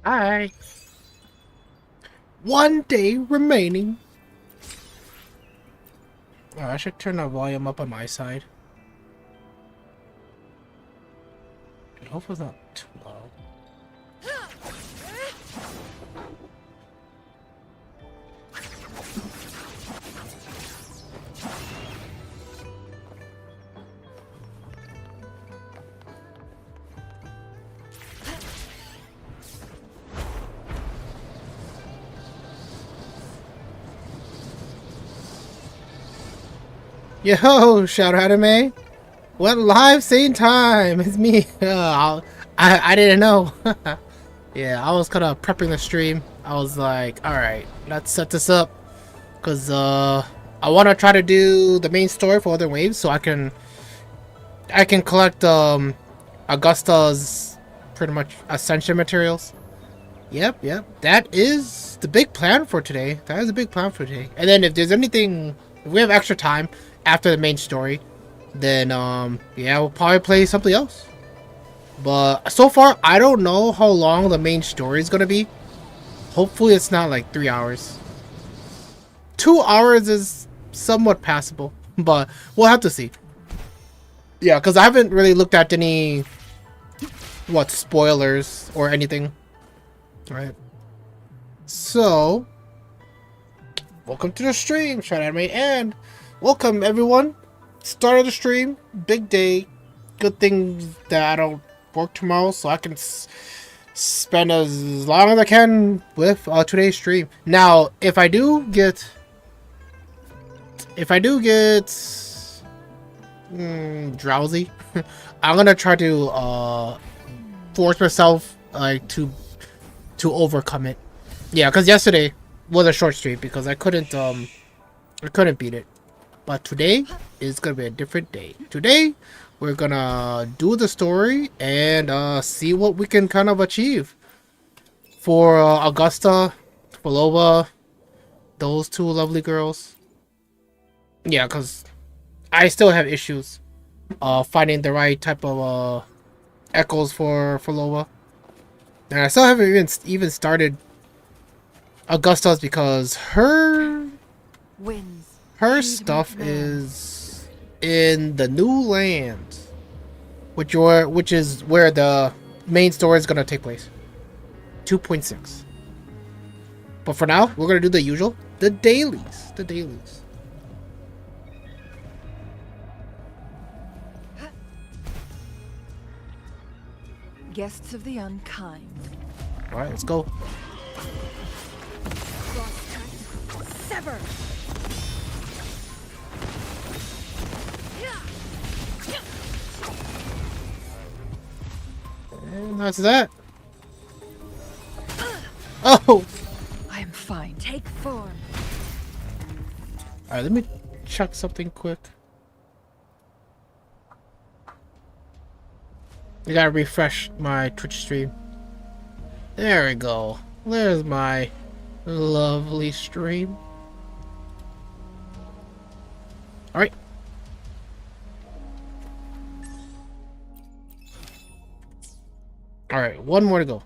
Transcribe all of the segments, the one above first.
Hi. One day remaining. Oh, I should turn the volume up on my side. I hope it's not too loud. Yo, shout out anime. What live same time? It's me. I didn't know. Yeah, I was kind of prepping the stream. I was like, all right, let's set this up because I want to try to do the main story for Wuthering Waves so I can collect Augusta's pretty much ascension materials. Yep. That is the big plan for today. That is a big plan for today. And then if there's anything, if we have extra time after the main story, then yeah, we'll probably play something else. But so far, I don't know how long the main story is gonna be. Hopefully, it's not like 3 hours. 2 hours is somewhat passable, but we'll have to see. Yeah, because I haven't really looked at any spoilers or anything. Right. So, welcome to the stream, Shout Anime, and welcome everyone. Start of the stream, big day. Good thing that I don't work tomorrow, so I can spend as long as I can with today's stream. Now, if I do get drowsy, I'm gonna try to force myself like to overcome it. Yeah, because yesterday was a short stream because I couldn't beat it. But today is gonna be a different day. Today we're gonna do the story and see what we can kind of achieve for Augusta, Belova, those two lovely girls. Yeah, because I still have issues finding the right type of echoes for Belova. And I still haven't even started Augusta's because her stuff is in the new land, which is where the main story is gonna take place. 2.6. But for now, we're gonna do the usual, the dailies. Guests of the unkind. All right, let's go. Sever. And that's that. Oh! I am fine. Take form. Alright, let me check something quick. I gotta refresh my Twitch stream. There we go. There's my lovely stream. Alright. Alright, one more to go.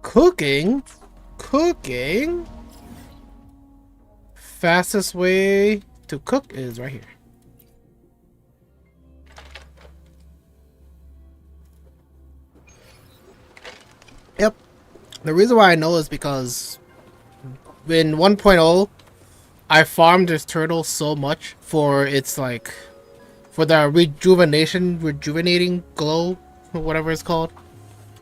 Cooking? Fastest way to cook is right here. Yep. The reason why I know is because in 1.0 I farmed this turtle so much for its like for the rejuvenating glow or whatever it's called.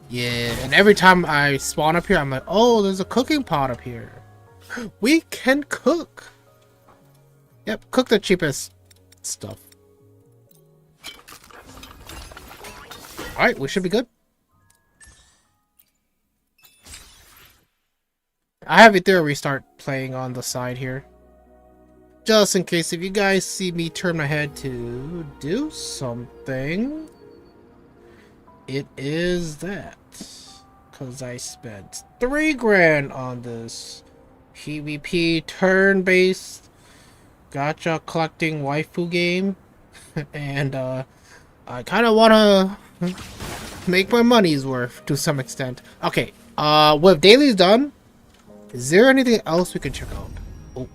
Yeah, and every time I spawn up here, I'm like, oh, there's a cooking pot up here. We can cook. Yep, cook the cheapest stuff. Alright, we should be good. I have Ethereal Restart playing on the side here. Just in case if you guys see me turn my head to do something. It is that. Because I spent 3 grand on this PvP turn-based gacha collecting waifu game. And I kind of want to make my money's worth to some extent. Okay, With dailies done, is there anything else we can check out? Oh.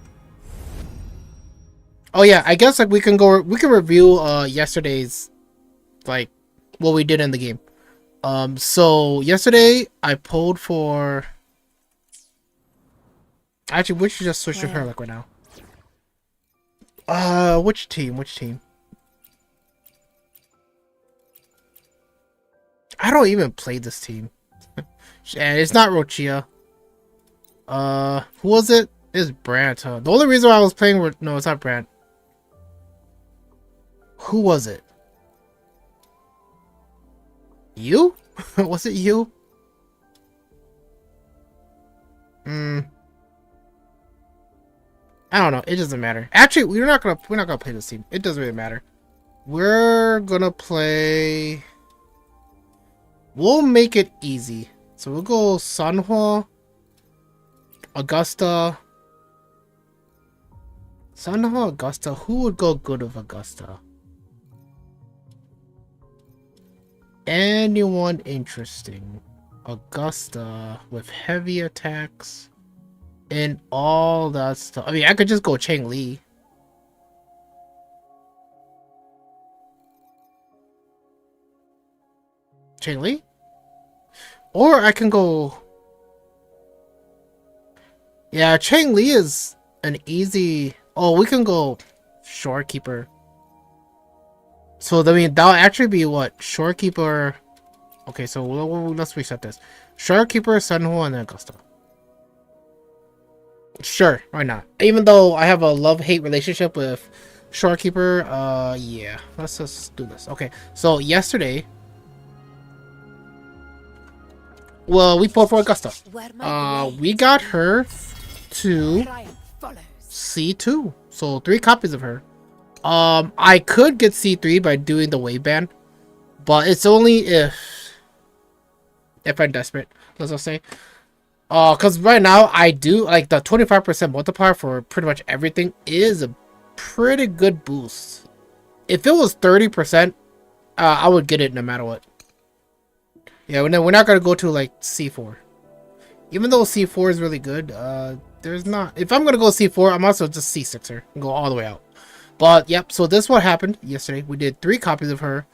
Oh yeah, I guess like we can review yesterday's, like, what we did in the game. So yesterday I pulled for, actually we should just switch to her like right now. Which team? I don't even play this team. And it's not Rochia. Who was it? It's Brant, huh? The only reason why I was playing with... No, it's not Brant. Who was it? You? Was it you? I don't know. It doesn't matter. Actually, we're not gonna play this team. It doesn't really matter. We're gonna play... We'll make it easy. So we'll go Sanhua, Augusta. Sanhua, Augusta. Who would go good with Augusta? Anyone interesting? Augusta with heavy attacks and all that stuff. I mean, I could just go Cheng Li. Cheng Li? Or I can go... Yeah, Cheng Li is an easy... Oh, we can go Shorekeeper. So, I mean, that'll actually be what? Shorekeeper... Okay, so let's reset this. Shorekeeper, Sanhua, and then Augusta. Sure, why not? Even though I have a love-hate relationship with Shorekeeper, yeah. Let's just do this. Okay, so yesterday... Well, we pulled for Augusta. We got her to C2. So 3 copies of her. I could get C3 by doing the wave ban, but it's only if I'm desperate, let's just say. Cause right now I do like the 25% multiplier for pretty much everything is a pretty good boost. If it was 30%, I would get it no matter what. Yeah, we're not gonna go to like C4. Even though C4 is really good, there's not... If I'm gonna go C4, I'm also just C6er and go all the way out. But, yep, so this is what happened yesterday. We did 3 copies of her.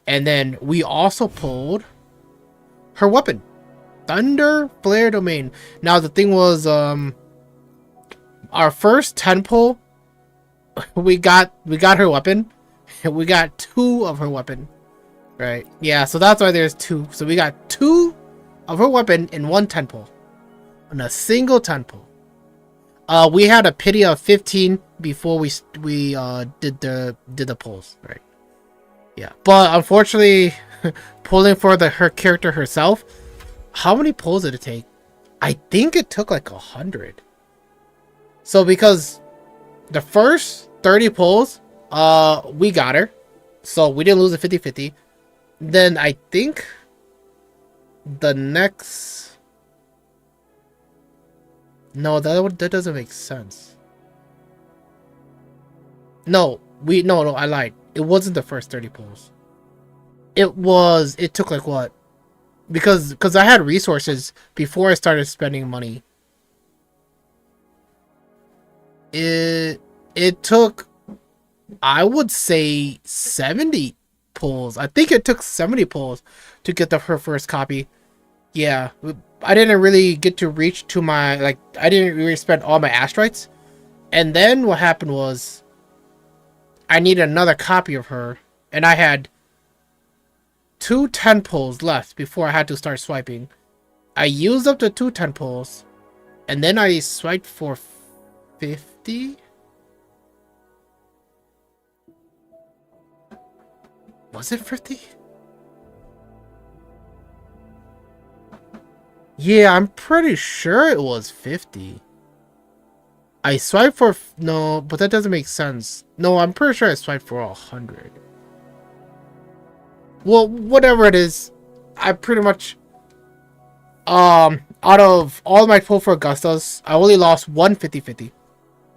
And then we also pulled her weapon. Thunder Flare Domain. Now, the thing was, our first 10 pull, we got her weapon. We got 2 of her weapon. Right, yeah, so that's why there's 2. So we got 2 of her weapon in 1 10 pull. On a single 10 pull. We had a pity of 15 before we did the pulls, right? Yeah, but unfortunately, pulling for her character herself, how many pulls did it take? I think it took like 100. So because the first 30 pulls, we got her, so we didn't lose a 50-50. Then I think the next... No, that doesn't make sense. No, I lied. It wasn't the first 30 pulls. It took like what? Because I had resources before I started spending money. It took, I would say, 70 pulls. I think it took 70 pulls to get her first copy. Yeah, I didn't really get to reach to my, like, I didn't really spend all my asteroids. And then what happened was I needed another copy of her, and I had 2 10 pulls left before I had to start swiping. I used up the 2 10 pulls, and then I swiped for 50. Was it 50? Yeah, I'm pretty sure it was 50. I swiped for... No, but that doesn't make sense. No, I'm pretty sure I swiped for 100. Well, whatever it is, I pretty much... out of all my pull for Augustas, I only lost one 50-50.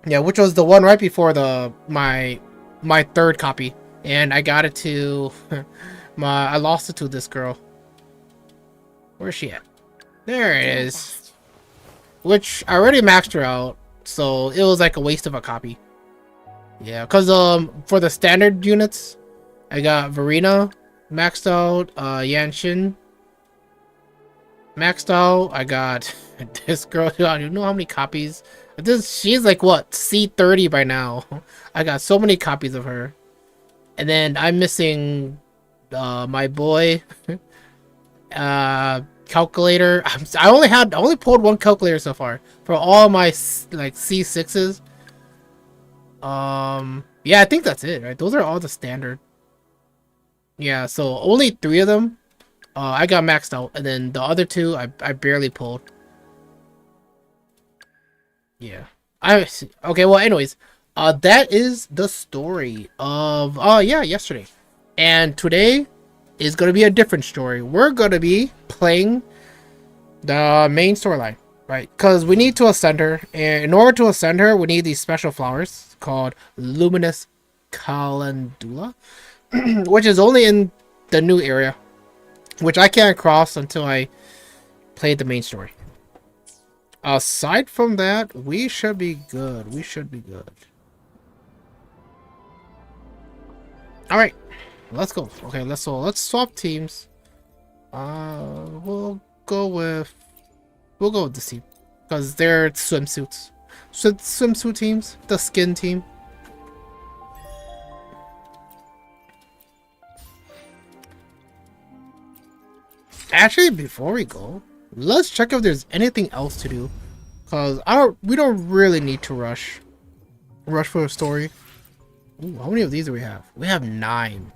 Yeah, which was the one right before my 3rd copy. And I got it to... I lost it to this girl. Where is she at? There it is. Which I already maxed her out, so it was like a waste of a copy. Yeah, cause for the standard units, I got Verena maxed out, Yanshin maxed out. I got this girl. I don't know how many copies. She's like what C30 by now. I got so many copies of her, and then I'm missing my boy calculator. I only pulled one calculator so far for all my like C6s. Yeah, I think that's it, right? Those are all the standard. Yeah, so only 3 of them I got maxed out, and then the other 2 I barely pulled. Yeah. Okay, well anyways, that is the story of yeah, yesterday. And today is going to be a different story. We're going to be playing the main storyline, right? Because we need to ascend her, and in order to ascend her, we need these special flowers called Luminous Calendula, which is only in the new area, which I can't cross until I play the main story. Aside from that, we should be good. We should be good. All right, let's go. Okay, let's swap teams. We'll go with this team because they're swimsuits. Swimsuit teams, the skin team. Actually, before we go, let's check if there's anything else to do, cause we don't really need to rush for a story. Ooh, how many of these do we have? We have 9.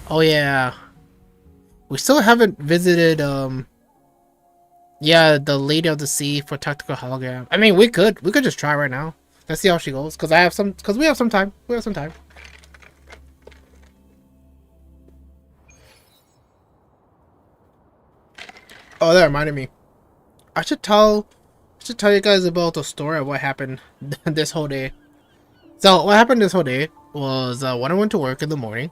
Oh yeah, we still haven't visited yeah, the Lady of the Sea for tactical hologram. I mean, we could just try right now. Let's see how she goes, cause we have some time. We have some time. Oh, that reminded me. I should tell you guys about the story of what happened this whole day. So what happened this whole day was when I went to work in the morning,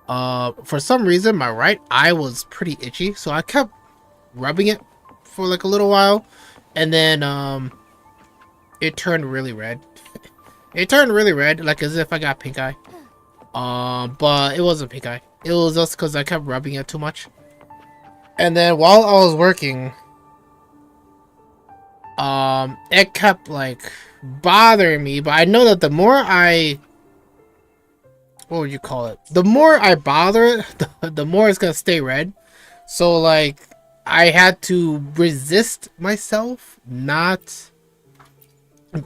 for some reason my right eye was pretty itchy, so I kept rubbing it for like a little while, and then it turned really red. It turned really red, like as if I got pink eye. But it wasn't pink eye. It was just because I kept rubbing it too much. And then while I was working, it kept like bothering me, but I know that the more what would you call it? The more I bother it, the more it's gonna stay red. So like, I had to resist myself, not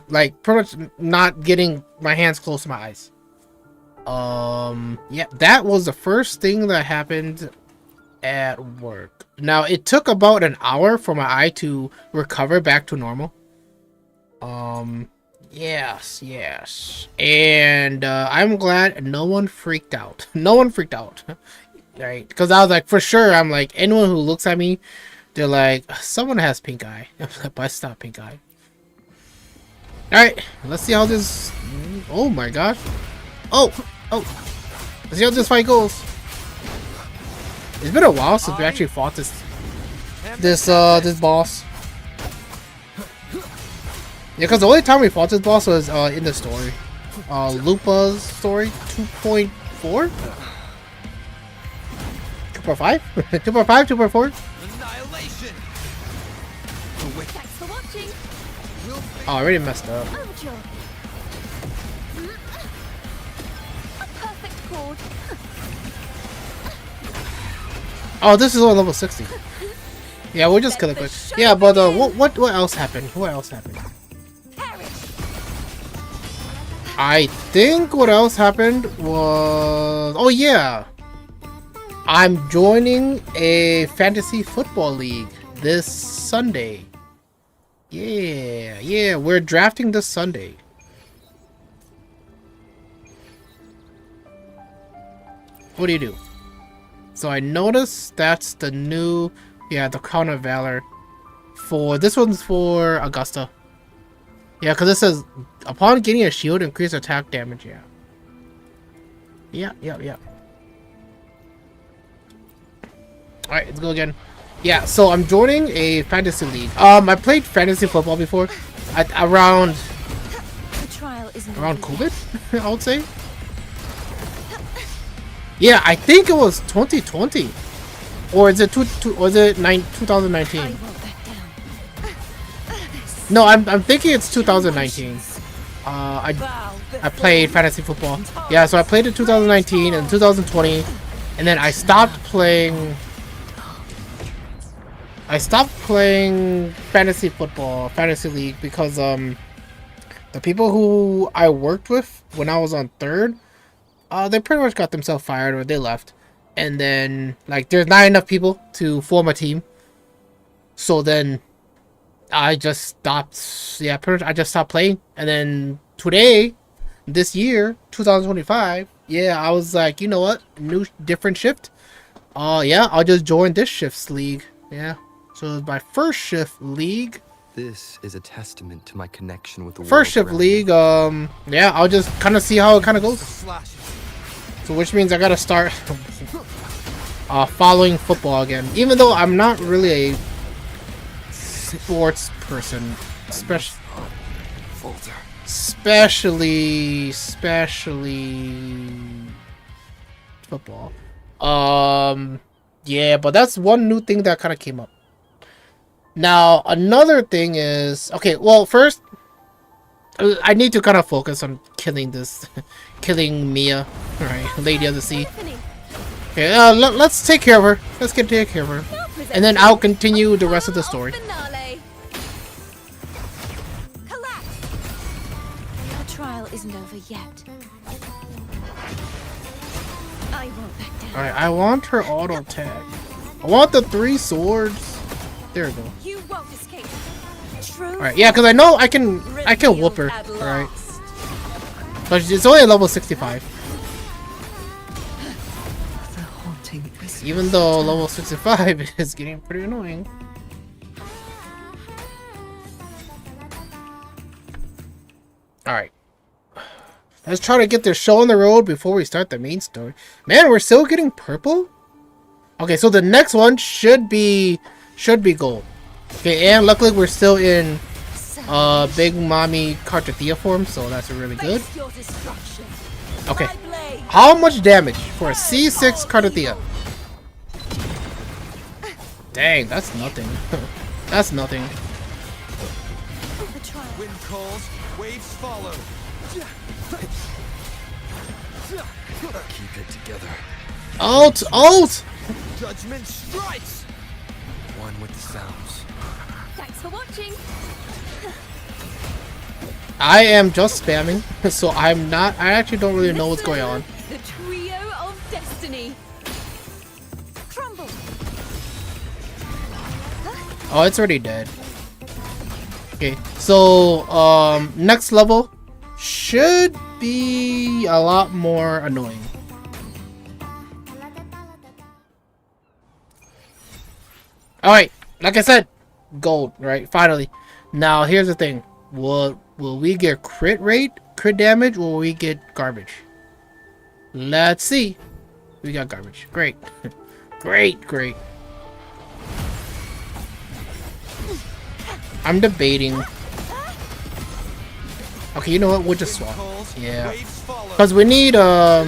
like pretty much not getting my hands close to my eyes. Yeah, that was the first thing that happened at work. Now it took about an hour for my eye to recover back to normal. Yes, and I'm glad no one freaked out. No one freaked out, right? Because I was like, for sure, I'm like, anyone who looks at me, they're like, someone has pink eye. But it's not pink eye. All right, let's see how this. Oh my gosh! Oh, let's see how this fight goes. It's been a while since we actually fought this boss. Yeah, because the only time we fought this boss was in the story. Lupa's story 2.4? 2.5? 2.5? 2.4? Annihilation. Thanks for watching. Oh, I already messed up. Overture. A perfect chord. Oh, this is only level 60. Yeah, we'll just kill it quick. Yeah, but what else happened? What else happened? I think what else happened was... Oh yeah! I'm joining a fantasy football league this Sunday. Yeah, we're drafting this Sunday. What do you do? So I noticed that's the new... Yeah, the Crown of Valor. This one's for Augusta. Yeah, because it says, upon getting a shield, increase attack damage, yeah. Yeah. Alright, let's go again. Yeah, so I'm joining a fantasy league. I played fantasy football before. Around The trial isn't around over yet. COVID, I would say. Yeah, I think it was 2020. Or is it 2019? I won't back down. No, I'm thinking it's 2019. I Bow played fantasy football. Yeah, so I played in 2019 and 2020, and then I stopped playing. I stopped playing fantasy football, fantasy league, because the people who I worked with when I was on third, they pretty much got themselves fired or they left, and then like there's not enough people to form a team, so then I just stopped. Yeah, pretty much I just stopped playing, and then today, this year, 2025, yeah, I was like, you know what, different shift. Yeah, I'll just join this shift's league. Yeah. So my first shift league. This is a testament to my connection with the First shift world around me. league. Yeah, I'll just kind of see how it kind of goes. Slashes. So which means I gotta start following football again. Even though I'm not really a sports person, especially football. Yeah, but that's one new thing that kind of came up. Now, another thing is... Okay, well, first... I need to kind of focus on killing killing Mia. Alright, Lady of the Sea. Okay, let's take care of her. Let's take care of her. And then I'll continue the rest of the story. Finale. Collapse. The trial isn't over yet. I won't back down. Alright, I want her auto attack. I want the 3 swords. There we go. You won't escape. True. Alright, yeah, because I know I can whoop her. At Alright. last. But it's only level 65. The haunting whispers Even though level 65 is getting pretty annoying. Alright. Let's try to get this show on the road before we start the main story. Man, we're still getting purple? Okay, so the next one should be gold. Okay, and luckily we're still in Big Mommy Cartathea form, so that's really good. Face your destruction. Okay. My blade. How much damage for a C6 Cartathea? Dang, that's nothing. That's nothing. The trial. Wind calls, waves follow. Keep it together. Alt! Alt! Judgment strikes. One with the sounds. Thanks for watching. I am just spamming, so I actually don't really know what's going on. The trio of destiny. Crumble. Oh, it's already dead. Okay, so next level should be a lot more annoying. Alright, like I said, gold, right? Finally. Now here's the thing. Will we get crit rate, crit damage, or will we get garbage? Let's see. We got garbage. Great. Great. I'm debating. Okay, you know what? We'll just swap. Calls, Yeah. waves follow. Because we need, I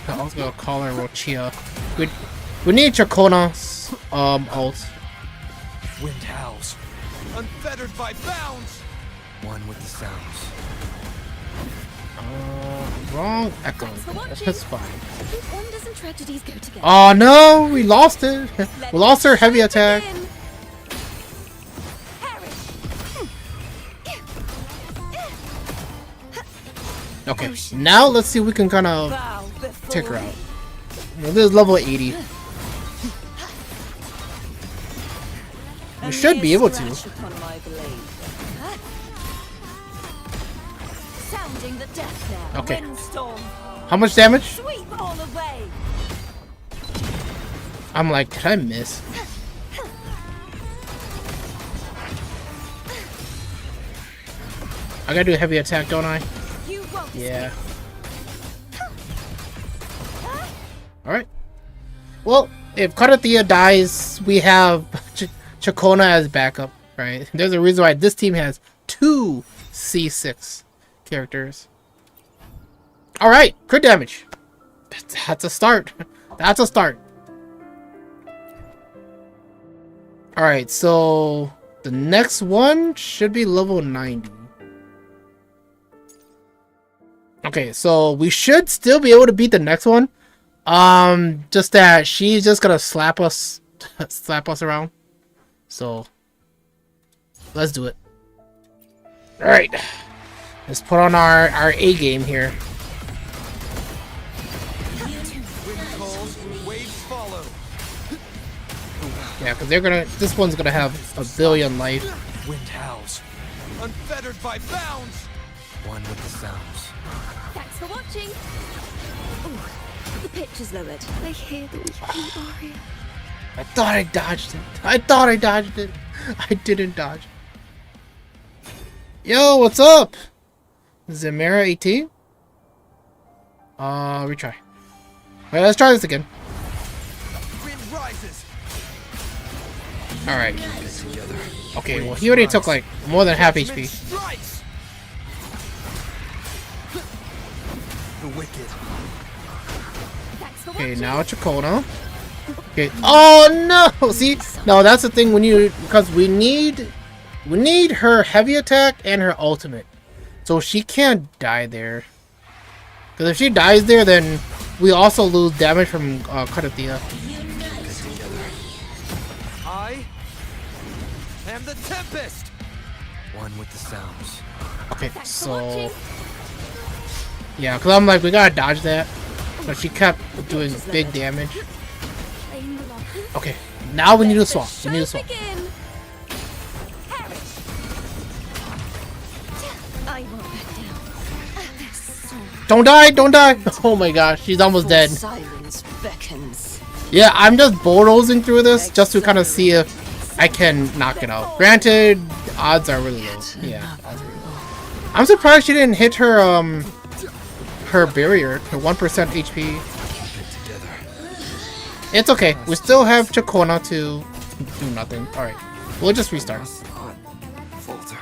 was gonna call her Rochia. We need Chacona's, ult. Wind howls. Unfettered by bounds. One with the sounds. Wrong echo. Thanks for watching. That's fine. Wonders and tragedies go together. Oh no, we lost it. Let We lost the her heavy show attack. begin. Perish. Okay, now let's see if we can kind of Bow before take her out. me. Well, this is level 80. We should be able to. Scratch upon my blade. Sounding the death knell. Okay. Windstorm. How much damage? Sweep all away. I'm like, did I miss? I gotta do a heavy attack, don't I? You won't Yeah. Alright. Well, if Karathea dies, we have Chakona as backup, right? There's a reason why this team has 2 C6 characters. Alright, crit damage. That's a start. That's a start. Alright, so the next one should be level 90. Okay, so we should still be able to beat the next one. Just that she's just gonna slap us around. So let's do it. Alright. Let's put on our A game here. Wind calls, waves follow. Yeah, because this one's gonna have a billion life. Wind howls. Unfettered by bounds. One with the sounds. Thanks for watching. Ooh, the pitch is lowered. I hear the weeping aria. I thought I dodged it. I thought I dodged it. I didn't dodge. Yo, what's up? Zemera 18? Retry. Alright, let's try this again. Wind rises. Alright. Okay, well, he already took like more than half Judgment HP. strikes. The wicked. Thanks for Okay, watching. now Chakona. Okay. Oh no! See? No, that's the thing because we need her heavy attack and her ultimate. So she can't die there. Because if she dies there, then we also lose damage from Karathea. I am the tempest. One with the sounds. Okay, Thanks for so watching. yeah, because I'm like, we gotta dodge that. But she kept doing big damage. Playing the long. Okay, now we need to swap. We Let need the to swap. show begin. I won't back down. There's so Don't die! Don't die! Oh my gosh, she's almost dead. Silence beckons. Yeah, I'm just bulldozing through this just to kind of see if I can knock it out. Granted, odds are really low. Yeah, odds are really low. I'm surprised she didn't hit her her barrier, her 1% HP. It's okay. We still have Chakona to do nothing. Alright, we'll just restart. Falter.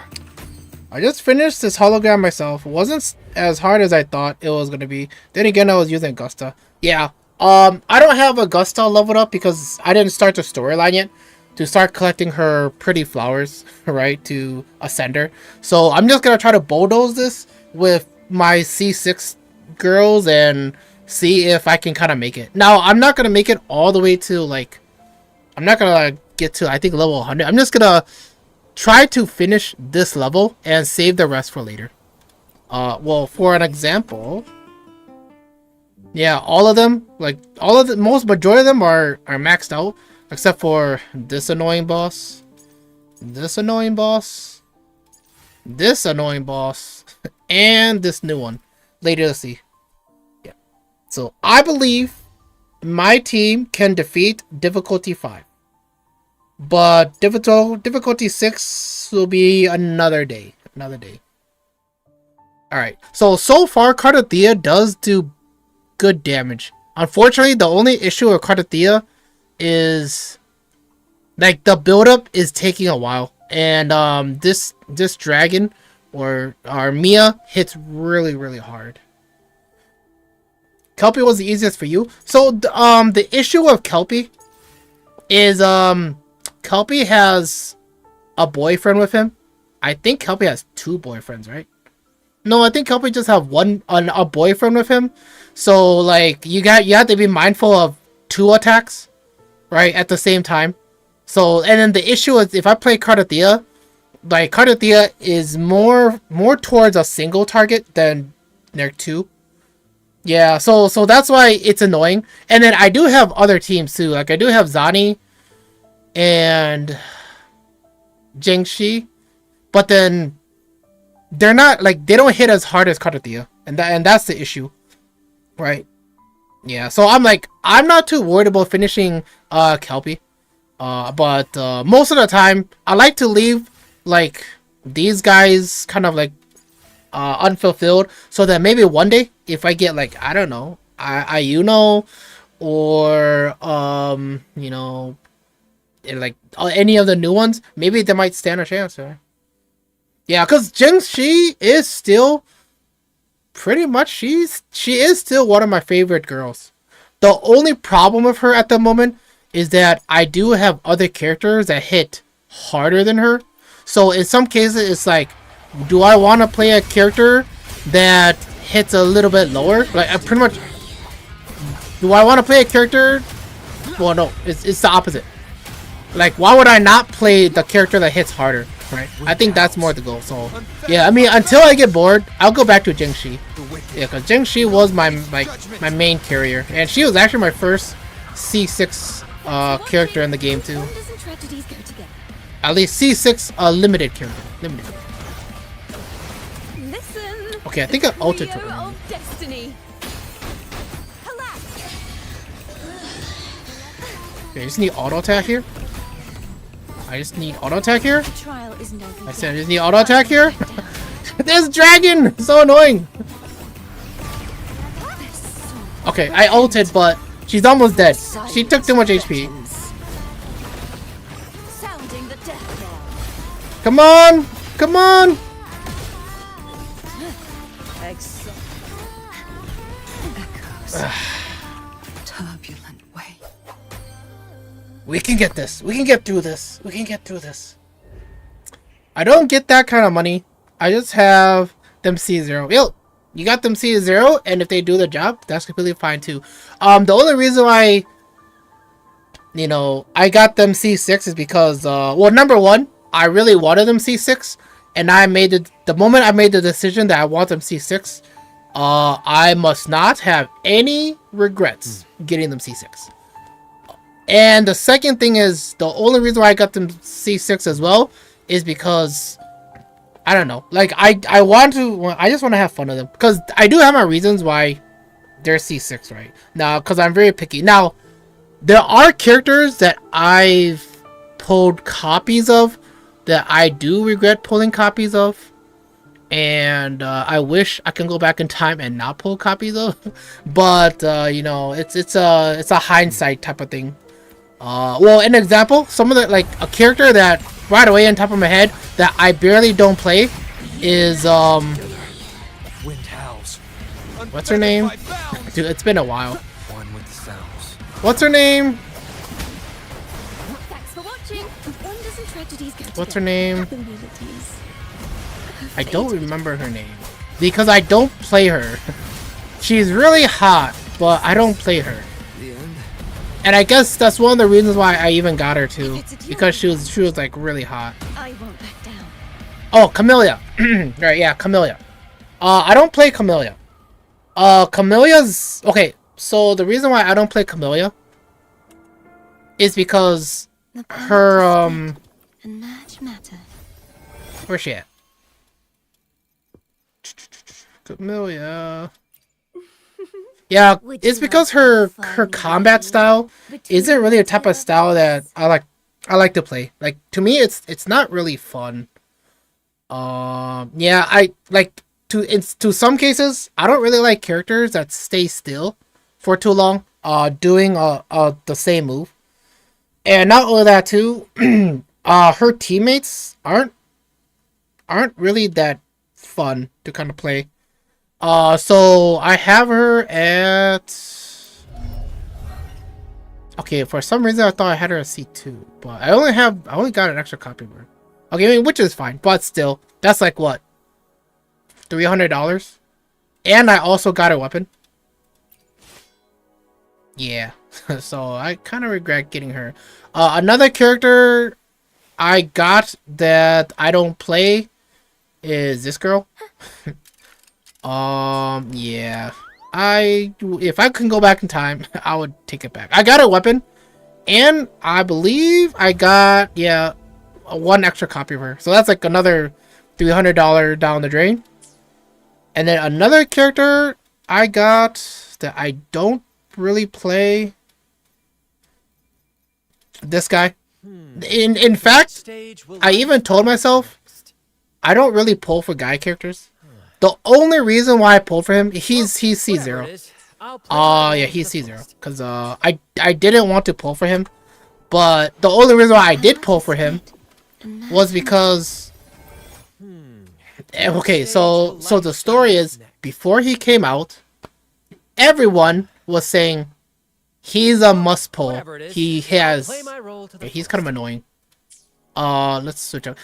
I just finished this hologram myself. It wasn't as hard as I thought it was gonna be. Then again, I was using Augusta. Yeah. I don't have Augusta leveled up because I didn't start the storyline yet to start collecting her pretty flowers, right, to ascend her. So I'm just gonna try to bulldoze this with my C6 girls and see if I can kind of make it. Now, I'm not gonna make it all the way to like, I'm not gonna get to I think level 100. I'm just gonna try to finish this level and save the rest for later. Well, for an example, yeah, all of them, like all of the majority of them are maxed out, except for this annoying boss, this annoying boss, this annoying boss, and this new one. Later to see. Yeah. So I believe my team can defeat difficulty 5. But difficulty 6 will be another day. Another day. Alright. So far, Karathea does do good damage. Unfortunately, the only issue with Karathea is like the buildup is taking a while. And this dragon or Mia hits really hard. Kelpie was the easiest for you. So the issue with Kelpie is Kelpie has a boyfriend with him. I think Kelpie has 2 boyfriends, right? No, I think Kelpie just have a boyfriend with him. So like you have to be mindful of 2 attacks, right, at the same time. So and then the issue is if I play Karathea, like Karathea is more towards a single target than their 2. Yeah, so that's why it's annoying. And then I do have other teams too. Like I do have Zani and Jingxi, but then they're not like they don't hit as hard as Karathea, and that's the issue, right? Yeah, so I'm not too worried about finishing Kelpie, but most of the time I like to leave like these guys kind of like unfulfilled, so that maybe one day if I get like I don't know Ayuno or you know, like any of the new ones, maybe they might stand a chance. Right? Yeah, because Jing-Shi is still pretty much she is still one of my favorite girls. The only problem with her at the moment is that I do have other characters that hit harder than her. So in some cases, it's like, do I want to play a character that hits a little bit lower? Like, I pretty much, do I want to play a character? Well, no, it's the opposite. Like, why would I not play the character that hits harder? Right? I think that's more the goal. So, yeah, I mean, until I get bored, I'll go back to Jing-Shi. Yeah, because Jing-Shi was my main carrier, and she was actually my first C6 character in the game too. Wonders and tragedies go together. At least C6 limited character. Limited. Listen. Okay, I think I altered Trio to her. of destiny. Collapse. Okay, I just need auto attack here. I just need auto attack here. The trial is no good. I said I just need auto attack here. This dragon, so annoying. Okay, I ulted, but she's almost dead. She took too much HP. Sounding the death knell. Come on, come on. Echoes. Turbulent way. We can get this. We can get through this. We can get through this. I don't get that kind of money. I just have them C0. Yo, you got them C0, and if they do the job, that's completely fine too. The only reason why, you know, I got them C6 is because, well, number one, I really wanted them C6, and I made it the moment I made the decision that I want them C6. I must not have any regrets getting them C6. And the second thing is, the only reason why I got them C6 as well is because, I don't know, like I just want to have fun with them, because I do have my reasons why they're C6 right now, because I'm very picky. Now, there are characters that I've pulled copies of that I do regret pulling copies of, and I wish I can go back in time and not pull copies of, but you know, it's a hindsight type of thing. Well, an example, some of the, like, a character that right away on top of my head that I barely don't play is Wind howls. what's her name? Unfettered by bounds. Dude, it's been a while. One with the sounds. What's her name? Thanks for watching. Wonders and tragedies go together. What's her name? The melodies. I don't remember her name because I don't play her. She's really hot, but I don't play her. The end. And I guess that's one of the reasons why I even got her too, because she was like really hot. I won't back down. Oh, Camellia. Right, yeah, Camellia. I don't play Camellia. Camellia's okay. So the reason why I don't play Camellia is because The her and much matter. where's she at? Camellia. Yeah, it's because her combat style isn't really a type of style that I like to play. Like, to me, it's not really fun. Yeah, I like to some cases I don't really like characters that stay still for too long doing the same move. And not only that too, her teammates aren't really that fun to kind of play. So I have her at, okay, for some reason I thought I had her at C2, but I only got an extra copy of her. Okay, I mean, which is fine, but still, that's like what, $300? And I also got a weapon. Yeah, so I kind of regret getting her. Another character I got that I don't play is this girl. Yeah. If I can go back in time, I would take it back. I got a weapon, and I believe I got, yeah, one extra copy of her. So that's like another $300 down the drain. And then another character I got that I don't really play. This guy. In fact, I even told myself I don't really pull for guy characters. The only reason why I pulled for him, he's C0. Yeah, he's C0. Because I didn't want to pull for him. But the only reason why I did pull for him was because... Okay, so the story is, before he came out, everyone was saying he's a must pull. He has... He's kind of annoying. Let's switch up.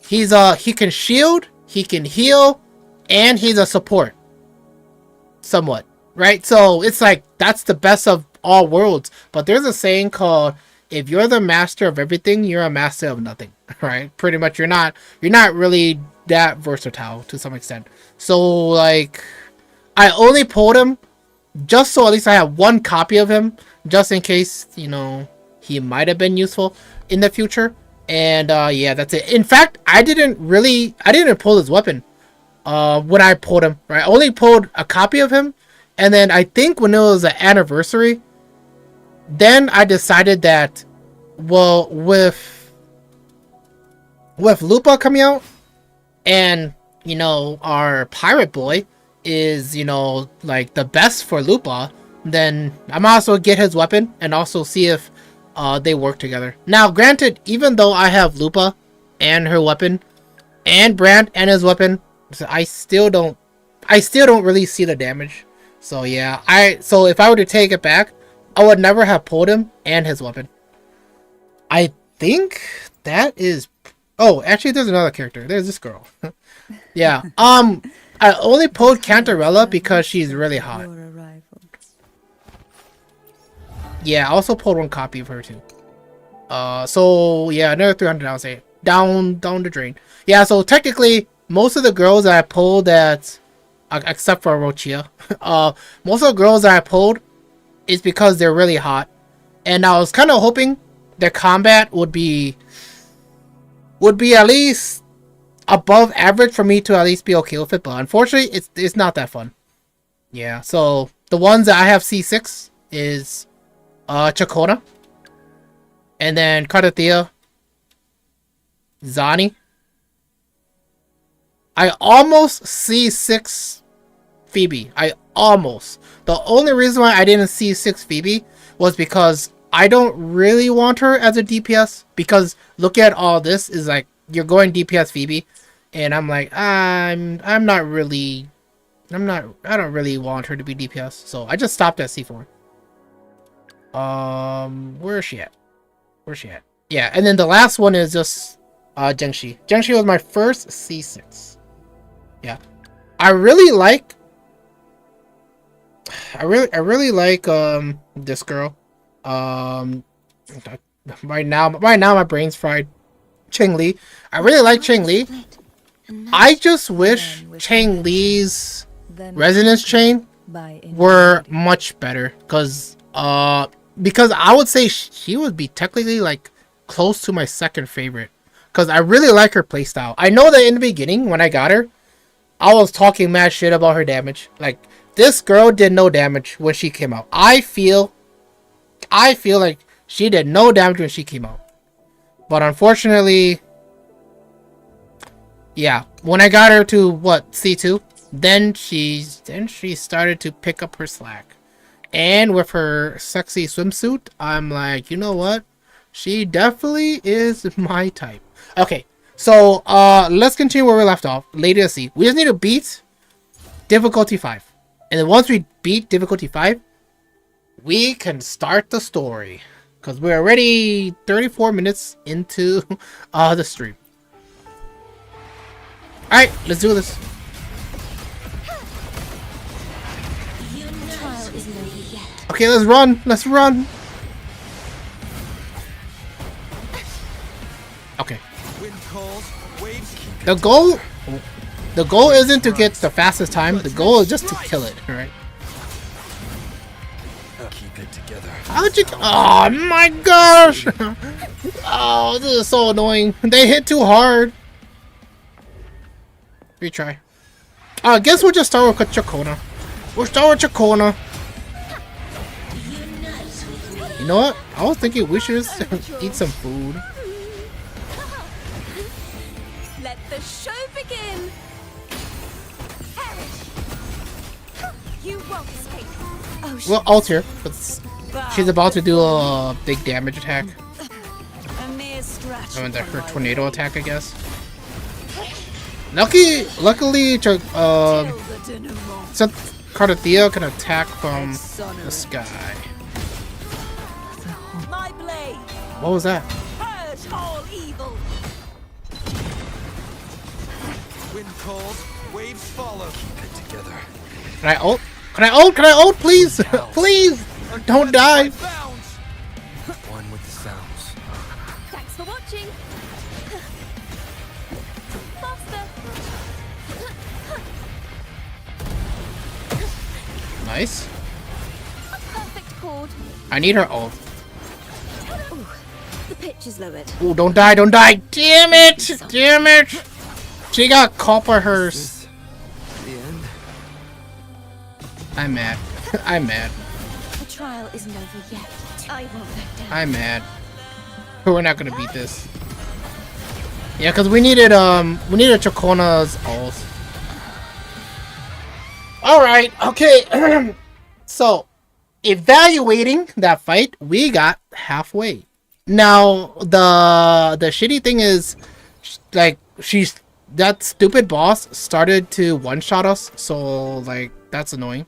He can shield, he can heal, and he's a support. Somewhat. Right? So it's like, that's the best of all worlds. But there's a saying called, if you're the master of everything, you're a master of nothing. Right? Pretty much you're not really that versatile to some extent. So like, I only pulled him just so at least I have one copy of him, just in case, you know, he might have been useful in the future. And yeah, that's it. In fact, I didn't pull his weapon when I pulled him, right? I only pulled a copy of him, and then I think when it was an anniversary, then I decided that, well, with Lupa coming out, and, you know, our pirate boy is, you know, like the best for Lupa, then I might also get his weapon and also see if they work together. Now, granted, even though I have Lupa and her weapon, and Brand and his weapon, I still don't really see the damage. So yeah, so if I were to take it back, I would never have pulled him and his weapon. I think that is... Oh, actually, there's another character. There's this girl. Yeah. I only pulled Cantarella because she's really hot. Yeah, I also pulled one copy of her too. So yeah, another 300, I'll say. Down the drain. Yeah, so technically, most of the girls that I pulled except for Rochia, most of the girls that I pulled is because they're really hot. And I was kind of hoping their combat would be at least above average for me to at least be okay with it. But unfortunately, it's not that fun. Yeah, so the ones that I have C6 is Chacona, and then Cardathea, Zani. I almost C6 Phoebe. The only reason why I didn't C6 Phoebe was because I don't really want her as a DPS, because look at all this is like, you're going DPS Phoebe, and I'm like, I don't really want her to be DPS, so I just stopped at C4. Where is she at? Yeah, and then the last one is just Zhengxi. Zhengxi was my first C6. Yeah, I really like this girl. Right now my brain's fried. Cheng Li. I really like Cheng Li. I just wish Cheng Li's resonance chain were much better, because I would say she would be technically like close to my second favorite, because I really like her playstyle. I know that in the beginning when I got her, I was talking mad shit about her damage. Like, this girl did no damage when she came out. I feel like she did no damage when she came out. But unfortunately, yeah, when I got her to what, C2, then she started to pick up her slack. And with her sexy swimsuit, I'm like, you know what? She definitely is my type. Okay, so let's continue where we left off. Lady of the Sea. We just need to beat difficulty 5. And then once we beat difficulty 5, we can start the story. Because we're already 34 minutes into the stream. Alright, let's do this. Okay, let's run. Let's run. Okay. The goal isn't to get the fastest time. The goal is just to kill it, alright? Keep it together. How'd you... Oh my gosh! Oh, this is so annoying. They hit too hard. Retry. I guess we'll just start with Chacona. We'll start with Chacona. You know what? I was thinking we should just eat some food. Let the show begin. You won't escape. Oh, Well, ult here, but she's about to do a big damage attack. a mere scratch. I mean, her upon my tornado way. attack, I guess. Luckily, Till the denouement. since Cardathea can attack from the Exonerate. sky. My blade. What was that? Purge all evil. Wind calls, waves follow. Keep it together. Can I ult? Can I ult? Can I ult? Please! Please! Don't die! Unfettered by bounds. One with the sounds. Thanks for watching. Faster. Nice. A perfect chord. I need her ult. Ooh, the pitch is lowered. Oh, don't die! Don't die! Damn it! Damn it! She got caught by hers. This the end? I'm mad. I'm mad. The trial isn't over yet. I won't back down. I'm mad. We're not gonna beat this. Yeah, cause we needed Chacona's ult. Alright, okay. So evaluating that fight, we got halfway. Now the shitty thing is like that stupid boss started to one-shot us, so like that's annoying.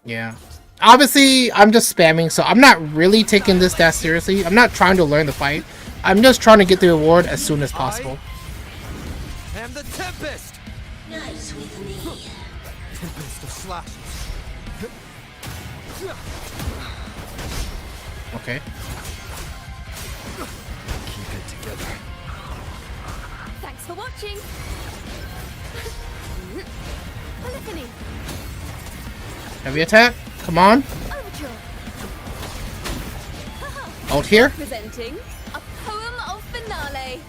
Yeah. Obviously, I'm just spamming, so I'm not really taking this that seriously. I'm not trying to learn the fight. I'm just trying to get the reward as soon as possible. And the Tempest! Nice with me. Tempest of slashes. Okay. Keep it together. Thanks for watching. Polyphony. Heavy attack. Come on. Overture. Out here. Presenting a poem of finale.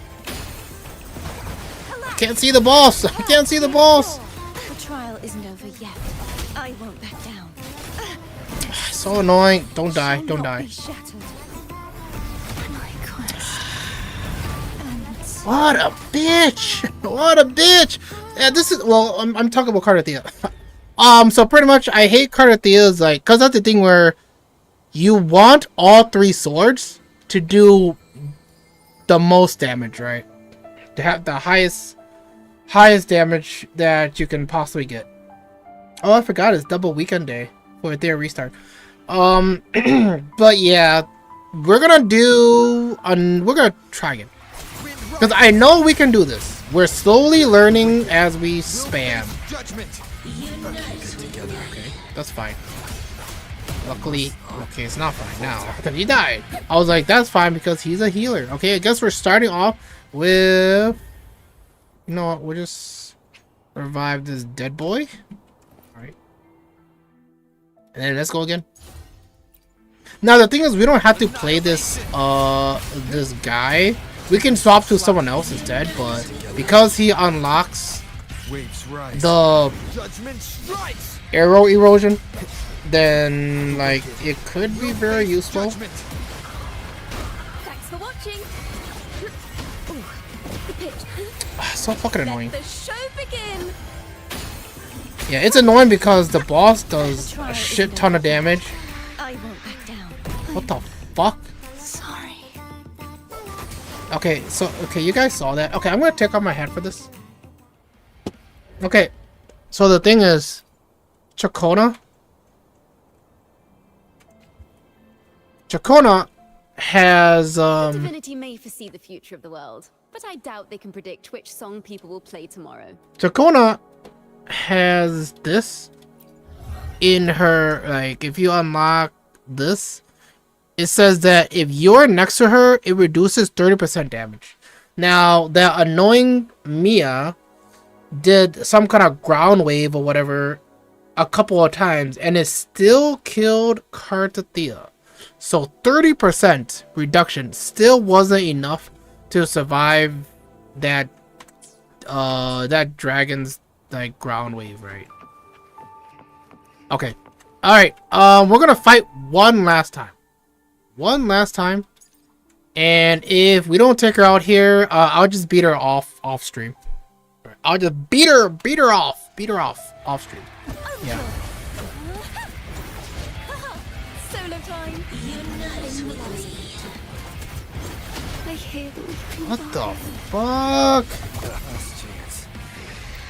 Can't see the boss. I can't see the boss. The trial isn't over yet. I won't back down. So annoying. Don't die. Shall Don't not die. be shattered. My quest. What a bitch. What a bitch. Yeah, this is well. I'm talking about Cardathea. So pretty much, I hate Cardathea's like, cause that's the thing where you want all three swords to do the most damage, right? To have the highest damage that you can possibly get. Oh, I forgot it's double weekend day for their restart. But yeah, we're gonna try again. Because I know we can do this. We're slowly learning as we spam. Judgment. Okay, that's fine. Luckily, okay, it's not fine now. Because he died. I was like, that's fine because he's a healer. Okay, I guess we're starting off with... You know what, we'll just revive this dead boy. Alright. And then let's go again. Now the thing is, we don't have to play this this guy. We can swap to someone else instead, but because he unlocks Waves rise. the Judgment strikes. arrow erosion, then like it could be very useful. Judgment. Thanks for watching. Ooh, the pitch. So fucking annoying. Let the show begin. Yeah, it's annoying because the boss does a shit ton of damage. I won't back down. What the fuck? Sorry. Okay, so you guys saw that. Okay, I'm gonna take off my hat for this. Okay, so the thing is, Chacona has Divinity may foresee the future of the world, but I doubt they can predict which song people will play tomorrow. Chacona has this in her, like, if you unlock this, it says that if you're next to her, it reduces 30% damage. Now, that annoying Mia did some kind of ground wave or whatever a couple of times, and it still killed Cardathea. So 30% reduction still wasn't enough to survive that that dragon's like ground wave, right? Okay. Alright, we're gonna fight one last time. And if we don't take her out here, I'll just beat her off stream. I'll just beat her off stream. Yeah. Solo time. I hear them. What the fuck? Last chance.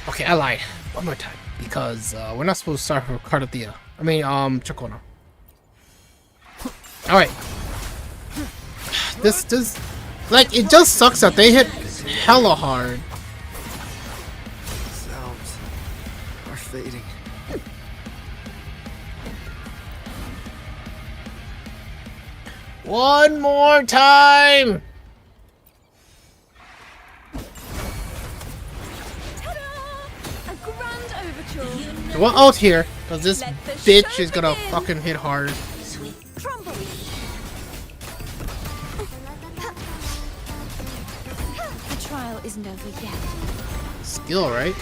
Okay, I lied. One more time. Because we're not supposed to start with Cardathea. I mean, Chacona. Alright. This, like, it just sucks that they hit hella hard. Sounds are fading. One more time! Ta-da! A grand overture. One out here, because this Let the bitch show is gonna begin. fucking hit hard. Crumble. The trial isn't over yet. Skill, right?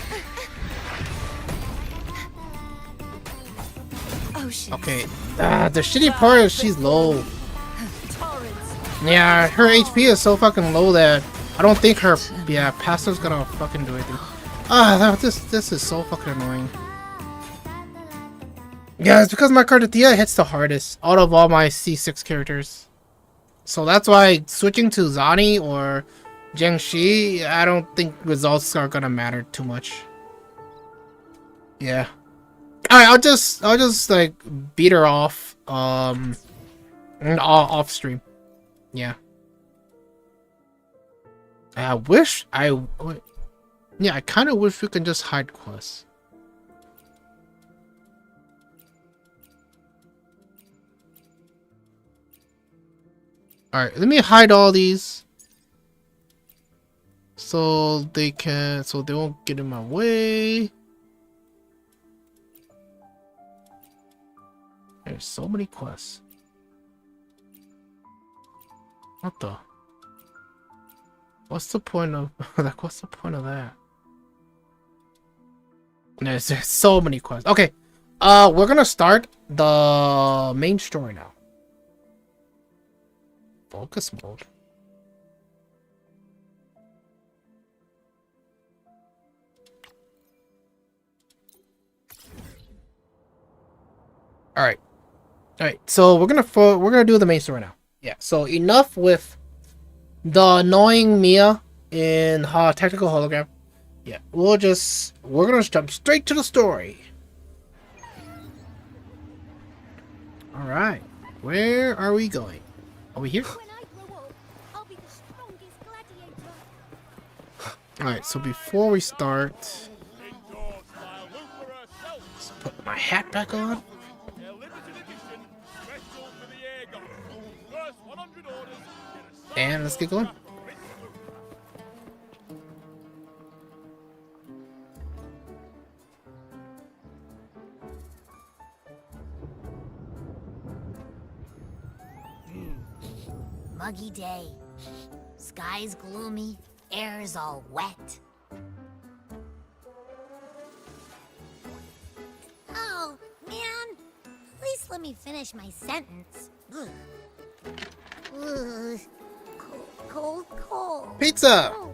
Ocean. Okay. The shitty part is she's low. Torrents. Yeah, her HP is so fucking low that I don't think her passive's gonna fucking do anything. This is so fucking annoying. Yeah, it's because my Cardathea hits the hardest out of all my C6 characters. So that's why switching to Zani or Jiangxi, I don't think results are gonna matter too much. Yeah. Alright, I'll just like beat her off off stream. Yeah. I kind of wish we could just hide quests. Alright, let me hide all these. So they won't get in my way. There's so many quests. What the? What's the point of like? What's the point of that? There's so many quests. Okay, we're gonna start the main story now. Focus mode. All right. So we're gonna do the main story now. Yeah. So enough with the annoying Mia in technical hologram. Yeah. We're gonna jump straight to the story. All right. Where are we going? Are we here? When I grow up, I'll be the strongest gladiator. Alright, so before we start, let's put my hat back on. And let's get going. Muggy day. Sky's gloomy, air's all wet. Oh, man. At least let me finish my sentence. Ugh. Ugh. Cold, cold. Pizza! Oh,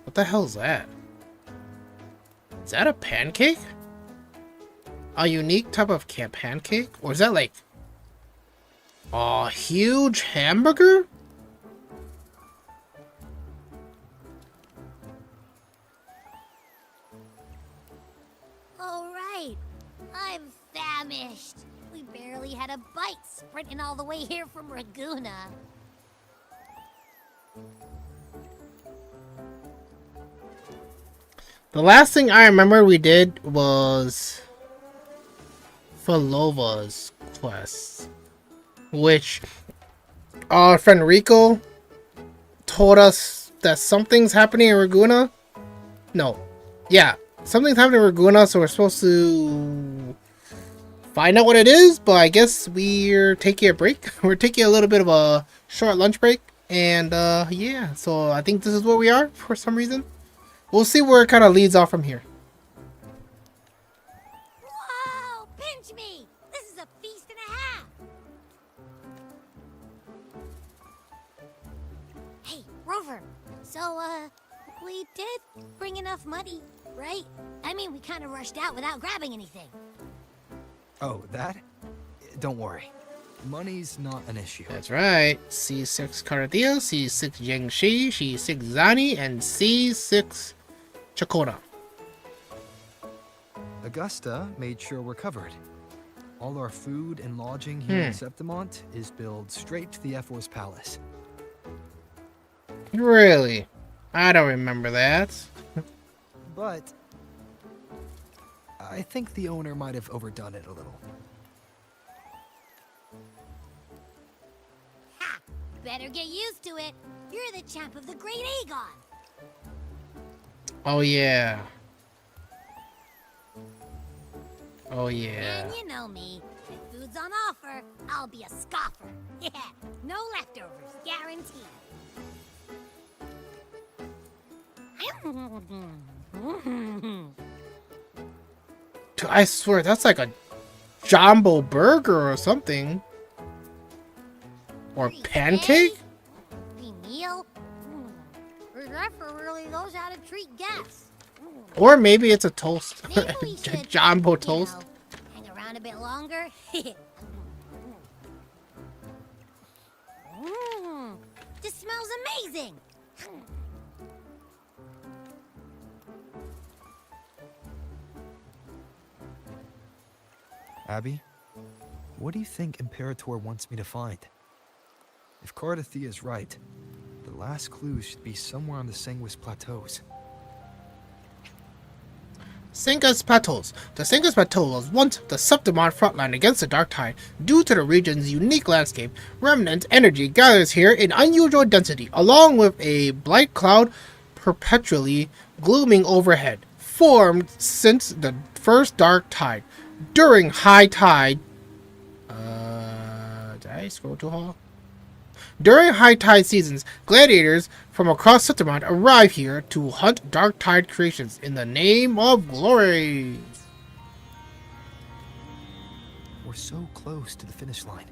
What the hell is that? Is that a pancake? A unique type of pancake? Or is that like a huge hamburger? all right. I'm famished. We barely had a bite sprinting all the way here from Raguna. The last thing I remember we did was Falova's quest, which our friend Rico told us that something's happening in Raguna. No, yeah, something's happening in Raguna, so we're supposed to find out what it is. But I guess we're taking a break. We're taking a little bit of a short lunch break, and yeah, so I think this is where we are for some reason. We'll see where it kind of leads off from here. Whoa! Pinch me! This is a feast and a half! Hey, Rover. So, we did bring enough money, right? I mean, we kind of rushed out without grabbing anything. Oh, that? Don't worry. Money's not an issue. That's right. C6 Karadia, C6 Yangshi, C6 Zani, and C6 Chakora. Augusta made sure we're covered. All our food and lodging here in Septimont is billed straight to the F-Force Palace. Really? I don't remember that. But I think the owner might have overdone it a little. Ha! Better get used to it. You're the champ of the Great Aegon. Oh yeah. Oh yeah. And you know me. If food's on offer, I'll be a scoffer. Yeah, no leftovers, guaranteed. Dude, I swear that's like a jumbo burger or something. Or pancake? Free meal? The Zephyr really knows how to treat guests. Or maybe it's a toast. Maybe we should, Jumbo you toast. know, hang around a bit longer. This smells amazing. Abby, what do you think Imperator wants me to find? If Cardathea is right, the last clue should be somewhere on the Sanguis Plateaus. Sanguis Plateaus. The Sanguis Plateau was once the Septimont frontline against the Dark Tide. Due to the region's unique landscape, remnant energy gathers here in unusual density, along with a blight cloud perpetually glooming overhead, formed since the first Dark Tide. During high tide... did I scroll too hard? During high tide seasons, gladiators from across Septimont arrive here to hunt dark tide creations in the name of glory. We're so close to the finish line,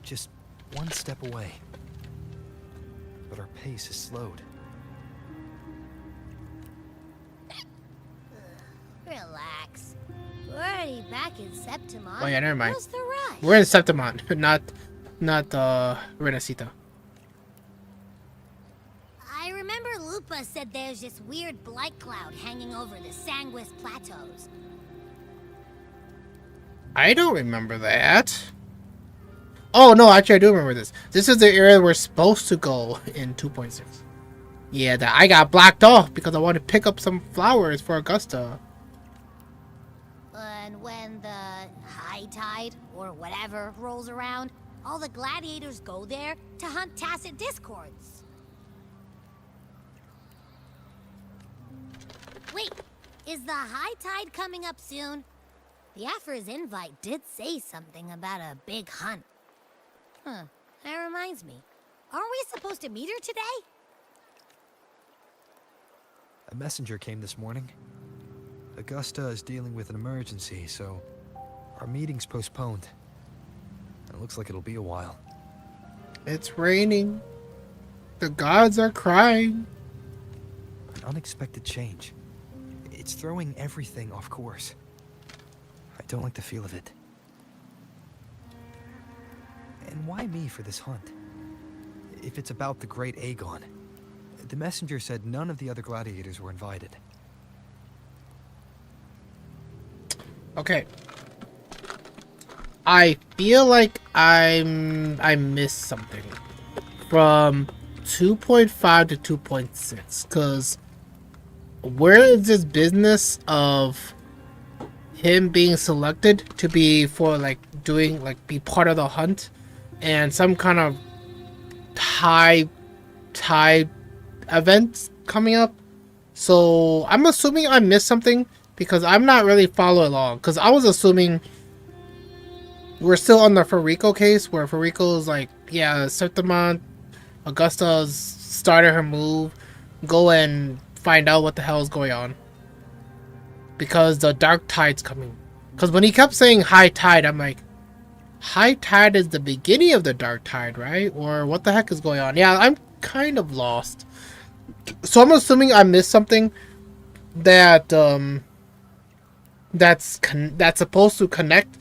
just one step away. But our pace is slowed. Relax. We're already back in Septimont. Oh yeah, never mind. What's the rush? We're in Septimont, not Renacita. I remember Lupa said there's this weird blight cloud hanging over the Sanguis Plateaus. I don't remember that. Oh no, actually I do remember this. This is the area we're supposed to go in 2.6. Yeah, that I got blocked off because I wanted to pick up some flowers for Augusta. And when the high tide, or whatever, rolls around, all the gladiators go there to hunt tacit discords. Wait, is the high tide coming up soon? The Afra's invite did say something about a big hunt. Huh, that reminds me. Aren't we supposed to meet her today? A messenger came this morning. Augusta is dealing with an emergency, so our meeting's postponed. It looks like it'll be a while. It's raining. The gods are crying. An unexpected change. It's throwing everything off course. I don't like the feel of it. And why me for this hunt? If it's about the Great Aegon. The messenger said none of the other gladiators were invited. Okay. I feel like I missed something from 2.5 to 2.6 because where is this business of him being selected to be for like doing like be part of the hunt and some kind of tide events coming up? So I'm assuming I missed something because I'm not really following along because I was assuming we're still on the Farico case where Farico's like, yeah, Septimont, Augusta's started her move, go and find out what the hell is going on. Because the dark tide's coming. Because when he kept saying high tide, I'm like, high tide is the beginning of the dark tide, right? Or what the heck is going on? Yeah, I'm kind of lost. So I'm assuming I missed something that that's supposed to connect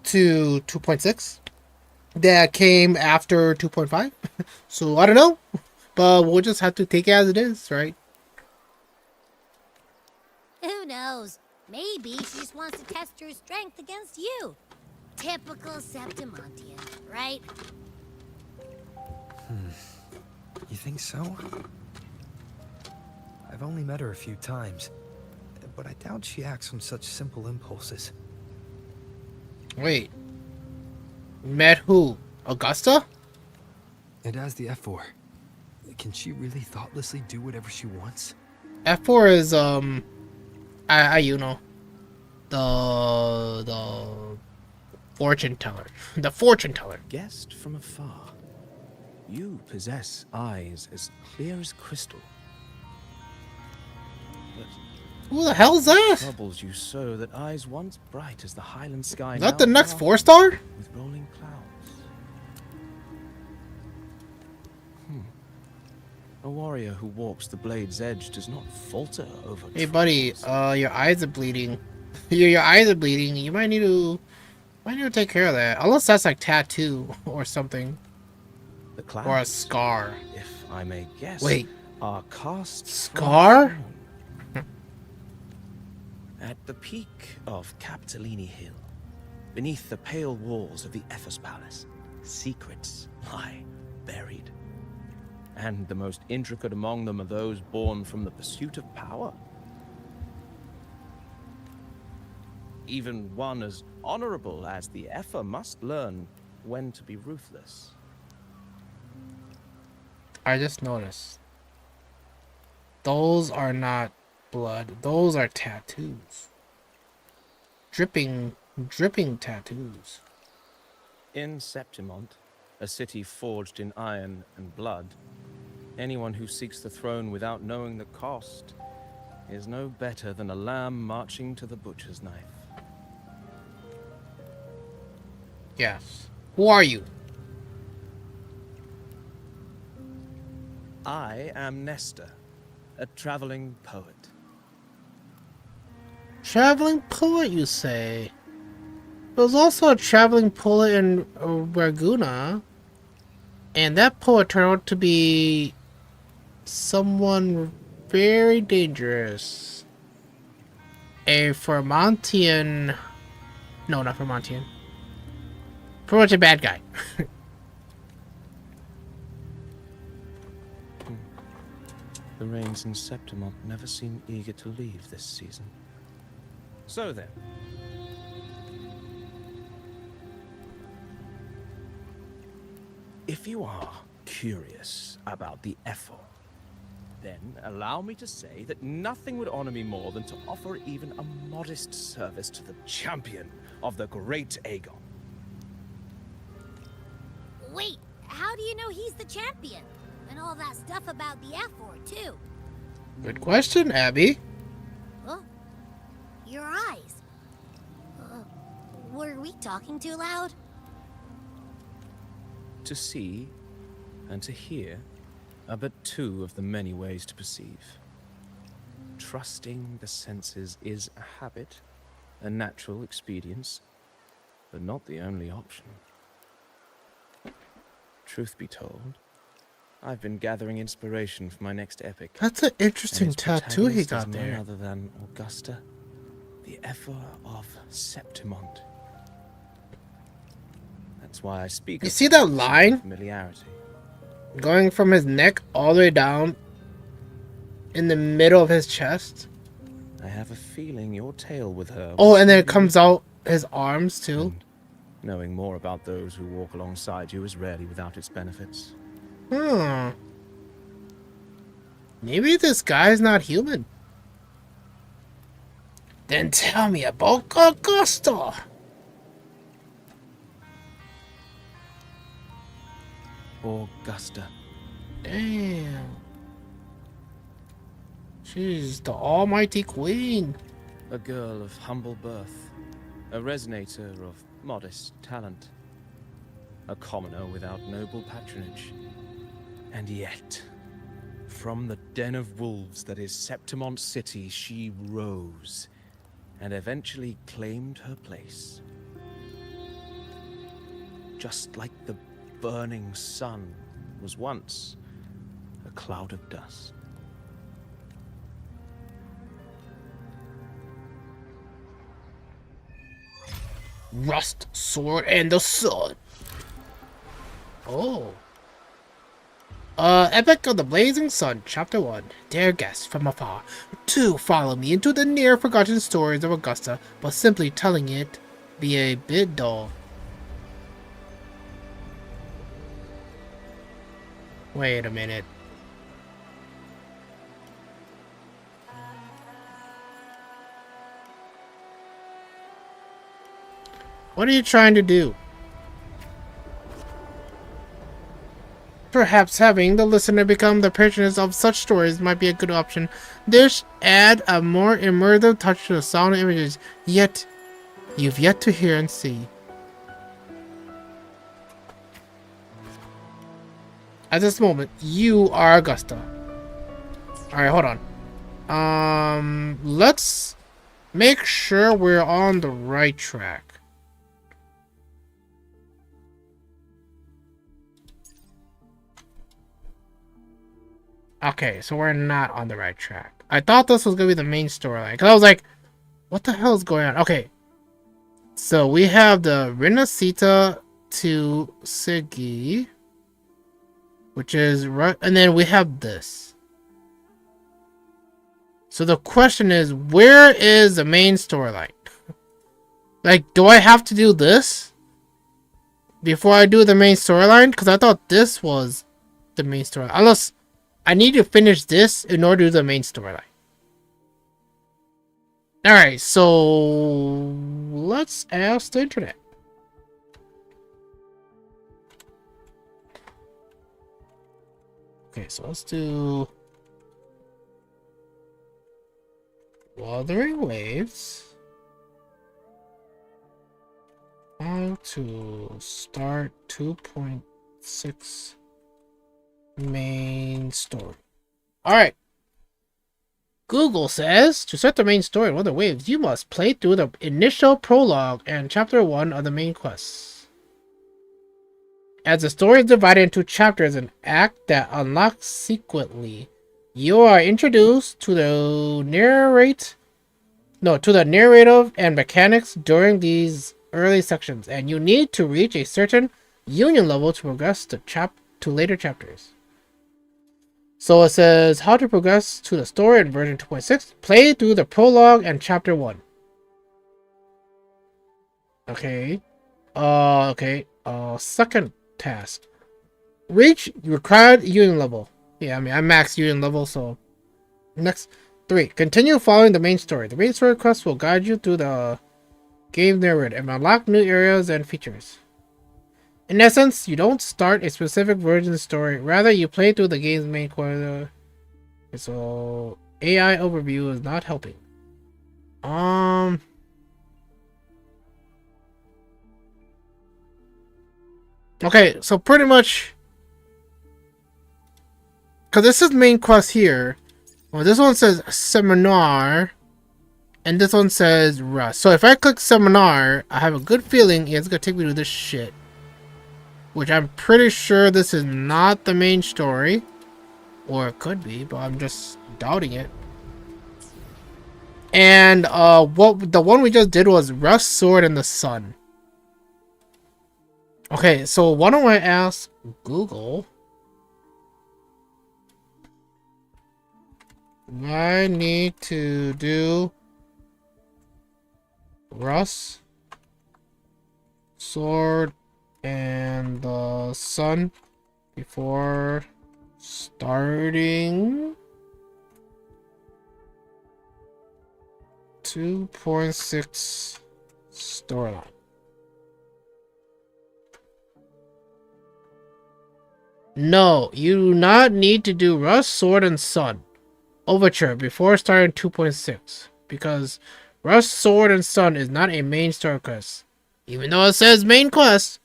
to 2.6 that came after 2.5. So I don't know, but we'll just have to take it as it is, right? Who knows? Maybe she just wants to test her strength against you. Typical Septimontian, right? You think so? I've only met her a few times, but I doubt she acts on such simple impulses. Wait. Met who? Augusta? And as the F4, can she really thoughtlessly do whatever she wants? F4 is you know, the fortune teller. The fortune teller. Guessed from afar. You possess eyes as clear as crystal. But Who the hell's that? troubles you so that eyes once bright as the highland sky Is that now the next dark 4-star? with rolling clouds. A warrior who walks the blade's edge does not falter over. Hey buddy, troubles. your eyes are bleeding. your eyes are bleeding. You might need to take care of that. Unless that's like tattoo or something. The clouds, Or a scar. if I may guess, Wait. are cast from Scar? the throne. At the peak of Capitolini Hill, beneath the pale walls of the Ephes Palace, secrets lie buried. And the most intricate among them are those born from the pursuit of power. Even one as honorable as the Epher must learn when to be ruthless. I just noticed. Those are not blood. Those are tattoos. Dripping tattoos. In Septimont, a city forged in iron and blood, anyone who seeks the throne without knowing the cost is no better than a lamb marching to the butcher's knife. Yes. Who are you? I am Nestor, a traveling poet. Traveling poet, you say? There was also a traveling poet in Raguna, and that poet turned out to be someone very dangerous. A Fermontian... No, not Fermontian. Pretty much a bad guy. The rains in Septimont never seem eager to leave this season. So then, if you are curious about the Epher, then allow me to say that nothing would honor me more than to offer even a modest service to the champion of the great Aegon. Wait, how do you know he's the champion? And all that stuff about the F4 too. Good question, Abby. Huh? Your eyes. Were we talking too loud? To see and to hear are but two of the many ways to perceive. Trusting the senses is a habit, a natural expedience, but not the only option. Truth be told, I've been gathering inspiration for my next epic. That's an interesting And its tattoo he protagonist got is none there. other than Augusta, the Epher of Septimont. That's why I speak. You of see her that with line? familiarity. Going from his neck all the way down in the middle of his chest. I have a feeling your tale with her. Oh, will and then it soon be comes out his arms too. And knowing more about those who walk alongside you is rarely without its benefits. Maybe this guy's not human. Then tell me about Augusta. Augusta. Damn. She's the almighty queen. A girl of humble birth. A resonator of modest talent. A commoner without noble patronage. And yet, from the den of wolves that is Septimont City, she rose and eventually claimed her place. just like the burning sun was once a cloud of dust. Rust, sword, and the sun. Oh. Epic of the Blazing Sun, Chapter 1. Dear guests from afar, do follow me into the near-forgotten stories of Augusta, but simply telling it be a bit dull. Wait a minute. What are you trying to do? Perhaps having the listener become the patroness of such stories might be a good option. This add a more immersive touch to the sound and images yet you've yet to hear and see. At this moment, you are Augusta. Alright, hold on. Let's make sure we're on the right track. Okay, so we're not on the right track. I thought this was gonna be the main storyline, because I was like, what the hell is going on? Okay, so we have the Renacita to Sigi, which is right, and then we have this. So the question is, where is the main storyline? Like, do I have to do this before I do the main storyline? Because I thought this was the main storyline. Unless I need to finish this in order to do the main storyline. Alright, so let's ask the internet. Okay, so let's do Wuthering Waves. How to start 2.6 main story. Alright. Google says, to start the main story in Wuthering Waves, you must play through the initial prologue and chapter 1 of the main quest. As the story is divided into chapters and acts that unlock sequentially, you are introduced to the narrative and mechanics during these early sections, and you need to reach a certain union level to progress to later chapters. So it says how to progress to the story in version 2.6. Play through the prologue and chapter 1. Okay. Second task. Reach required union level. Yeah, I mean, I'm max union level, so. Next. 3. Continue following the main story. The main story quest will guide you through the game narrative and unlock new areas and features. In essence, you don't start a specific version story. Rather, you play through the game's main quest. So, AI overview is not helping. Okay, so pretty much, because this is main quest here. Well, this one says seminar, and this one says rust. So if I click seminar, I have a good feeling it's gonna take me to this shit. Which I'm pretty sure this is not the main story. Or it could be, but I'm just doubting it. And what the one we just did was Rust, Sword, and the Sun. Okay, so why don't I ask Google? I need to do Rust, Sword, and the Sun before starting 2.6 storyline. No, you do not need to do Rust, Sword, and Sun Overture before starting 2.6 because Rust, Sword, and Sun is not a main story quest, even though it says main quest.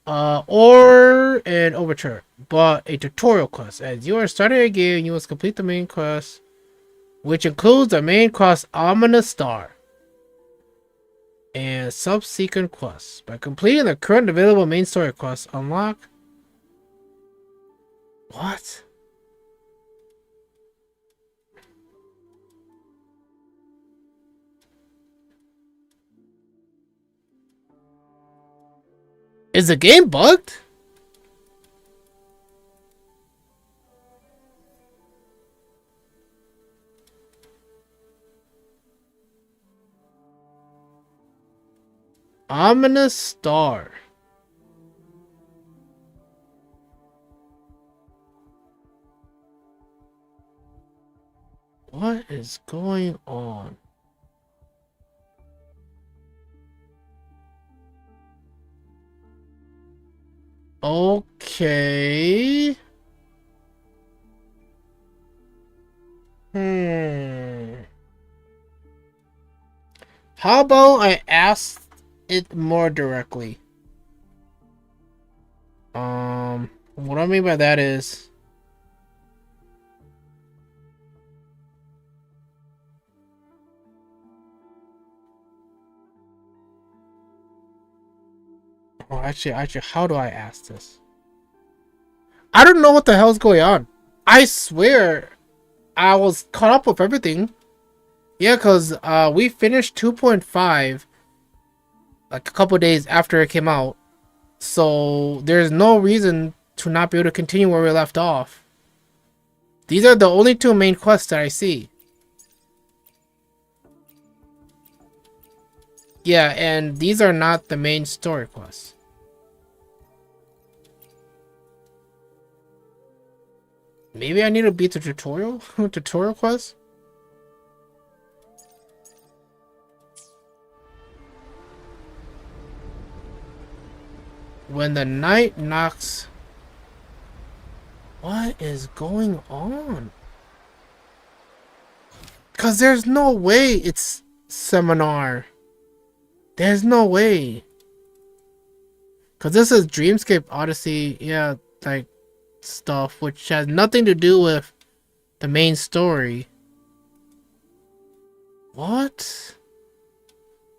Or an overture, but a tutorial quest. As you are starting a game, you must complete the main quest, which includes the main quest Ominous Star. and subsequent quests. By completing the current available main story quests, unlock... What? Is the game bugged? Ominous star. What is going on? Okay. How about I ask it more directly? What I mean by that is... Oh, actually, how do I ask this? I don't know what the hell's going on. I swear I was caught up with everything. Yeah, because we finished 2.5 like a couple days after it came out. So there's no reason to not be able to continue where we left off. These are the only two main quests that I see. Yeah, and these are not the main story quests. Maybe I need to beat the tutorial quest? When the night knocks... What is going on? Because there's no way it's Seminar. There's no way. Because this is Dreamscape Odyssey, yeah, like, stuff, which has nothing to do with the main story. What?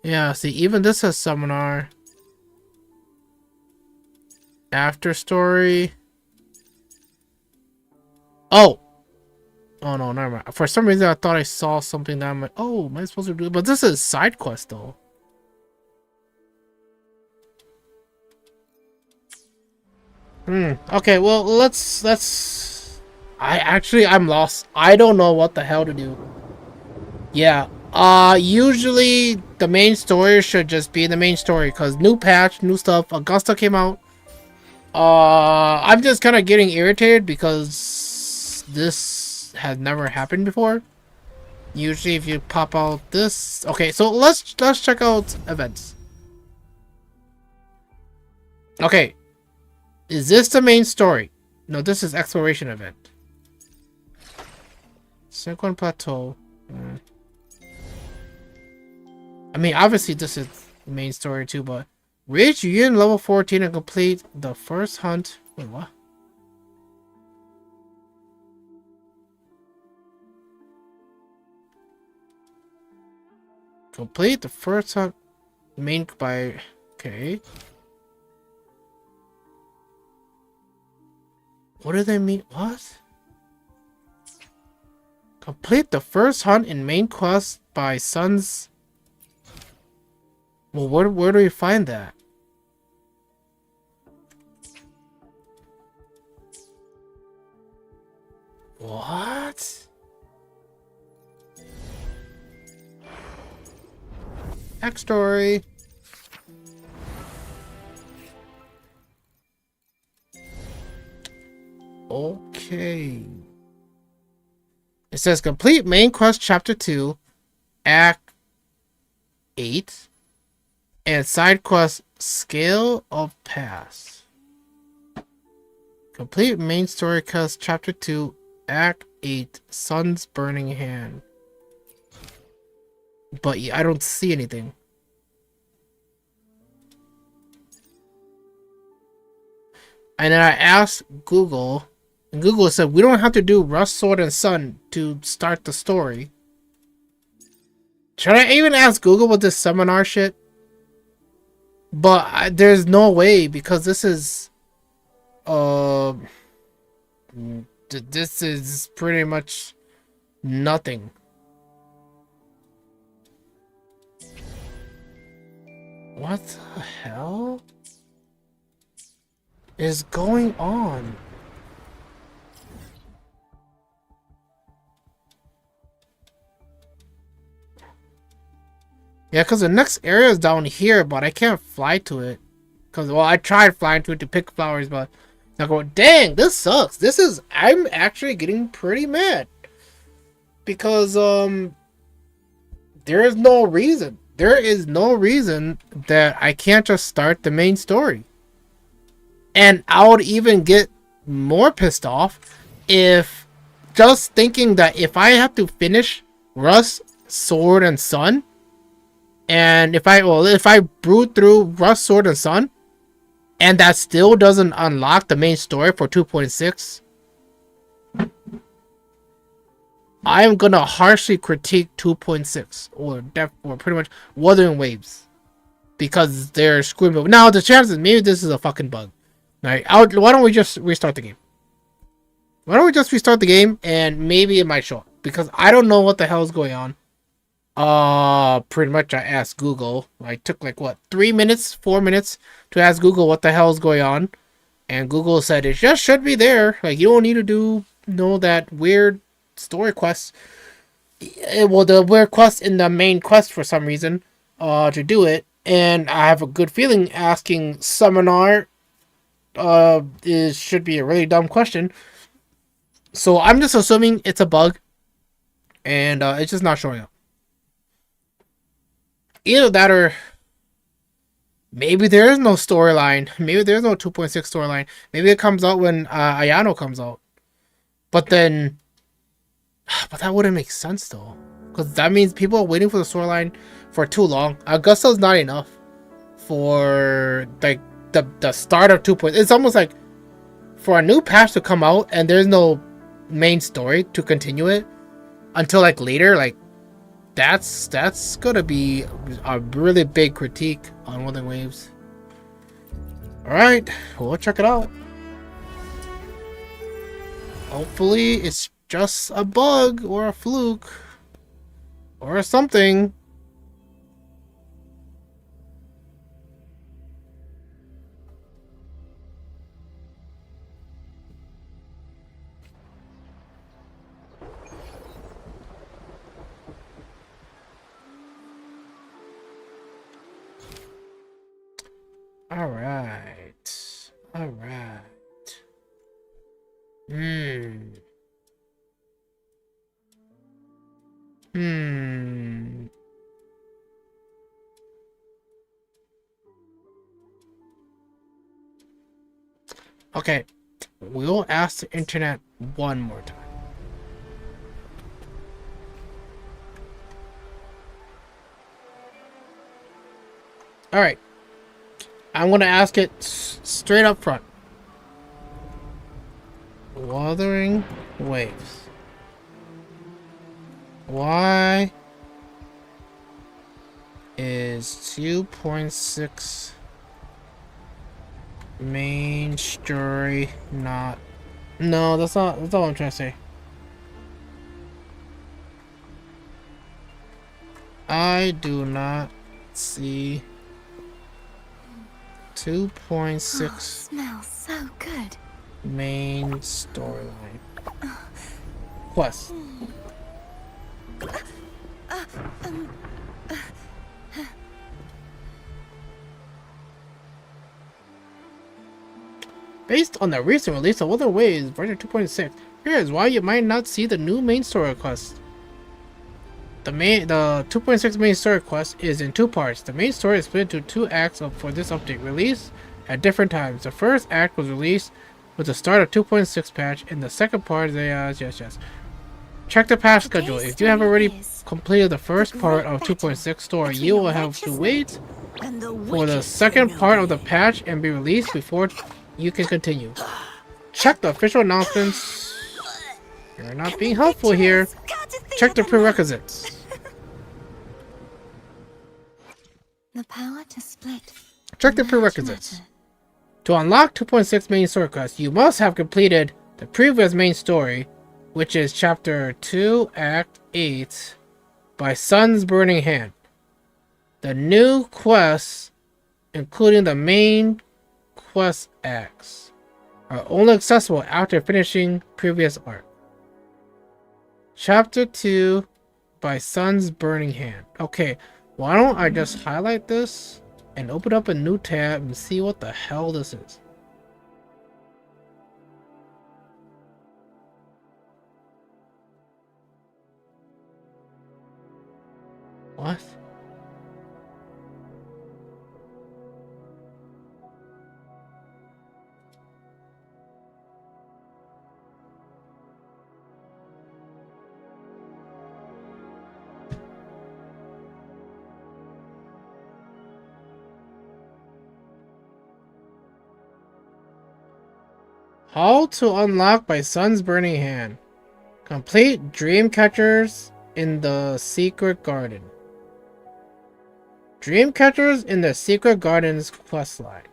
Yeah, see, even this has Seminar. After story. Oh! Oh no, never mind. For some reason I thought I saw something that I'm like, oh, am I supposed to do it? But this is side quest though. Okay, well let's I'm lost. I don't know what the hell to do. Yeah. Usually the main story should just be the main story because new patch, new stuff. Augusta came out. I'm just kind of getting irritated because this has never happened before. Usually if you pop out this... Okay, so let's check out events. Okay. Is this the main story? No, this is exploration event. Second plateau. I mean, obviously this is the main story too, but... Reach Union level 14 and complete the first hunt. Wait, what? Complete the first hunt main by... Okay. What do they mean? What? Complete the first hunt in main quest by Sons... Well, where do we find that? What? Next story. Okay. It says complete main quest chapter 2, act 8, and side quest scale of pass. Complete main story quest chapter 2, act 8, sun's burning hand. But I don't see anything. And then I asked Google, and Google said we don't have to do Rust, Sword, and Sun to start the story. Should I even ask Google with this seminar shit? But there's no way, because this is this is pretty much nothing. What the hell is going on? Yeah, because the next area is down here, but I can't fly to it. Because, well, I tried flying to it to pick flowers, but I go, dang, this sucks. I'm actually getting pretty mad. Because, there is no reason. There is no reason that I can't just start the main story. And I would even get more pissed off if just thinking that if I have to finish Rust, Sword, and Sun, and if I brood through Rust, Sword, and Sun, and that still doesn't unlock the main story for 2.6, I am gonna harshly critique 2.6 or pretty much Wuthering Waves, because they're screwing me. Now the chances, maybe this is a fucking bug. Right? Why don't we just restart the game? Why don't we just restart the game, and maybe it might show up, because I don't know what the hell is going on. Pretty much I asked Google. I took like what, 4 minutes to ask Google what the hell is going on, and Google said it just should be there. Like, you don't need to know that weird story quest. Well, the weird quest in the main quest for some reason, to do it. And I have a good feeling asking Seminar should be a really dumb question. So I'm just assuming it's a bug, and it's just not showing up. Either that, or maybe there is no storyline. Maybe there's no 2.6 storyline. Maybe it comes out when Ayano comes out. But that wouldn't make sense though, because that means people are waiting for the storyline for too long. Augusta's not enough for like the start of 2.0. It's almost like for a new patch to come out and there's no main story to continue it until like later. Like that's gonna be a really big critique on Wuthering Waves. All right, we'll check it out. Hopefully it's just a bug or a fluke or something. All right. Okay, we'll ask the internet one more time. All right, I'm gonna ask it straight up front. Wuthering Waves. Why is 2.6 main story not? No, that's not what I'm trying to say. I do not see 2.6 smells so good. main storyline quest. Based on the recent release of Wuthering Waves version 2.6, here is why you might not see the new main story quest. The 2.6 main story quest is in two parts. The main story is split into two acts for this update, released at different times. The first act was released with the start of 2.6 patch, and the second part is yes. Check the patch schedule. If you have already completed the first part of 2.6 story, you will have to wait for the second part of the patch and be released before you can continue. Check the official announcements. You're not being helpful here. Check the prerequisites. The power to split Check the Much prerequisites. matter. To unlock 2.6 main story quests, you must have completed the previous main story, which is Chapter 2, Act 8, by Sun's Burning Hand. The new quests, including the main quest acts, are only accessible after finishing previous arc. Chapter 2 by Sun's Burning Hand. Okay, why don't I just highlight this and open up a new tab and see what the hell this is. What? How to unlock by Sun's Burning Hand. Complete dream catchers in the secret garden. Dream catchers in the secret gardens questline.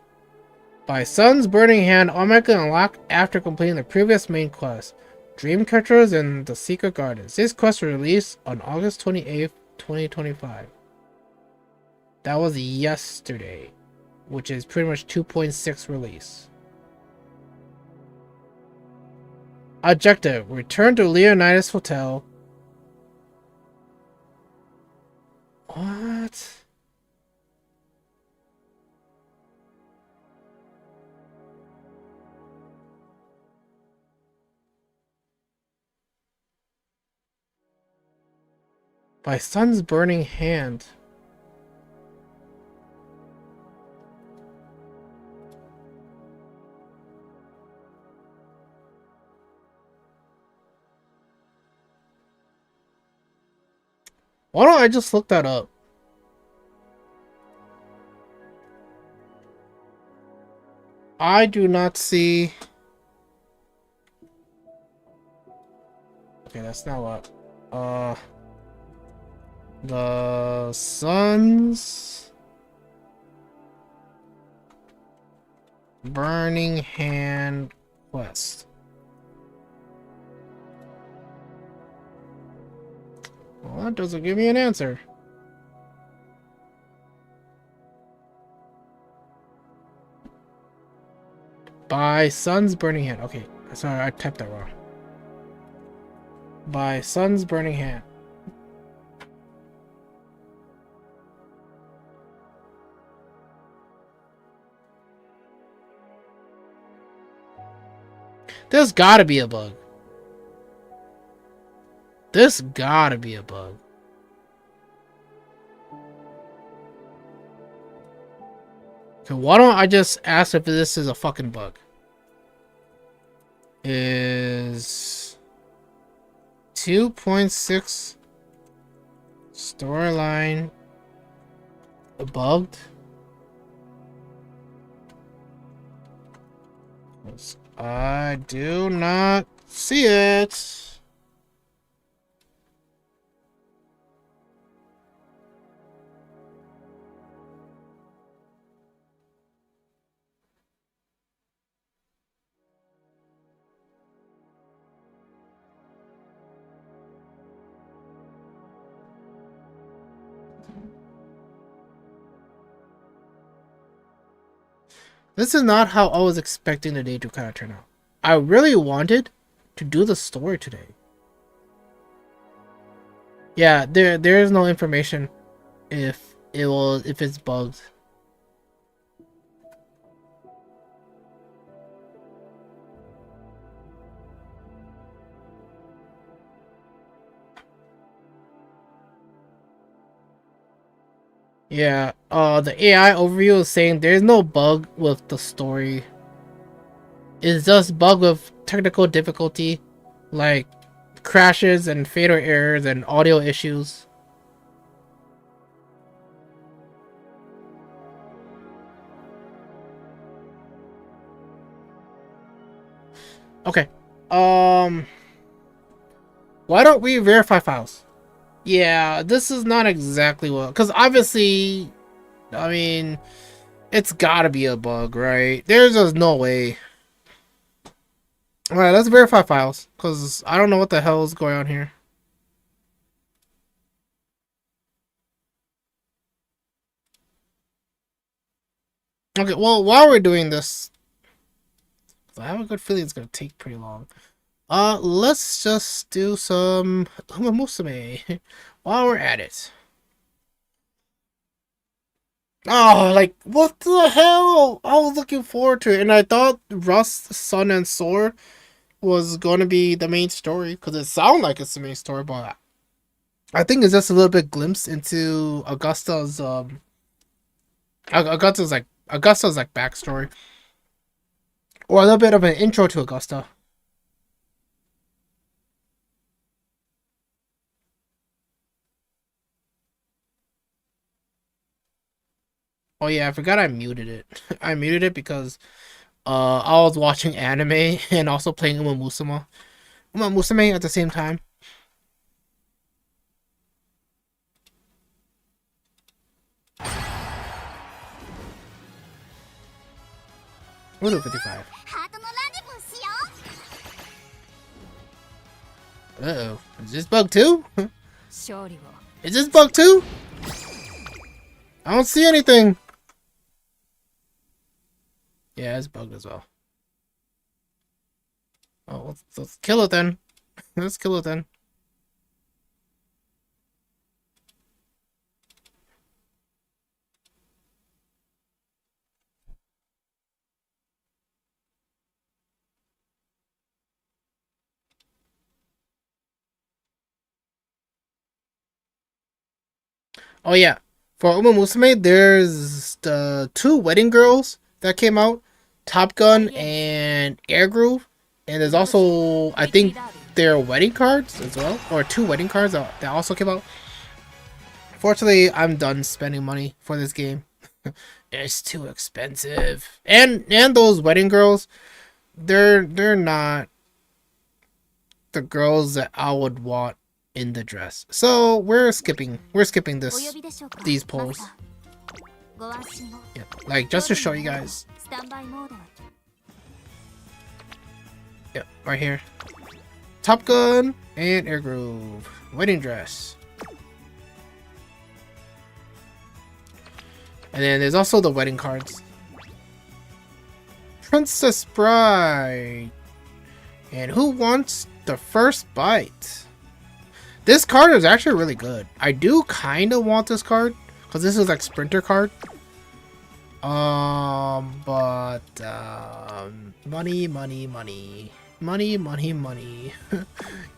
By Sun's Burning Hand automatically unlocked after completing the previous main quest. Dream catchers in the secret gardens. This quest was released on August 28th, 2025. That was yesterday, which is pretty much 2.6 release. Objective: return to Leonidas Hotel. What? By Sun's Burning Hand. Why don't I just look that up? I do not see. Okay, that's not what. The Sun's Burning Hand quest. Well, that doesn't give me an answer. By Sun's Burning Hand. Okay, sorry, I typed that wrong. By Sun's Burning Hand. There's gotta be a bug. This gotta be a bug. Okay, why don't I just ask if this is a fucking bug? Is 2.6 storyline bugged? I do not see it. This is not how I was expecting the day to kind of turn out. I really wanted to do the story today. Yeah, there is no information if it's bugged. Yeah, the AI overview is saying there's no bug with the story. It's just bug with technical difficulty, like crashes and fatal errors and audio issues. Okay, why don't we verify files? Yeah, this is not exactly what, because obviously, I mean, It's gotta be a bug, right? There's just no way. Alright, let's verify files. Because I don't know what the hell is going on here. Okay, well, while we're doing this, I have a good feeling it's gonna take pretty long. Let's just do some Musume while we're at it. Oh, like, what the hell? I was looking forward to it, and I thought Rust, Sun, and Sword was going to be the main story, because it sounds like it's the main story, but I think it's just a little bit glimpse into Augusta's like backstory, or a little bit of an intro to Augusta. Oh yeah, I forgot I muted it. I muted it because I was watching anime and also playing Uma Musume at the same time. We'll do 55. Uh-oh. Is this bug too? Is this bug too? I don't see anything. Yeah, it's bugged as well. Oh, let's kill it then. Let's kill it then. Oh yeah, for Uma Musume, there's the 2 wedding girls that came out, Top Gun and Air Groove, and there's also, I think, their wedding cards as well, or 2 wedding cards that also came out. Fortunately, I'm done spending money for this game. It's too expensive, and those wedding girls, they're not the girls that I would want in the dress. So we're skipping these polls. Yeah, like just to show you guys. Yeah, right here. Top Gun and Air Groove. Wedding dress. And then there's also the wedding cards. Princess Bride. And who wants the first bite? This card is actually really good. I do kind of want this card because this is like Sprinter card. But money.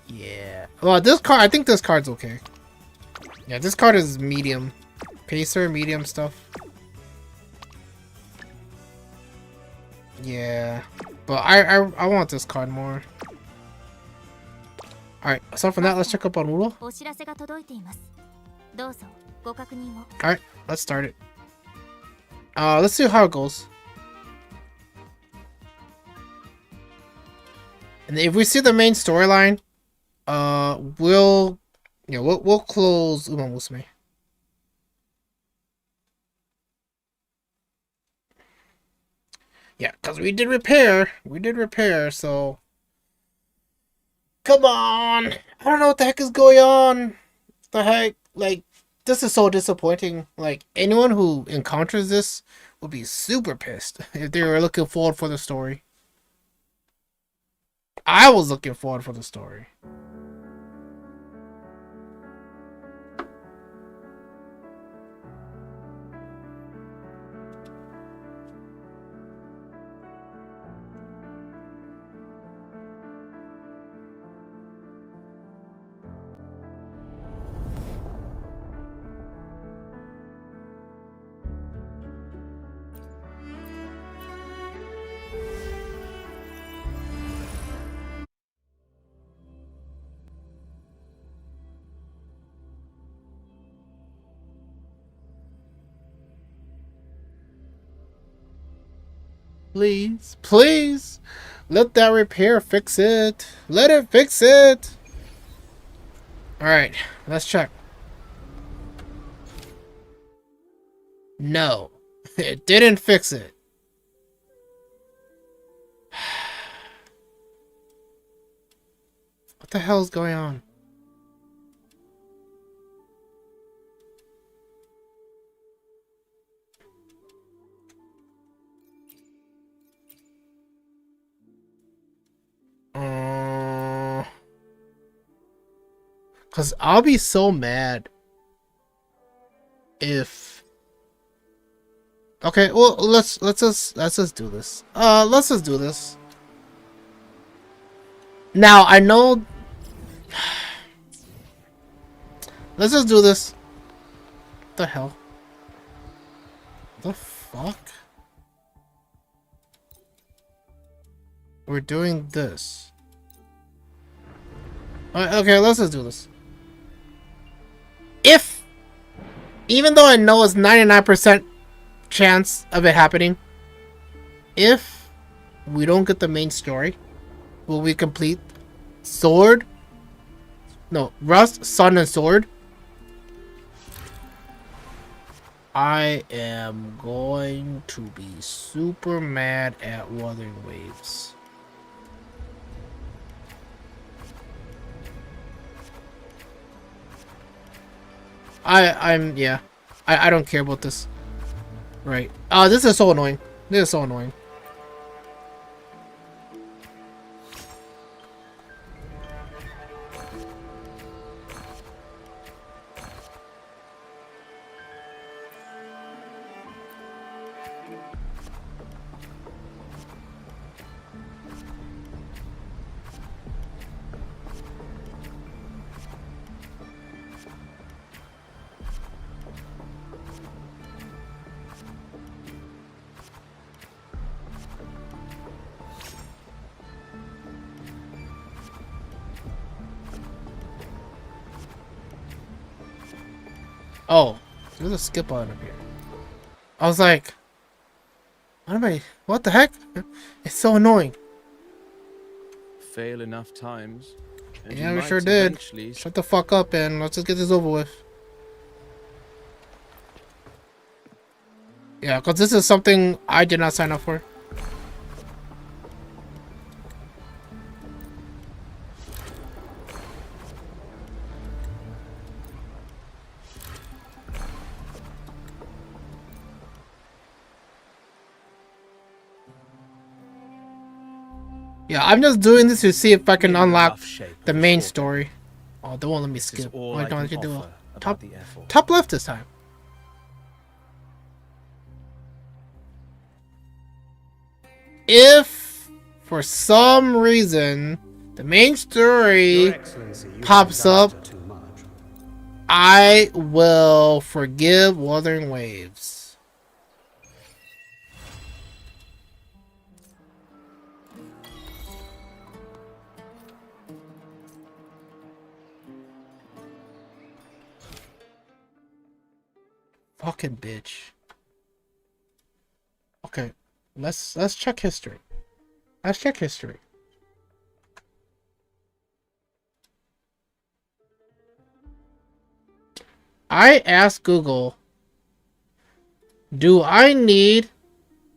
Yeah. Well, this card, I think this card's okay. Yeah, this card is medium. Pacer, medium stuff. Yeah. But I want this card more. Alright, aside from that, let's check up on Wuwa. Alright, let's start it. Let's see how it goes. And if we see the main storyline, we'll close Uma Musume. Yeah, because we did repair, so come on! I don't know what the heck is going on. The heck, like, this is so disappointing. Like, anyone who encounters this will be super pissed if they were looking forward for the story. I was looking forward for the story. Please, please, let that repair fix it. Let it fix it. Alright, let's check. No. It didn't fix it. What the hell is going on? Cause I'll be so mad if. Okay, well let's just do this. Let's just do this. Now I know. Let's just do this. What the hell? The fuck? We're doing this. Okay, let's just do this. If, even though I know it's 99% chance of it happening, if we don't get the main story, will we complete Sword? No, Rust, Sun, and Sword. I am going to be super mad at Wuthering Waves. Yeah. I don't care about this. Right. This is so annoying. This is so annoying. Oh, there's a skip button up here. I was like, what the heck? It's so annoying. Fail enough times. And Yeah, you we might sure did. eventually- Shut the fuck up and let's just get this over with. Yeah, because this is something I did not sign up for. Yeah, I'm just doing this to see if I can In unlock rough shape the and main short. story. Oh, they won't let me This is skip. all Why I don't can you do offer a about top the effort. top left this time? If for some reason the main story pops up, I will forgive Wuthering Waves. Fucking bitch. Okay, let's check history. Let's check history. I asked Google, do I need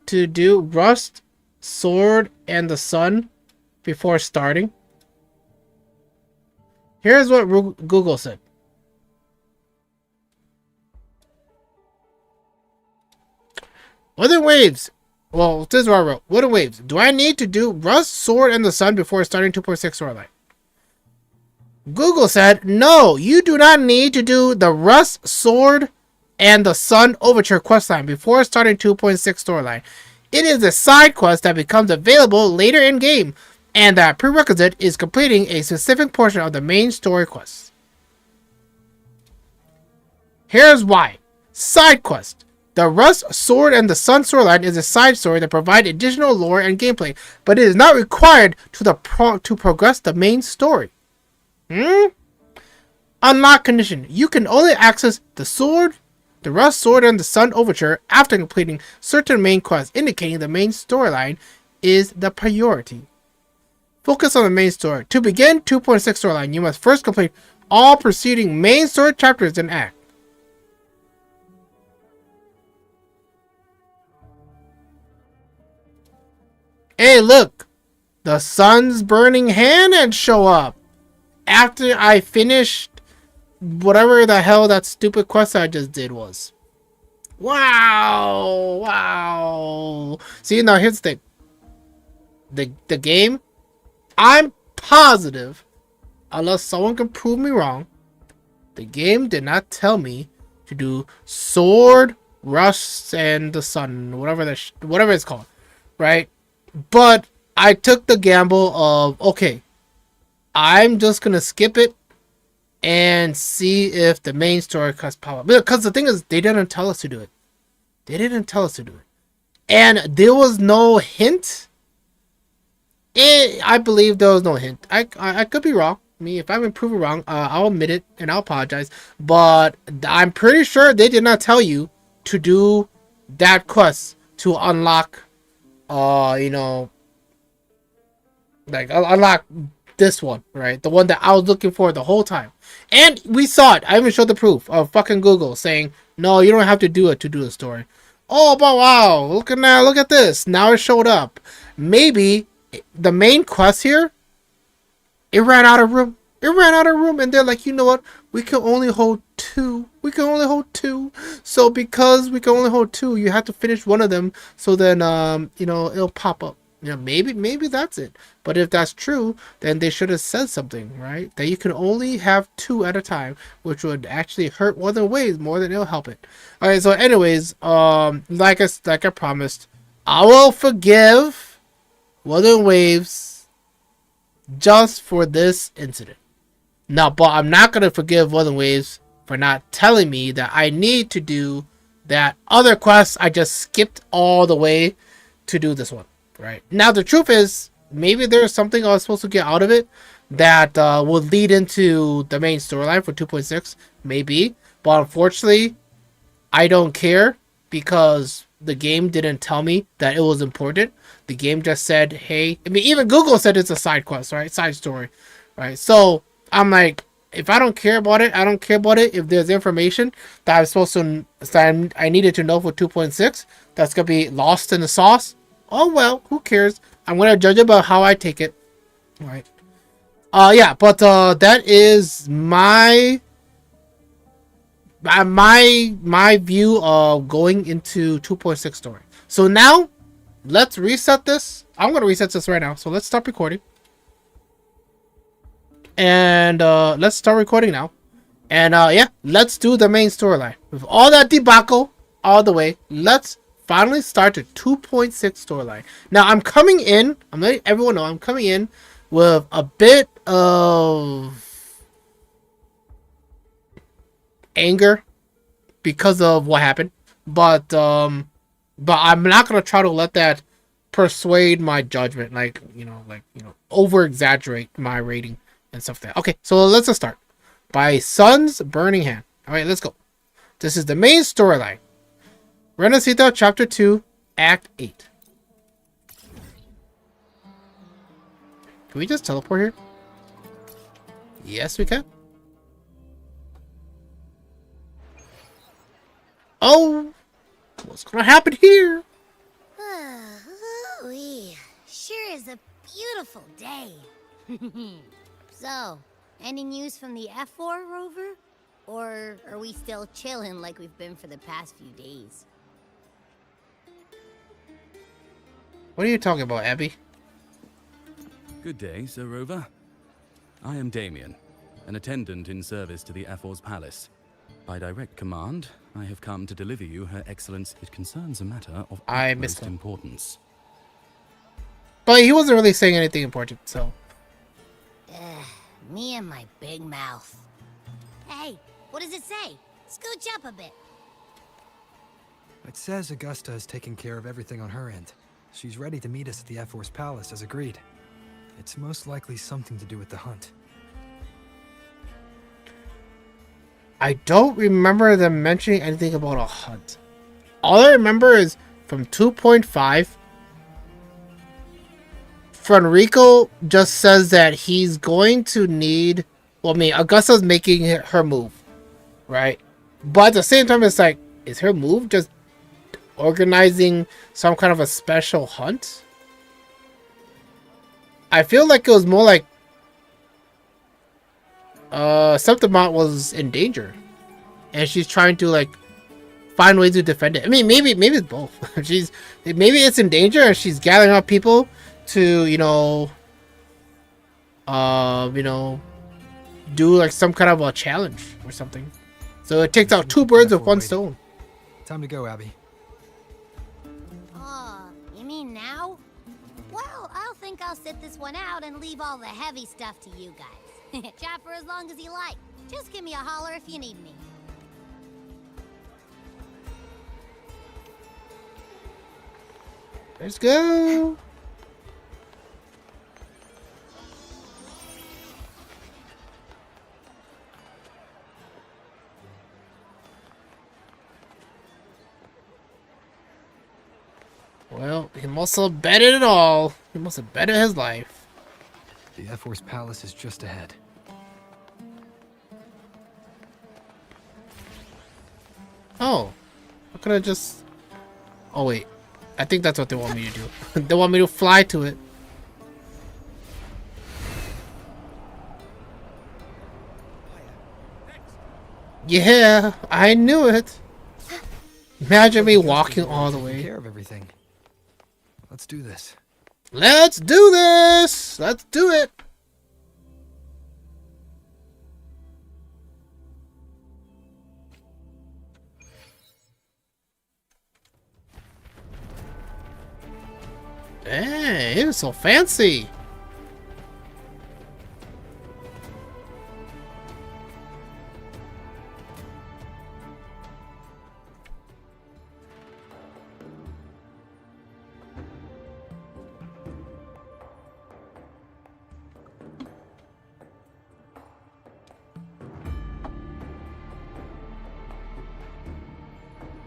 to do Rust, Sword, and the Sun before starting? Here's what Google said. Wuthering Waves. Well, this is what I wrote. Wuthering Waves. Do I need to do Rust, Sword, and the Sun before starting 2.6 storyline? Google said, no, you do not need to do the Rust, Sword, and the Sun Overture questline before starting 2.6 storyline. It is a side quest that becomes available later in game, and that prerequisite is completing a specific portion of the main story quest. Here's why. Side quest. The Rust, Sword, and the Sun storyline is a side story that provides additional lore and gameplay, but it is not required to progress the main story. Unlock condition. You can only access the Rust, Sword, and the Sun Overture after completing certain main quests, indicating the main storyline is the priority. Focus on the main story. To begin 2.6 storyline, you must first complete all preceding main story chapters and act. Hey, look! The sun's burning hand and show up after I finished whatever the hell that stupid quest I just did was. Wow! Wow! See, now here's the thing. The game, I'm positive, unless someone can prove me wrong, the game did not tell me to do sword, rust, and the sun, whatever it's called, right? But I took the gamble of, okay, I'm just gonna skip it and see if the main story quest pop up. Because the thing is, they didn't tell us to do it. They didn't tell us to do it. And there was no hint. I believe there was no hint. I could be wrong. If I've been proven wrong, I'll admit it and I'll apologize. But I'm pretty sure they did not tell you to do that quest to unlock, unlock this one, right? The one that I was looking for the whole time. And we saw it. I even showed the proof of fucking Google saying, no, you don't have to do it to do the story. Oh, but wow, look at this. Now it showed up. Maybe the main quest here, it ran out of room. And they're like, you know what? We can only hold 2. So because we can only hold 2, you have to finish one of them. So then, it'll pop up. Maybe that's it. But if that's true, then they should have said something, right? That you can only have 2 at a time, which would actually hurt Wuthering Waves more than it'll help it. All right. So, anyways, like I promised, I will forgive Wuthering Waves just for this incident. Now, but I'm not gonna forgive Wuthering Waves for not telling me that I need to do that other quest I just skipped all the way to do this one. Right now, the truth is, maybe there's something I was supposed to get out of it that will lead into the main storyline for 2.6. Maybe, but unfortunately, I don't care because the game didn't tell me that it was important. The game just said, "Hey," I mean, even Google said it's a side quest, right? Side story, right? So I'm like, if I don't care about it, I don't care about it. If there's information that I'm supposed to, that I needed to know for 2.6, that's gonna be lost in the sauce. Oh well, who cares? I'm gonna judge about how I take it. All right. Yeah, but that is my view of going into 2.6 story. So now, let's reset this. I'm gonna reset this right now. So let's stop recording. And let's start recording now. And yeah, let's do the main storyline. With all that debacle all the way, let's finally start the 2.6 storyline. Now, I'm letting everyone know, I'm coming in with a bit of anger because of what happened. But I'm not going to try to let that persuade my judgment, over exaggerate my rating and stuff like that. Okay, so let's just start. By Sun's Burning Hand. Alright, let's go. This is the main storyline. Renacita, Chapter 2, Act 8. Can we just teleport here? Yes, we can. Oh! What's gonna happen here? Ooh-wee. Sure is a beautiful day. So, any news from the F4 rover? Or are we still chilling like we've been for the past few days? What are you talking about, Abby? Good day, Sir Rover. I am Damien, an attendant in service to the Ephor's palace. By direct command, I have come to deliver you Her Excellence. It concerns a matter of utmost importance. But he wasn't really saying anything important, so... Me and my big mouth. Hey, what does it say? Scooch up a bit. It says Augusta is taking care of everything on her end. She's ready to meet us at the F4's palace as agreed. It's most likely something to do with the hunt. I don't remember them mentioning anything about a hunt. All I remember is from 2.5, Fenrico just says that he's going to need... Well, I mean, Augusta's making her move, right? But at the same time, it's like, is her move just organizing some kind of a special hunt? I feel like it was more like Septimont was in danger, and she's trying to like find ways to defend it. I mean, maybe it's both. Maybe it's in danger, and she's gathering up people to do like some kind of a challenge or something. So it takes out two birds with one stone. Time to go, Abby. Oh, you mean now? Well, I'll sit this one out and leave all the heavy stuff to you guys. Chat for as long as you like. Just give me a holler if you need me. Let's go. Well, he must have betted it all. He must have betted his life. The F-Force Palace is just ahead. Oh, I could have just... Oh wait, I think that's what they want me to do. They want me to fly to it. Yeah, I knew it. Imagine me walking all the Taking way. care of everything. Let's do this. Let's do this! Let's do it! Hey, it was so fancy.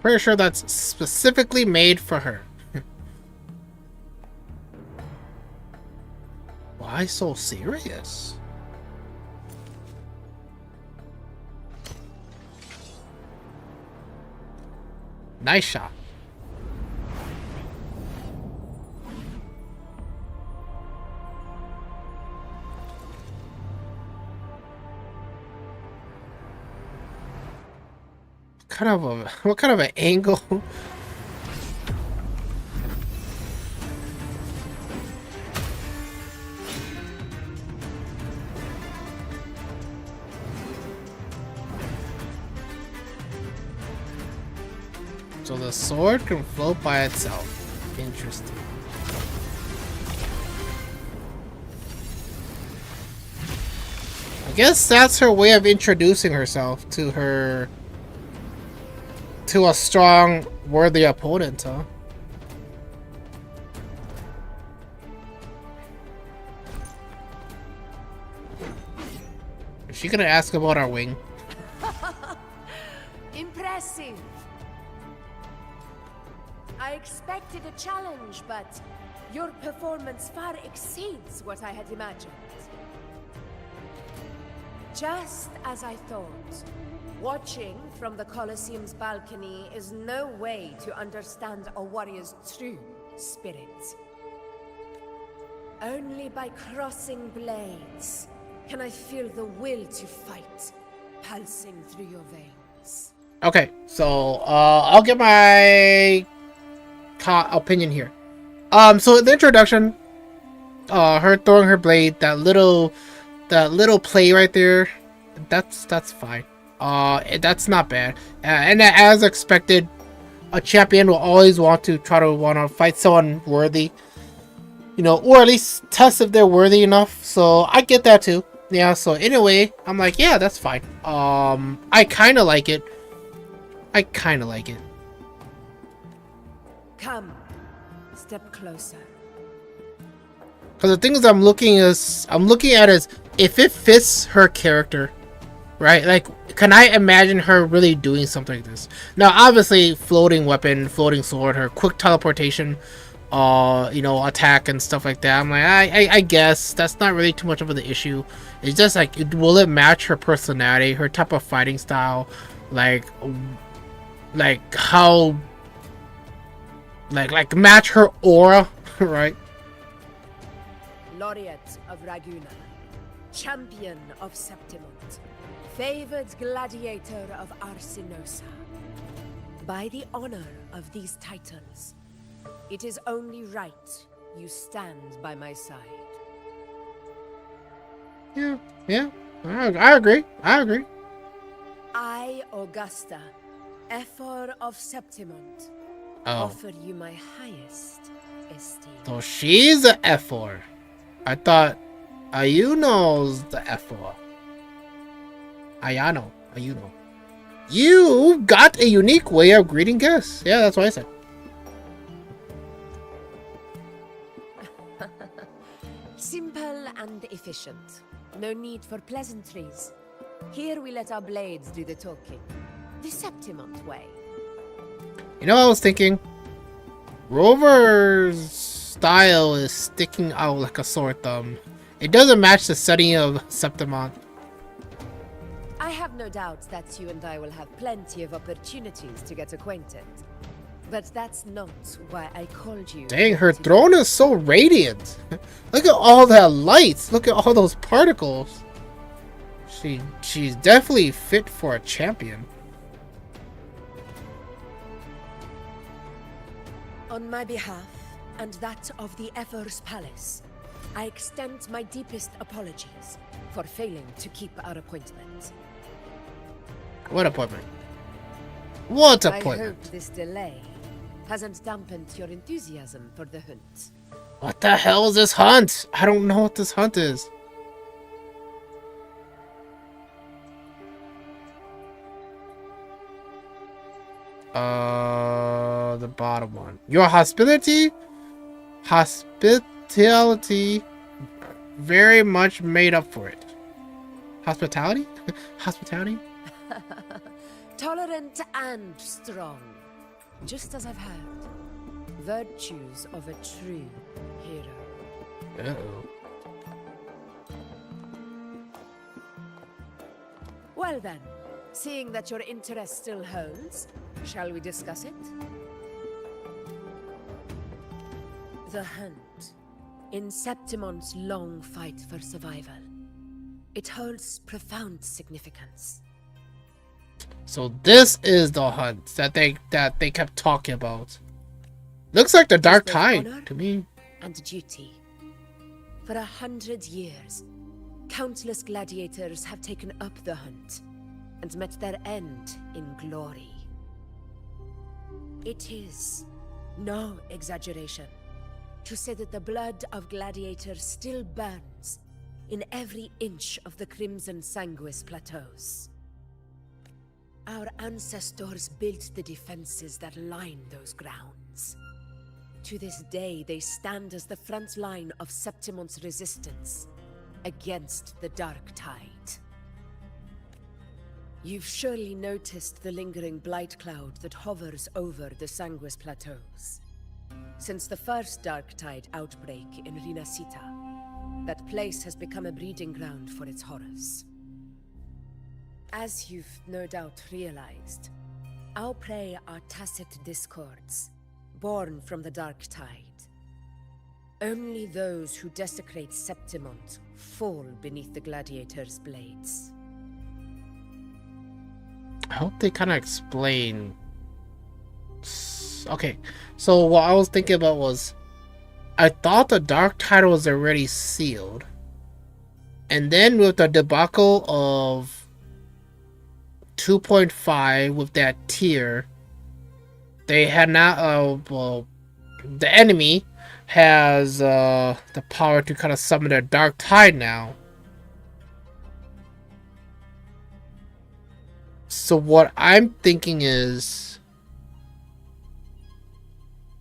Pretty sure that's specifically made for her. Why so serious? Nice shot. What kind of an angle? So the sword can float by itself. Interesting. I guess that's her way of introducing herself to a strong, worthy opponent, huh? Is she gonna ask about our wing? Impressive. I expected a challenge, but your performance far exceeds what I had imagined. Just as I thought. Watching from the Colosseum's balcony is no way to understand a warrior's true spirit. Only by crossing blades can I feel the will to fight pulsing through your veins. Okay, so I'll get my opinion here. So the introduction, her throwing her blade, that little play right there, that's fine. That's not bad. And as expected, a champion will always want to fight someone worthy, or at least test if they're worthy enough. So I get that too. Yeah. So anyway, I'm like, yeah, that's fine. I kind of like it. Come, step closer. Because the things I'm looking at is if it fits her character, right? Like, can I imagine her really doing something like this? Now, obviously, floating weapon, floating sword, her quick teleportation, attack and stuff like that. I'm like, I guess that's not really too much of an issue. It's just like, will it match her personality, her type of fighting style, like how, like match her aura, right? laureate of Raguna, champion of Septimont, favored gladiator of Arsinosa. By the honor of these titles, it is only right you stand by my side. Yeah. I agree. I, Augusta, Ephor of Septimont, Oh, offer you my highest esteem. so she's the F4. I thought Ayuno's the F4. Ayano. You got a unique way of greeting guests. Yeah, that's what I said. Simple and efficient. No need for pleasantries. Here we let our blades do the talking. The Septimont way. You know what I was thinking? Rover's style is sticking out like a sore thumb. It doesn't match the setting of Septimont. I have no doubt that you and I will have plenty of opportunities to get acquainted. But that's not why I called you. Dang, her throne is so radiant. Look at all that lights. Look at all those particles. She's definitely fit for a champion. On my behalf, and that of the Ephor's Palace, I extend my deepest apologies for failing to keep our appointment. What appointment? What I appointment? hope this delay hasn't dampened your enthusiasm for the hunt. What the hell is this hunt? I don't know what this hunt is. The bottom one. Your hospitality very much made up for it. Hospitality? Hospitality? Tolerant and strong, just as I've heard. Virtues of a true hero. Uh-oh. Well then, seeing that your interest still holds, shall we discuss it? The hunt. In Septimont's long fight for survival. It holds profound significance. So this is the hunt that they kept talking about. Looks like the Dark both Tide honor to me. And duty. For 100 years, countless gladiators have taken up the hunt and met their end in glory. It is no exaggeration to say that the blood of gladiators still burns in every inch of the Crimson Sanguis plateaus. Our ancestors built the defenses that line those grounds. To this day, they stand as the front line of Septimont's resistance against the Dark Tide. You've surely noticed the lingering blight cloud that hovers over the Sanguis plateaus. Since the first Dark Tide outbreak in Rinasita, that place has become a breeding ground for its horrors. As you've no doubt realized, our prey are tacit discords, born from the Dark Tide. Only those who desecrate Septimont fall beneath the gladiators' blades. I hope they kind of explain. Okay, so what I was thinking about was, I thought the Dark Tide was already sealed, and then with the debacle of 2.5 with that tier, they had not. Well, the enemy has the power to kind of summon their Dark Tide now. So what I'm thinking is,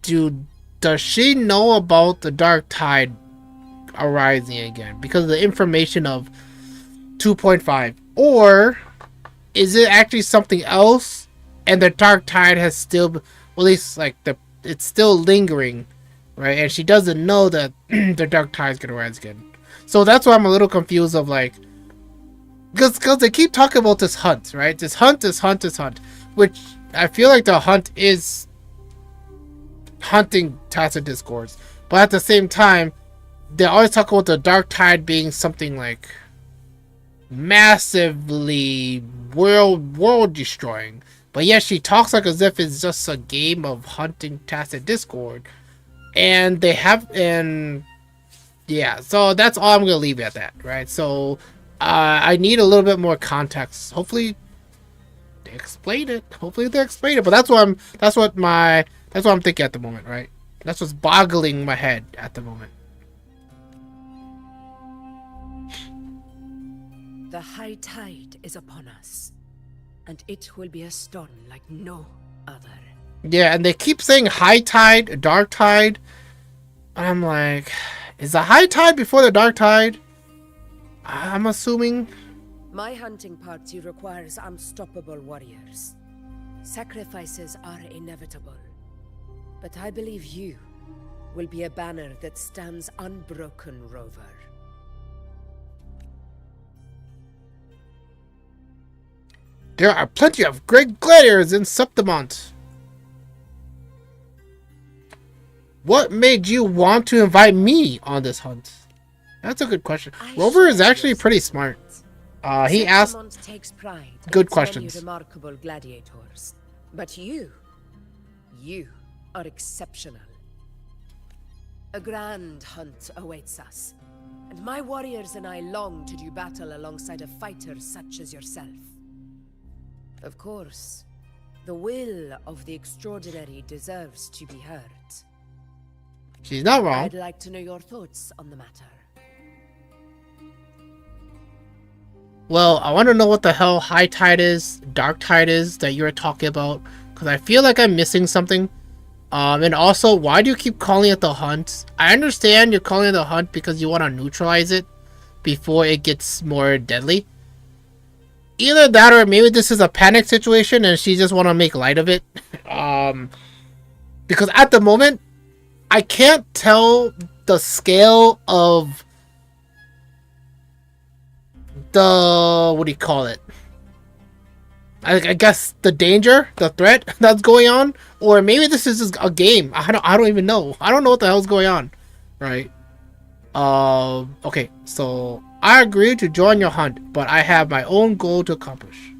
does she know about the Dark Tide arising again because of the information of 2.5, or is it actually something else and the Dark Tide has still, well, at least like it's still lingering, right? And she doesn't know that the Dark Tide is gonna rise again. So that's why I'm a little confused of like, because they keep talking about this hunt, right? This hunt, which I feel like the hunt is hunting tacit discords, but at the same time, they always talk about the dark tide being something like massively world destroying, but yet she talks like as if it's just a game of hunting tacit discord, and they have, and yeah, so that's all I'm gonna leave it at that, right? So I need a little bit more context. Hopefully they explain it. But that's what I'm thinking at the moment, right? That's what's boggling my head at the moment. The high tide is upon us, and it will be a storm like no other. Yeah, and they keep saying high tide, dark tide. I'm like, is the high tide before the dark tide? I'm assuming. My hunting party requires unstoppable warriors. Sacrifices are inevitable. But I believe you will be a banner that stands unbroken, Rover. There are plenty of great gladiators in Septimont. What made you want to invite me on this hunt? That's a good question. Rover is actually pretty smart. He asked takes pride good in questions. many remarkable gladiators, but you are exceptional. A grand hunt awaits us, and my warriors and I long to do battle alongside a fighter such as yourself. Of course, the will of the extraordinary deserves to be heard. She's not wrong. I'd like to know your thoughts on the matter. Well, I want to know what the hell high tide is, dark tide is that you're talking about, because I feel like I'm missing something. And also, why do you keep calling it the hunt? I understand you're calling it the hunt because you want to neutralize it before it gets more deadly. Either that, or maybe this is a panic situation and she just want to make light of it. Because at the moment, I can't tell the scale of the, what do you call it? I guess the danger, the threat that's going on, or maybe this is just a game. I don't even know. I don't know what the hell's going on, right? Okay, so I agree to join your hunt, but I have my own goal to accomplish.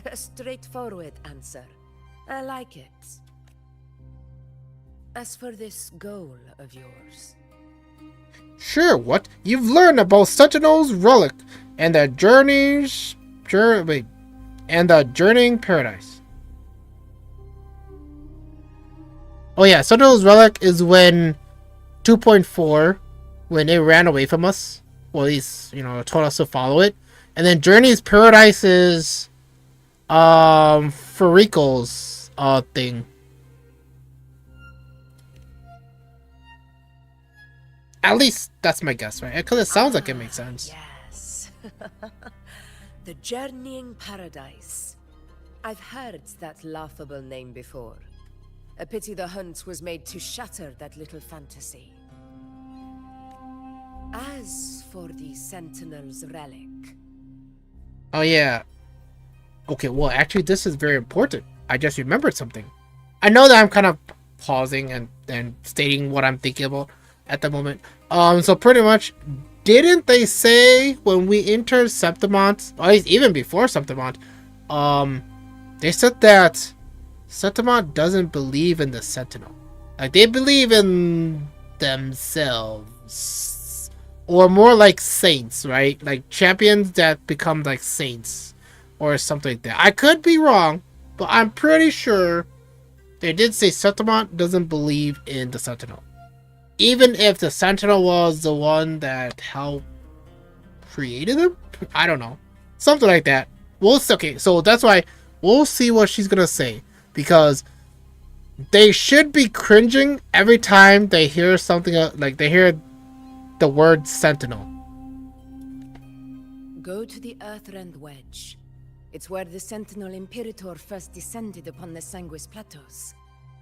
A straightforward answer. I like it. As for this goal of yours... Sure, what? You've learned about Sentinel's relic and the journeying paradise. Oh yeah, Sentinel's relic is when 2.4, when it ran away from us. Well, at least, told us to follow it. And then Journey's paradise is Farico's thing. At least that's my guess, right? Because it sounds like it makes sense. Yes. The Journeying Paradise. I've heard that laughable name before. A pity the hunt was made to shatter that little fantasy. As for the Sentinel's relic... Oh yeah. Okay, well actually this is very important. I just remembered something. I know that I'm kind of pausing and stating what I'm thinking about at the moment. So pretty much, didn't they say when we entered Septimont, or at least even before Septimont, they said that Septimont doesn't believe in the Sentinel. Like, they believe in themselves. Or more like saints, right? Like champions that become like saints. Or something like that. I could be wrong, but I'm pretty sure they did say Septimont doesn't believe in the Sentinel. Even if the Sentinel was the one that helped created him? I don't know. Something like that. Okay, so that's why we'll see what she's gonna say. Because they should be cringing every time they hear something, like they hear the word Sentinel. Go to the Earthrend Wedge. It's where the Sentinel Imperator first descended upon the Sanguis Plateaus,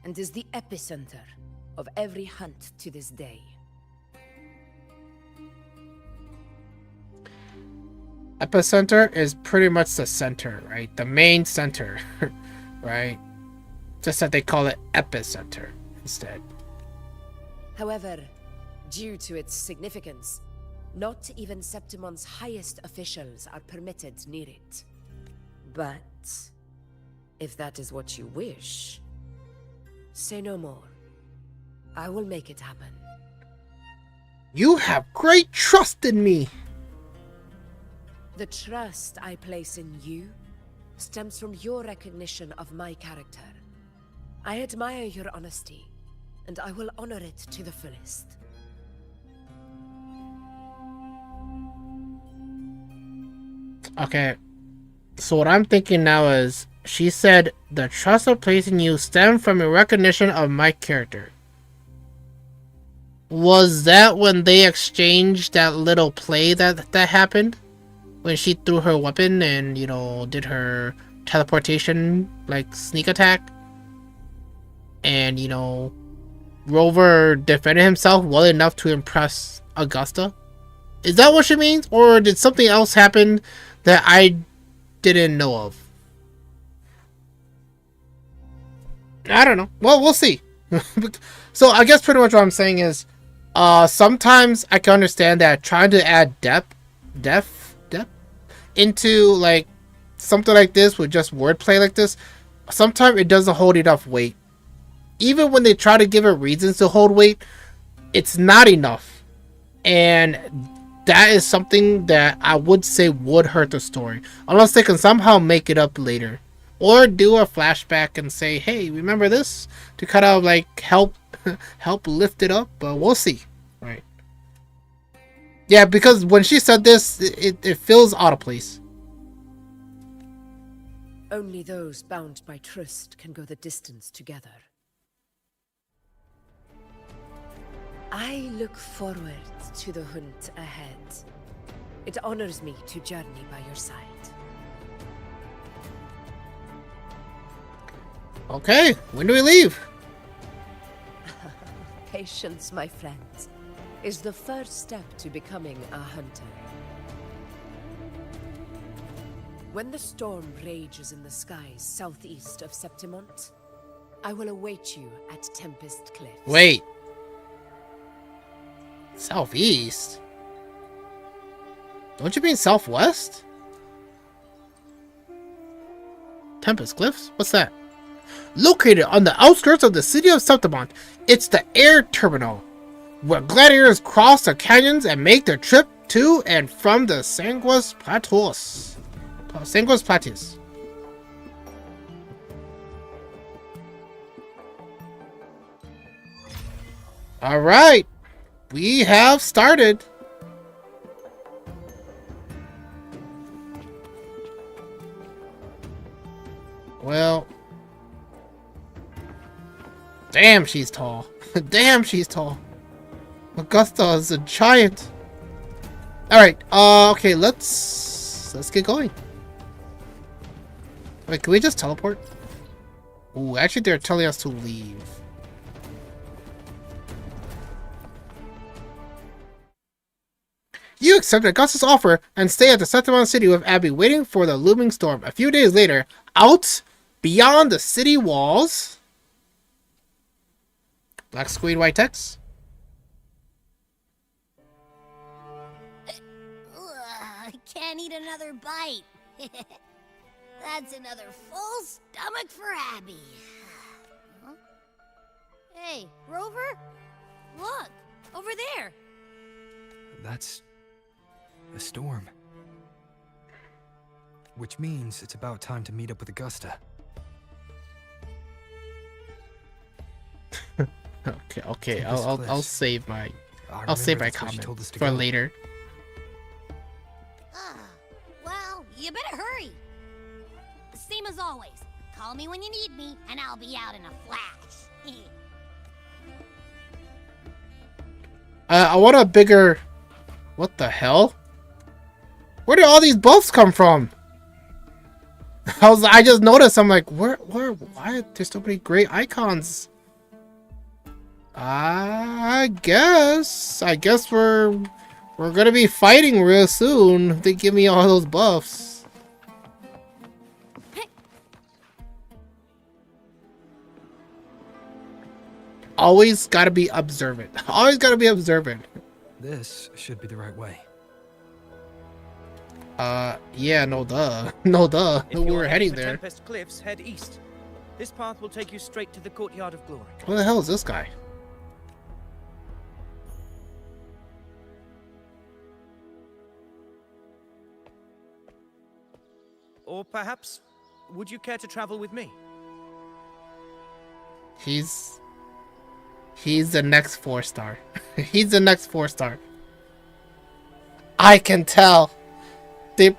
and is the epicenter of every hunt to this day. Epicenter is pretty much the center, right? The main center, right? Just that they call it epicenter instead. However, due to its significance, not even Septimon's highest officials are permitted near it. But if that is what you wish, say no more. I will make it happen. You have great trust in me. The trust I place in you stems from your recognition of my character. I admire your honesty, and I will honor it to the fullest. Okay. So what I'm thinking now is, she said the trust I place in you stemmed from a recognition of my character. Was that when they exchanged that little play that happened? When she threw her weapon and, you know, did her teleportation, like, sneak attack? And, you know, Rover defended himself well enough to impress Augusta? Is that what she means? Or did something else happen that I didn't know of? I don't know. Well, we'll see. So I guess pretty much what I'm saying is, sometimes I can understand that trying to add depth into like something like this with just wordplay like this, sometimes it doesn't hold enough weight. Even when they try to give it reasons to hold weight, it's not enough. And that is something that I would say would hurt the story, unless they can somehow make it up later, or do a flashback and say, hey, remember this, to kind of like help lift it up. But we'll see. Right. Yeah, because when she said this, it feels out of place. Only those bound by trust can go the distance together. I look forward to the hunt ahead. It honors me to journey by your side. Okay, when do we leave? Patience, my friend, is the first step to becoming a hunter. When the storm rages in the skies southeast of Septimont, I will await you at Tempest Cliffs. Wait. Southeast? Don't you mean southwest? Tempest Cliffs? What's that? Located on the outskirts of the city of Septimont, it's the air terminal, where gladiators cross the canyons and make their trip to and from the Sanguis Plateaus. Sanguis Plateaus. Alright, we have started. Well, damn, she's tall. Damn, she's tall. Augusta is a giant. Alright, okay, let's get going. Wait, can we just teleport? Ooh, actually they're telling us to leave. You accept Augusta's offer and stay at the Septimont City with Abby, waiting for the looming storm. A few days later, out beyond the city walls, black screen, white text. I can't eat another bite. That's another full stomach for Abby. Huh? Hey, Rover? Look, over there. That's a storm. Which means it's about time to meet up with Augusta. Okay. I'll save my comment for later. Well, you better hurry. Same as always. Call me when you need me, and I'll be out in a flash. I want a bigger. What the hell? Where did all these buffs come from? I just noticed. I'm like, why are there so many great icons? I guess we're gonna be fighting real soon if they give me all those buffs. always gotta be observant. Always gotta be observant. This should be the right way. Yeah, no duh. No duh. If We you're were heading heading for there. Tempest Cliffs, head east. This path will take you straight to the Courtyard of Glory. Who the hell is this guy? Or perhaps, would you care to travel with me? He's the next 4-star. He's the next 4-star. I can tell. They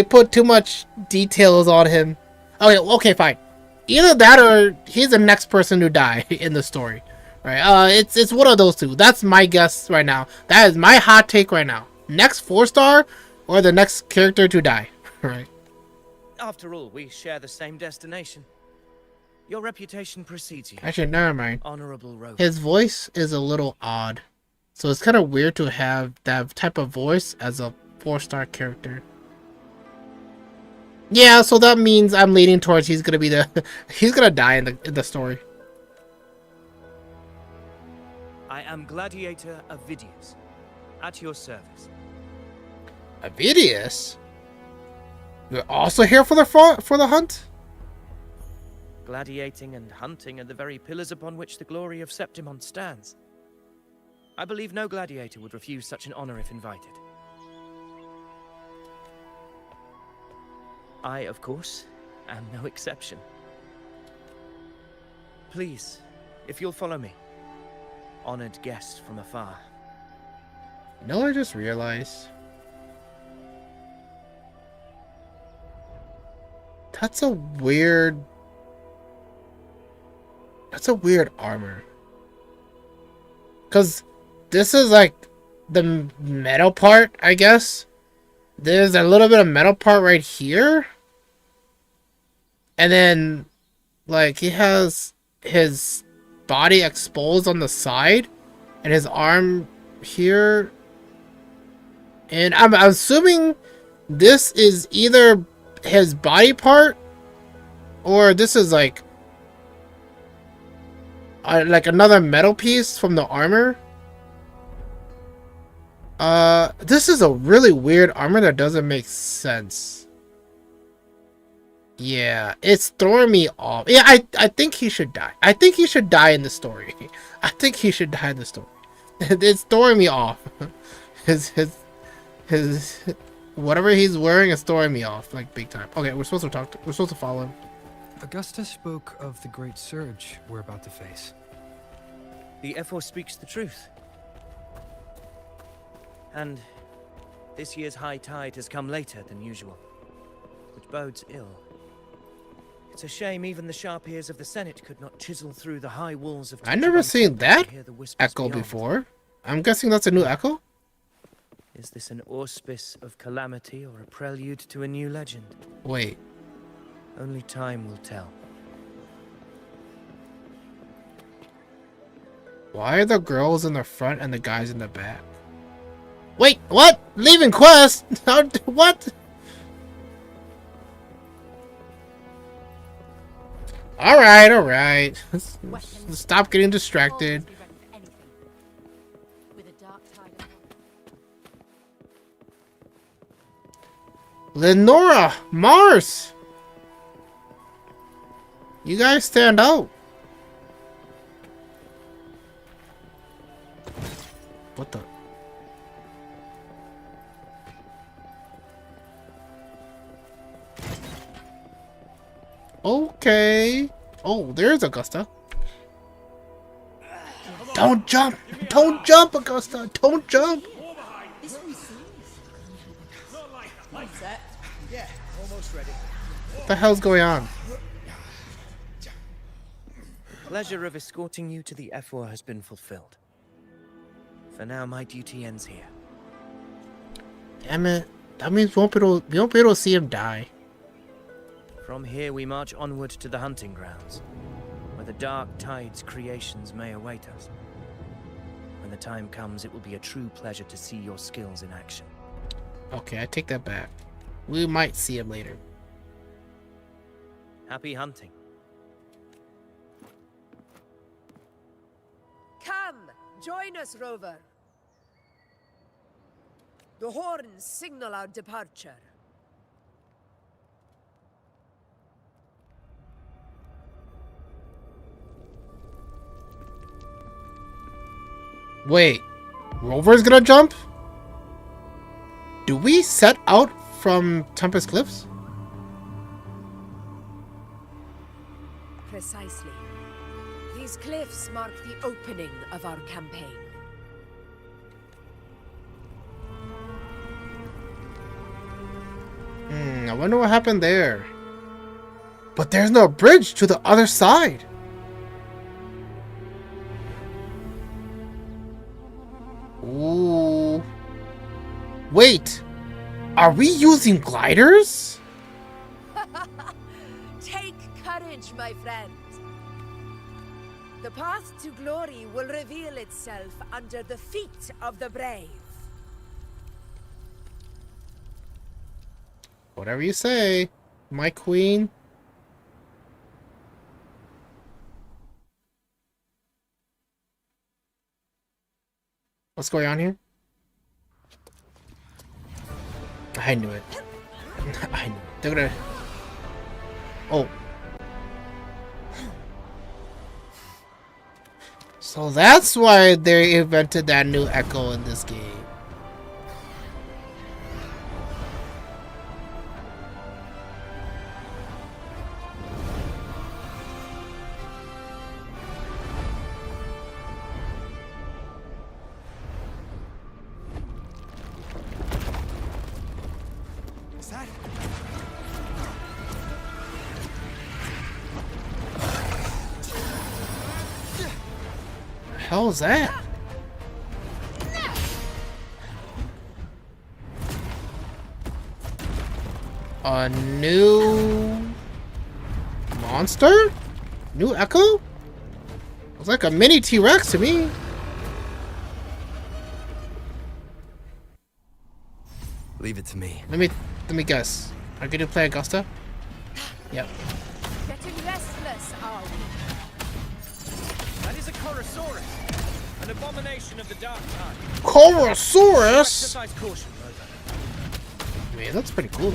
put too much details on him. Okay, fine. Either that or he's the next person to die in the story. Right? It's one of those two. That's my guess right now. That is my hot take right now. Next 4-star or the next character to die. Right? After all, we share the same destination. Your reputation precedes you. Actually, never mind. Honorable Rover. His voice is a little odd. So it's kind of weird to have that type of voice as a 4-star character. Yeah, so that means I'm leaning towards he's gonna be the he's gonna die in the story. I am Gladiator Avidius, at your service. Avidius? You're also here for the hunt? Gladiating and hunting are the very pillars upon which the glory of Septimon stands. I believe no gladiator would refuse such an honor if invited. I, of course, am no exception. Please, if you'll follow me, honored guest from afar. You know what I just realized? That's a weird armor. Cause this is like the metal part, I guess. There's a little bit of metal part right here. And then like he has his body exposed on the side and his arm here. And I'm assuming this is either his body part or this is like another metal piece from the armor. This is a really weird armor that doesn't make sense. Yeah, it's throwing me off. Yeah, I think he should die. I think he should die in the story. I think he should die in the story. It's throwing me off. His whatever he's wearing is throwing me off like big time. Okay, we're supposed to follow him. Augusta spoke of the great surge we're about to face. The Ephor speaks the truth. And this year's high tide has come later than usual, which bodes ill. It's a shame even the sharp ears of the Senate could not chisel through the high walls of... I've never seen that echo beyond. before. I'm guessing that's a new echo? Is this an auspice of calamity or a prelude to a new legend? Wait. Only time will tell. Why are the girls in the front and the guys in the back? Wait, what? Leaving quest? What? Alright. Stop getting distracted. Lenora! Mars! You guys stand out. What the? Okay. Oh, there's Augusta. Don't jump! Don't jump, Augusta! Don't jump! What the hell's going on? Pleasure of escorting you to the Ephor has been fulfilled. For now, my duty ends here. Damn it. That means we won't be able to see him die. From here, we march onward to the hunting grounds, where the dark tide's creations may await us. When the time comes, it will be a true pleasure to see your skills in action. Okay, I take that back. We might see him later. Happy hunting. Come, join us, Rover. The horns signal our departure. Wait, Rover's gonna jump? Do we set out from Tempest Cliffs? Precisely. These cliffs mark the opening of our campaign. I wonder what happened there. But there's no bridge to the other side. Ooh. Wait. Are we using gliders? Take courage, my friend. The path to glory will reveal itself under the feet of the brave. Whatever you say, my queen. What's going on here? I knew it. I knew it. They're gonna... Oh. So that's why they invented that new echo in this game. Is that? The hell is that? A new monster? New echo? Looks like a mini T-Rex to me. Leave it to me. Let me guess. Are you gonna play Augusta? Yep. Getting restless, are we? That is a Chorosaurus, an abomination of the dark tide. Chorosaurus? Exercise caution, Rover. Man, that's pretty cool.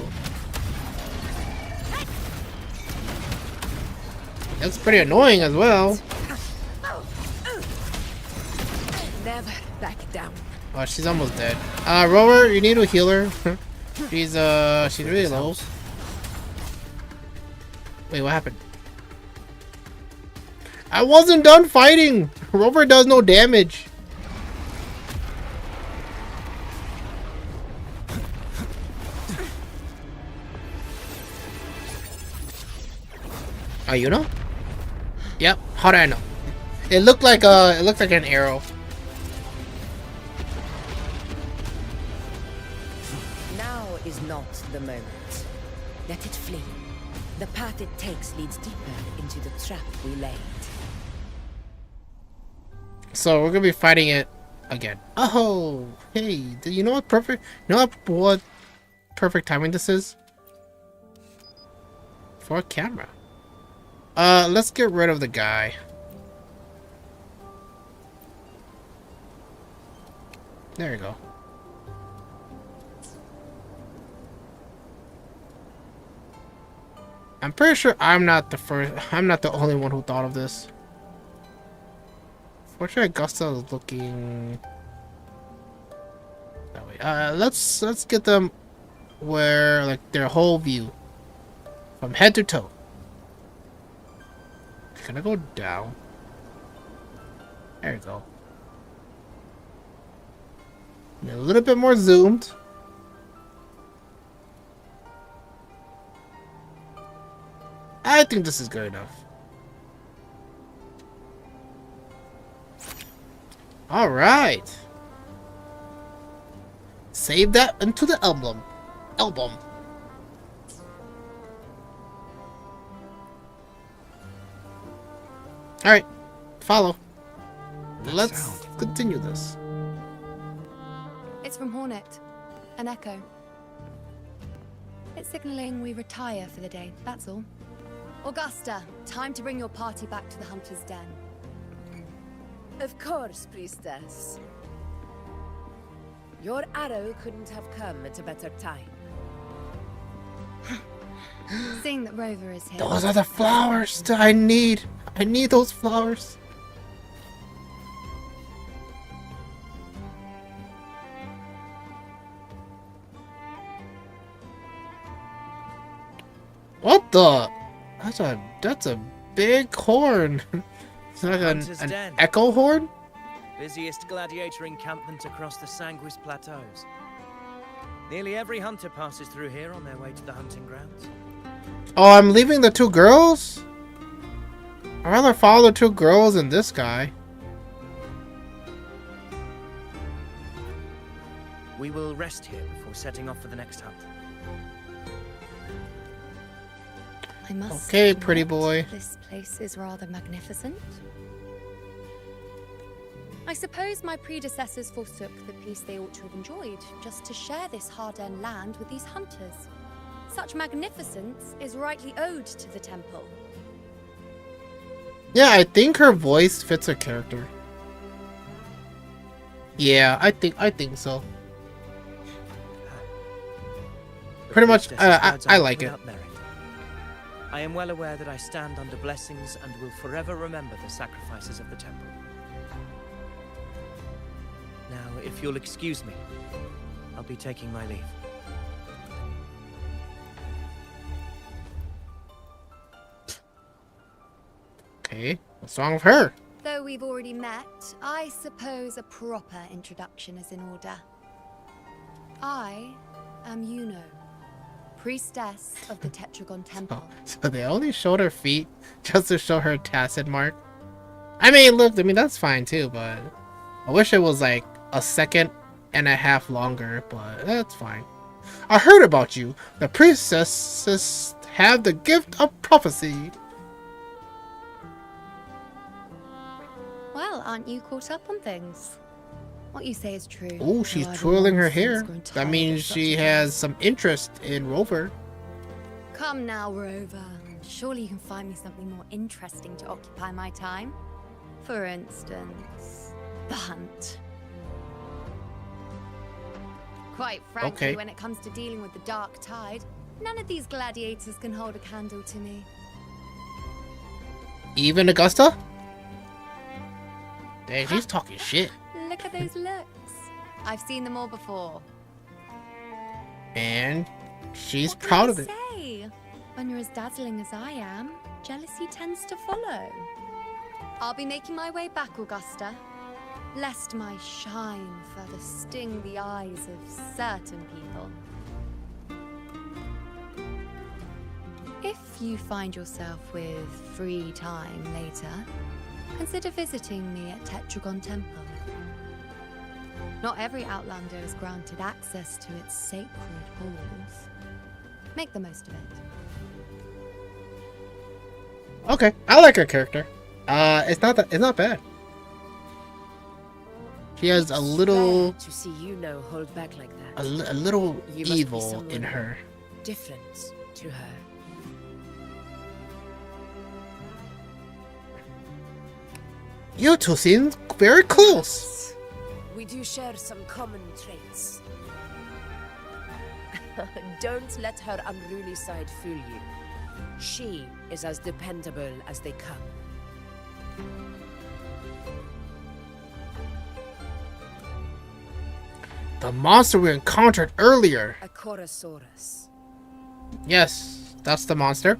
That's pretty annoying as well. Never back down. Oh, she's almost dead. Rover, you need to heal her. she's really low. Wait, what happened? I wasn't done fighting. Rover does no damage. Oh, you know? Yep. How do I know? It looked like an arrow. Now is not the moment. Let it flee. The path it takes leads deeper into the trap we laid. So we're gonna be fighting it again. Oh, hey, do you know what perfect? You know what perfect timing this is? For a camera. Let's get rid of the guy. There you go. I'm pretty sure I'm not the only one who thought of this. Fortunately, Augusta is looking that way. Let's get them where, like, their whole view from head to toe. Can I go down? There you go. And a little bit more zoomed. I think this is good enough. All right. Save that into the album. All right, follow. Let's continue this. It's from Hornet. An echo. It's signaling we retire for the day, that's all. Augusta, time to bring your party back to the Hunter's Den. Of course, priestess. Your arrow couldn't have come at a better time. Seeing that Rover is here. Those are the flowers that I need. I need those flowers. What the? That's a big horn. It's like Hunter's an Den. echo horn? Busiest gladiator encampment across the Sanguis Plateaus. Nearly every hunter passes through here on their way to the hunting grounds. Oh, I'm leaving the two girls? I'd rather follow the two girls than this guy. We will rest here before setting off for the next hunt. I must Okay, admit, pretty boy. This place is rather magnificent. I suppose my predecessors forsook the peace they ought to have enjoyed, just to share this hard-earned land with these hunters. Such magnificence is rightly owed to the temple. Yeah, I think her voice fits her character. Yeah, I think so. The Pretty much, priestess's words I are like it. without merit. I am well aware that I stand under blessings and will forever remember the sacrifices of the temple. Now, if you'll excuse me, I'll be taking my leave. Okay, what's wrong with her? Though we've already met, I suppose a proper introduction is in order. I am Yuno, priestess of the Tetragon Temple. So they only showed her feet just to show her tacit mark. I mean, look, that's fine too, but I wish it was like a second and a half longer, but that's fine. I heard about you. The priestesses have the gift of prophecy. Well, aren't you caught up on things? What you say is true. Oh, she's though I've twirling her long since hair. grown That tired means of such she a has some interest in Rover. Come now, Rover. Surely you can find me something more interesting to occupy my time. For instance, the hunt. Quite frankly, Okay. when it comes to dealing with the dark tide, none of these gladiators can hold a candle to me. Even Augusta? Dang, she's talking shit. Look at those looks. I've seen them all before. And she's What can proud I of it. say? When you're as dazzling as I am, jealousy tends to follow. I'll be making my way back, Augusta, lest my shine further sting the eyes of certain people. If you find yourself with free time later, consider visiting me at Tetragon Temple. Not every Outlander is granted access to its sacred halls. Make the most of it. Okay, I like her character. It's not bad. She has a little, Rare to see Yuno hold back like that. a little You must be evil someone in her. different to her. You two seem very close. We do share some common traits. Don't let her unruly side fool you. She is as dependable as they come. The monster we encountered earlier. A Chorosaurus. Yes, that's the monster.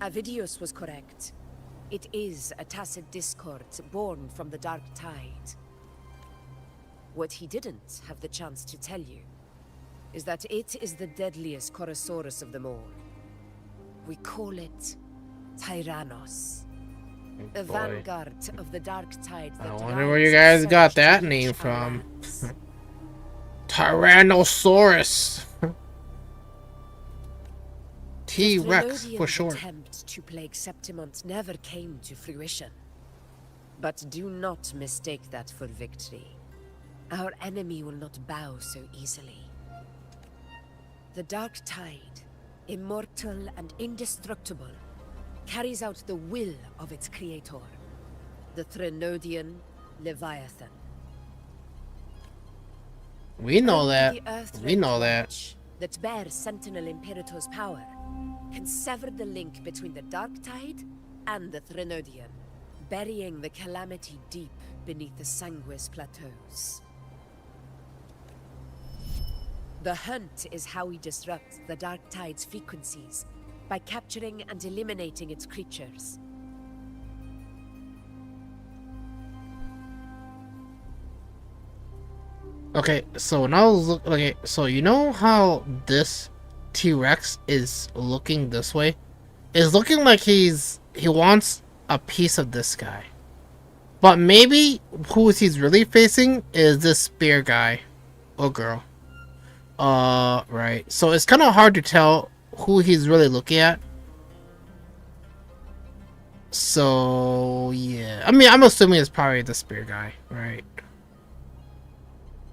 Avidius was correct. It is a tacit discord born from the dark tide. What he didn't have the chance to tell you is that it is the deadliest Chorosaurus of them all. We call it Tyrannos. The Boy. vanguard of the dark tide that I wonder where you guys rides got surged that to name reach our from. lands. Tyrannosaurus. T-Rex The for Threlodian short. attempt to plague Septimont never came to fruition. But do not mistake that for victory. Our enemy will not bow so easily. The dark tide, immortal and indestructible, carries out the will of its creator. The Threlodian Leviathan. We know Only that. the Earth We know Rend that. Watch that bears Sentinel Imperator's power can sever the link between the Dark Tide and the Threnodian, burying the calamity deep beneath the Sanguis Plateaus. The hunt is how we disrupt the Dark Tide's frequencies by capturing and eliminating its creatures. Okay, so now look. Okay, so you know how this T-Rex is looking this way? It's looking like he wants a piece of this guy. But maybe who he's really facing is this spear guy or girl. Right. So it's kind of hard to tell who he's really looking at. So yeah, I mean, I'm assuming it's probably the spear guy, right?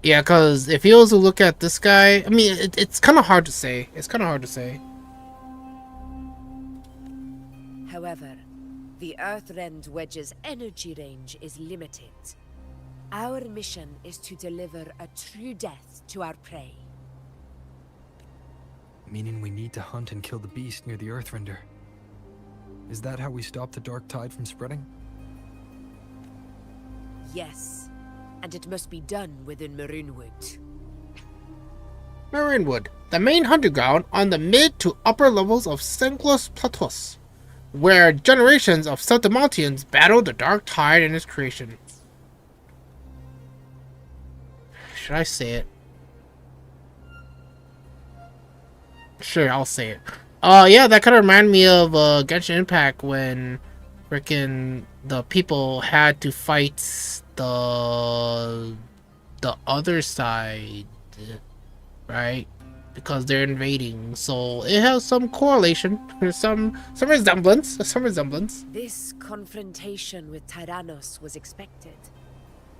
Yeah, because if he was to look at this guy, I mean, it's kind of hard to say. It's kind of hard to say. However, the Earthrend Wedge's energy range is limited. Our mission is to deliver a true death to our prey. Meaning we need to hunt and kill the beast near the Earthrender. Is that how we stop the Dark Tide from spreading? Yes, and it must be done within Maroonwood. Maroonwood, the main hunting ground on the mid to upper levels of Sanguis Plateaus, where generations of Saltamontians battled the Dark Tide and its creation. Should I say it? Sure, I'll say it. Yeah, that kind of reminded me of Genshin Impact when freaking the people had to fight the other side, right? Because they're invading, so it has some correlation, some resemblance, This confrontation with Tyrannos was expected,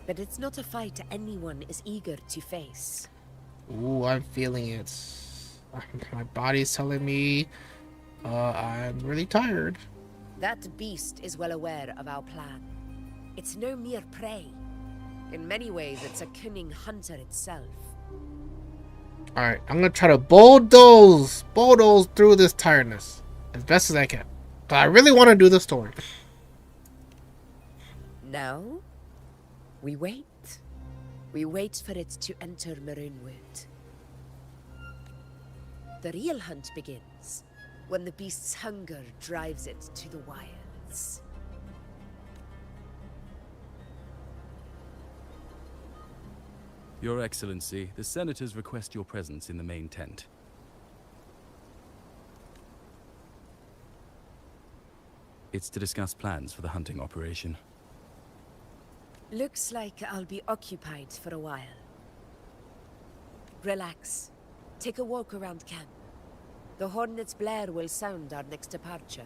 but it's not a fight anyone is eager to face. Ooh, I'm feeling it. My body's telling me I'm really tired. That beast is well aware of our plan. It's no mere prey. In many ways, it's a cunning hunter itself. Alright, I'm gonna try to bulldoze through this tiredness as best as I can. But I really want to do the story. Now, we wait. We wait for it to enter Maroonwood. The real hunt begins when the beast's hunger drives it to the wilds. Your Excellency, the Senators request your presence in the main tent. It's to discuss plans for the hunting operation. Looks like I'll be occupied for a while. Relax. Take a walk around camp. The Hornet's blare will sound our next departure.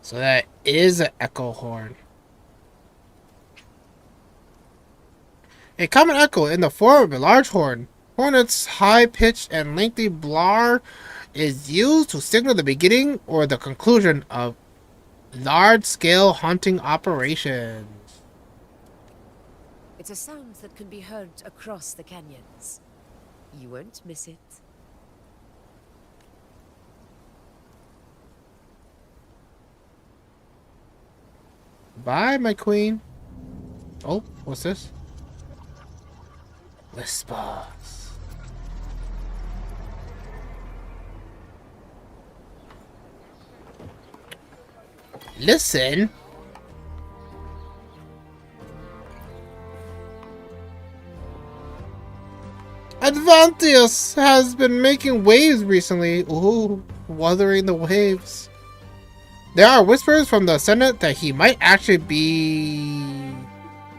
So that is an echo horn. A common echo in the form of a large horn. Hornet's high-pitched and lengthy blar is used to signal the beginning or the conclusion of large-scale hunting operations. It's a sound that can be heard across the canyons. You won't miss it. Bye, my queen. Oh, what's this? Whispers. Listen. Advantius has been making waves recently. Ooh, Wuthering the Waves. There are whispers from the Senate that he might actually be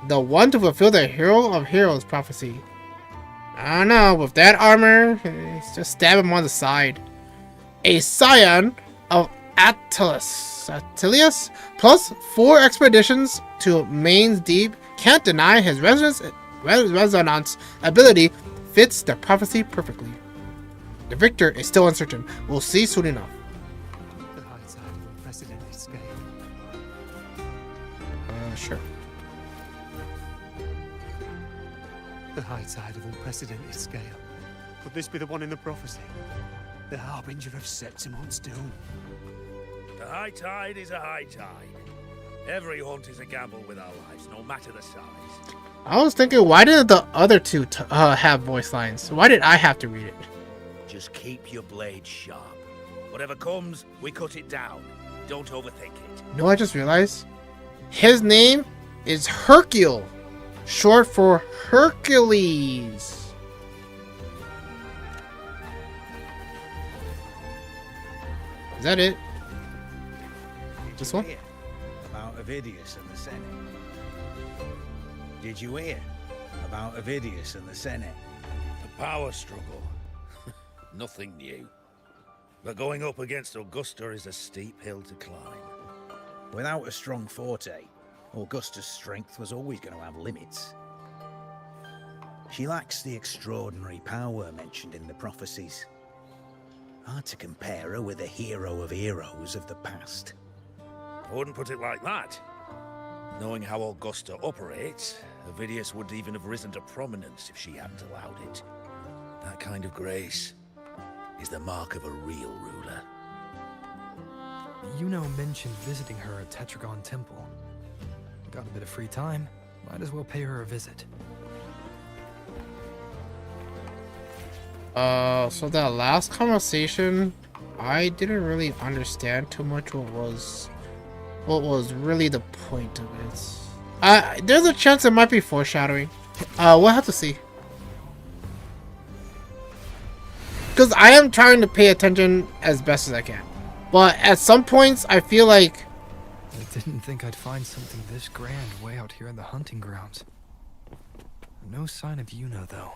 the one to fulfill the Hero of Heroes prophecy. I don't know, with that armor, just stab him on the side. A scion of Attilius, plus 4 expeditions to Main's Deep, can't deny his resonance ability fits the prophecy perfectly. The victor is still uncertain. We'll see soon enough. The heights are unprecedented scale. Sure. The high tide of unprecedented scale. Could this be the one in the prophecy? The harbinger of Septimon's doom. The high tide is a high tide. Every hunt is a gamble with our lives, no matter the size. I was thinking, why did the other two have voice lines? Why did I have to read it? Just keep your blade sharp. Whatever comes, we cut it down. Don't overthink it. You know what I just realized? His name is Hercule, short for Hercules. Is that it? This one? Hear about Avidius and the Senate? Did you hear about Avidius and the Senate? The power struggle. Nothing new. But going up against Augusta is a steep hill to climb. Without a strong forte, Augusta's strength was always going to have limits. She lacks the extraordinary power mentioned in the prophecies. Hard to compare her with a hero of heroes of the past. I wouldn't put it like that. Knowing how Augusta operates, Avidius would even have risen to prominence if she hadn't allowed it. That kind of grace is the mark of a real ruler. Yuno mentioned visiting her at Tetragon Temple. Got a bit of free time, might as well pay her a visit. So that last conversation, I didn't really understand too much what was really the point of it. There's a chance it might be foreshadowing. We'll have to see. Because I am trying to pay attention as best as I can. But at some points, I feel like... I didn't think I'd find something this grand way out here in the hunting grounds. No sign of Yuno, though.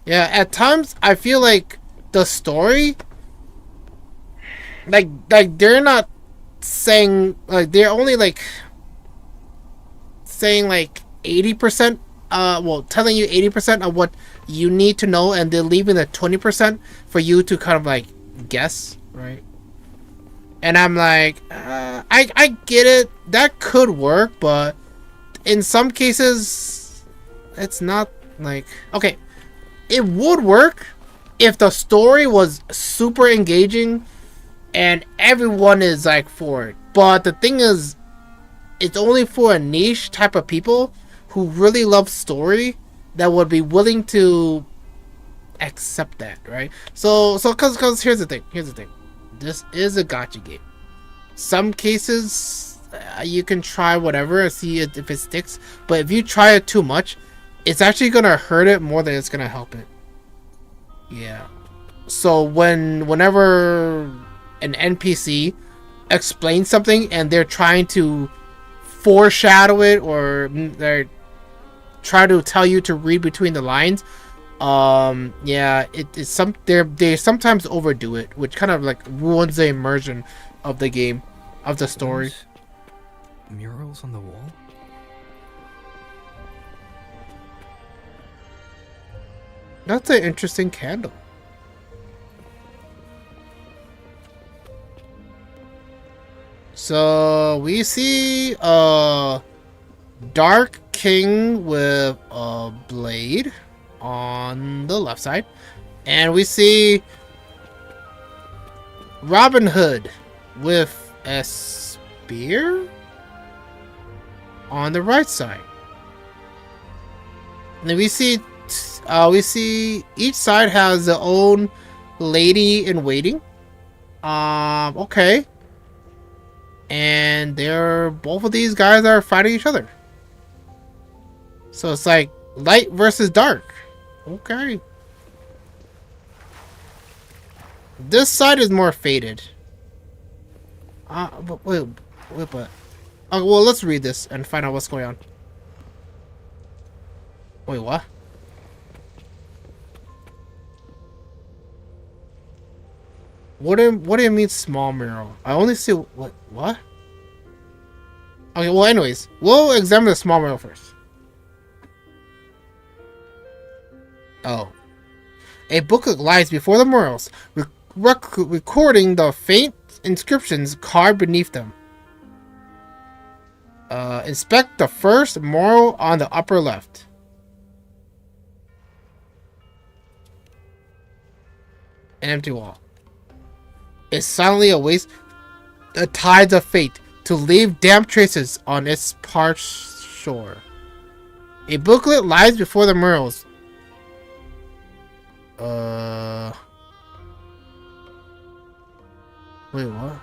Yeah, at times, I feel like the story... Like they're not saying... Like, they're only, like... Saying, like, 80%... well, telling you 80% of what you need to know, and they're leaving the 20% for you to kind of, like, guess, right? And I'm like, I get it. That could work, but in some cases, it's not, like... Okay, it would work if the story was super engaging and everyone is, like, for it. But the thing is, it's only for a niche type of people who really love story that would be willing to accept that, right? So cause here's the thing. This is a gacha game. Some cases you can try whatever and see if it sticks, but if you try it too much, it's actually gonna hurt it more than it's gonna help it. Yeah. So whenever an NPC explains something and they're trying to foreshadow it, or they're try to tell you to read between the lines, yeah, they sometimes overdo it, which kind of like ruins the immersion of the game, of the story. Those murals on the wall? That's an interesting candle. So we see Dark King with a blade on the left side, and we see Robin Hood with a spear on the right side. And then we see each side has their own lady in waiting. Okay. And both of these guys are fighting each other. So it's like light versus dark. Okay. This side is more faded. But wait, but... Oh, well, let's read this and find out what's going on. Wait, what? What do you mean small mural? I only see... What? Okay, well, anyways. We'll examine the small mural first. Oh. A booklet lies before the murals, recording the faint inscriptions carved beneath them. Inspect the first mural on the upper left. an empty wall. It silently awaits the tides of fate to leave damp traces on its parched shore. A booklet lies before the murals. Wait, what?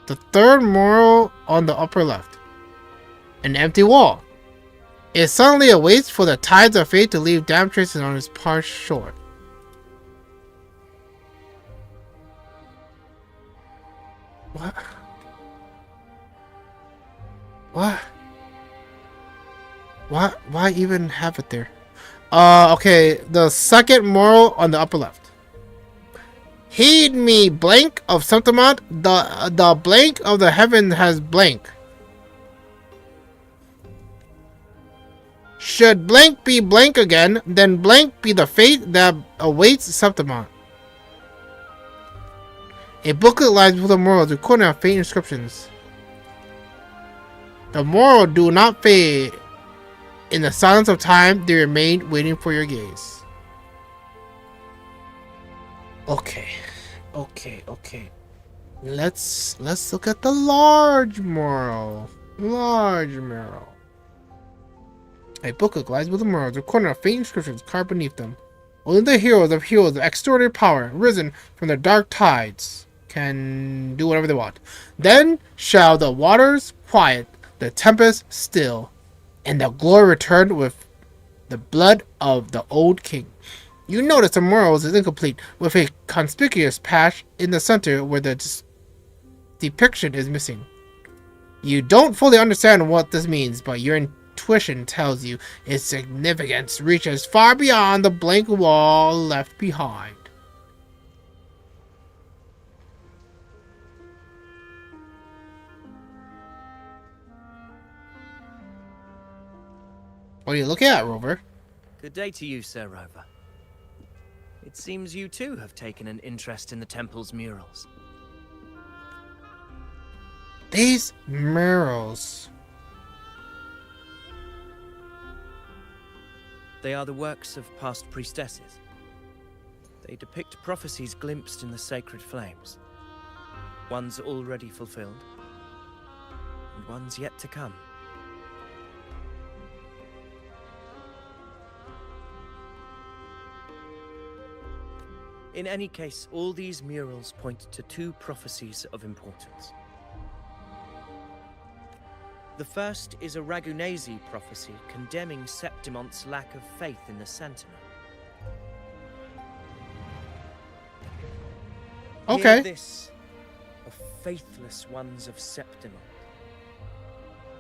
The third mural on the upper left. An empty wall. It suddenly awaits for the tides of fate to leave damp traces on its parched shore. What? What? What? Why even have it there? Okay, the second mural on the upper left. Heed me, blank of Septimont. The blank of the heaven has blank. Should blank be blank again, then blank be the fate that awaits Septimont. A booklet lies before the murals recording our faint inscriptions. The mural do not fade. In the silence of time, they remain waiting for your gaze. Okay. Let's look at the large mural. A booklet lies with the murals, recording our faint inscriptions carved beneath them. Only the heroes of extraordinary power, risen from the dark tides, can do whatever they want. Then shall the waters quiet, the tempest still, and the glory return with the blood of the old king. You notice the murals is incomplete, with a conspicuous patch in the center where the depiction is missing. You don't fully understand what this means, but your intuition tells you its significance reaches far beyond the blank wall left behind. What are you looking at, Rover? Good day to you, Sir Rover. It seems you too have taken an interest in the temple's murals. These murals. They are the works of past priestesses. They depict prophecies glimpsed in the sacred flames. Ones already fulfilled, and ones yet to come. In any case, all these murals point to two prophecies of importance. The first is a Ragunasi prophecy condemning Septimont's lack of faith in the Sentinel. Okay. Hear this, of faithless ones of Septimont.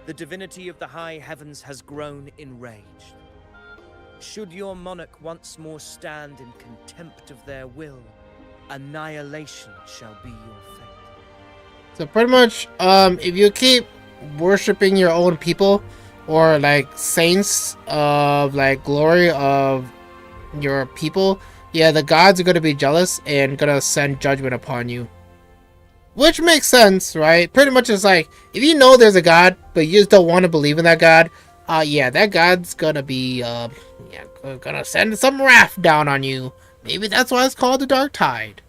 The divinity of the high heavens has grown enraged. Should your monarch once more stand in contempt of their will, annihilation shall be your fate. So pretty much, if you keep worshipping your own people, or like saints of like glory of your people, yeah, the gods are gonna be jealous and gonna send judgment upon you. Which makes sense, right? Pretty much it's like, if you know there's a god, but you just don't want to believe in that god, yeah, that god's gonna be, gonna send some wrath down on you. Maybe that's why it's called the Dark Tide.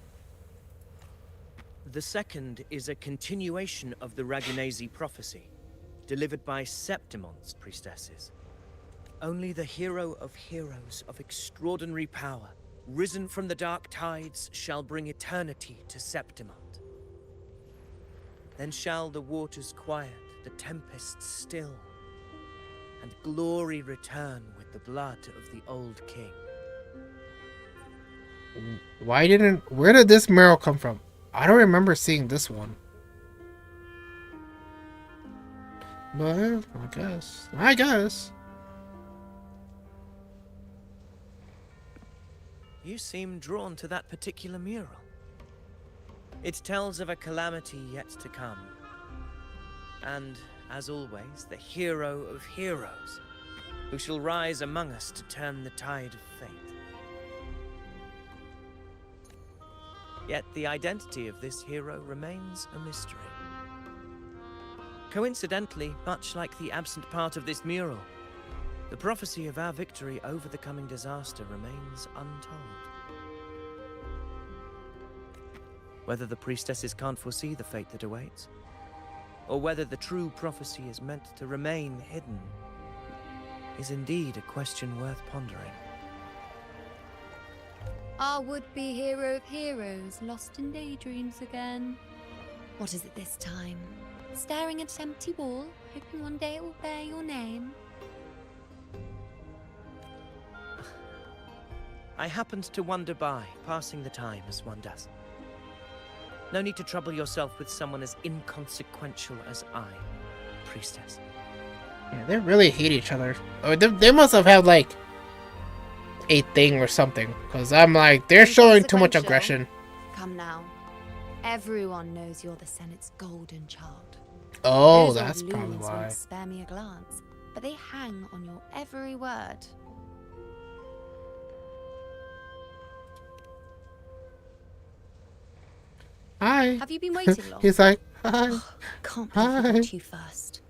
The second is a continuation of the Ragunasi prophecy, delivered by Septimont's priestesses. Only the hero of heroes of extraordinary power, risen from the dark tides, shall bring eternity to Septimont. Then shall the waters quiet, the tempest still, and glory return with the blood of the old king. Where did this mural come from? I don't remember seeing this one. But I guess. You seem drawn to that particular mural. It tells of a calamity yet to come. And, as always, the hero of heroes, who shall rise among us to turn the tide of fate. Yet the identity of this hero remains a mystery. Coincidentally, much like the absent part of this mural, the prophecy of our victory over the coming disaster remains untold. Whether the priestesses can't foresee the fate that awaits, or whether the true prophecy is meant to remain hidden, is indeed a question worth pondering. Our would-be hero of heroes, lost in daydreams again. What is it this time? Staring at an empty wall, hoping one day it will bear your name. I happened to wander by, passing the time as one does. No need to trouble yourself with someone as inconsequential as I, priestess. Yeah, they really hate each other. Or they must have had like a thing or something. Because I'm like, they're showing too much aggression. Come now. Everyone knows you're the Senate's golden child. Oh, Those that's old probably loons why. won't spare me a glance, but they hang on your every word. Hi. Have you been waiting long? He's like, hi. Can't believe I got you first.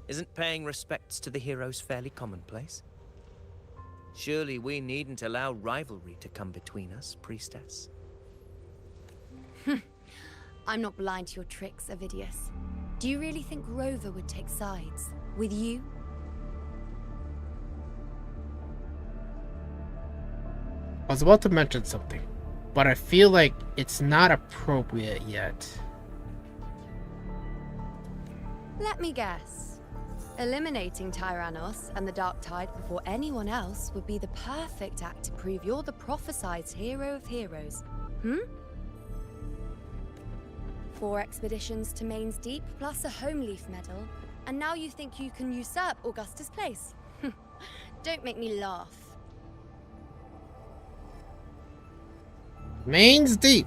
Isn't paying respects to the heroes fairly commonplace? Surely we needn't allow rivalry to come between us, priestess. I'm not blind to your tricks, Avidius. Do you really think Rover would take sides? With you? I was about to mention something, but I feel like it's not appropriate yet. Let me guess. Eliminating Tyrannos and the Dark Tide before anyone else would be the perfect act to prove you're the prophesied hero of heroes. 4 expeditions to Main's Deep, plus a Home Leaf medal, and now you think you can usurp Augusta's place? Don't make me laugh. Main's Deep.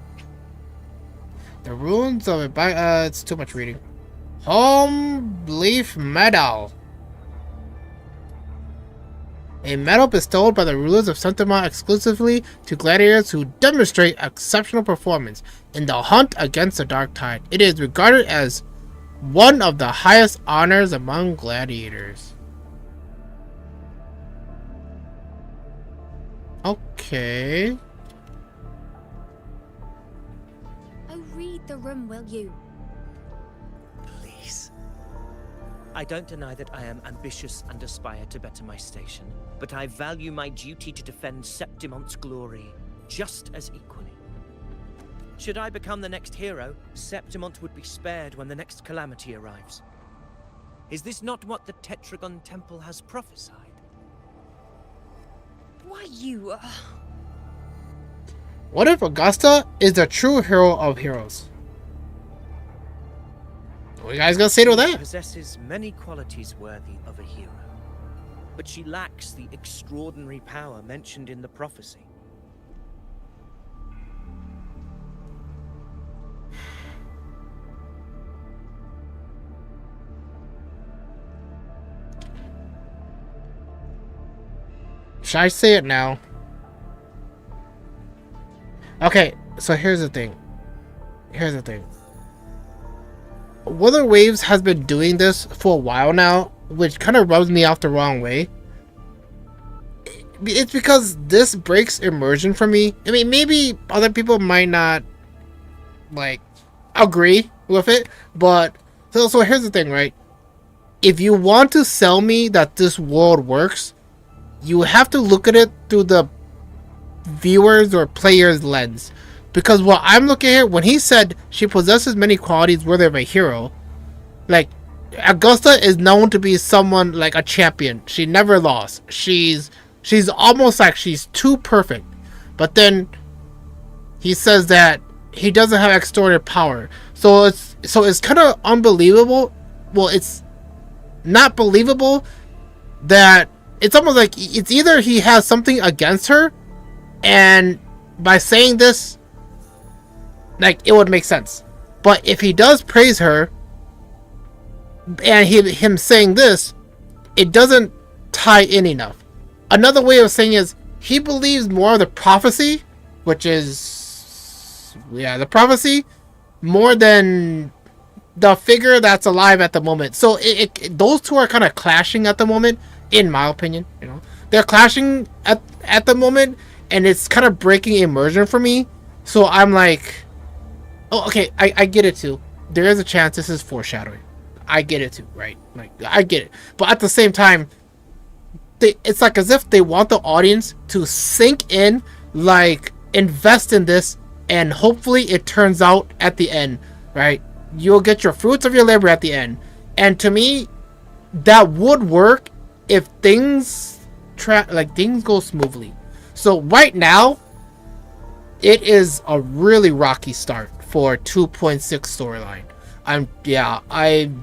The ruins of it by it's too much reading. Home Leaf Medal. A medal bestowed by the rulers of Septimont exclusively to gladiators who demonstrate exceptional performance in the hunt against the Dark Tide. It is regarded as one of the highest honors among gladiators. Okay. Oh, read the room, will you? Please. I don't deny that I am ambitious and aspire to better my station, but I value my duty to defend Septimont's glory just as equally. Should I become the next hero, Septimont would be spared when the next calamity arrives. Is this not what the Tetragon Temple has prophesied? Why you... What if Augusta is the true hero of heroes? What are you guys gonna say to She that? possesses many qualities worthy of a hero, but she lacks the extraordinary power mentioned in the prophecy. Should I say it now? Okay, so here's the thing. Wuthering Waves has been doing this for a while now, which kind of rubs me off the wrong way. It's because this breaks immersion for me. I mean, maybe other people might not, like, agree with it, but... So here's the thing, right? If you want to sell me that this world works, you have to look at it through the viewers or players lens, because what I'm looking at, when he said she possesses many qualities worthy of a hero, like, Augusta is known to be someone like a champion. She never lost. She's almost like she's too perfect. But then he says that he doesn't have extraordinary power, so it's kind of unbelievable. Well, it's not believable that it's almost like it's either he has something against her, and by saying this, like, it would make sense. But if he does praise her, and him saying this, it doesn't tie in enough. Another way of saying is he believes more of the prophecy, which is, yeah, the prophecy, more than the figure that's alive at the moment. So those two are kind of clashing at the moment, in my opinion. You know, they're clashing at the moment, and it's kind of breaking immersion for me. So I'm like, oh, okay, I get it too. There is a chance this is foreshadowing. I get it too, right? Like, I get it. But at the same time, it's like as if they want the audience to sink in, like, invest in this, and hopefully it turns out at the end, right? You'll get your fruits of your labor at the end. And to me, that would work if things go smoothly. So right now, it is a really rocky start for 2.6 storyline.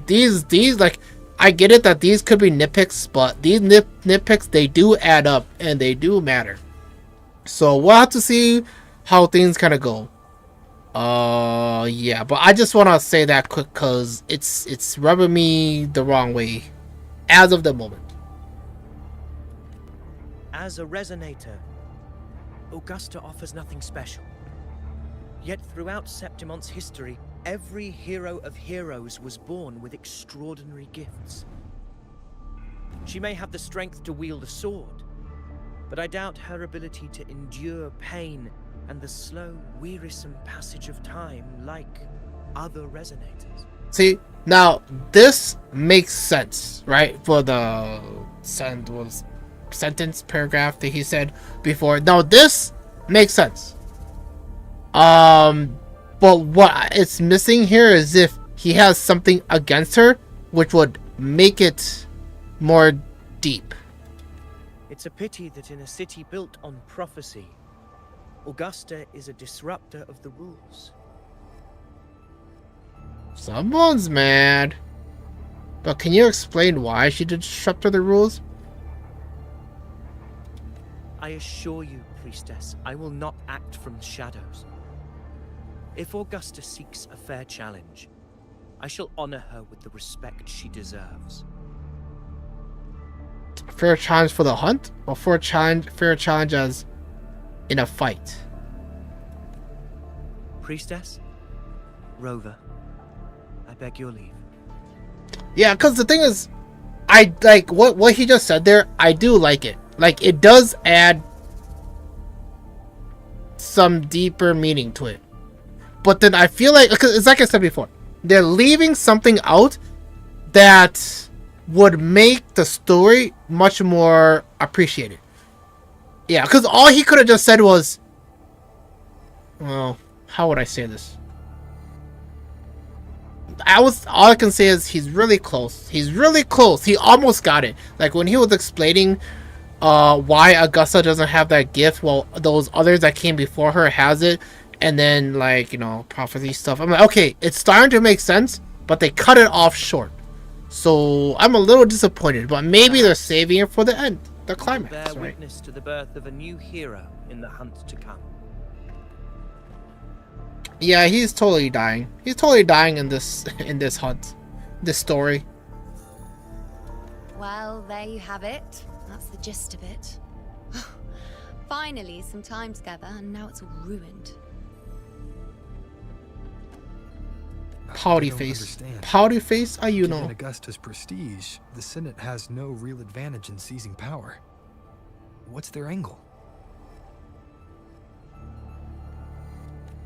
These like, I get it that these could be nitpicks, but these nitpicks, they do add up and they do matter. So we'll have to see how things kind of go. Yeah, but I just want to say that quick because it's rubbing me the wrong way as of the moment. As a resonator, Augusta offers nothing special. Yet throughout Septimon's history, every hero of heroes was born with extraordinary gifts. She may have the strength to wield a sword, but I doubt her ability to endure pain and the slow, wearisome passage of time like other resonators. See, now this makes sense, right? For the sentence paragraph that he said before. Now this makes sense. But what it's missing here is if he has something against her, which would make it more deep. It's a pity that in a city built on prophecy, Augusta is a disruptor of the rules. Someone's mad. But can you explain why she disrupted the rules? I assure you, Priestess, I will not act from the shadows. If Augusta seeks a fair challenge, I shall honor her with the respect she deserves. Fair challenge for the hunt, or fair challenge as in a fight? Priestess, Rover, I beg your leave. Yeah, because the thing is, I like what he just said there. I do like it. Like, it does add some deeper meaning to it. But then I feel like, because it's like I said before, they're leaving something out that would make the story much more appreciated. Yeah, because all he could have just said was, well, how would I say this? All I can say is he's really close. He's really close. He almost got it. Like when he was explaining why Augusta doesn't have that gift, while those others that came before her has it, and then, like, you know, prophecy stuff. I'm like, okay, it's starting to make sense, but they cut it off short. So I'm a little disappointed, but maybe they're saving it for the end, the climax, Bear right? witness to the birth of a new hero in the hunt to come. Yeah, he's totally dying. He's totally dying in this hunt, this story. Well, there you have it. That's the gist of it. Finally, some time together, and now it's all ruined. Pouty face. Pouty face? You know. Given Augusta's prestige, the Senate has no real advantage in seizing power. What's their angle?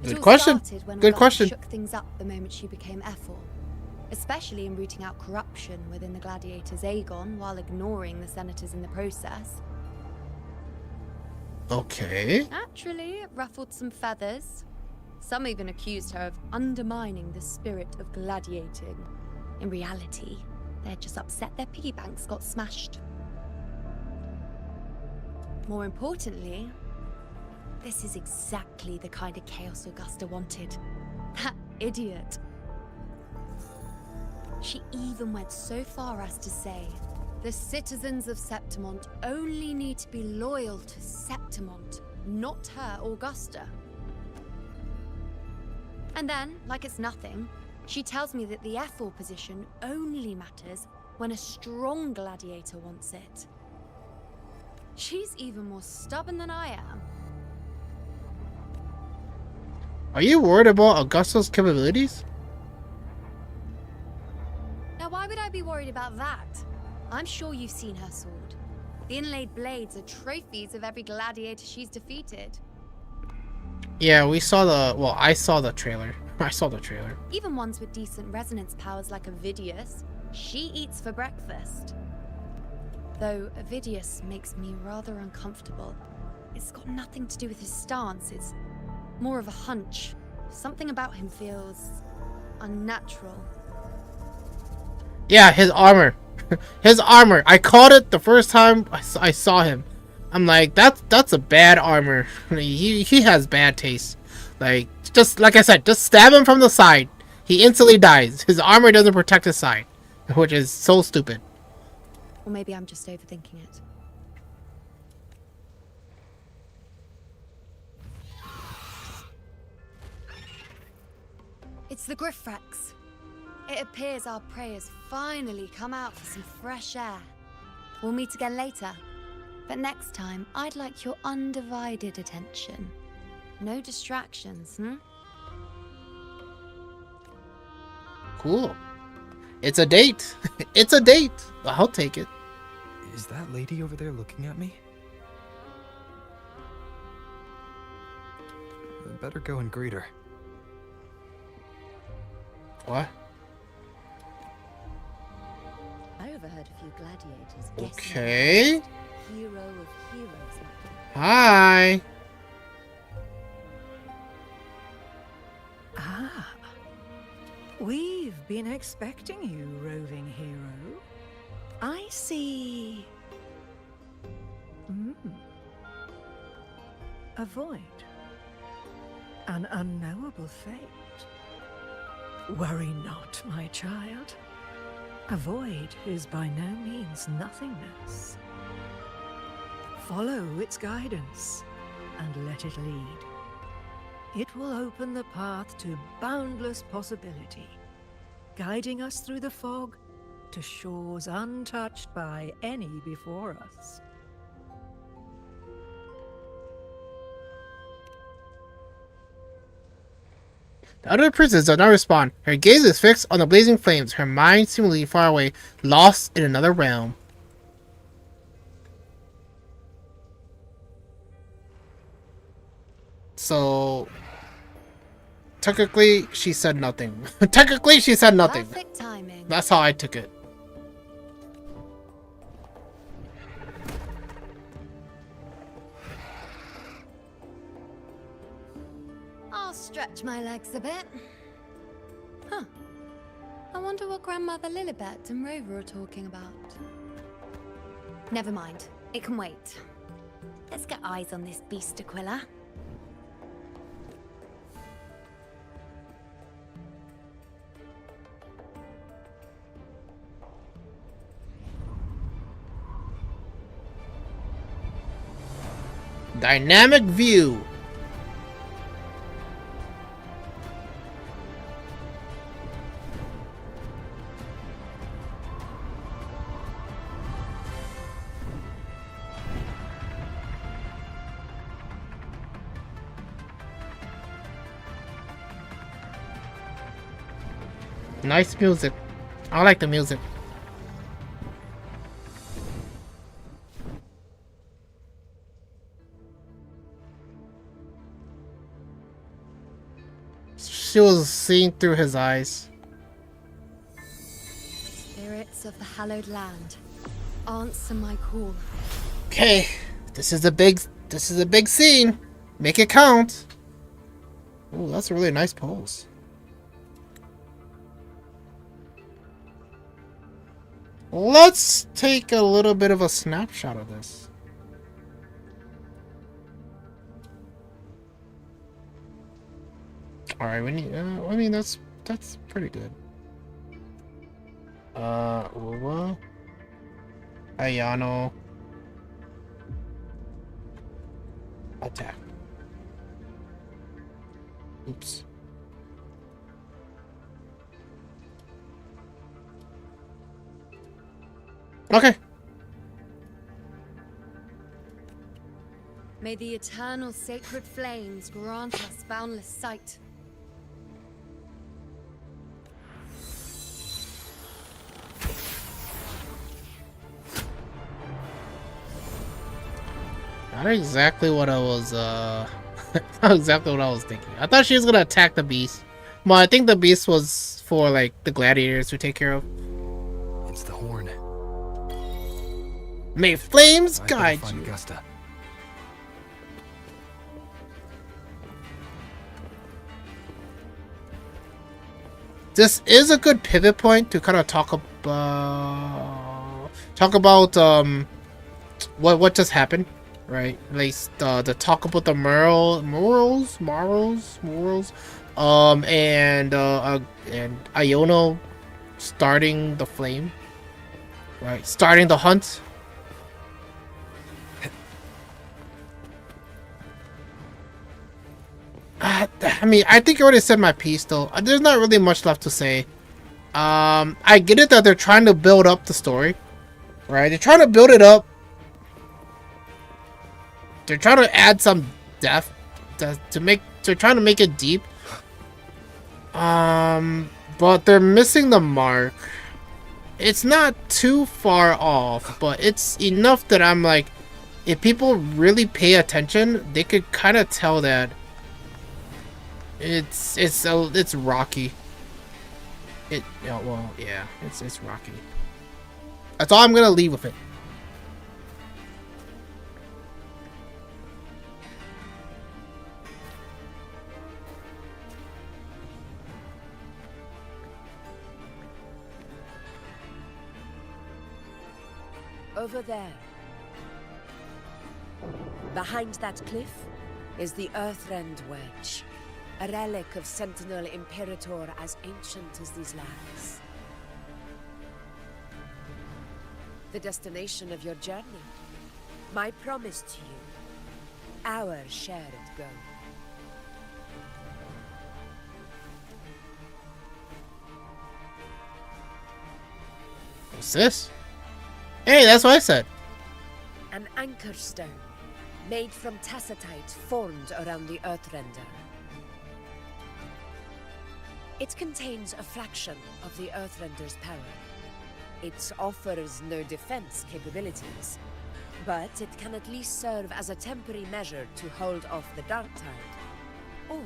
Good question. Good question. Shook things up the moment she became Ethel, especially in rooting out corruption within the gladiators Aegon while ignoring the senators in the process. Okay. Naturally, it ruffled some feathers. Some even accused her of undermining the spirit of gladiating. In reality, they're just upset their piggy banks got smashed. More importantly, this is exactly the kind of chaos Augusta wanted. That idiot. She even went so far as to say, the citizens of Septimont only need to be loyal to Septimont, not her Augusta. And then, like it's nothing, she tells me that the Ethel position only matters when a strong gladiator wants it. She's even more stubborn than I am. Are you worried about Augusta's capabilities? Now, why would I be worried about that? I'm sure you've seen her sword. The inlaid blades are trophies of every gladiator she's defeated. Yeah, we saw the. Well, I saw the trailer. I saw the trailer. Even ones with decent resonance powers like Avidius, she eats for breakfast. Though Avidius makes me rather uncomfortable. It's got nothing to do with his stance, it's more of a hunch. Something about him feels unnatural. Yeah, his armor. His armor. I called it the first time I saw him. I'm like, that's a bad armor. He has bad taste. Like, just like I said, just stab him from the side. He instantly dies. His armor doesn't protect his side, which is so stupid. Or maybe I'm just overthinking it. It's the Griffrex. It appears our prey has finally come out for some fresh air. We'll meet again later. But next time, I'd like your undivided attention. No distractions, Cool. It's a date. It's a date. I'll take it. Is that lady over there looking at me? I better go and greet her. What? I overheard a few gladiators Okay. hero of heroes. Hi. Ah. We've been expecting you, roving hero. I see. A void. An unknowable fate. Worry not, my child. A void is by no means nothingness. Follow its guidance and let it lead. It will open the path to boundless possibility, guiding us through the fog to shores untouched by any before us. The other princess does not respond. Her gaze is fixed on the blazing flames, her mind seemingly far away, lost in another realm. So, technically, she said nothing. Technically, she said nothing. Perfect timing. That's how I took it. I'll stretch my legs a bit. Huh. I wonder what Grandmother Lilibet and Rover are talking about. Never mind. It can wait. Let's get eyes on this beast Aquila. Dynamic view. Nice music. I like the music. She was seeing through his eyes. Spirits of the hallowed land, answer my call. Okay, this is a big scene. Make it count. Oh, that's a really nice pose. Let's take a little bit of a snapshot of this. All right, we need. I mean, that's pretty good. Wuwa, Ayano, attack. Oops. Okay. May the eternal sacred flames grant us boundless sight. Not exactly what I was, not exactly what I was thinking. I thought she was gonna attack the beast. Well, I think the beast was for, like, the gladiators to take care of. It's the horn. May flames I guide find you. Augusta. This is a good pivot point to kind of talk about what just happened, right? Like the talk about the morals, and Iono starting the flame, right? Starting the hunt. I mean, I think I already said my piece, though. There's not really much left to say. I get it that they're trying to build up the story, right? They're trying to build it up. They're trying to add some depth they're trying to make it deep. But they're missing the mark. It's not too far off, but it's enough that I'm like, if people really pay attention, they could kind of tell that it's rocky. It's rocky. That's all I'm gonna leave with it. Over there, behind that cliff, is the Earthrend Wedge. A relic of Sentinel Imperator as ancient as these lands. The destination of your journey. My promise to you. Our shared goal. What's this? Hey, that's what I said. An anchor stone, made from tacitite formed around the Earthrender. It contains a fraction of the Earthrender's power. It offers no defense capabilities, but it can at least serve as a temporary measure to hold off the Dark Tide, or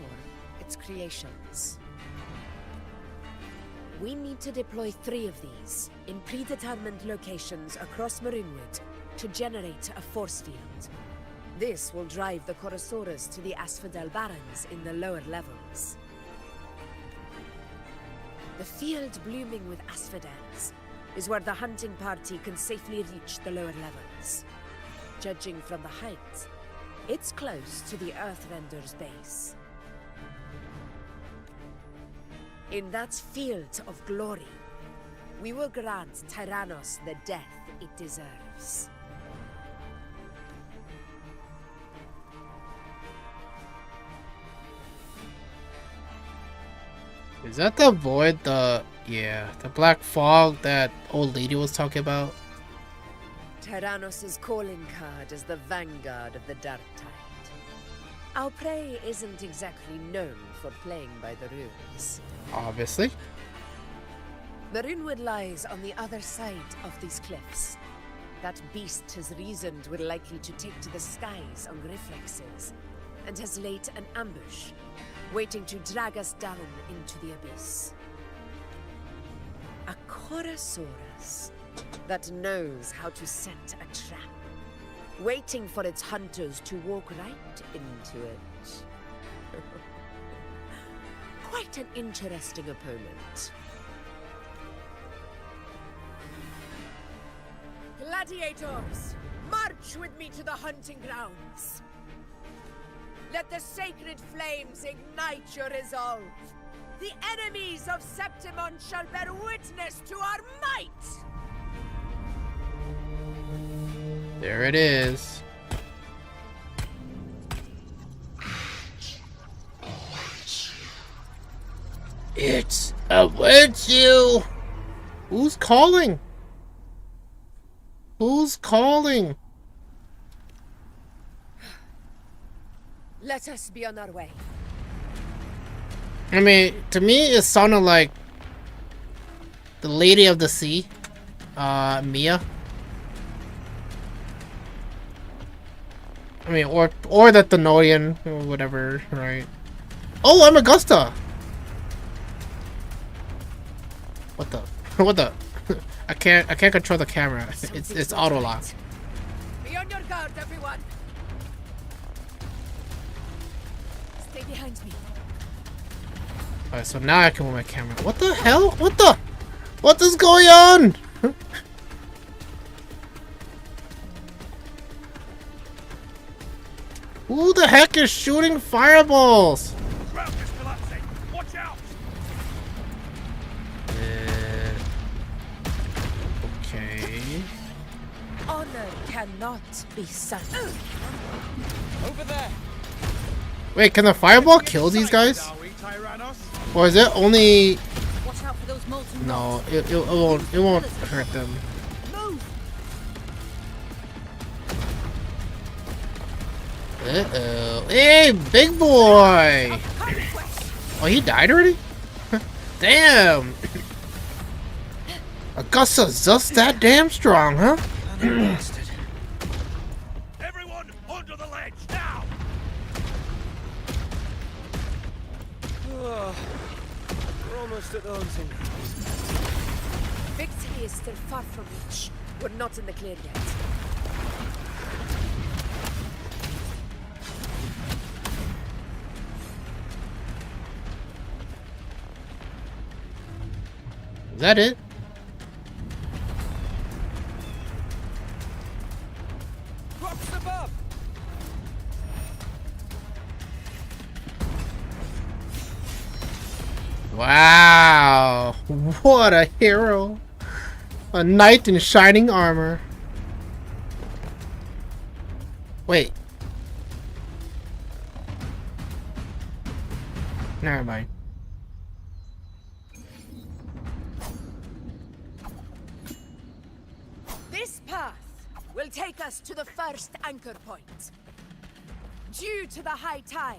its creations. We need to deploy 3 of these in predetermined locations across Marinwood to generate a force field. This will drive the Chorosaurus to the Asphodel Barrens in the lower levels. The field blooming with asphodels is where the hunting party can safely reach the lower levels. Judging from the height, it's close to the Earthrender's base. In that field of glory, we will grant Tyrannos the death it deserves. Is that the void? The black fog that old lady was talking about? Tyrannos' calling card is the vanguard of the Dark Tide. Our prey isn't exactly known for playing by the rules. Obviously. Marinwood lies on the other side of these cliffs. That beast has reasoned we're likely to take to the skies on reflexes, and has laid an ambush, waiting to drag us down into the abyss. A Chorosaurus that knows how to set a trap, waiting for its hunters to walk right into it. Quite an interesting opponent. Gladiators, march with me to the hunting grounds. Let the sacred flames ignite your resolve. The enemies of Septimon shall bear witness to our might! There it is. It's awaits you. Who's calling? Who's calling? Let us be on our way. I mean, to me, it sounded like the Lady of the Sea, Mia. I mean, or the Thenodian or whatever, right? Oh, I'm Augusta. What the? What the? I can't control the camera. It's auto lock. Be on your guard, everyone. Stay behind me. Alright, so now I can move my camera. What the hell? What is going on? Who the heck is shooting fireballs? Watch out! Okay. Honor cannot be sunk. Over there. Wait, can the fireball kill these guys? Or is it only... Watch out for those molten No, it won't hurt them. Uh-oh. Hey, big boy! Oh, he died already? Damn! Augusta's just that damn strong, huh? Everyone onto the ledge now! We're almost at the hunting. Victory is still far from reach. We're not in the clear yet. Is that it? Rocks above! Wow! What a hero! A knight in shining armor. Wait. Never mind. This path will take us to the first anchor point. Due to the high tide.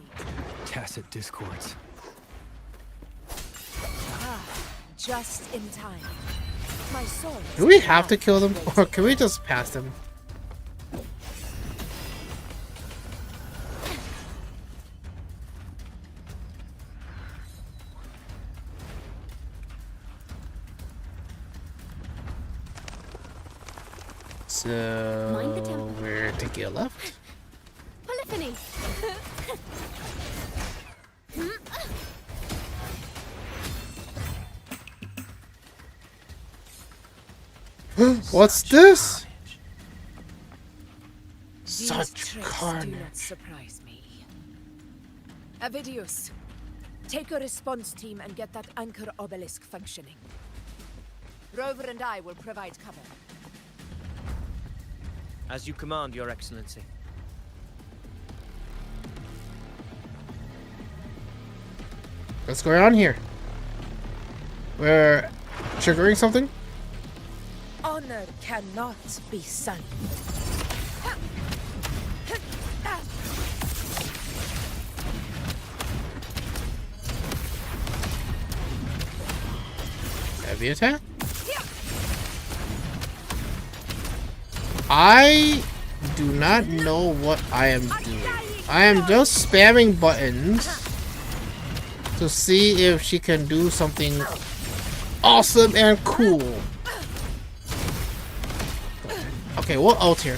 Tacit discords. Just in time. My sword. Do we have to kill them, or can we just pass them? So we're taking a left. Polyphony. What's this? These Such tricks do not carnage. surprise me. Avidius, take a response team and get that anchor obelisk functioning. Rover and I will provide cover. As you command, Your Excellency. What's going on here? We're triggering something? Honor cannot be sunk. Heavy attack? I do not know what I am doing. I am just spamming buttons to see if she can do something awesome and cool. Okay, we'll ult here.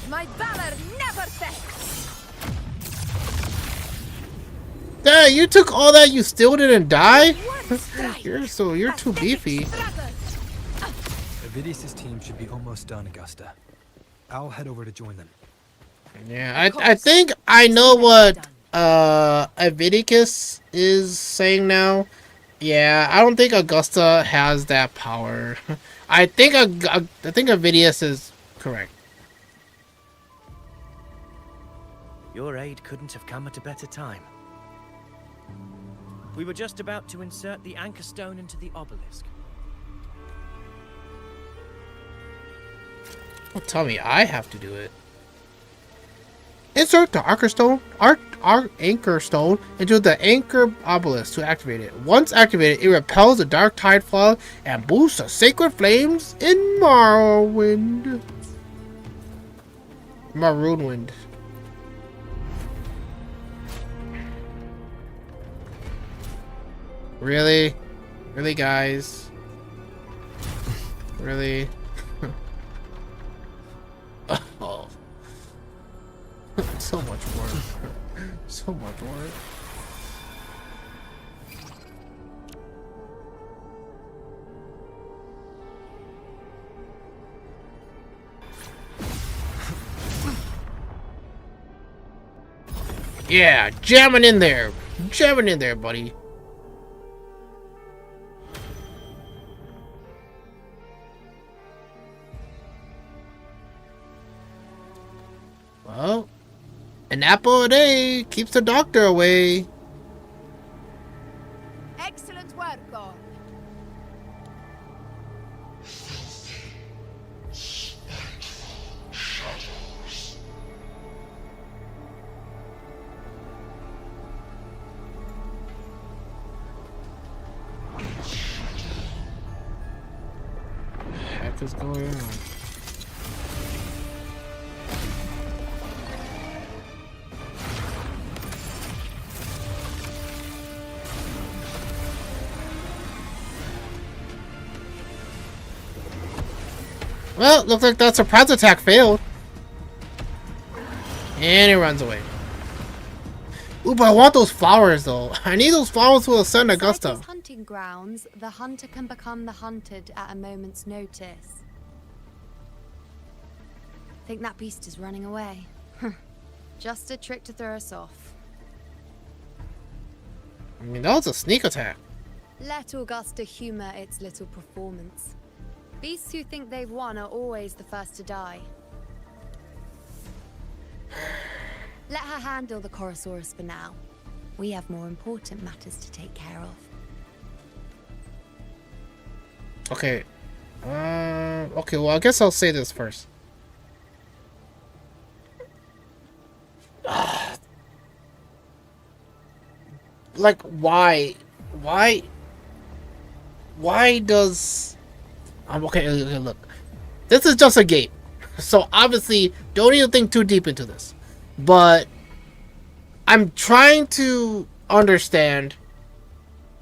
My valor never fails. Dang, you took all that, you still didn't die? you're too beefy. Avidius' team should be almost done, Augusta. I'll head over to join them. Yeah, I think I know what Avidicus is saying now. Yeah, I don't think Augusta has that power. I think Avidius is correct. Your aid couldn't have come at a better time. We were just about to insert the anchor stone into the obelisk. Don't tell me I have to do it. Insert the anchor stone into the anchor obelisk to activate it. Once activated, it repels the dark tide fog and boosts the sacred flames in Morrowind. Maroonwind. Really? Really, guys? Really? Oh. So much work. So much work. Yeah, jamming in there. Jamming in there, buddy. Well, an apple a day keeps the doctor away. Excellent work, God. What the heck is going on? Well, looks like that surprise attack failed. And he runs away. Ooh, but I want those flowers, though. I need those flowers for the Sun Augusta. Besides his hunting grounds, the hunter can become the hunted at a moment's notice. Think that beast is running away. Just a trick to throw us off. I mean, that was a sneak attack. Let Augusta humor its little performance. Beasts who think they've won are always the first to die. Let her handle the Chorosaurus for now. We have more important matters to take care of. Okay. Okay, well, I guess I'll say this first. Like, why? Why does... okay, look. This is just a game. So, obviously, don't even think too deep into this. But I'm trying to understand.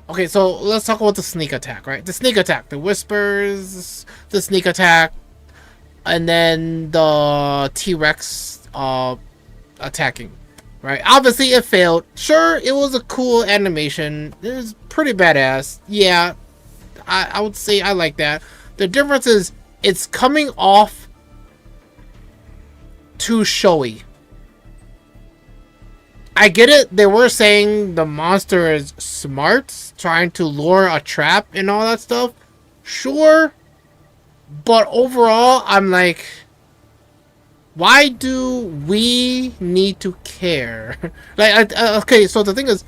Okay, so let's talk about the sneak attack, right? The sneak attack, the whispers, the sneak attack, and then the T-Rex attacking, right? Obviously, it failed. Sure, it was a cool animation. It was pretty badass. Yeah, I would say I like that. The difference is it's coming off too showy. I get it. They were saying the monster is smart, trying to lure a trap and all that stuff. Sure. But overall, I'm like, why do we need to care? Like, okay, so the thing is,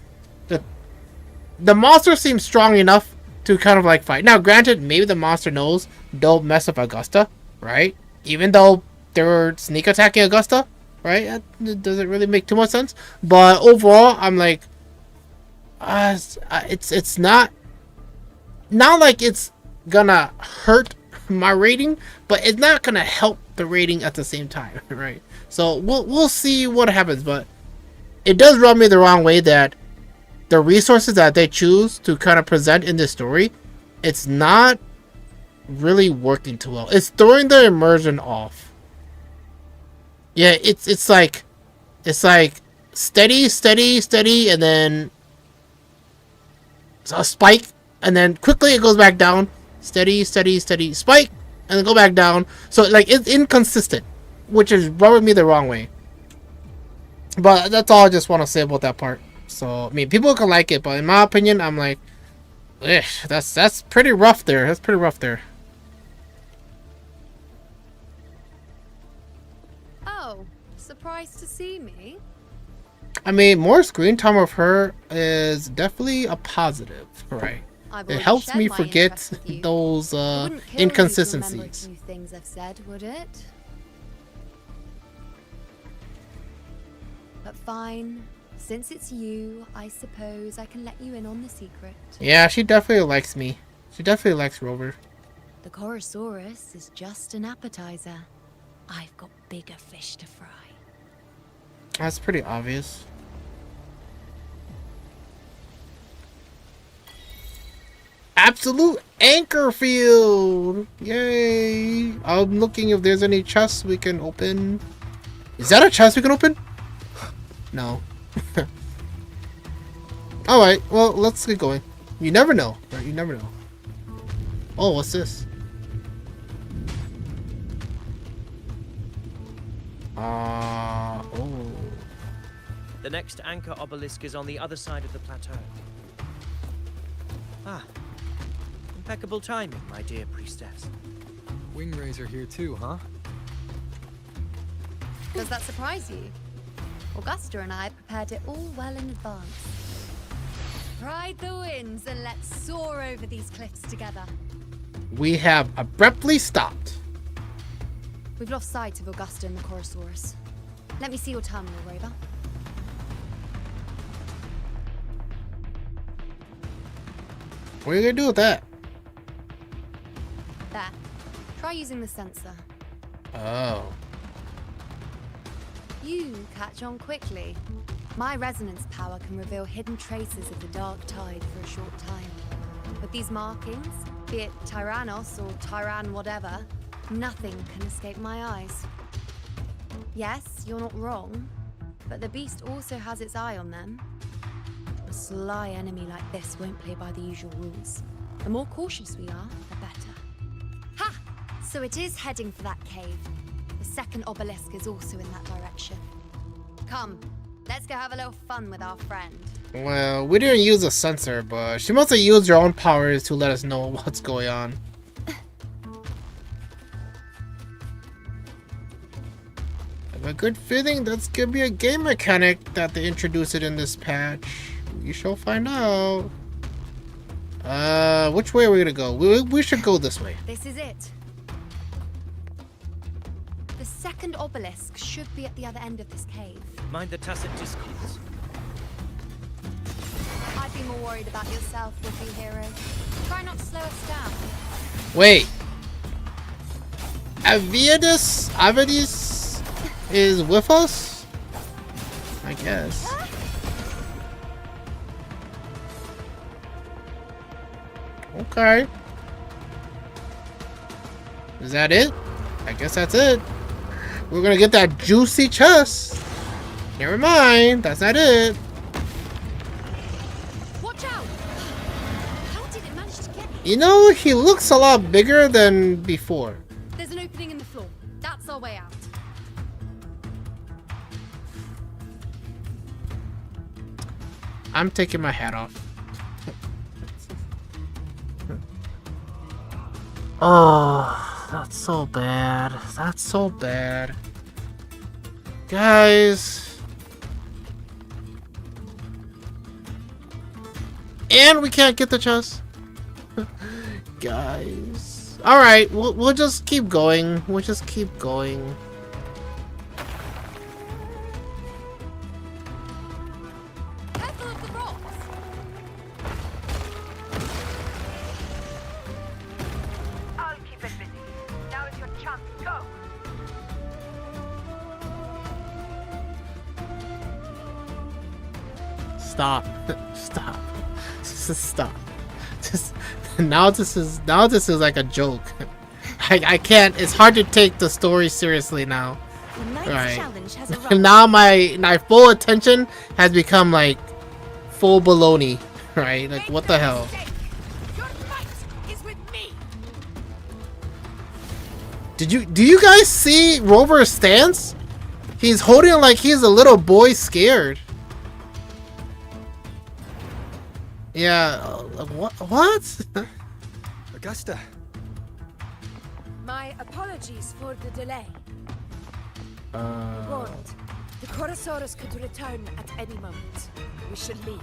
the monster seems strong enough to kind of like fight. Now, granted, maybe the monster knows don't mess up Augusta, right? Even though they were sneak attacking Augusta. Right? It doesn't really make too much sense. But overall, I'm like, it's not like it's gonna hurt my rating, but it's not gonna help the rating at the same time, right? So we'll see what happens. But it does rub me the wrong way that the resources that they choose to kind of present in this story, it's not really working too well. It's throwing the immersion off. Yeah, it's like steady, and then a spike, and then quickly it goes back down. Steady, spike, and then go back down. So like it's inconsistent, which is rubbing me the wrong way. But that's all I just want to say about that part. So I mean, people can like it, but in my opinion, I'm like, that's pretty rough there. That's pretty rough there. Surprised to see me? I mean, more screen time of her is definitely a positive, right? It helps me forget those inconsistencies. Things I've said, would it? But fine. Since it's you, I suppose I can let you in on the secret. Yeah, she definitely likes me. She definitely likes Rover. The Chorosaurus is just an appetizer. I've got bigger fish to fry. That's pretty obvious. Absolute anchor field! Yay! I'm looking if there's any chests we can open. Is that a chest we can open? No. Alright, well, let's get going. You never know, right? You never know. Oh, what's this? Oh. The next anchor obelisk is on the other side of the plateau. Ah. Impeccable timing, my dear priestess. Wing are here too, huh? Does that surprise you? Augusta and I prepared it all well in advance. Ride the winds and let's soar over these cliffs together. We have abruptly stopped. We've lost sight of Augusta and the Chorosaurus. Let me see your terminal, Rover. What are you gonna do with that? There. Try using the sensor. Oh. You catch on quickly. My resonance power can reveal hidden traces of the dark tide for a short time. With these markings, be it Tyrannos or Tyran whatever, nothing can escape my eyes. Yes, you're not wrong, but the beast also has its eye on them. A sly enemy like this won't play by the usual rules. The more cautious we are, the better. Ha! So it is heading for that cave. The second obelisk is also in that direction. Come, let's go have a little fun with our friend. Well, we didn't use a sensor, but she must have used her own powers to let us know what's going on. I have a good feeling that's gonna be a game mechanic that they introduced it in this patch. We shall find out. Which way are we gonna go? We should go this way. This is it. The second obelisk should be at the other end of this cave. Mind the tacit discourse. I'd be more worried about yourself, would-be hero. Try not to slow us down. Wait. Avidus is with us? I guess. Okay. Is that it? I guess that's it. We're gonna get that juicy chest. Never mind, that's not it. Watch out! How did it manage to get here? You know, he looks a lot bigger than before. There's an opening in the floor. That's our way out. I'm taking my hat off. Oh, that's so bad. That's so bad. Guys. And we can't get the chest. Guys. Alright, we'll just keep going. We'll just keep going. Careful of the rocks! I'll keep it busy. Now is your chance. Go! Stop. Stop. Just stop. Just now this is like a joke. I can't. It's hard to take the story seriously now. Right. Now my full attention has become like full baloney. Right? Like what the hell? Do you guys see Rover's stance? He's holding it like he's a little boy scared. Yeah, what? Augusta. My apologies for the delay. Uh, Warned. The Chorosaurus could return at any moment. We should leave.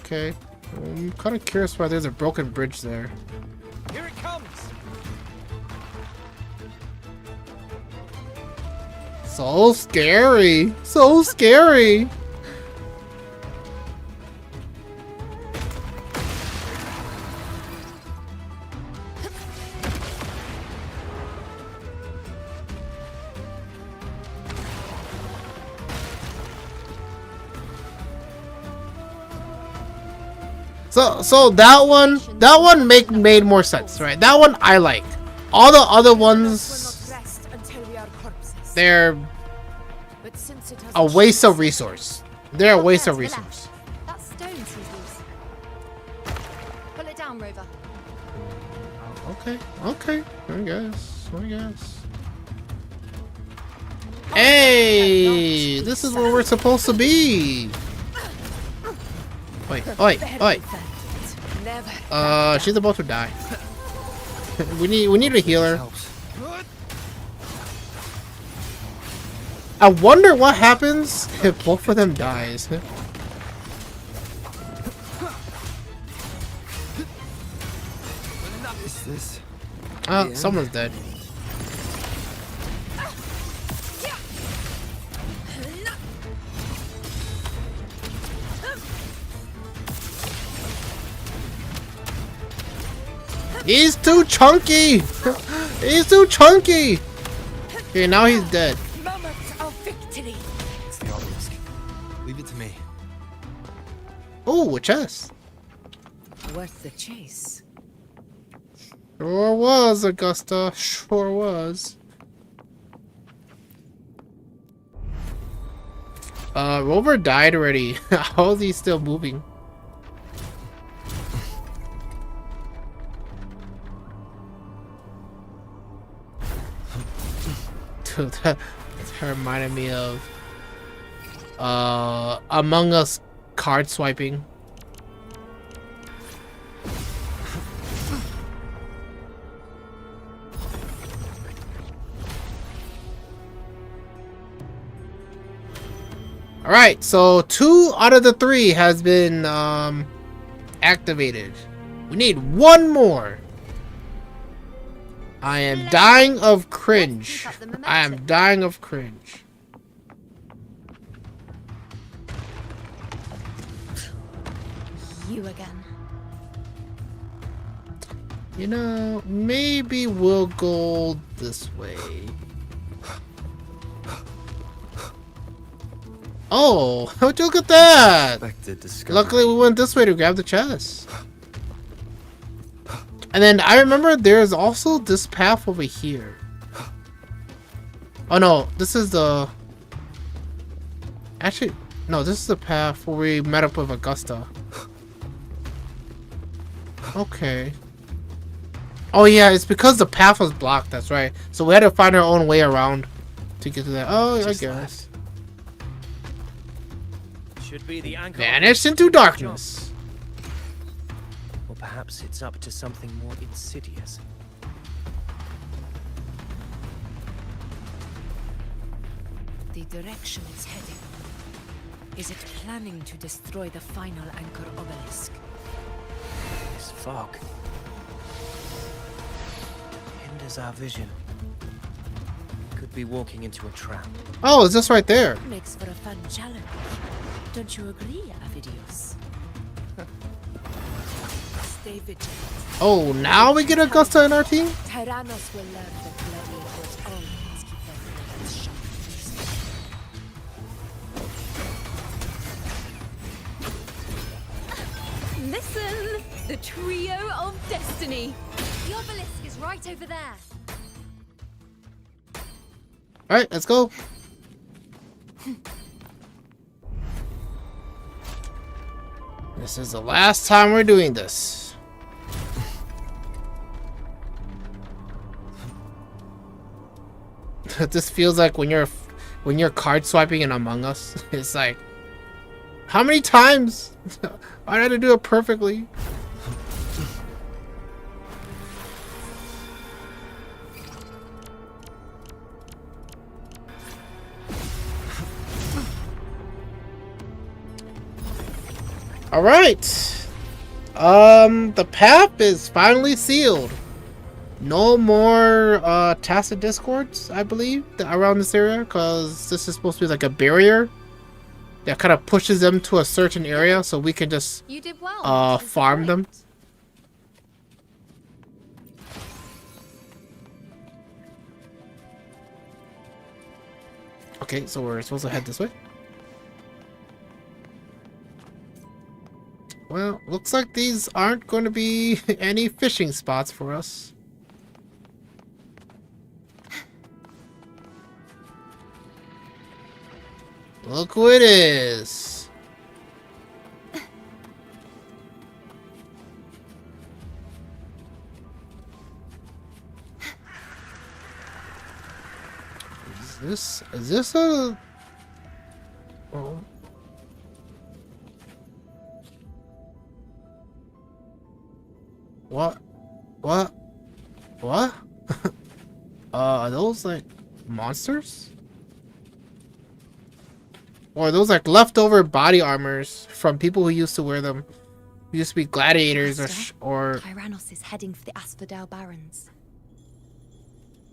okay. I'm kind of curious why there's a broken bridge there. Here it comes! So scary. So scary. So that one made more sense, right? That one I like. All the other ones, they're a waste of resource. They're a waste of resource. That stone seems loose. Pull it down, Rover. Okay. I guess. Hey, this is where we're supposed to be. Oi. She's about to die. we need to heal her. I wonder what happens if both of them dies. Is this? Someone's dead. He's too chunky! He's too chunky! Okay, now he's dead. It's the obelisk. Leave it to me. Oh, a chest. Worth the chase. Sure was, Augusta. Sure was. Rover died already. How is he still moving? Dude, that reminded me of Among Us card swiping. Alright, so 2 out of the 3 has been activated. We need 1 more. I am dying of cringe. I am dying of cringe. You again. You know, maybe we'll go this way. Oh, how'd you look at that? Luckily we went this way to grab the chest. And then I remember there's also this path over here. Oh no, this is the... Actually, no, this is the path where we met up with Augusta. Okay. Oh yeah, it's because the path was blocked, that's right. So we had to find our own way around to get to that. Oh, I guess. Should be the anchor. Vanished into darkness. Or perhaps it's up to something more insidious. The direction it's heading. Is it planning to destroy the final anchor obelisk? This fog hinders our vision. Could be walking into a trap. Oh, it's just right there. Makes for a fun challenge. Don't you agree, Avidius? Stay vigilant. Oh, now we get Augusta in our team? Tyrannos will learn that gladiators always keep their blades sharp. Listen! The trio of destiny. The obelisk is right over there. Alright, let's go. This is the last time we're doing this. This feels like when you're card swiping in Among Us. It's like, how many times? I had to do it perfectly. All right. The path is finally sealed. no more tacit discords, I believe, around this area, because this is supposed to be like a barrier that kind of pushes them to a certain area, so we can just You did well. farm them. Okay, so we're supposed to head this way. Well, looks like these aren't going to be any fishing spots for us. Look who it is. Is this a... Oh. What? Are those like monsters? Or are those like leftover body armors from people who used to wear them? Who used to be gladiators or Tyrannos is heading for the Asphodel Barrens.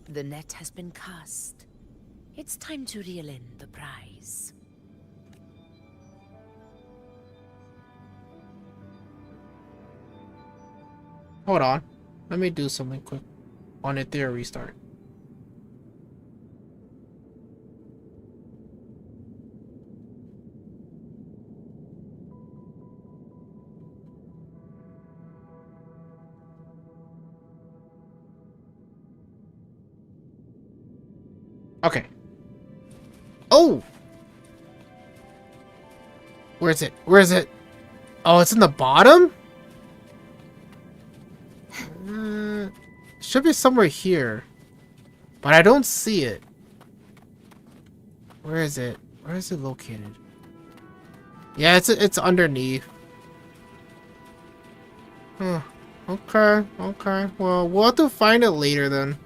The net has been cast. It's time to reel in the prize. Hold on. Let me do something quick on it there, restart. Okay. Oh! Where is it? Where is it? Oh, it's in the bottom? Should be somewhere here. But I don't see it. Where is it? Where is it located? Yeah, it's underneath. Huh. Okay, okay. Well, we'll have to find it later then.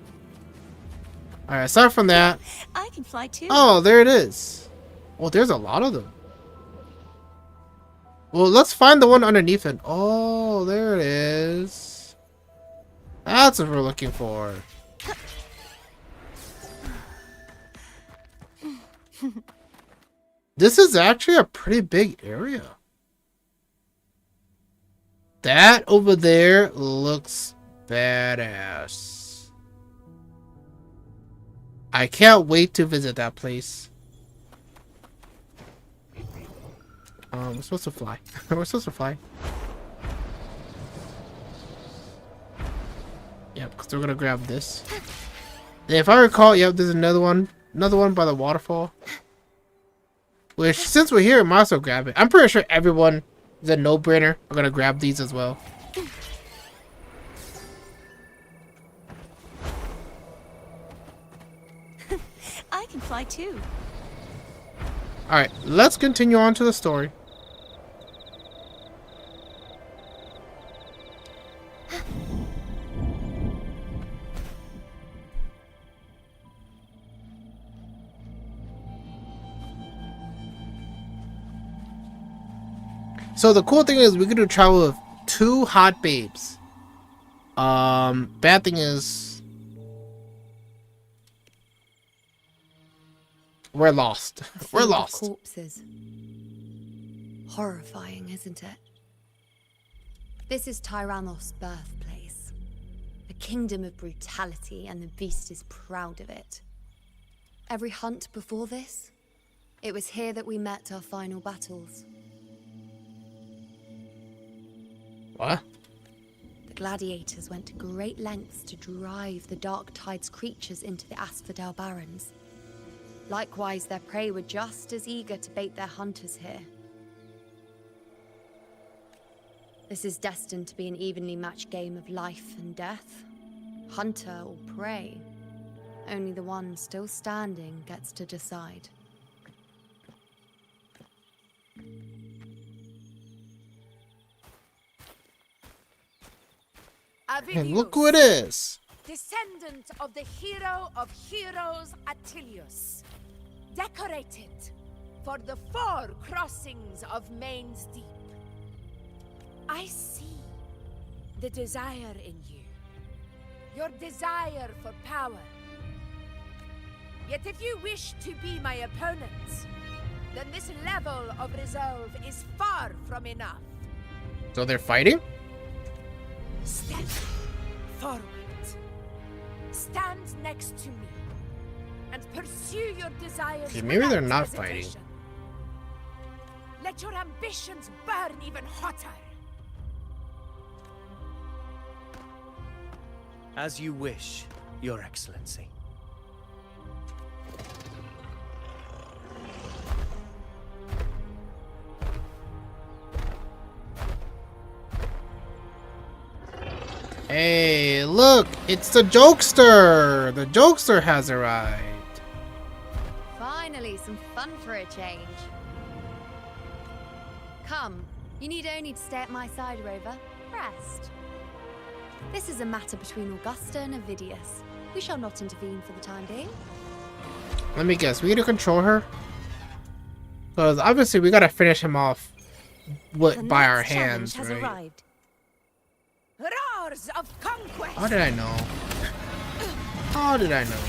Alright, aside from that... I can fly too. Oh, there it is. Oh, there's a lot of them. Well, let's find the one underneath it. Oh, there it is. That's what we're looking for. This is actually a pretty big area. That over there looks badass. I can't wait to visit that place. We're supposed to fly. We're supposed to fly. Yep, because we're gonna grab this. And if I recall, yep, there's another one by the waterfall. Which, since we're here, we might as well grab it. I'm pretty sure everyone is a no-brainer. We're gonna grab these as well. I can fly too. Alright, let's continue on to the story. So the cool thing is we get to travel with 2 hot babes. Bad thing is we're lost. We're lost. Corpses. Horrifying, isn't it? This is Tyrannos' birthplace. A kingdom of brutality, and the beast is proud of it. Every hunt before this, it was here that we met our final battles. What? The gladiators went to great lengths to drive the Dark Tide's creatures into the Asphodel Barrens. Likewise, their prey were just as eager to bait their hunters here. This is destined to be an evenly matched game of life and death. Hunter or prey. Only the one still standing gets to decide. And look who it is. Descendant of the hero of heroes Attilius, decorated for the 4 crossings of Main's Deep. I see the desire in you. your desire for power. Yet if you wish to be my opponents, then this level of resolve is far from enough. So they're fighting? Step forward. Stand next to me and pursue your desires. Okay, maybe they're without not hesitation. fighting. Let your ambitions burn even hotter. As you wish, Your Excellency. Hey, look! It's the jokester! The jokester has arrived. Finally, some fun for a change. Come, you need only to stay at my side, Rover. Rest. This is a matter between Augusta and Avidius. We shall not intervene for the time being. Let me guess, we need to control her? Because obviously we gotta finish him off by our hands, has right? arrived. Roars of conquest. How did I know? How did I know?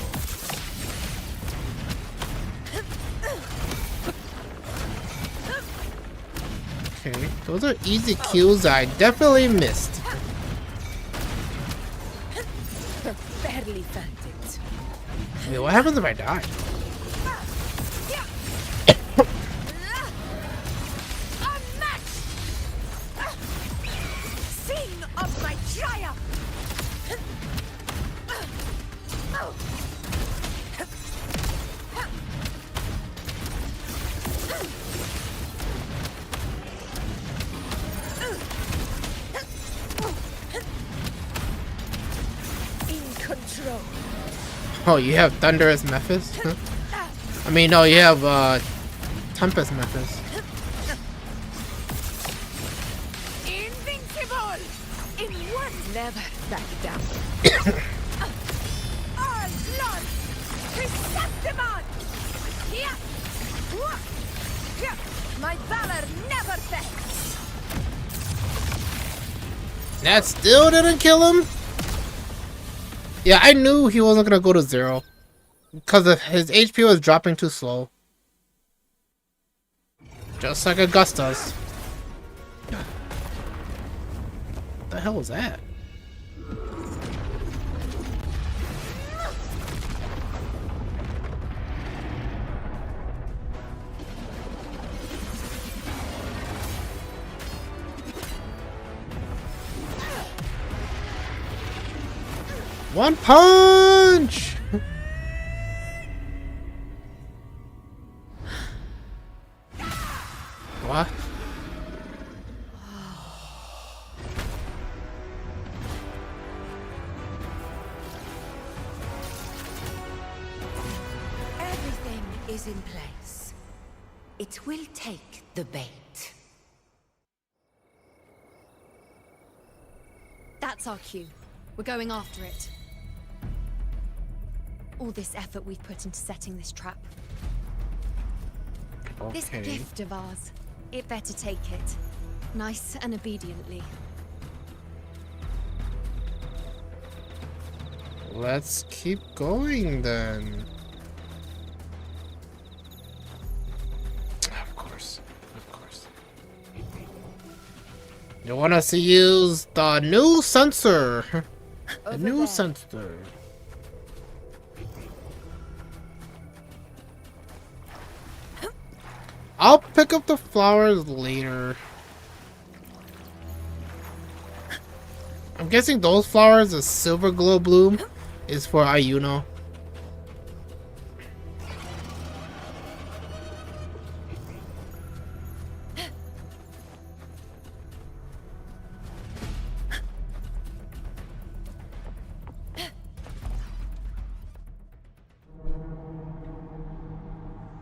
Okay, those are easy kills I definitely missed. Barely felt it. Wait, what happens if I die? Sing of my triumph. In control. Oh, you have Thunderous Mephis? I mean, no, you have Tempest Mephis. Invincible! In one never back down. All blood to Septimon! Yeah. My valor never fails. That still didn't kill him? Yeah, I knew he wasn't gonna go to 0. Because his HP was dropping too slow. Just like Augusta's. What the hell was that? One punch! What? Everything is in place. It will take the bait. That's our cue. We're going after it. All this effort we've put into setting this trap. This Okay. gift of ours, it better take it. Nice and obediently. Let's keep going then. Of course. Of course. You want us to use the new sensor. The new sensor. I'll pick up the flowers later. I'm guessing those flowers, the silver glow bloom, is for Ayuno.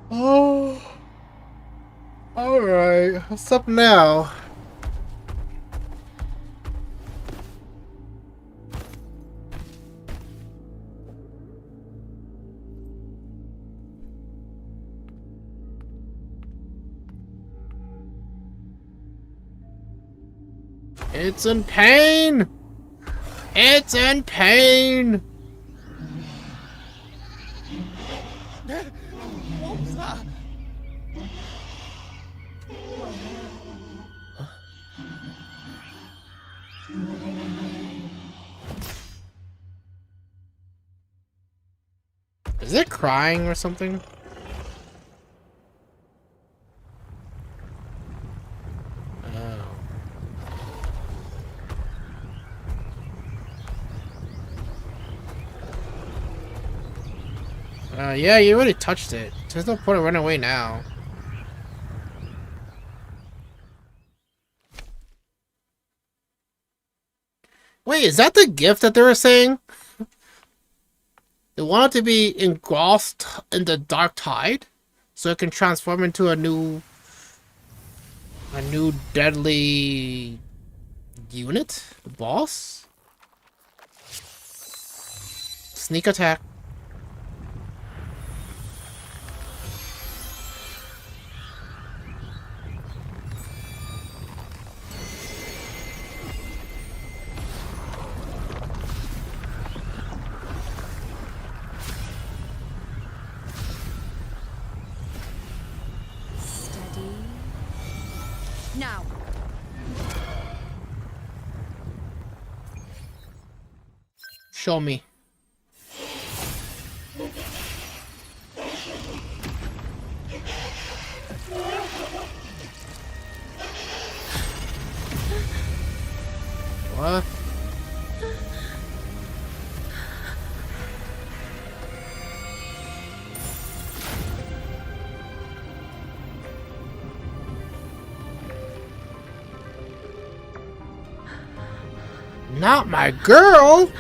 Oh. Alright, what's up now? It's in pain! It's in pain! What was that? Is it crying or something? Oh. Yeah, you already touched it. There's no point in running away now. Wait, is that the gift that they were saying? They want it to be engrossed in the dark tide, so it can transform into a new deadly unit? Boss? Sneak attack. Steady. Now. Show me. What? Not my girl!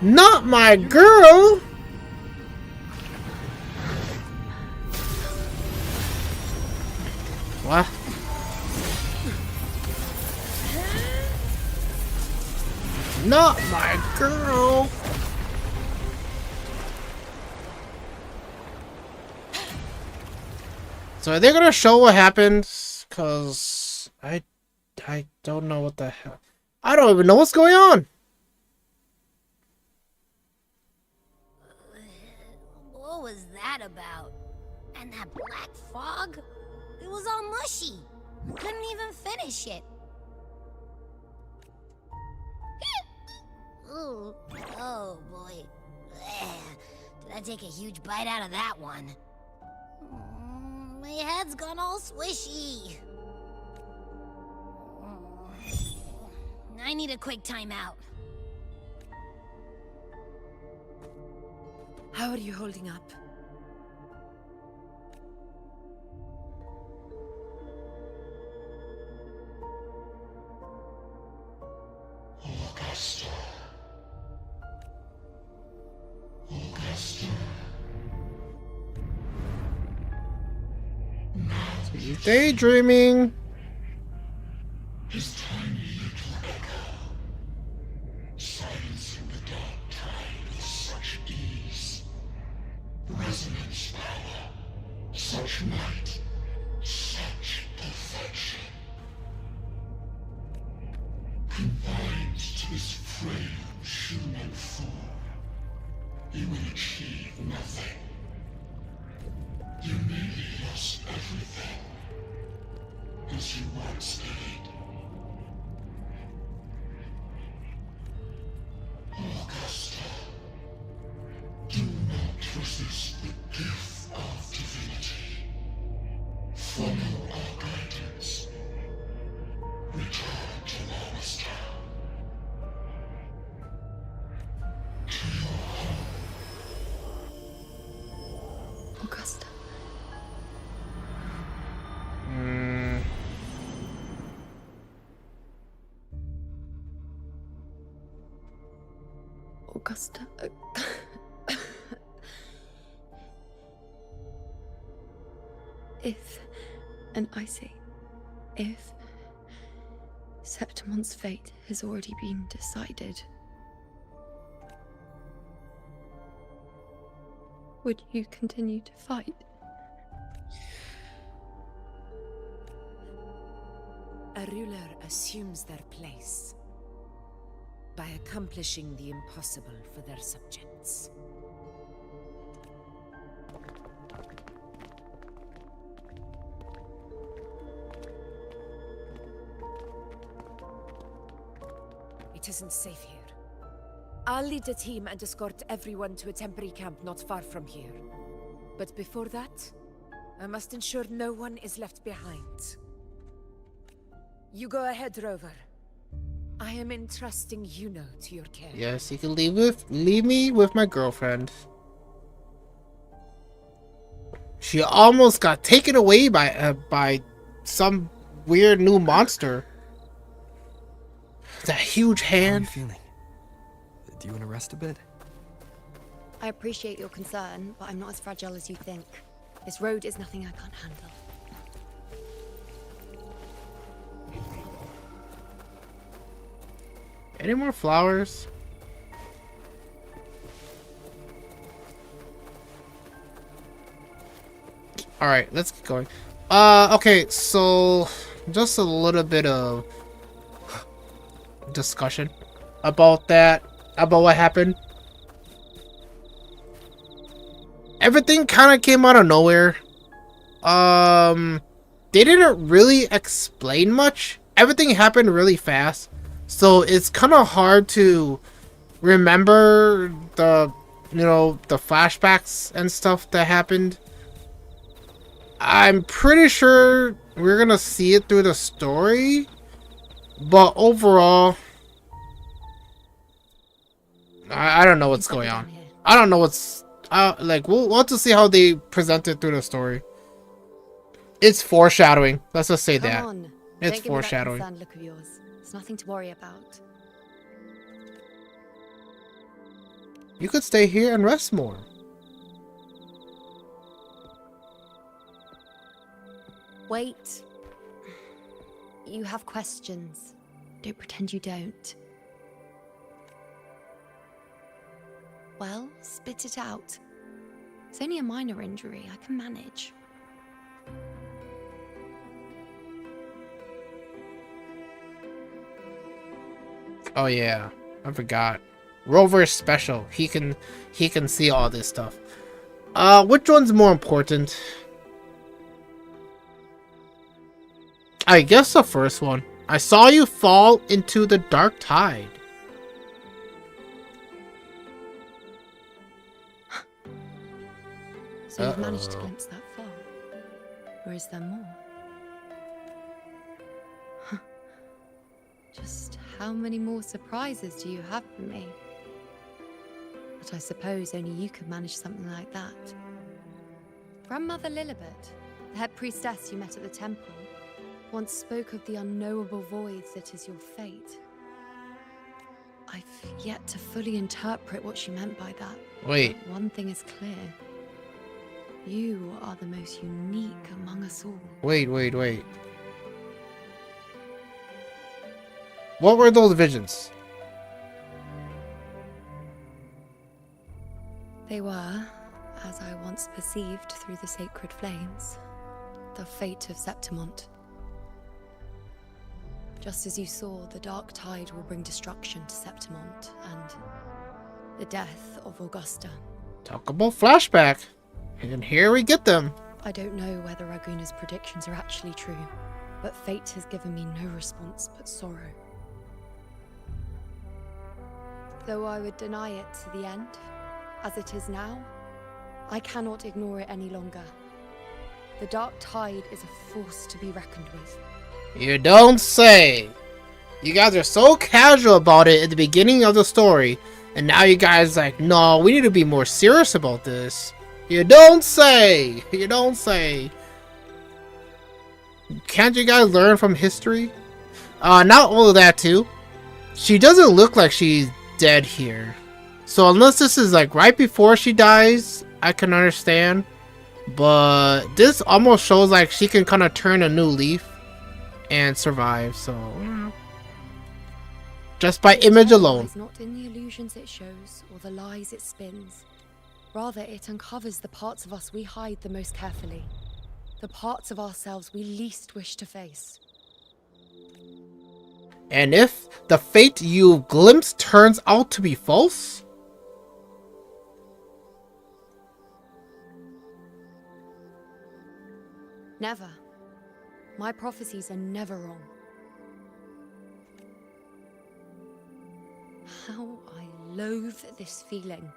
Not my girl! What? Not my girl! So are they gonna show what happens? Cause I don't know what the hell. I don't even know what's going on. What was that about? And that black fog? It was all mushy. I couldn't even finish it. Ooh. Oh boy. Did I take a huge bite out of that one? My head's gone all swishy. I need a quick timeout. How are you holding up? Augusta. Augusta. Now You daydreaming. his tiny little echo, silencing the dark tide with such ease. Resonance power, such might, such perfection. Confined to this frail human form, you will achieve nothing. You nearly lost everything, as you once did. Augusta, do not resist the gift of divinity. Follow our guidance. Return to Lois Town. To your home. Augusta. Augusta. If, and I say, if Septimon's fate has already been decided, would you continue to fight? A ruler assumes their place. by accomplishing the impossible for their subjects. It isn't safe here. I'll lead a team and escort everyone to a temporary camp not far from here. But before that, I must ensure no one is left behind. You go ahead, Rover. I am entrusting Yuno to your care. Yes, you can leave me with my girlfriend. She almost got taken away by some weird new monster. That huge hand. How are you feeling? Do you want to rest a bit? I appreciate your concern, but I'm not as fragile as you think. This road is nothing I can't handle. Any more flowers? Alright, let's keep going. Okay, so just a little bit of discussion about that, about what happened. Everything kind of came out of nowhere. They didn't really explain much. Everything happened really fast. So it's kind of hard to remember the flashbacks and stuff that happened. I'm pretty sure we're gonna see it through the story, but overall, I don't know what's going on. I don't know what's like. We'll have to see how they present it through the story. It's foreshadowing. Let's just say that. It's foreshadowing. Don't give me that concerned look of yours. It's nothing to worry about. You could stay here and rest more. Wait. You have questions. Don't pretend you don't. Well, spit it out. It's only a minor injury. I can manage. Oh yeah, I forgot. Rover is special. He can see all this stuff. Which one's more important? I guess the first one. I saw you fall into the dark tide. So you've managed to glimpse that far? Or is there more? Just how many more surprises do you have for me? But I suppose only you could manage something like that. Grandmother Lilibet, the head priestess you met at the temple, once spoke of the unknowable voids that is your fate. I've yet to fully interpret what she meant by that. Wait. But one thing is clear. You are the most unique among us all. Wait. What were those visions? They were, as I once perceived through the sacred flames, the fate of Septimont. Just as you saw, the dark tide will bring destruction to Septimont and the death of Augusta. Talk about flashback. And here we get them. I don't know whether Raguna's predictions are actually true, but fate has given me no response but sorrow. Though I would deny it to the end, as it is now, I cannot ignore it any longer. The dark tide is a force to be reckoned with. You don't say. You guys are so casual about it at the beginning of the story, and now you guys like, no, we need to be more serious about this. You don't say. You don't say. Can't you guys learn from history? Not all of that too. She doesn't look like she's dead here. So unless this is like right before she dies, I can understand. But this almost shows like she can kind of turn a new leaf and survive. So just by image alone. It's not in the illusions it shows or the lies it spins. Rather, it uncovers the parts of us we hide the most carefully. The parts of ourselves we least wish to face. And if the fate you glimpse turns out to be false? Never. My prophecies are never wrong. How I loathe this feeling.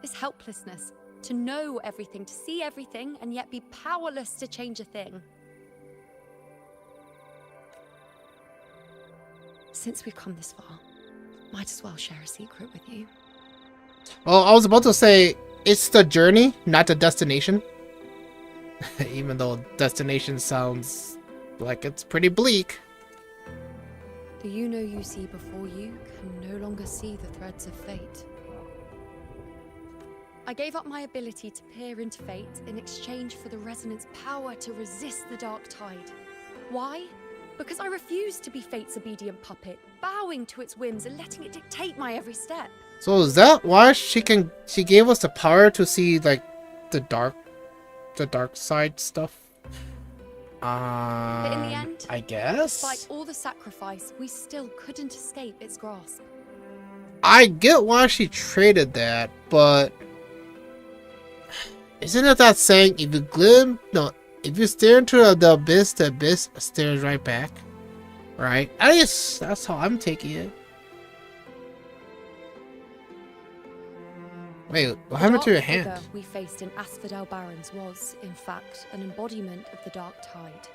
This helplessness. To know everything, to see everything, and yet be powerless to change a thing. Since we've come this far, might as well share a secret with you. Well, I was about to say, it's the journey, not the destination. Even though destination sounds like it's pretty bleak. The you know you see before you can no longer see the threads of fate. I gave up my ability to peer into fate in exchange for the resonance power to resist the dark tide. Why? Because I refused to be fate's obedient puppet, bowing to its whims and letting it dictate my every step. So is that why she gave us the power to see like the dark side stuff? But in the end, I guess. despite all the sacrifice, we still couldn't escape its grasp. I get why she traded that, but isn't it that saying if you stare into the abyss stares right back? Right? At least that's how I'm taking it. Wait, what happened to your hand? The dark figure we faced in Asphodel Barrens was, in fact, an embodiment of the dark tide.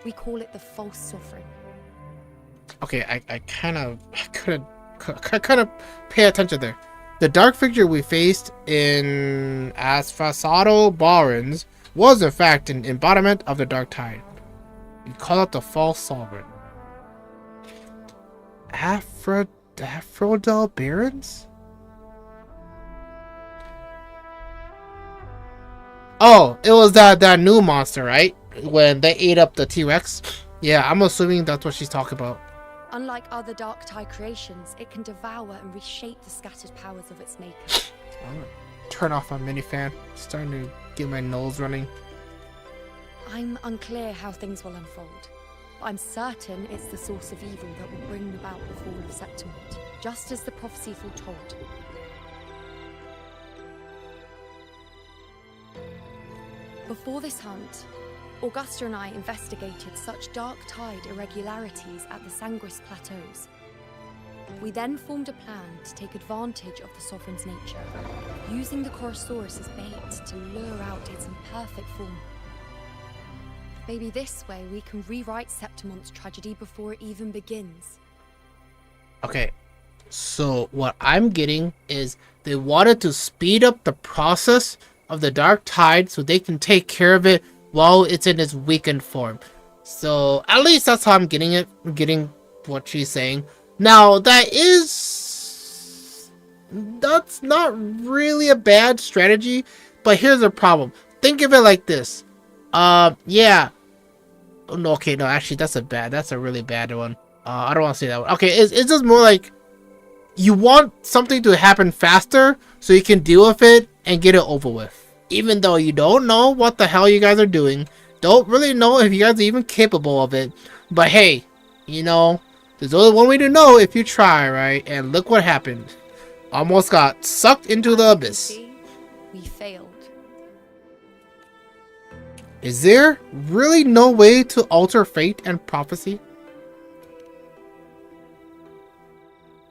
We call it the false sovereign. Okay, I kind of pay attention there. The dark figure we faced in Asphodel Barrens was, in fact, an embodiment of the dark tide. We call it the false sovereign. Asphodel Barrens? Oh, it was that new monster, right? When they ate up the T-Rex. Yeah, I'm assuming that's what she's talking about. Unlike other dark tide creations, it can devour and reshape the scattered powers of its maker. I'm gonna turn off my minifan. Starting to get my nose running. I'm unclear how things will unfold, but I'm certain it's the source of evil that will bring about the fall of Septimont, just as the prophecy foretold. Before this hunt, Augusta and I investigated such dark tide irregularities at the Sanguis Plateaus. We then formed a plan to take advantage of the Sovereign's nature, using the Chorosaurus as bait to lure out its imperfect form. Maybe this way we can rewrite Septimont's tragedy before it even begins. Okay, so what I'm getting is they wanted to speed up the process of the dark tide so they can take care of it while it's in its weakened form. So at least that's how I'm getting it. I'm getting what she's saying. Now that's not really a bad strategy, but here's the problem. Think of it like this. Yeah. No, okay, no, actually that's a really bad one. I don't want to say that one. Okay, it's just more like you want something to happen faster so you can deal with it and get it over with. Even though you don't know what the hell you guys are doing, don't really know if you guys are even capable of it. But hey, you know, there's only one way to know if you try, right? And look what happened. Almost got sucked into the abyss. We failed. Is there really no way to alter fate and prophecy?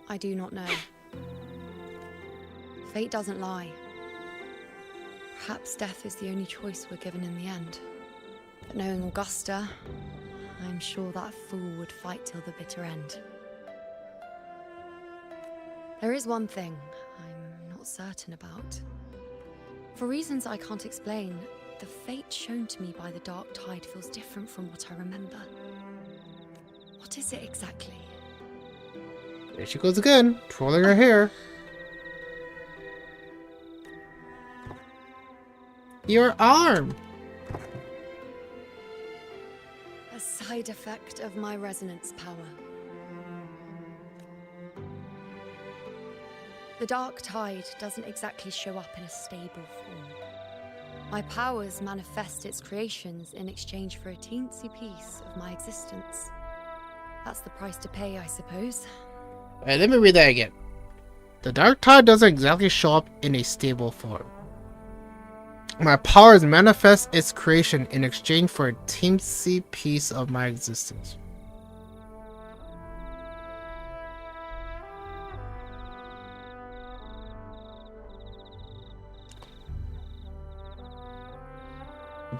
I do not know. Fate doesn't lie. Perhaps death is the only choice we're given in the end. But knowing Augusta, I'm sure that fool would fight till the bitter end. There is one thing I'm not certain about. For reasons I can't explain, the fate shown to me by the dark tide feels different from what I remember. What is it exactly? There she goes again, twirling her hair. Your arm! A side effect of my resonance power. The dark tide doesn't exactly show up in a stable form. My powers manifest its creations in exchange for a teensy piece of my existence. That's the price to pay, I suppose. Alright, let me read that again. The dark tide doesn't exactly show up in a stable form. My powers manifest its creation in exchange for a teensy piece of my existence.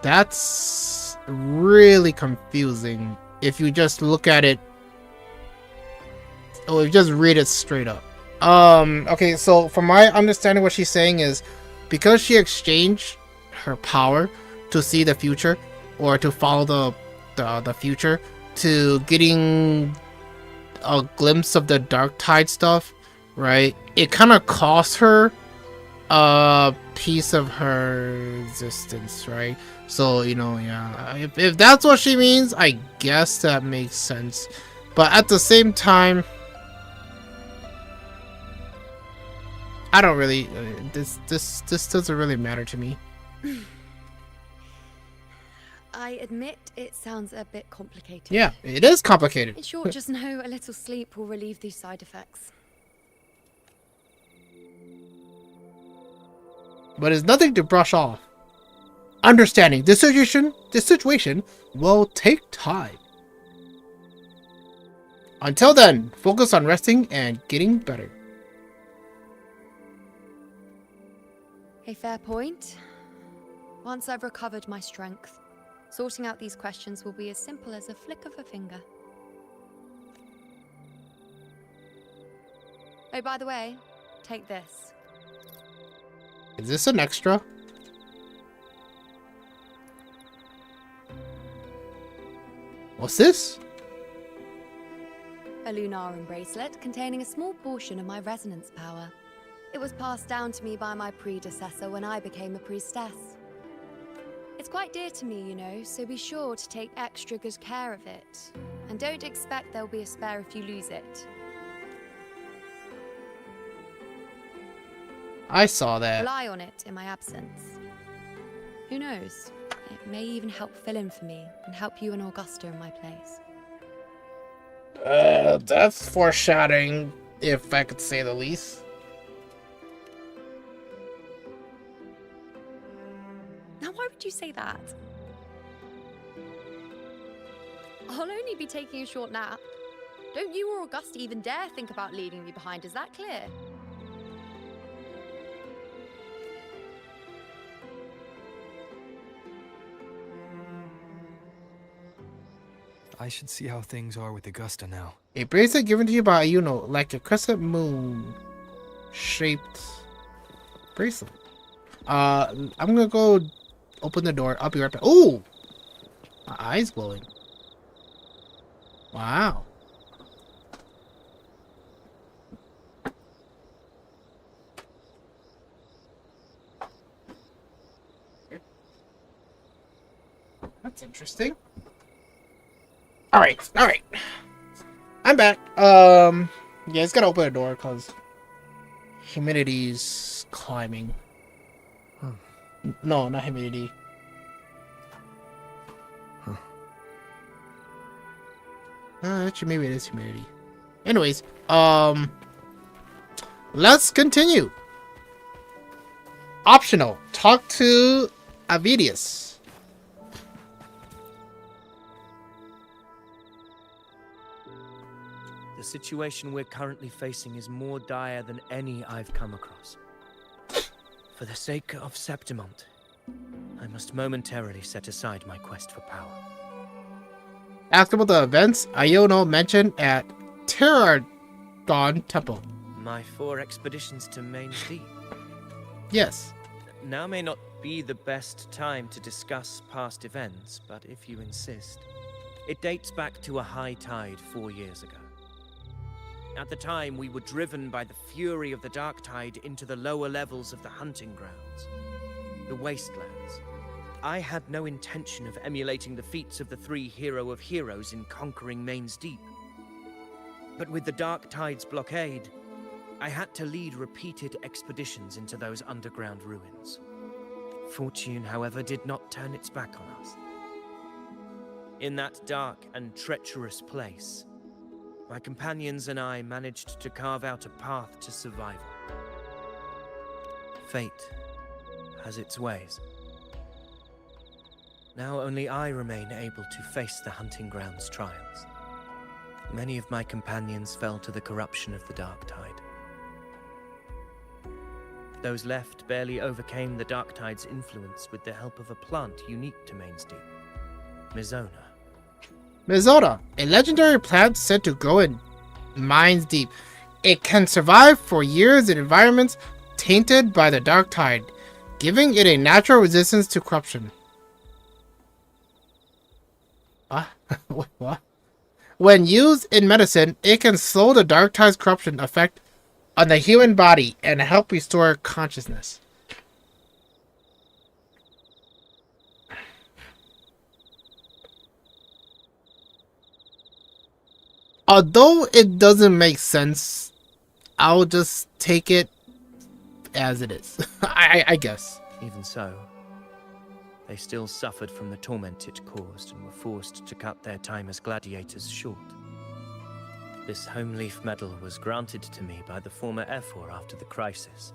That's really confusing if you just look at it. Oh, if you just read it straight up. Okay, so from my understanding, what she's saying is because she exchanged her power to see the future or to follow the future to getting a glimpse of the dark tide stuff, right? It kind of cost her a piece of her existence, right? So, you know, yeah, if that's what she means, I guess that makes sense. But at the same time, I don't really, this doesn't really matter to me. I admit it sounds a bit complicated. Yeah, it is complicated. In short, just know a little sleep will relieve these side effects. But it's nothing to brush off. Understanding this situation will take time. Until then, focus on resting and getting better. A fair point. Once I've recovered my strength, sorting out these questions will be as simple as a flick of a finger. Oh, by the way, take this. Is this an extra? What's this? A Lunarum bracelet containing a small portion of my resonance power. It was passed down to me by my predecessor when I became a priestess. It's quite dear to me, you know, so be sure to take extra good care of it. And don't expect there'll be a spare if you lose it. I saw that. Rely on it in my absence. Who knows? It may even help fill in for me and help you and Augusta in my place. That's foreshadowing, if I could say the least. Now, why would you say that? I'll only be taking a short nap. Don't you or Augusta even dare think about leaving me behind, is that clear? I should see how things are with Augusta now. A bracelet given to you by Ayuno, like a crescent moon shaped bracelet. I'm gonna go open the door. I'll be right back. Oh, my eyes glowing. Wow. That's interesting. All right. I'm back. Yeah, it's gotta open the door because humidity's climbing. No, not humidity. Actually, maybe it is humidity. Anyways, let's continue. Optional. Talk to Avidius. The situation we're currently facing is more dire than any I've come across. For the sake of Septimont, I must momentarily set aside my quest for power. Ask about the events Iono mentioned at Terradon Temple. My 4 expeditions to Main's Deep. Yes. Now may not be the best time to discuss past events, but if you insist, it dates back to a high tide 4 years ago. At the time, we were driven by the fury of the dark tide into the lower levels of the hunting grounds, the wastelands. I had no intention of emulating the feats of the 3 Hero of Heroes in conquering Main's Deep. But with the dark tide's blockade, I had to lead repeated expeditions into those underground ruins. Fortune, however, did not turn its back on us. In that dark and treacherous place, My companions and I managed to carve out a path to survival. Fate has its ways. Now only I remain able to face the hunting grounds trials. Many of my companions fell to the corruption of the Dark Tide. Those left barely overcame the Dark Tide's influence with the help of a plant unique to Main's Deep, Mizona. Mizona, a legendary plant said to grow in Mines Deep. It can survive for years in environments tainted by the Dark Tide, giving it a natural resistance to corruption. What? When used in medicine, it can slow the Dark Tide's corruption effect on the human body and help restore consciousness. Although it doesn't make sense, I'll just take it as it is. I guess. Even so, they still suffered from the torment it caused and were forced to cut their time as gladiators short. This home leaf medal was granted to me by the former Ephor after the crisis.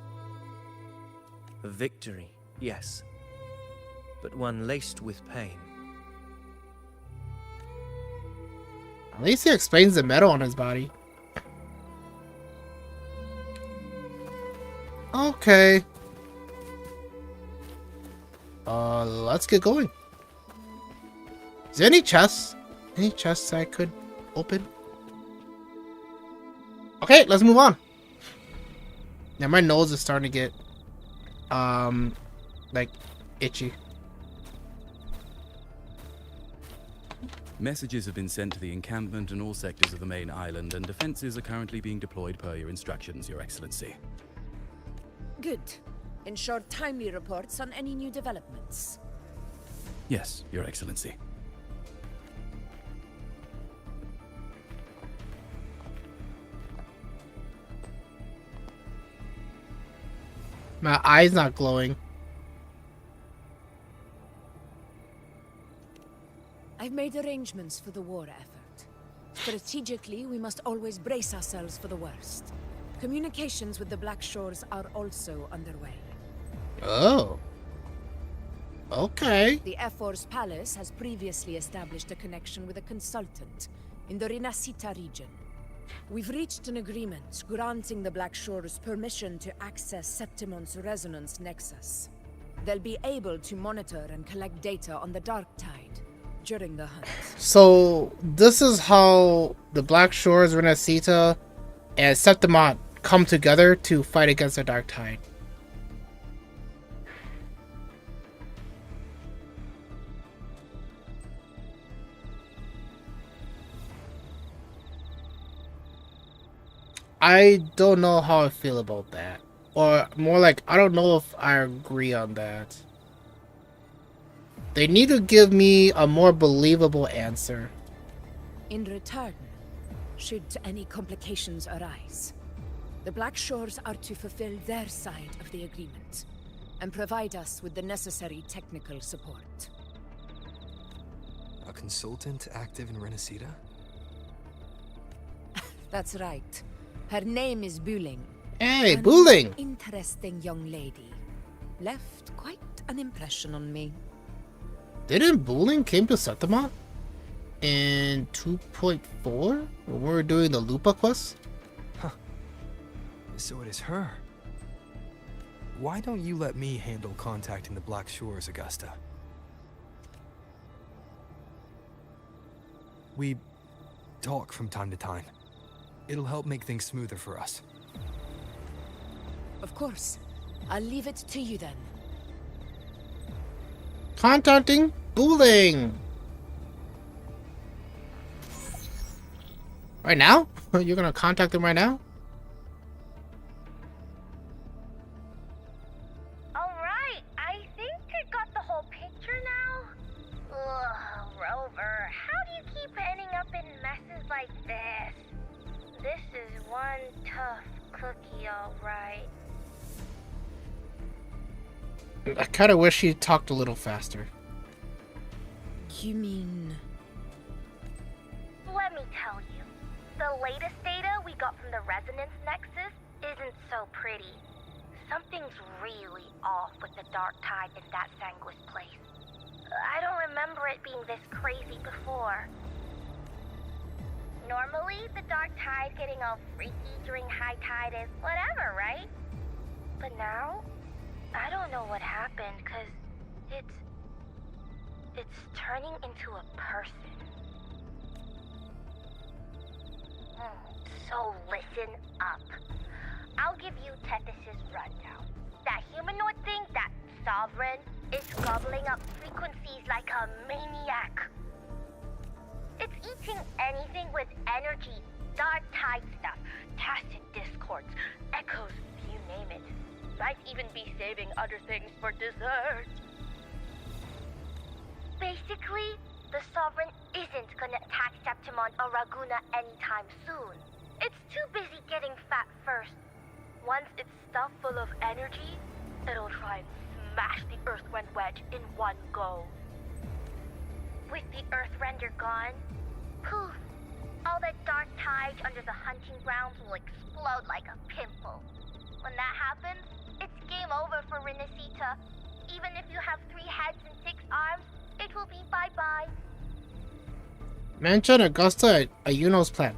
A victory, yes, but one laced with pain. At least he explains the metal on his body. Okay. Let's get going. Is there any chests? Any chests I could open? Okay, let's move on. Now my nose is starting to get, like, itchy. Messages have been sent to the encampment and all sectors of the main island, and defenses are currently being deployed per your instructions, Your Excellency. Good. Ensure timely reports on any new developments. Yes, Your Excellency. My eye's not glowing. I've made arrangements for the war effort. Strategically, we must always brace ourselves for the worst. Communications with the Black Shores are also underway. Oh. Okay. The Ephor's palace has previously established a connection with a consultant in the Rinascita region. We've reached an agreement granting the Black Shores permission to access Septimon's resonance nexus. They'll be able to monitor and collect data on the Dark Tide during the hunt. So this is how the Black Shores, Rinascita, and Septimont come together to fight against the Dark Tide. I don't know how I feel about that. Or more like, I don't know if I agree on that. They need to give me a more believable answer. In return, should any complications arise, the Black Shores are to fulfill their side of the agreement and provide us with the necessary technical support. A consultant active in Rinascita? That's right. Her name is Buling. Hey, An Buling! interesting young lady. Left quite an impression on me. Didn't Buling came to Septimont in 2.4 when we were doing the Lupa quest? Huh. So it is her. Why don't you let me handle contacting the Black Shores, Augusta? We talk from time to time. It'll help make things smoother for us. Of course. I'll leave it to you then. Contacting Buling! Right now? You're gonna contact him right now? Alright, I think I got the whole picture now. Ugh, Rover, how do you keep ending up in messes like this? This is one tough cookie, alright. I kinda wish he talked a little faster. You mean... Let me tell you. The latest data we got from the resonance nexus isn't so pretty. Something's really off with the dark tide in that Sanguis place. I don't remember it being this crazy before. Normally, the dark tide getting all freaky during high tide is whatever, right? But now, I don't know what happened, cause it's turning into a person. So listen up. I'll give you Tethys' rundown. That humanoid thing, that sovereign, is gobbling up frequencies like a maniac. It's eating anything with energy, dark tide stuff, tacit discords, echoes, you name it. Might even be saving other things for dessert. Basically, the Sovereign isn't gonna attack Septimon or Raguna anytime soon. It's too busy getting fat first. Once it's stuffed full of energy, it'll try and smash the Earthrend wedge in one go. With the Earthrender gone, poof, all the dark tide under the hunting grounds will explode like a pimple. When that happens, it's game over for Renacita. Even if you have 3 heads and 6 arms, it will be bye-bye. Mention Augusta a Yuno's plan.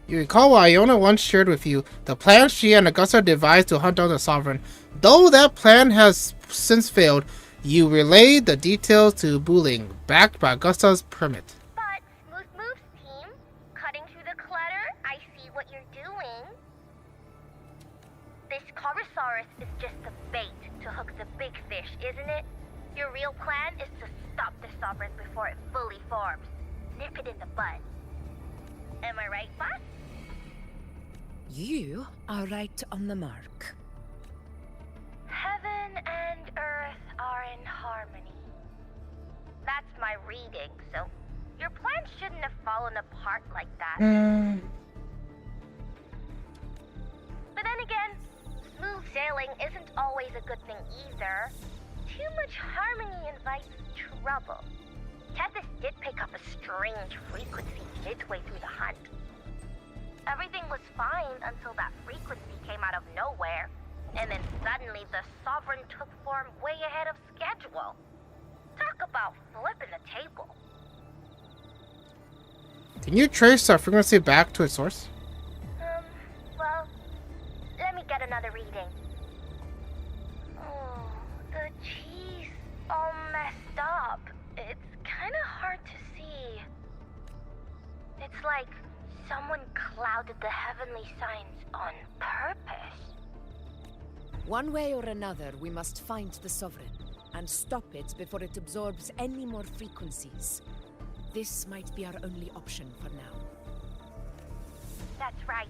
You recall what Iona once shared with you, the plan she and Augusta devised to hunt down the Sovereign. Though that plan has since failed, you relayed the details to Buling, backed by Augusta's permit. But, Smooth Moves team, cutting through the clutter, I see what you're doing. This Corosaurus is just the bait to hook the big fish, isn't it? Your real plan is to stop the Sovereign before it fully forms. Nip it in the bud. Am I right, boss? You are right on the mark. Heaven and Earth are in harmony. That's my reading, so your plan shouldn't have fallen apart like that. But then again, smooth sailing isn't always a good thing either. Too much harmony invites trouble. Tethys did pick up a strange frequency midway through the hunt. Everything was fine until that frequency came out of nowhere, and then suddenly the Sovereign took form way ahead of schedule. Talk about flipping the table. Can you trace our frequency back to its source? Well, let me get another reading. Oh, the cheese all messed up. It's kind of hard to see. It's like someone clouded the heavenly signs on purpose. One way or another, we must find the Sovereign and stop it before it absorbs any more frequencies. This might be our only option for now. That's right.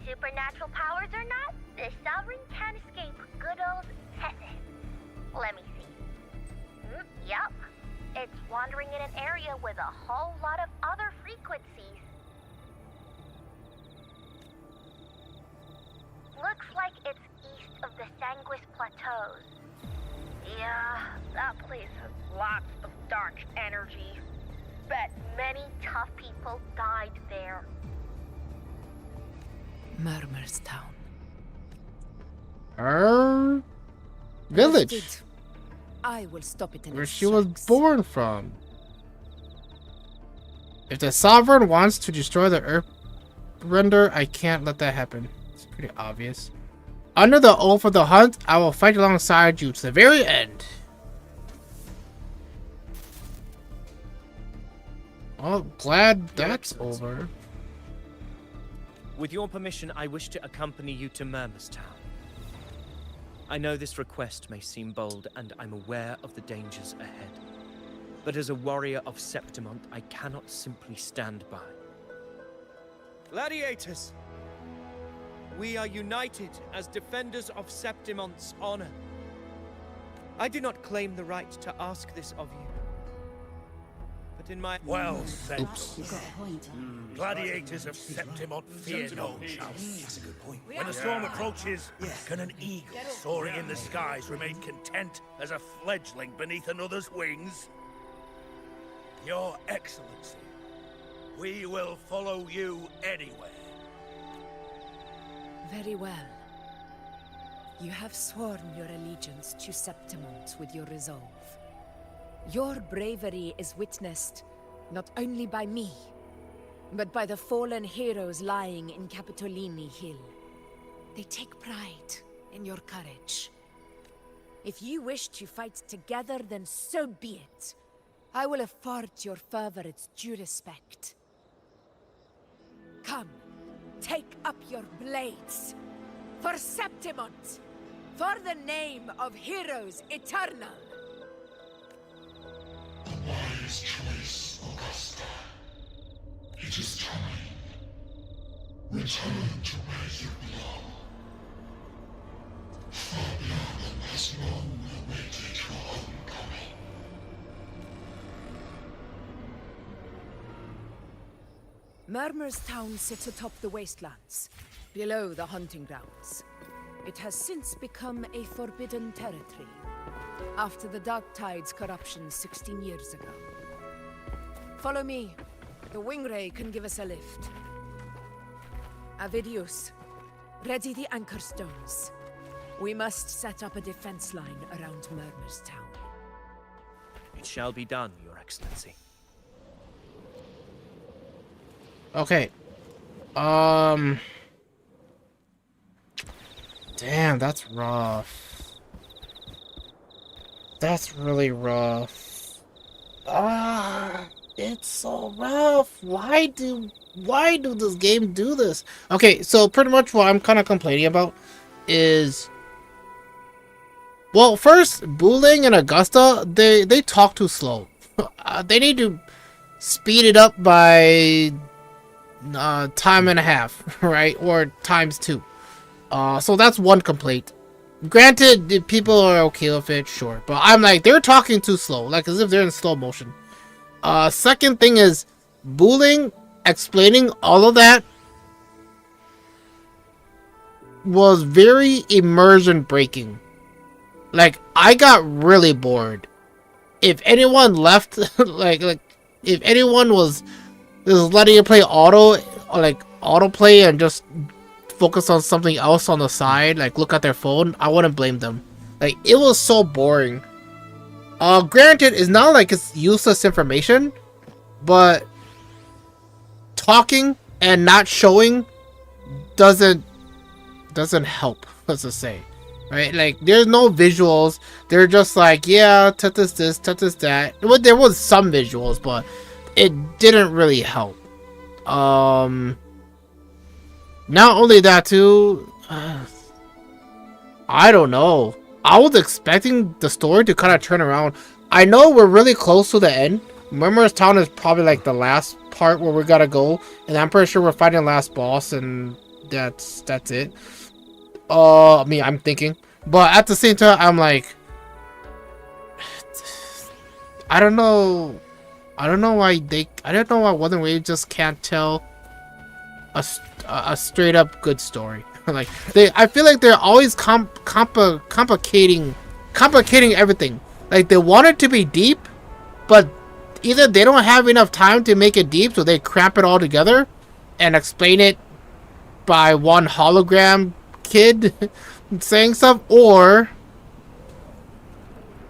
Supernatural powers or not, the Sovereign can't escape good old Tethys. Let me see. Yup. It's wandering in an area with a whole lot of other frequencies. Looks like it's east of the Sanguis Plateaus. Yeah, that place has lots of dark energy. Bet many tough people died there. Murmur's Town. Her village. Understood. I will stop it in Where its she was tracks. born from. If the Sovereign wants to destroy the Earthrender, I can't let that happen. It's pretty obvious. Under the oath of the hunt, I will fight alongside you to the very end. Oh, glad that's over. With your permission, I wish to accompany you to Murmur's Town. I know this request may seem bold, and I'm aware of the dangers ahead. But as a warrior of Septimont, I cannot simply stand by. Gladiators! We are united as defenders of Septimont's honor. I do not claim the right to ask this of you. But in my... Well said. Oops. You've got a point. Gladiators of Septimont fear no challenge. That's a good point. When the storm approaches, can an eagle soaring in the skies remain content as a fledgling beneath another's wings? Your Excellency, we will follow you anywhere. Very well. You have sworn your allegiance to Septimont with your resolve. Your bravery is witnessed not only by me, but by the fallen heroes lying in Capitolini Hill. They take pride in your courage. If you wish to fight together, then so be it. I will afford your fervor its due respect. Come, take up your blades. For Septimont! For the name of heroes eternal! A wise choice, Augusta. It is time. Return to where you belong. Fabian has long awaited your homecoming. Murmur's town sits atop the wastelands, below the hunting grounds. It has since become a forbidden territory, after the Dark Tide's corruption 16 years ago. Follow me. The Wingray can give us a lift. Avidius, ready the anchor stones. We must set up a defense line around Murmur's town. It shall be done, Your Excellency. Okay. Damn, that's rough. That's really rough. It's so rough. Why do this game do this? Okay, so pretty much what I'm kind of complaining about is, well, first, Buling and Augusta, they talk too slow. They need to speed it up by time and a half, right? Or times 2. So that's one complaint. Granted, if people are okay with it, sure. But I'm like, they're talking too slow, like as if they're in slow motion. Second thing is, Buling explaining all of that was very immersion breaking. Like, I got really bored. If anyone left, like if anyone was just letting you play autoplay and just focus on something else on the side, like look at their phone, I wouldn't blame them. Like, it was so boring. Granted, it's not like it's useless information, but talking and not showing doesn't help, let's just say. Right? Like, there's no visuals. They're just like, yeah, touch this, touch that. Well, there was some visuals, but it didn't really help. Not only that, too, I don't know. I was expecting the story to kind of turn around. I know we're really close to the end. Murmur's Town is probably like the last part where we gotta go, and I'm pretty sure we're fighting the last boss, and that's it. I mean, I'm thinking, but at the same time, I'm like, I don't know why Wuthering Waves just can't tell a straight up good story. Like, I feel like they're always complicating everything. Like, they want it to be deep, but either they don't have enough time to make it deep, so they cramp it all together and explain it by one hologram kid saying stuff, or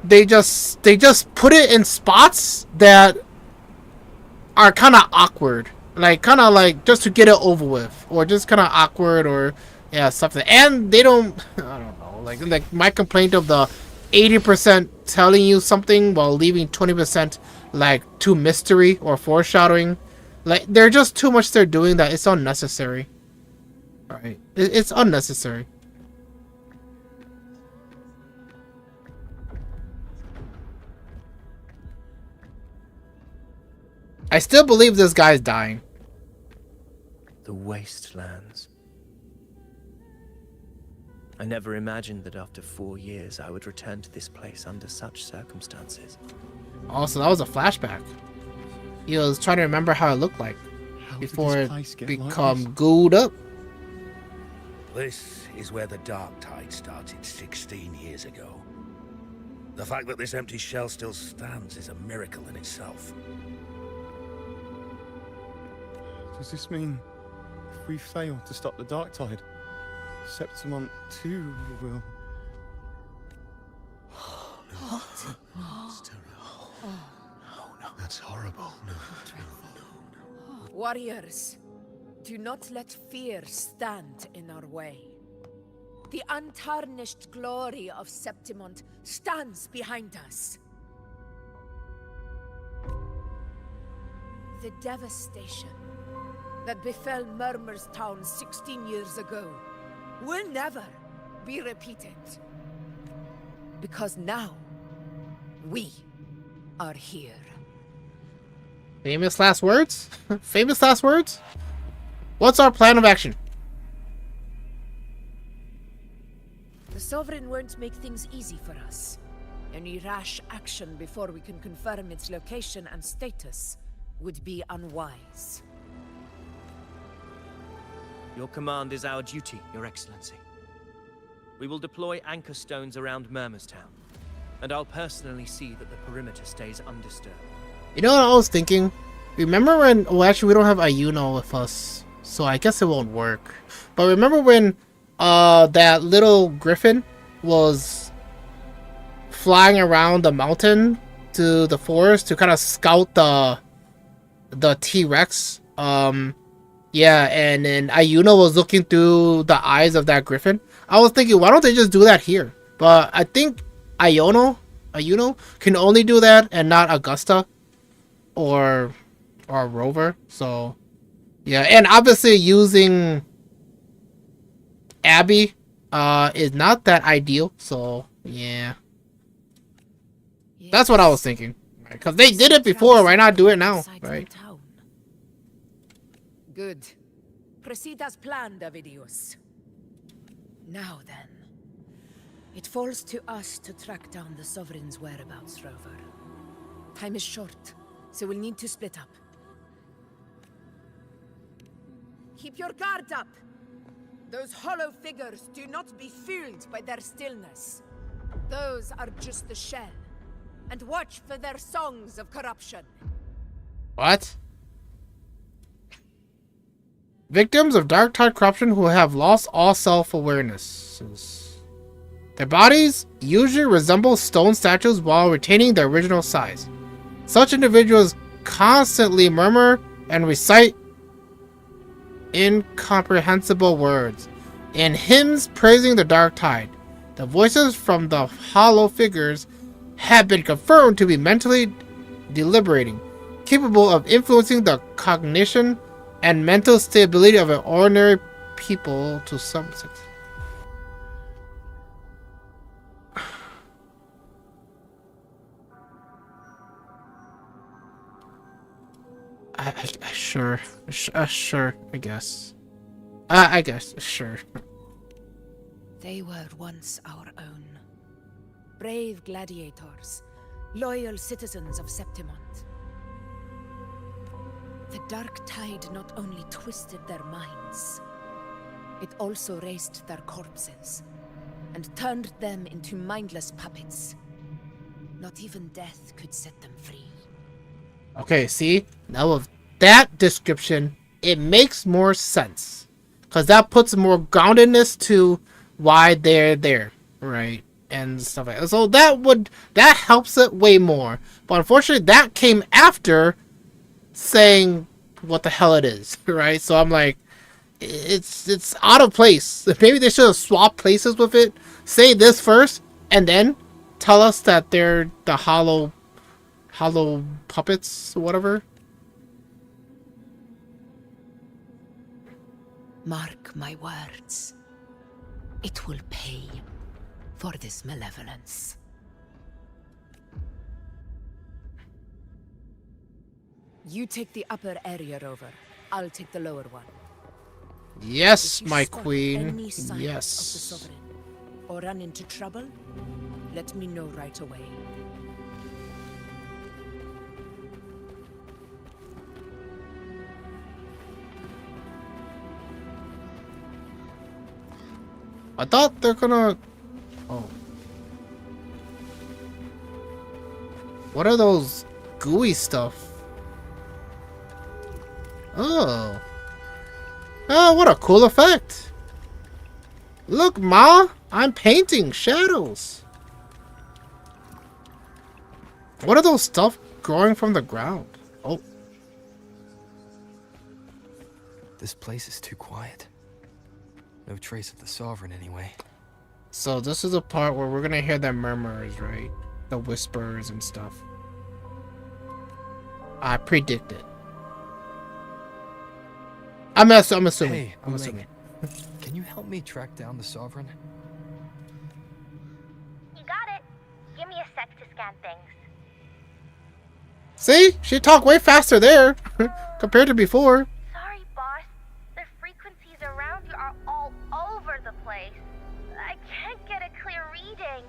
they just put it in spots that are kind of awkward, like kind of like just to get it over with, or just kind of awkward, or yeah, something. And they don't, I don't know, like my complaint of the 80% telling you something while leaving 20% like to mystery or foreshadowing. Like, they're just too much they're doing that it's unnecessary. Right? It's unnecessary. I still believe this guy's dying. The wastelands. I never imagined that after 4 years I would return to this place under such circumstances. Also, that was a flashback. He was trying to remember how it looked like before this it place get like become this? gooed up. This is where the Dark Tide started 16 years ago. The fact that this empty shell still stands is a miracle in itself. Does this mean if we fail to stop the Dark Tide, Septimont too will... That's horrible. Warriors, do not let fear stand in our way. The untarnished glory of Septimont stands behind us. The devastation that befell Murmur's town 16 years ago will never be repeated. Because now, we are here. Famous last words? Famous last words? What's our plan of action? The Sovereign won't make things easy for us. Any rash action before we can confirm its location and status would be unwise. Your command is our duty, Your Excellency. We will deploy anchor stones around Murmurstown, and I'll personally see that the perimeter stays undisturbed. You know what I was thinking? Remember when... Well, actually, we don't have Ayuno with us, so I guess it won't work. But remember when that little griffin was flying around the mountain to the forest to kind of scout the T-Rex? Yeah, and then Ayuno was looking through the eyes of that griffin. I was thinking, why don't they just do that here? But I think Ayuno can only do that and not Augusta or Rover. So yeah, and obviously using Abby is not that ideal. So yeah, that's what I was thinking. Because they did it before, why not do it now, right? Good. Proceed as planned, Avidius. Now then, it falls to us to track down the Sovereign's whereabouts, Rover. Time is short, so we'll need to split up. Keep your guard up! Those hollow figures do not be fooled by their stillness. Those are just the shell. And watch for their songs of corruption. What? Victims of dark tide corruption who have lost all self-awareness. Their bodies usually resemble stone statues while retaining their original size. Such individuals constantly murmur and recite incomprehensible words in hymns praising the dark tide. The voices from the hollow figures have been confirmed to be mentally deliberating, capable of influencing the cognition and mental stability of an ordinary people to some extent. Sure, I guess. I guess, sure. They were once our own. Brave gladiators, loyal citizens of Septimont. The dark tide not only twisted their minds, it also raised their corpses and turned them into mindless puppets. Not even death could set them free. Okay, see? Now with that description, it makes more sense. Because that puts more groundedness to why they're there, right? And stuff like that. So that helps it way more. But unfortunately, that came after saying what the hell it is, right? So I'm like, it's out of place. Maybe they should have swapped places with it. Say this first, and then tell us that they're the hollow puppets or whatever. Mark my words. It will pay for this malevolence. You take the upper area, Rover. I'll take the lower one. Yes, If you my spot queen. any signs of the Yes. Sovereign or run into trouble, let me know right away. I thought they're gonna... Oh. What are those gooey stuff? Oh. Oh, what a cool effect. Look, Ma, I'm painting shadows. What are those stuff growing from the ground? Oh. This place is too quiet. No trace of the Sovereign anyway. So this is a part where we're gonna hear the murmurs, right? The whispers and stuff. I predict it. I'm assuming. Hey, I'm assuming. Can you help me track down the Sovereign? You got it. Give me a sec to scan things. See? She talked way faster there compared to before. Sorry, boss. The frequencies around you are all over the place. I can't get a clear reading.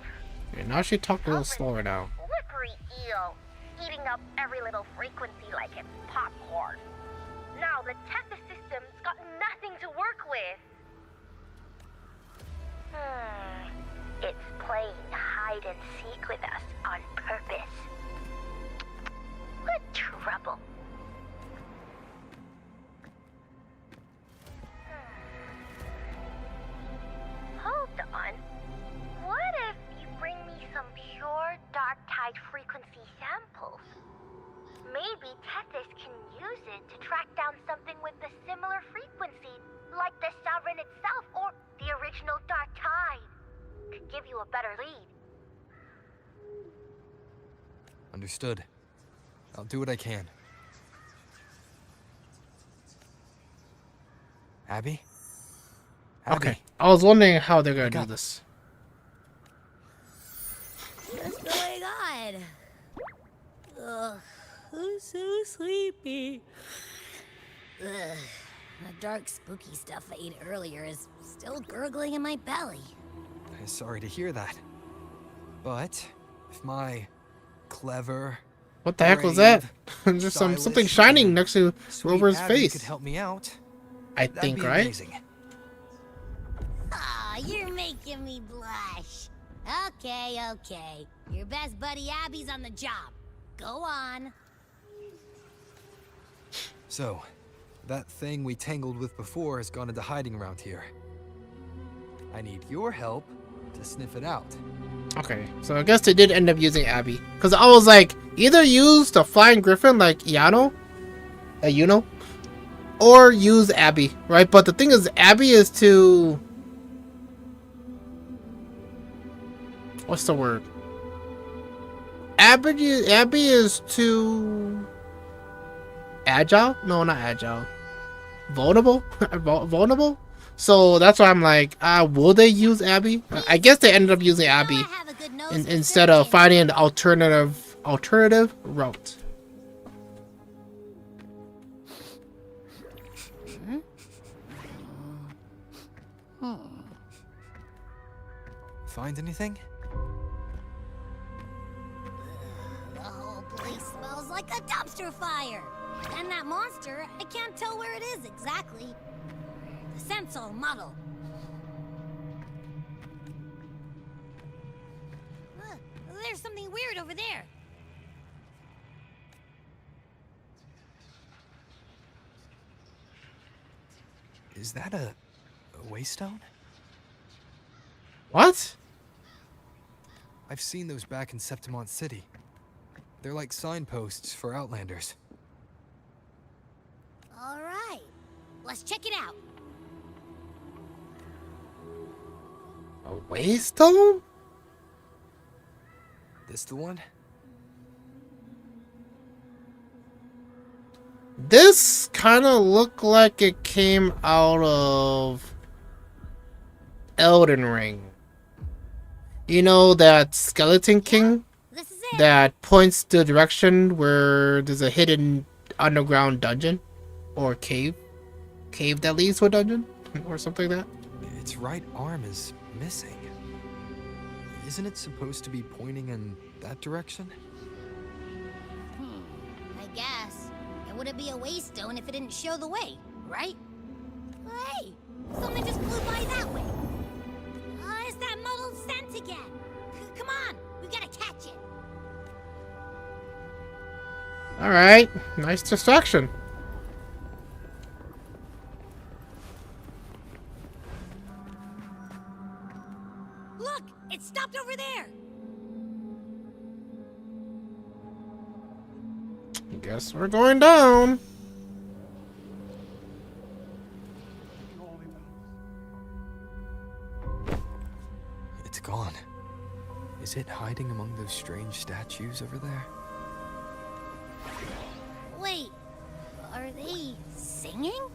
Yeah, now she talked a little slower now. Slippery eel, eating up every little frequency like it's popcorn. Now the Tethys system's got nothing to work with. It's playing hide and seek with us on purpose. What trouble. Hold on. What if you bring me some pure dark tide frequency samples? Maybe Tethys can use it to track down something with a similar frequency, like the Sovereign itself or the original dark tide. Could give you a better lead. Understood. I'll do what I can. Abby? Okay. I was wondering how they're gonna do this. What's going on? Ugh, I'm so sleepy. Ugh, the dark, spooky stuff I ate earlier is still gurgling in my belly. I'm sorry to hear that. But if my clever... What the heck was that? Just something shining next to Rover's face. Could help me out. I think, right? Amazing. Aw, you're making me blush. Okay. Your best buddy Abby's on the job. Go on. So, that thing we tangled with before has gone into hiding around here. I need your help to sniff it out. Okay, so I guess they did end up using Abby. Because I was like, either use the Flying Griffin like Yano, or use Abby, right? But the thing is, Abby is to... What's the word? Abby is too... Agile? No, not agile. Vulnerable? Vulnerable? So that's why I'm like, will they use Abby? I guess they ended up using Abby instead of finding an alternative route. Find anything? The whole place smells like a dumpster fire. And that monster, I can't tell where it is exactly. The scent's all muddled. There's something weird over there. Is that a waystone? What? I've seen those back in Septimont City. They're like signposts for Outlanders. All right, let's check it out. A waystone? This the one? This kind of looked like it came out of Elden Ring. You know that Skeleton King that points the direction where there's a hidden underground dungeon or cave that leads to a dungeon or something like that. Its right arm is missing. Isn't it supposed to be pointing in that direction? I guess. It wouldn't be a waystone if it didn't show the way, right? Hey, something just flew by that way. again. Come on, we gotta catch it. All right, nice distraction. Look, it stopped over there. Guess we're going down. It's gone. Is it hiding among those strange statues over there? Wait, are they singing?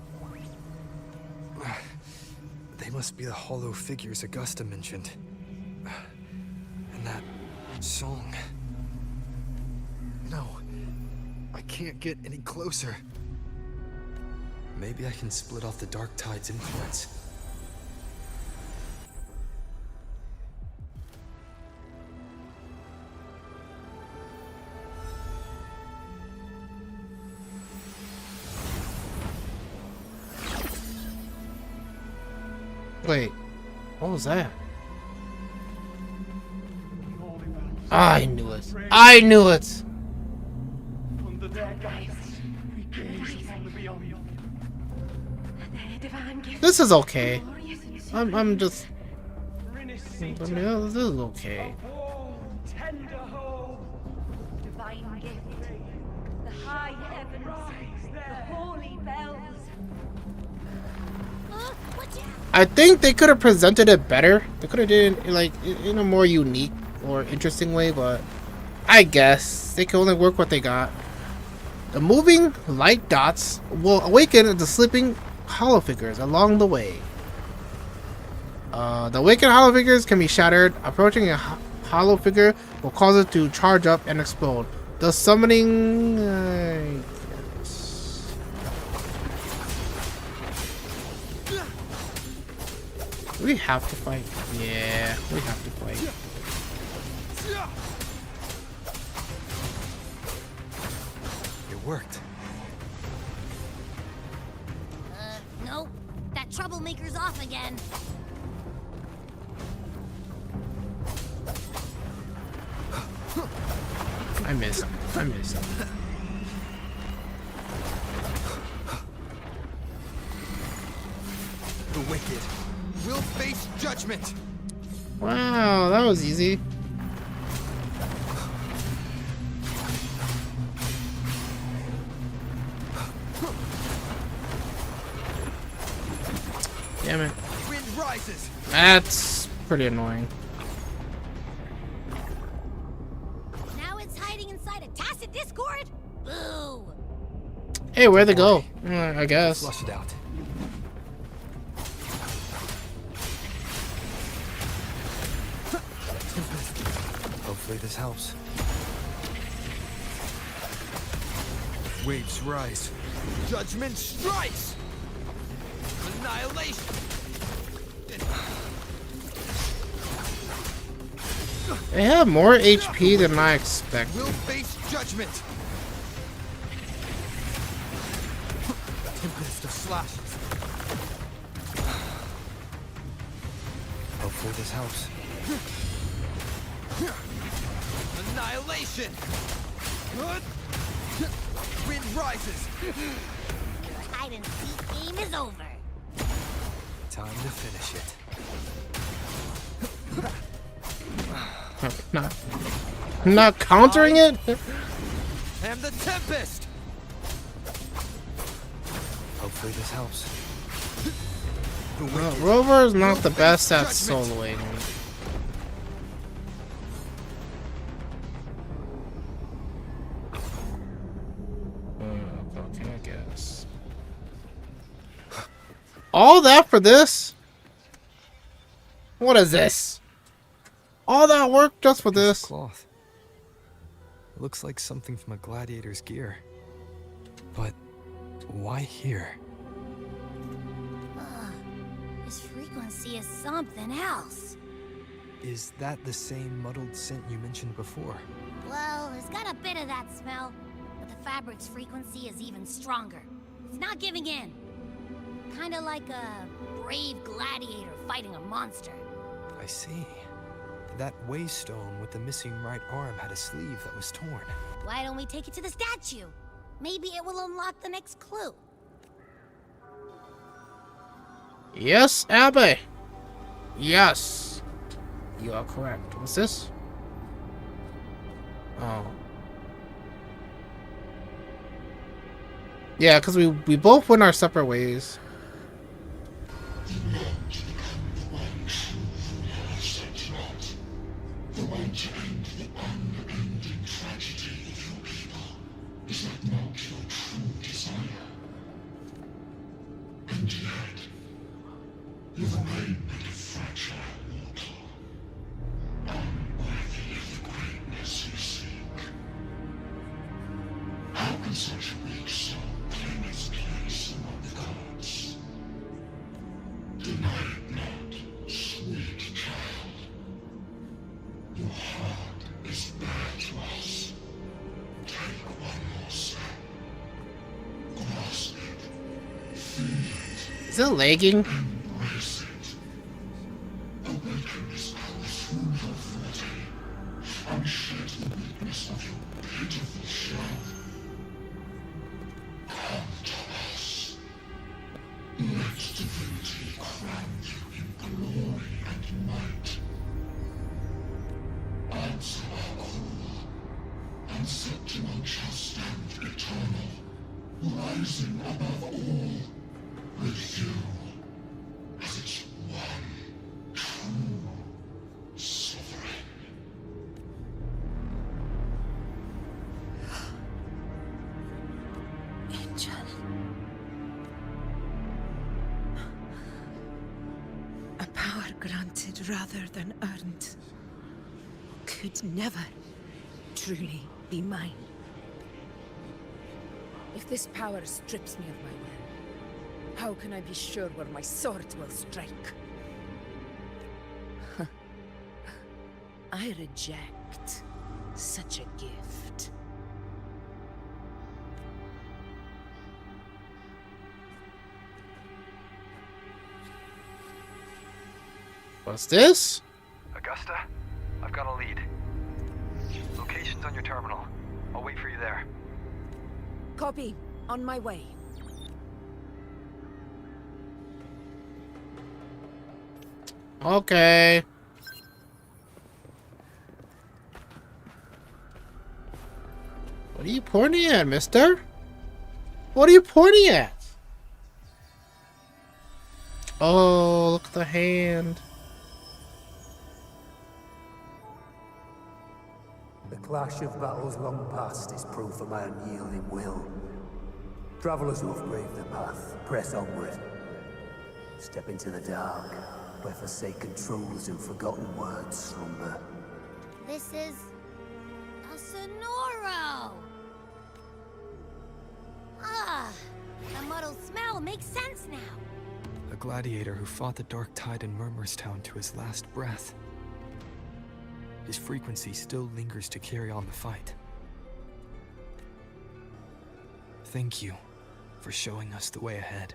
They must be the hollow figures Augusta mentioned. And that song. No, I can't get any closer. Maybe I can split off the Dark Tide's influence. Wait, what was that? I knew it. I knew it. This is okay. I'm just. This is okay. Divine gift, the high heavens, the holy bells. I think they could have presented it better. They could have did it like in a more unique or interesting way, but I guess they can only work what they got. The moving light dots will awaken the sleeping hollow figures along the way. The awakened hollow figures can be shattered. Approaching a hollow figure will cause it to charge up and explode. The summoning... We have to fight. Yeah, we have to fight. It worked. Nope. That troublemaker's off again. I missed. I missed. The wicked will face judgment. Wow, that was easy. Damn it. Wind rises. That's pretty annoying. Now it's hiding inside a tacit discord? Boo! Hey, where'd they go? I guess. Flush it out. Hopefully this helps. Waves rise. Judgment strikes! Annihilation! They have more HP than I expected. We'll face judgment! Tempest of slashes. Hopefully this helps. Annihilation! Wind rises! Your hide-and-seek game is over. Time to finish it. Not countering it? And the Tempest! Hopefully this helps. Rover is not the best at soloing. Okay, I guess. All that for this? What is this? All that work just for this? Cloth. It looks like something from a gladiator's gear. But why here? This frequency is something else. Is that the same muddled scent you mentioned before? Well, it's got a bit of that smell, but the fabric's frequency is even stronger. It's not giving in. Kinda like a brave gladiator fighting a monster. I see. That waystone with the missing right arm had a sleeve that was torn. Why don't we take it to the statue? Maybe it will unlock the next clue. Yes, Abby. Yes. You are correct. What's this? Oh. Yeah, because we both went our separate ways. The way to end the unending tragedy of your people. Is that not your true desire? And yet, you remain but a fragile mortal, unworthy of the greatness you seek. How can such a weak soul claim its place among the gods? Deny it not, sweet child. Your heart is bare to us. Take one more step. Grasp it. Feel it. Is it lagging? Embrace it. Awaken this pulse through your forte. And shed the weakness of your pitiful shell. Come to us. Let divinity crown you in glory and might. Answer our call, and Septimon shall stand eternal, rising above all, with you as its one true sovereign. Angel. A power granted rather than earned could never truly be mine. If this power strips me of my will, how can I be sure where my sword will strike? I reject such a gift. What's this? Augusta, I've got a lead. Location's on your terminal. I'll wait for you there. Copy. On my way. Okay. What are you pointing at, mister? What are you pointing at? Oh, look at the hand. The clash of battles long past is proof of my unyielding will. Travelers who have braved the path, press onward. Step into the dark, where forsaken truths and forgotten words slumber. This is a Sonoro! Ah, the muddled smell makes sense now. A gladiator who fought the Dark Tide in Murmurstown to his last breath. His frequency still lingers to carry on the fight. Thank you for showing us the way ahead.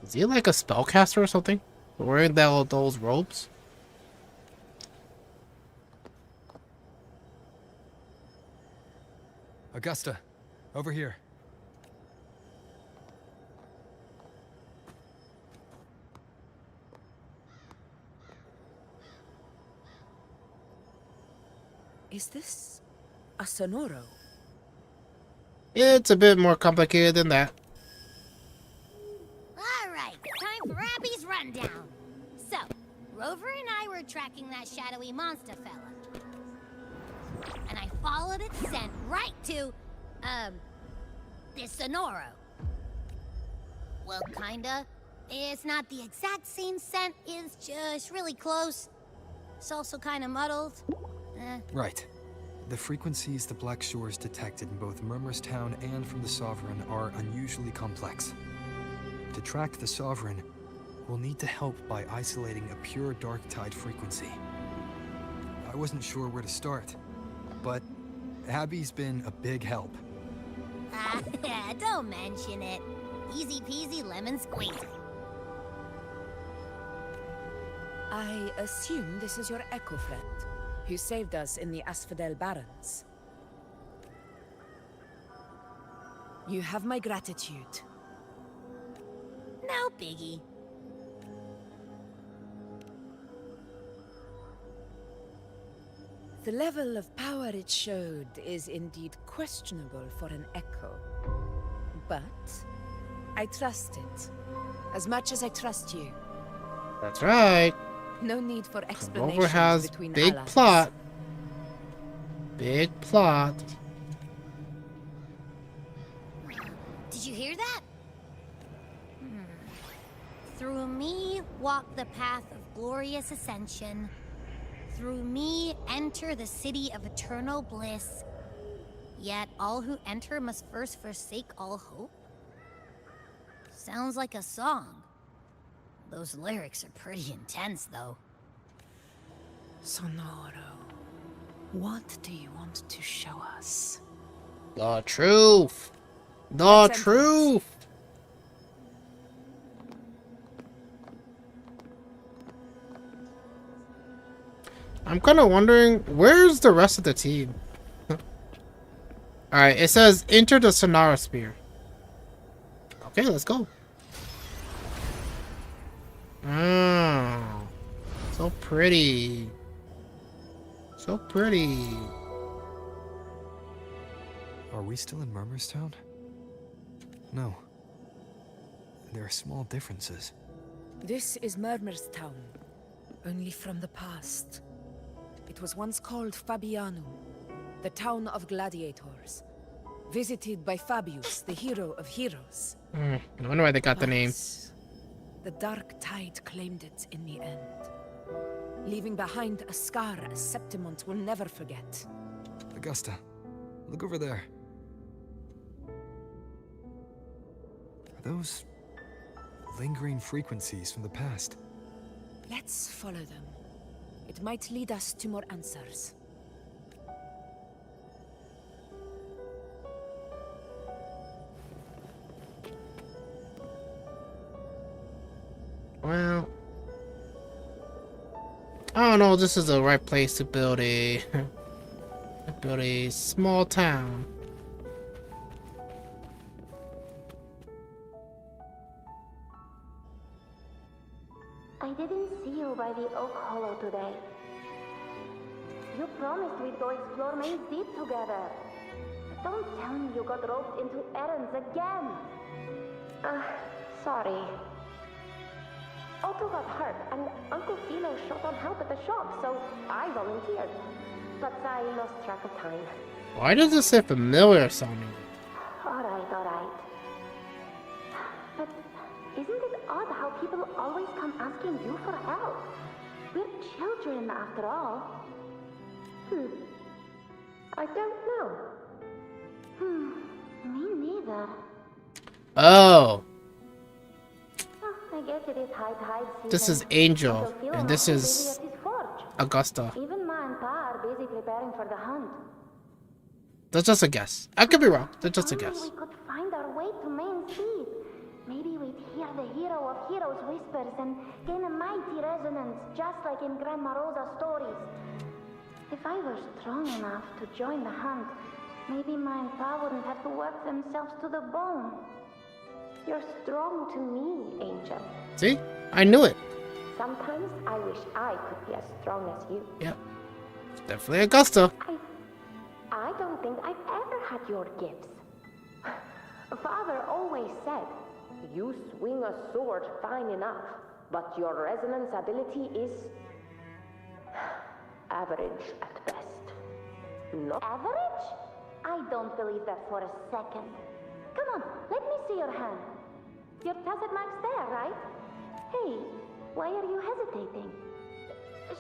Is he like a spellcaster or something? Wearing those robes? Augusta, over here. Is this a Sonoro? It's a bit more complicated than that. Alright, time for Abby's rundown. So, Rover and I were tracking that shadowy monster fella. And I followed its scent right to, this Sonoro. Well, kinda. It's not the exact same scent, it's just really close. It's also kinda muddled. Right. The frequencies the Black Shores detected in both Murmurstown and from the Sovereign are unusually complex. To track the Sovereign, we'll need to help by isolating a pure Dark Tide frequency. I wasn't sure where to start, but Abby's been a big help. Don't mention it. Easy peasy lemon squeezy. I assume this is your Echo friend, who saved us in the Asphodel Barrens. You have my gratitude. No biggie. The level of power it showed is indeed questionable for an Echo. But I trust it, as much as I trust you. That's right. No need for Rover explanations has between big allies. plot. Big plot. Did you hear that? Through me walk the path of glorious ascension. Through me enter the city of eternal bliss. Yet all who enter must first forsake all hope. Sounds like a song. Those lyrics are pretty intense, though. Sonoro, what do you want to show us? The truth. The truth. I'm kind of wondering, where's the rest of the team? Alright, it says enter the Sonara Sphere. Okay, let's go. Oh, so pretty. So pretty. Are we still in Murmur's Town? No. There are small differences. This is Murmur's Town, only from the past. It was once called Fabianum, the town of gladiators, visited by Fabius, the hero of heroes. I wonder why they got the name. The dark tide claimed it in the end, leaving behind a scar Septimont will never forget. Augusta, look over there. Are those lingering frequencies from the past? Let's follow them. It might lead us to more answers. Well, I don't know. This is the right place to build a small town. I didn't see you by the Oak Hollow today. You promised we'd go explore Maze Deep together. Don't tell me you got roped into errands again. Sorry. Otto got hurt, and Uncle Philo shot on help at the shop, so I volunteered. But I lost track of time. Why does this say familiar sounding? Alright. But isn't it odd how people always come asking you for help? We're children, after all. I don't know. Me neither. Oh. I guess it is high season. This is Angel, and this is Augusta. Even Ma and Pa are busy preparing for the hunt. That's just a guess. I could be wrong. That's just a guess. We could find our way to Main Seed. Maybe we'd hear the hero of heroes whispers and gain a mighty resonance, just like in Grandma Rosa's stories. If I were strong enough to join the hunt, maybe Ma and Pa wouldn't have to work themselves to the bone. You're strong to me, Angel. See? I knew it. Sometimes I wish I could be as strong as you. Yep. Definitely Augusta. I don't think I've ever had your gifts. Father always said, you swing a sword fine enough, but your resonance ability is average at best. Not average? I don't believe that for a second. Come on, let me see your hand. Your tacit mark's there, right? Hey, why are you hesitating?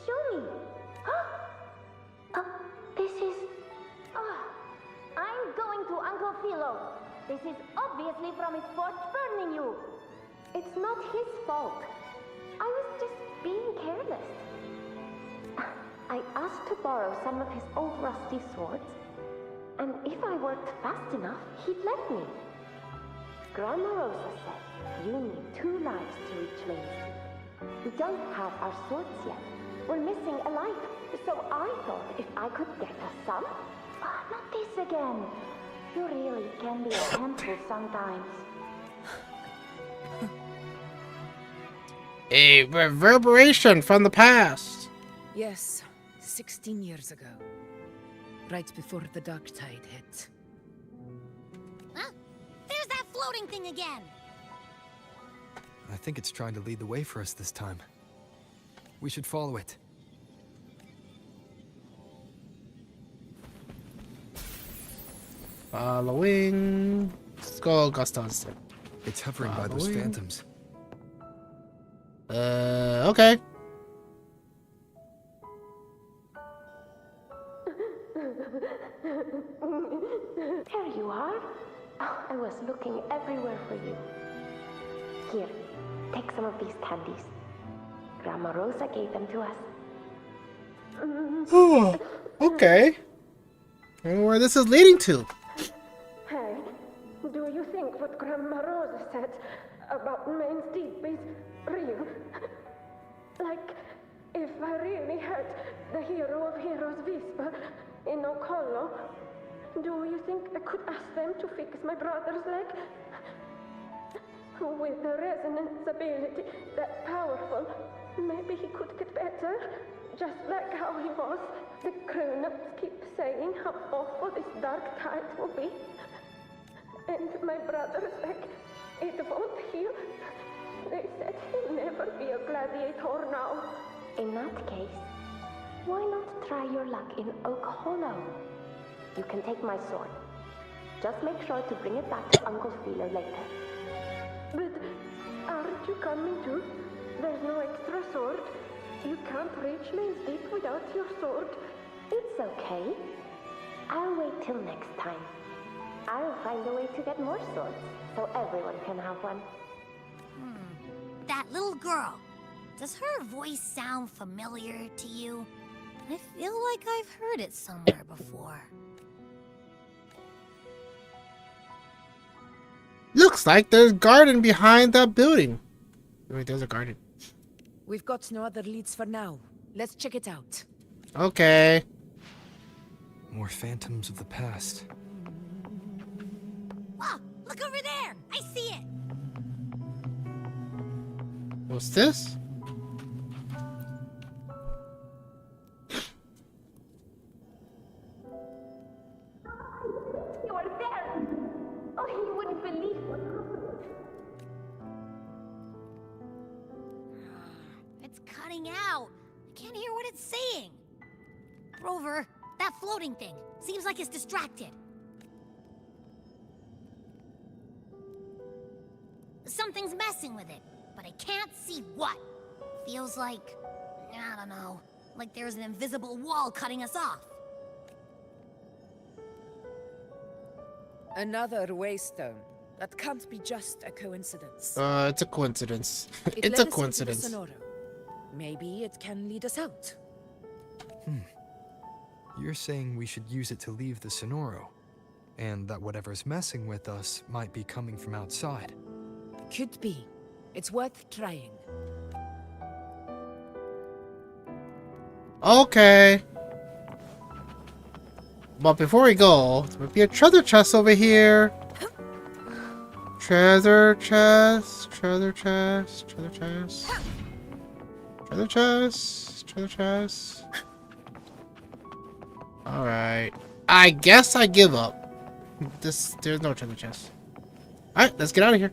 Show me. This is... I'm going to Uncle Philo. This is obviously from his forge burning you. It's not his fault. I was just being careless. I asked to borrow some of his old rusty swords, and if I worked fast enough, he'd let me. Grandma Rosa said you need 2 lives to reach Maze. We don't have our swords yet. We're missing a life. So I thought if I could get us some... Ah, not this again. You really can be a handful sometimes. A reverberation from the past. Yes, 16 years ago. Right before the dark tide hit. Huh? There's that floating thing again! I think it's trying to lead the way for us this time. We should follow it. Following. Let's go, Augusta's. It's hovering by those phantoms. Okay. There you are. Oh, I was looking everywhere for you. Here, take some of these candies. Grandma Rosa gave them to us. Oh, okay. I wonder where this is leading to. Hey, do you think what Grandma Rosa said about Main's Deep is real? Like, if I really had the hero of heroes whisper in Okolo, do you think I could ask them to fix my brother's leg? With the resonance ability that powerful, maybe he could get better. Just like how he was. The grown-ups keep saying how awful this dark tide will be. And my brother's leg, it won't heal. They said he'll never be a gladiator now. In that case, why not try your luck in Oak Hollow? You can take my sword. Just make sure to bring it back to Uncle Philo later. But aren't you coming too? There's no extra sword. You can't reach Main's Deep without your sword. It's okay. I'll wait till next time. I'll find a way to get more swords, so everyone can have one. That little girl. Does her voice sound familiar to you? I feel like I've heard it somewhere before. Looks like there's a garden behind that building. Wait, there's a garden. We've got no other leads for now. Let's check it out. Okay. More phantoms of the past. Wow, look over there! I see it! What's this? You are there! Oh, you wouldn't believe what happened. It's cutting out. I can't hear what it's saying. Rover, that floating thing. Seems like it's distracted. Something's messing with it, but I can't see what. Feels like, I don't know, like there's an invisible wall cutting us off. Another waystone. That can't be just a coincidence. It's a coincidence. It It's led a us coincidence. into the Sonoro. Maybe it can lead us out. You're saying we should use it to leave the Sonoro, and that whatever's messing with us might be coming from outside. Could be. It's worth trying. Okay. But before we go, there might be a treasure chest over here. Treasure chest, treasure chest, treasure chest. Treasure chest, treasure chest. Alright. I guess I give up. There's no treasure chest. Alright, let's get out of here.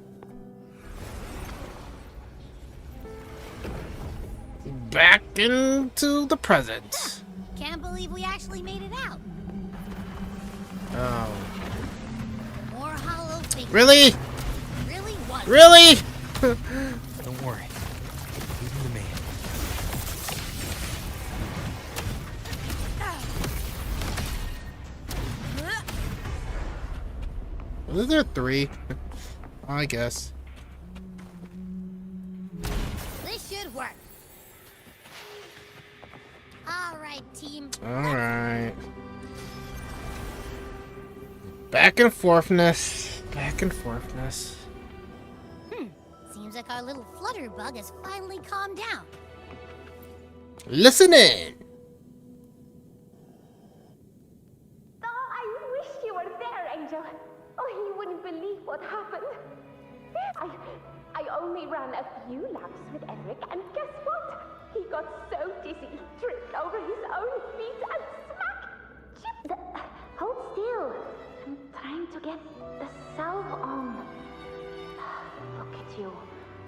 Back into the present. Can't believe we actually made it out. Oh. More hollow figures. Really? Really was. Really? Don't worry. Leave them to me. Was there 3? I guess. This should work. All right, team. Alright. Back and forthness. Back and forthness. Seems Seems like our little flutterbug has finally calmed down. Listen in. Oh, I wish you were there, Angel. Oh, you wouldn't believe what happened. I only ran a few laps with Eric, and guess what? He got so dizzy, he tripped over his own feet and smack! Hold still. I'm trying to get the salve on. Look at you.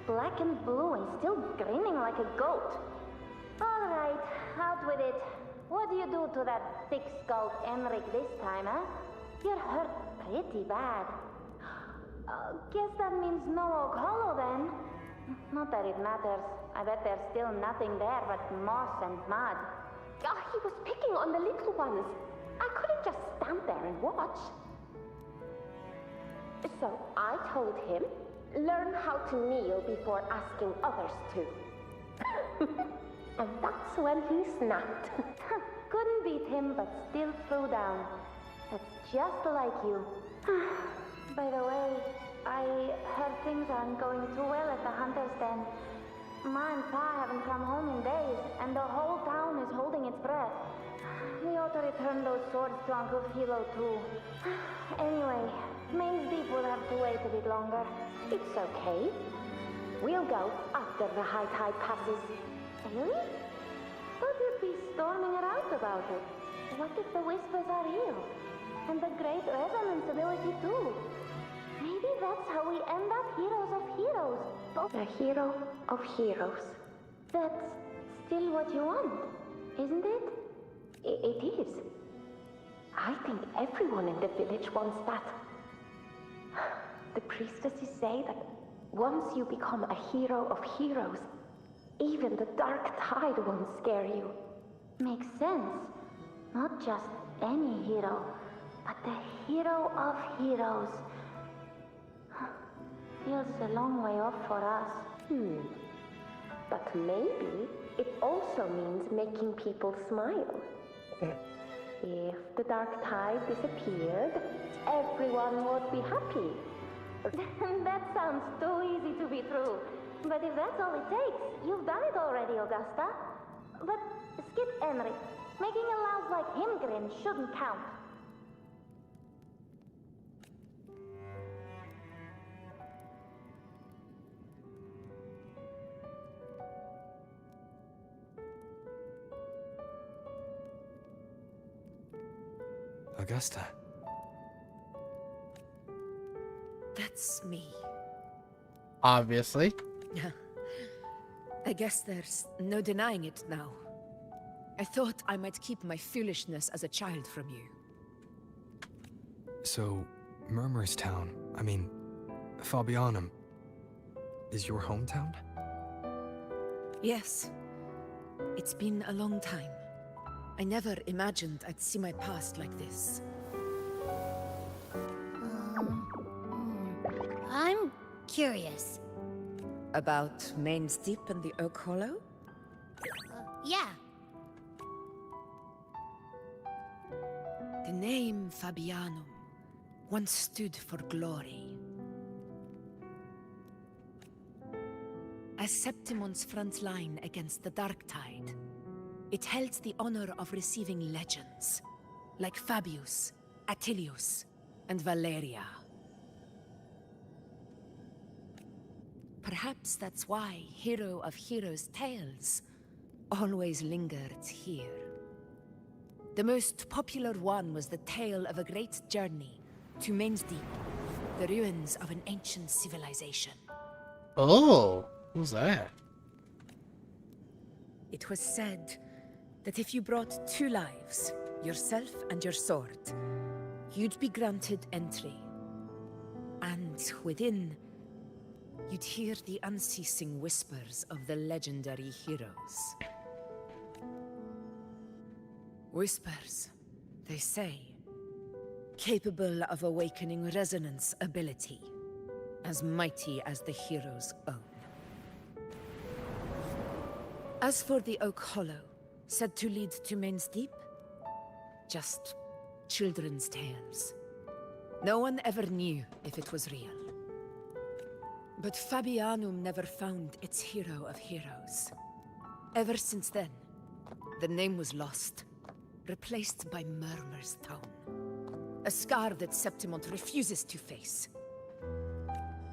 Black and blue and still grinning like a goat. Alright, out with it. What do you do to that thick-skulled Emmerich this time, huh? You're hurt pretty bad. Guess that means no Oak Hollow then. Not that it matters. I bet there's still nothing there but moss and mud. Oh, he was picking on the little ones. I couldn't just stand there and watch. So I told him, learn how to kneel before asking others to. And that's when he snapped. Couldn't beat him, but still threw down. That's just like you. By the way, I heard things aren't going too well at the Hunter's Den. Ma and Pa haven't come home in days, and the whole town is holding its breath. We ought to return those swords to Uncle Philo too. Anyway, Main's Deep will have to wait a bit longer. It's okay. We'll go after the high tide passes. Really? Thought you'd be storming around about it. What if the whispers are real? And the great resonance ability too? Maybe that's how we end up heroes of heroes. A hero of heroes. That's still what you want, isn't it? It is. I think everyone in the village wants that. The priestesses say that once you become a hero of heroes, even the dark tide won't scare you. Makes sense. Not just any hero, but the hero of heroes. Feels a long way off for us. But maybe it also means making people smile. If the dark tide disappeared, everyone would be happy. That sounds too easy to be true. But if that's all it takes, you've done it already, Augusta. But skip Emmerich. Making a louse like him grin shouldn't count. Augusta. That's me. Obviously. I guess there's no denying it now. I thought I might keep my foolishness as a child from you. So, Murmur's Town, Fabianum, is your hometown? Yes. It's been a long time. I never imagined I'd see my past like this. I'm curious. About Main's Deep and the Oak Hollow? Yeah. The name Fabianum once stood for glory. As Septimon's front line against the Dark Tide, it held the honor of receiving legends, like Fabius, Attilius, and Valeria. Perhaps that's why Hero of Heroes' tales always lingered here. The most popular one was the tale of a great journey to Main's Deep, the ruins of an ancient civilization. Oh, who's that? It was said that if you brought 2 lives, yourself and your sword, you'd be granted entry. And within, you'd hear the unceasing whispers of the legendary heroes. Whispers, they say, capable of awakening resonance ability, as mighty as the hero's own. As for the Oak Hollow, said to lead to Main's Deep, just children's tales. No one ever knew if it was real. But Fabianum never found its hero of heroes. Ever since then, the name was lost, replaced by Murmur's Town. A scar that Septimont refuses to face.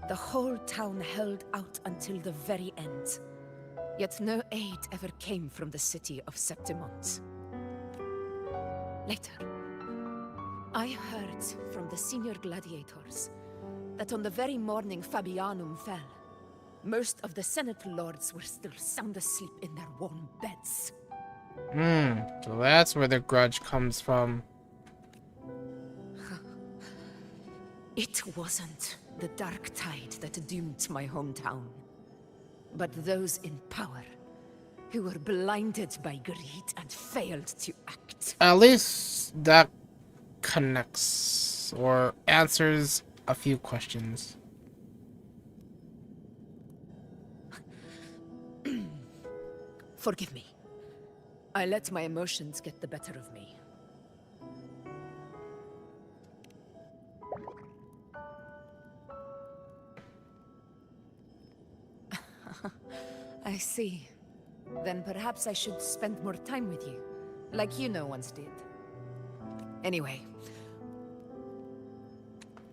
The whole town held out until the very end. Yet no aid ever came from the city of Septimont. Later, I heard from the senior gladiators that on the very morning Fabianum fell, most of the Senate lords were still sound asleep in their warm beds. So that's where the grudge comes from. It wasn't the dark tide that doomed my hometown, but those in power who were blinded by greed and failed to act. At least that connects or answers a few questions. Forgive me. I let my emotions get the better of me. I see. Then perhaps I should spend more time with you, like you once did. Anyway.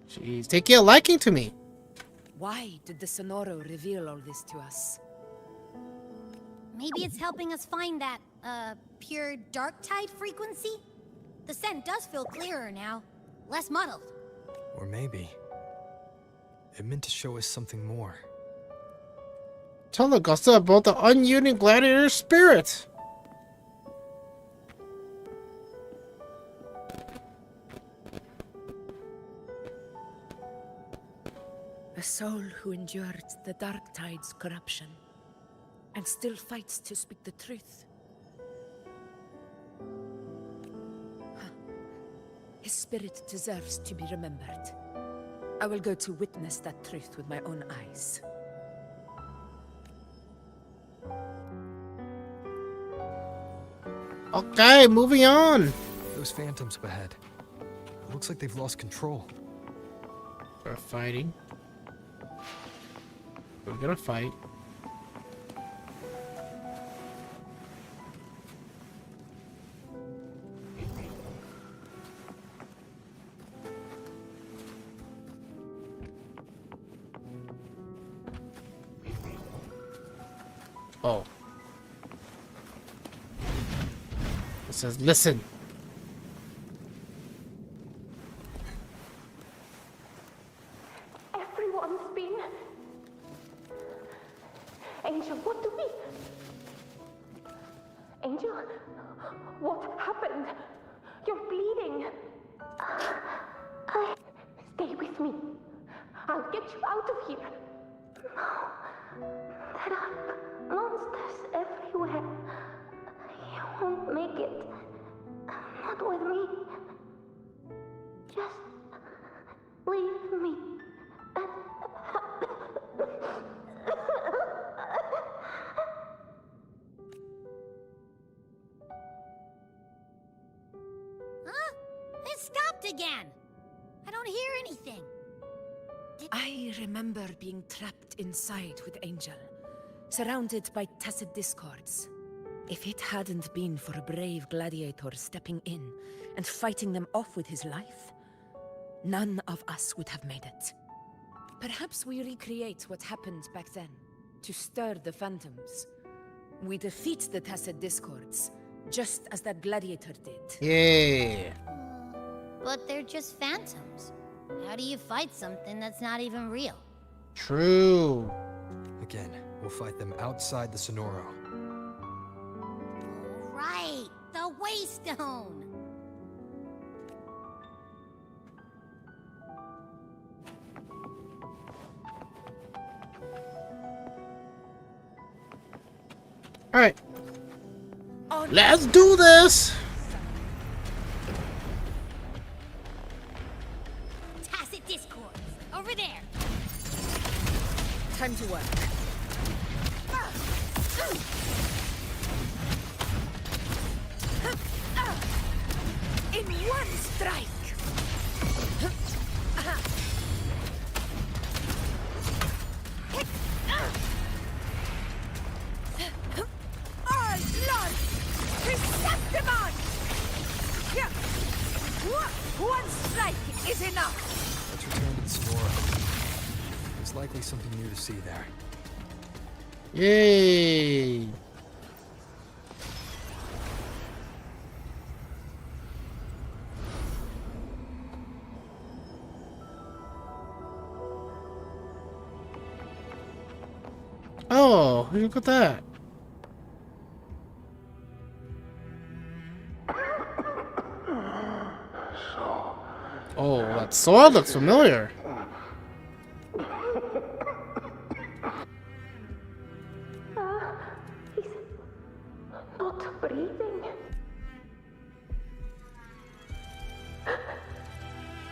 She's taking a liking to me. Why did the Sonoro reveal all this to us? Maybe it's helping us find that, pure dark tide frequency? The scent does feel clearer now. Less muddled. Or maybe it meant to show us something more. Tell Augusta about the unyielding gladiator spirit. A soul who endured the dark tide's corruption and still fights to speak the truth. His spirit deserves to be remembered. I will go to witness that truth with my own eyes. Okay, moving on. Those phantoms up ahead. Looks like they've lost control. We're fighting. We're gonna fight. Oh. It says, listen. Everyone's been... Angel, what do we... Angel? What happened? You're bleeding. Stay with me. I'll get you out of here. No. There are monsters everywhere. You won't make it. Not with me. Just leave me. Huh? It stopped again. I don't hear anything. I remember being trapped inside with Angel, surrounded by tacit discords. If it hadn't been for a brave gladiator stepping in and fighting them off with his life, none of us would have made it. Perhaps we recreate what happened back then, to stir the phantoms. We defeat the tacit discords, just as that gladiator did. Yeah. But they're just phantoms. How do you fight something that's not even real? True. Again, we'll fight them outside the Sonoro. Right, the Waystone. All right. Let's do this. Tacit discords. Over there. Time to work. In one strike! Aurora. There's likely something new to see there. Yay! Oh, look at that. Oh, that sword looks familiar. He's not breathing.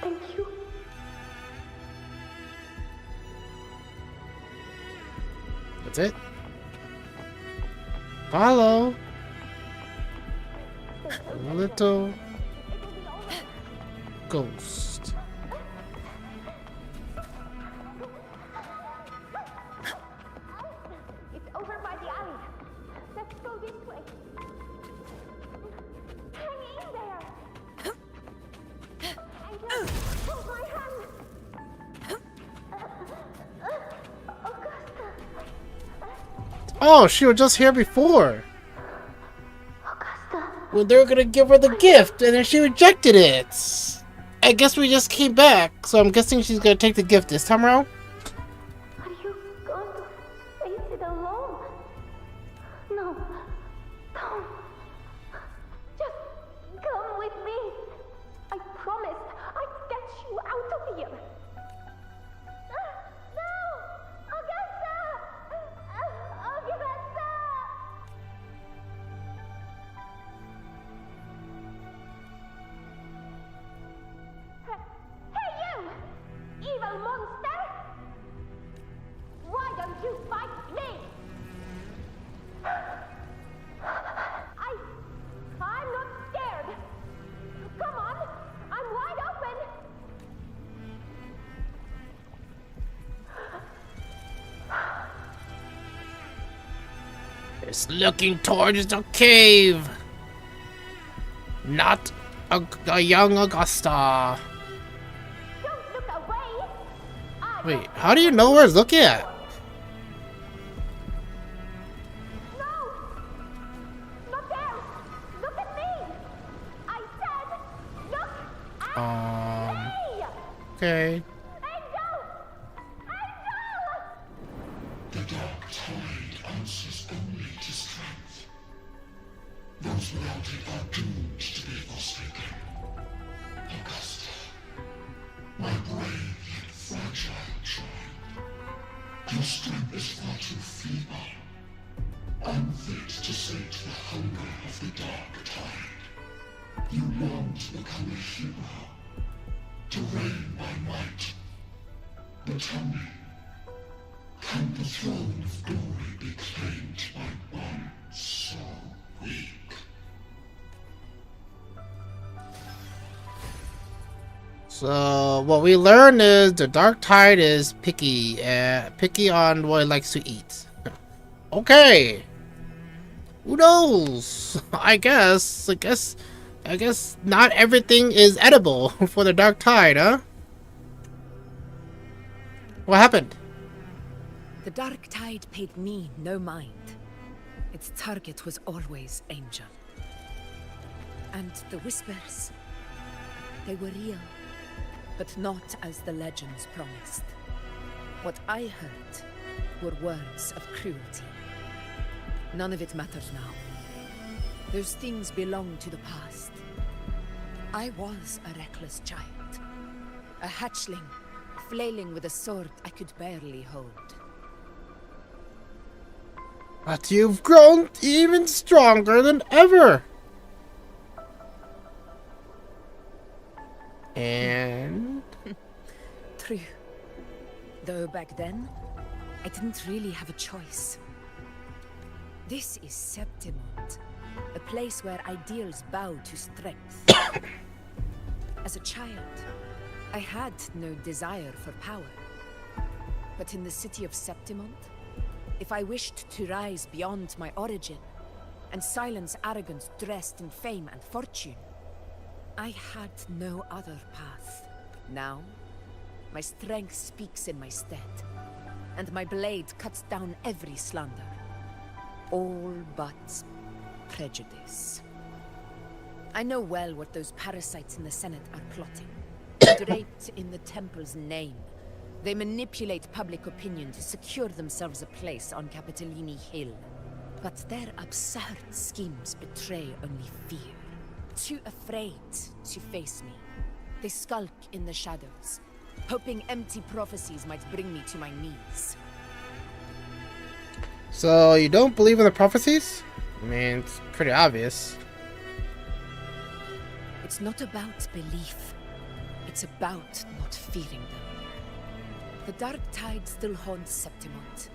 Thank you. That's it. Follow. Little ghost. It's over by the alley. Let's go this way. Hang in there. And just hold my hand. Augusta. Oh, she was just here before. Well, they were gonna give her the gift, and then she rejected it. I guess we just came back, so I'm guessing she's gonna take the gift this time around. Are you going to face it alone? No. Don't. Just come with me. I promised I'd get you out of here. No! Augusta! Augusta! Hey you! Evil monster! Why don't you fight me? I'm not scared. Come on, I'm wide open. It's looking towards the cave. Not a young Augusta. Don't look away. Wait, how do you know where it's looking at? Not there. Look at me. I said, look at me. Okay. The dark tide answers only to strength. Those without it are doomed to be forsaken. Augusta, my brave yet fragile child. Your strength is far too feeble, unfit to sate the hunger of the dark tide. You long to become a hero, to reign by might. But tell me, can the throne of glory be claimed by one so weak? So what we learn is the dark tide is picky, picky on what it likes to eat. Okay. Who knows? I guess not everything is edible for the dark tide, huh? What happened? The dark tide paid me no mind. Its target was always Angel. And the whispers, they were real, but not as the legends promised. What I heard were words of cruelty. None of it matters now. Those things belong to the past. I was a reckless child, a hatchling, flailing with a sword I could barely hold. But you've grown even stronger than ever. And True. Though back then, I didn't really have a choice. This is Septimont, a place where ideals bow to strength. As a child, I had no desire for power. But in the city of Septimont, if I wished to rise beyond my origin and silence arrogance dressed in fame and fortune, I had no other path. Now, My strength speaks in my stead, and my blade cuts down every slander. All but prejudice. I know well what those parasites in the Senate are plotting. Draped in the Temple's name, they manipulate public opinion to secure themselves a place on Capitolini Hill. But their absurd schemes betray only fear. Too afraid to face me, they skulk in the shadows, hoping empty prophecies might bring me to my knees. So you don't believe in the prophecies? I mean, it's pretty obvious. It's not about belief. It's about not fearing them. The dark tide still haunts Septimont.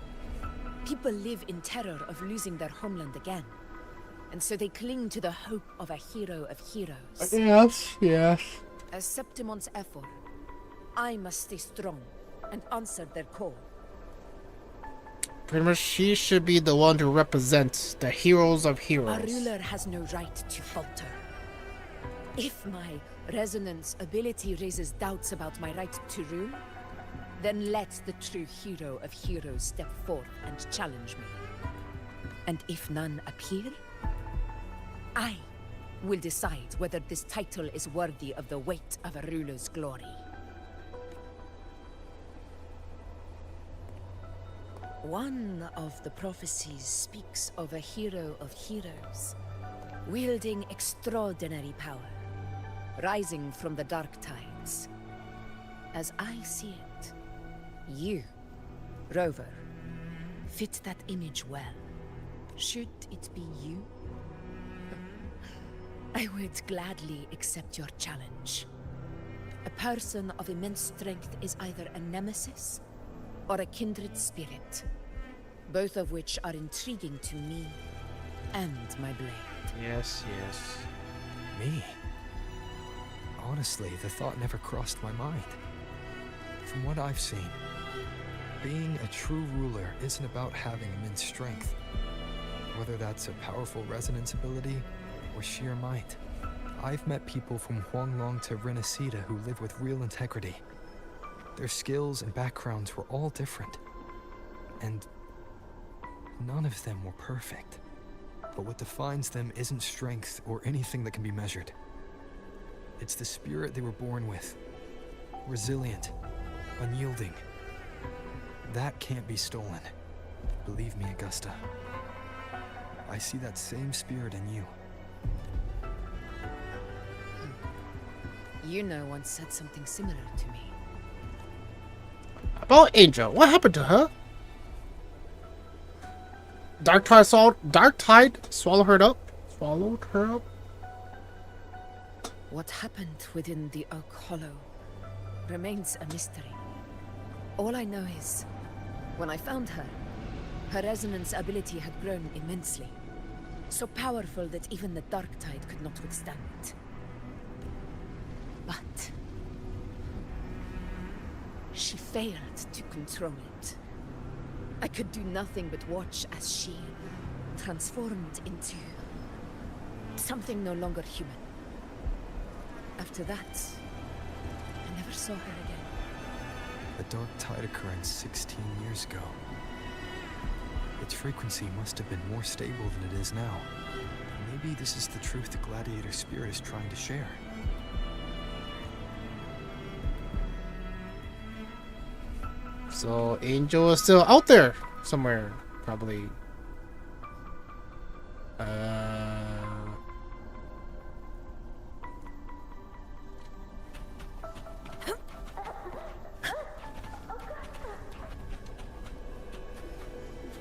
People live in terror of losing their homeland again. And so they cling to the hope of a hero of heroes. Yes, yes. As Septimont's effort, I must stay strong and answer their call. Pretty much she should be the one to represent the heroes of A heroes. ruler has no right to falter. If my resonance ability raises doubts about my right to rule, then let the true hero of heroes step forth and challenge me. And if none appear, I will decide whether this title is worthy of the weight of a ruler's glory. One of the prophecies speaks of a hero of heroes, wielding extraordinary power, rising from the dark tides. As I see it, you, Rover, fit that image well. Should it be you? I would gladly accept your challenge. A person of immense strength is either a nemesis or a kindred spirit, both of which are intriguing to me and my blade. Yes, yes. Me? Honestly, the thought never crossed my mind. From what I've seen, being a true ruler isn't about having immense strength, whether that's a powerful resonance ability or sheer might. I've met people from Huanglong to Renacita who live with real integrity. Their skills and backgrounds were all different, and none of them were perfect. But what defines them isn't strength or anything that can be measured. It's the spirit they were born with. Resilient, unyielding. That can't be stolen. Believe me, Augusta. I see that same spirit in you. Yuno once said something similar to me. About Angel, what happened to her? Dark Tide swallowed her up? Swallowed her up? What happened within the Oak Hollow remains a mystery. All I know is, when I found her, her resonance ability had grown immensely. So powerful that even the Dark Tide could not withstand it. But she failed to control it. I could do nothing but watch as she transformed into something no longer human. After that, I never saw her again. The Dark Tide occurrence 16 years ago. Its frequency must have been more stable than it is now. Maybe this is the truth the Gladiator Spirit is trying to share. So Angel is still out there somewhere, probably.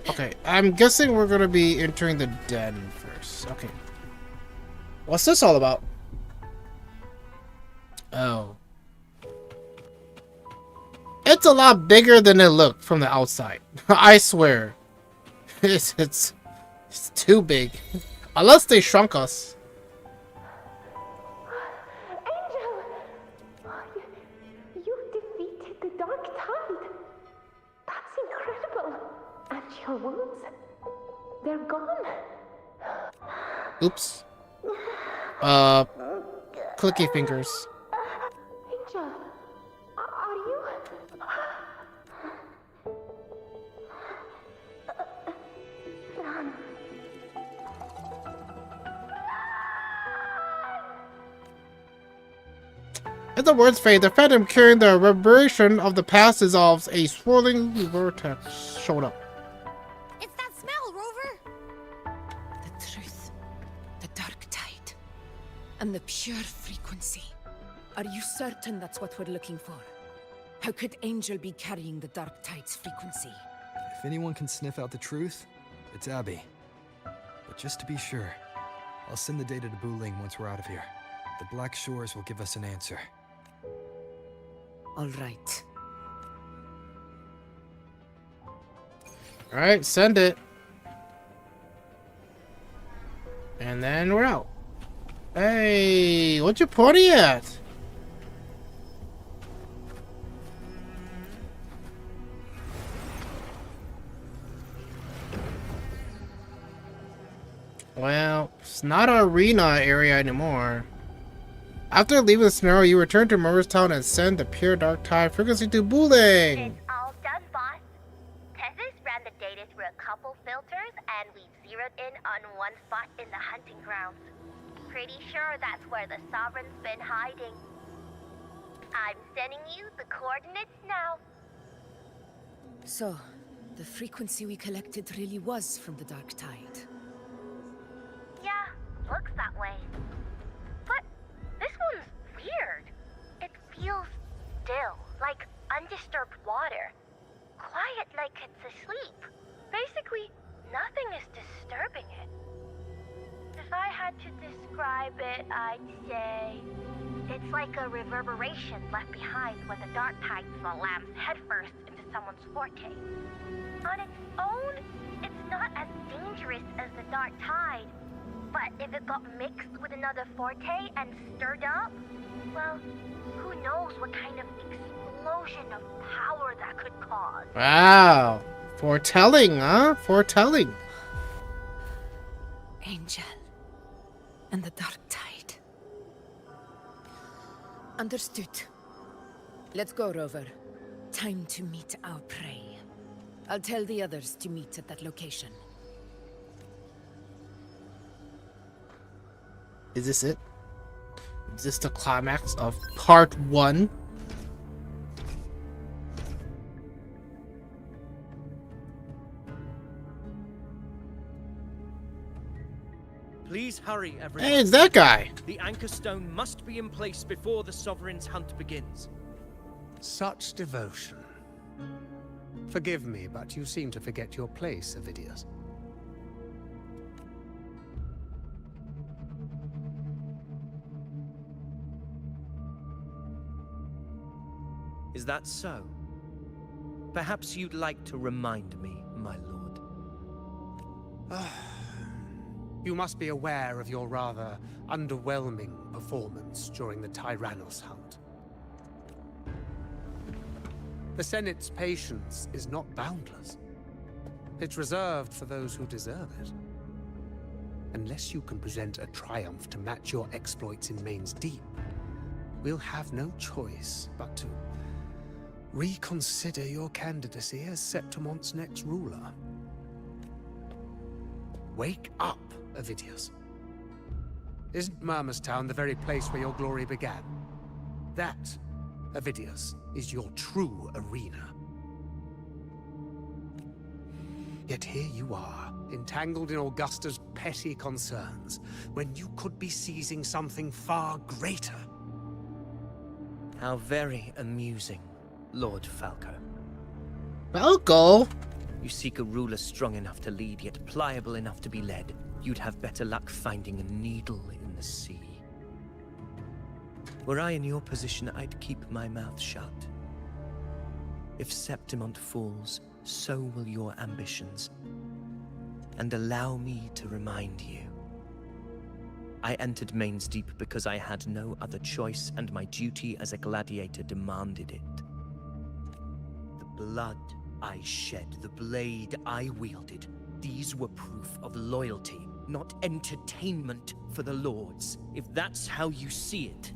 Okay, I'm guessing we're gonna be entering the den first. Okay. What's this all about? Oh. It's a lot bigger than it looked from the outside. I swear. It's too big. Unless they shrunk us. Angel! You defeated the Dark Tide. That's incredible. And your wounds, they're gone. Oops. Clicky fingers. Angel, are you... As the words fade, the phantom carrying the reverberation of the past dissolves. A swirling vortex showed up. It's that smell, Rover! The truth. The dark tide. And the pure frequency. Are you certain that's what we're looking for? How could Angel be carrying the dark tide's frequency? If anyone can sniff out the truth, it's Abby. But just to be sure, I'll send the data to Buling once we're out of here. The Black Shores will give us an answer. All right. Alright, send it. And then we're out. Hey, what you pointing at? Well, it's not an arena area anymore. After leaving the scenario, you return to Murder's Town and send the pure dark tide frequency to Buling. It's all done, boss. Tessus ran the data through a couple filters, and we've zeroed in on one spot in the hunting grounds. Pretty sure that's where the Sovereign's been hiding. I'm sending you the coordinates now. So, the frequency we collected really was from the dark tide. Yeah, looks that way. But this one's weird. It feels still, like undisturbed water. Quiet like it's asleep. Basically, nothing is disturbing it. If I had to describe it, I'd say it's like a reverberation left behind when the dark tide slams headfirst into someone's forte. On its own, it's not as dangerous as the dark tide, but if it got mixed with another forte and stirred up, well, who knows what kind of explosion of power that could cause. Wow. Foretelling, huh? Foretelling. Angel. And the dark tide. Understood. Let's go, Rover. Time to meet our prey. I'll tell the others to meet at that location. Is this it? Is this the climax of part 1? Please hurry, everyone. Hey, it's that guy. The anchor stone must be in place before the Sovereign's hunt begins. Such devotion. Forgive me, but you seem to forget your place, Avidius. Is that so? Perhaps you'd like to remind me, my lord. You must be aware of your rather underwhelming performance during the Tyrannos hunt. The Senate's patience is not boundless. It's reserved for those who deserve it. Unless you can present a triumph to match your exploits in Main's Deep, we'll have no choice but to reconsider your candidacy as Septimon's next ruler. Wake up, Avidius. Isn't Murmurstown the very place where your glory began? That, Avidius, is your true arena. Yet here you are, entangled in Augusta's petty concerns, when you could be seizing something far greater. How very amusing, Lord Falco. Falco? You seek a ruler strong enough to lead, yet pliable enough to be led. You'd have better luck finding a needle in the sea. Were I in your position, I'd keep my mouth shut. If Septimont falls, so will your ambitions. And allow me to remind you. I entered Main's Deep because I had no other choice, and my duty as a gladiator demanded it. The blood I shed, the blade I wielded, these were proof of loyalty, not entertainment for the Lords. If that's how you see it,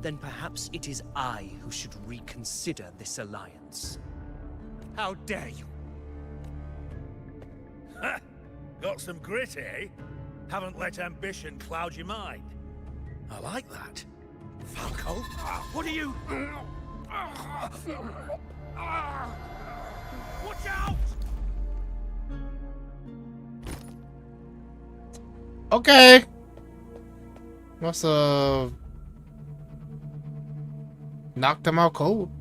then perhaps it is I who should reconsider this alliance. How dare you! Ha! Got some grit, eh? Haven't let ambition cloud your mind. I like that. Falco, what are you? Watch out! Okay. Must have knocked him out cold.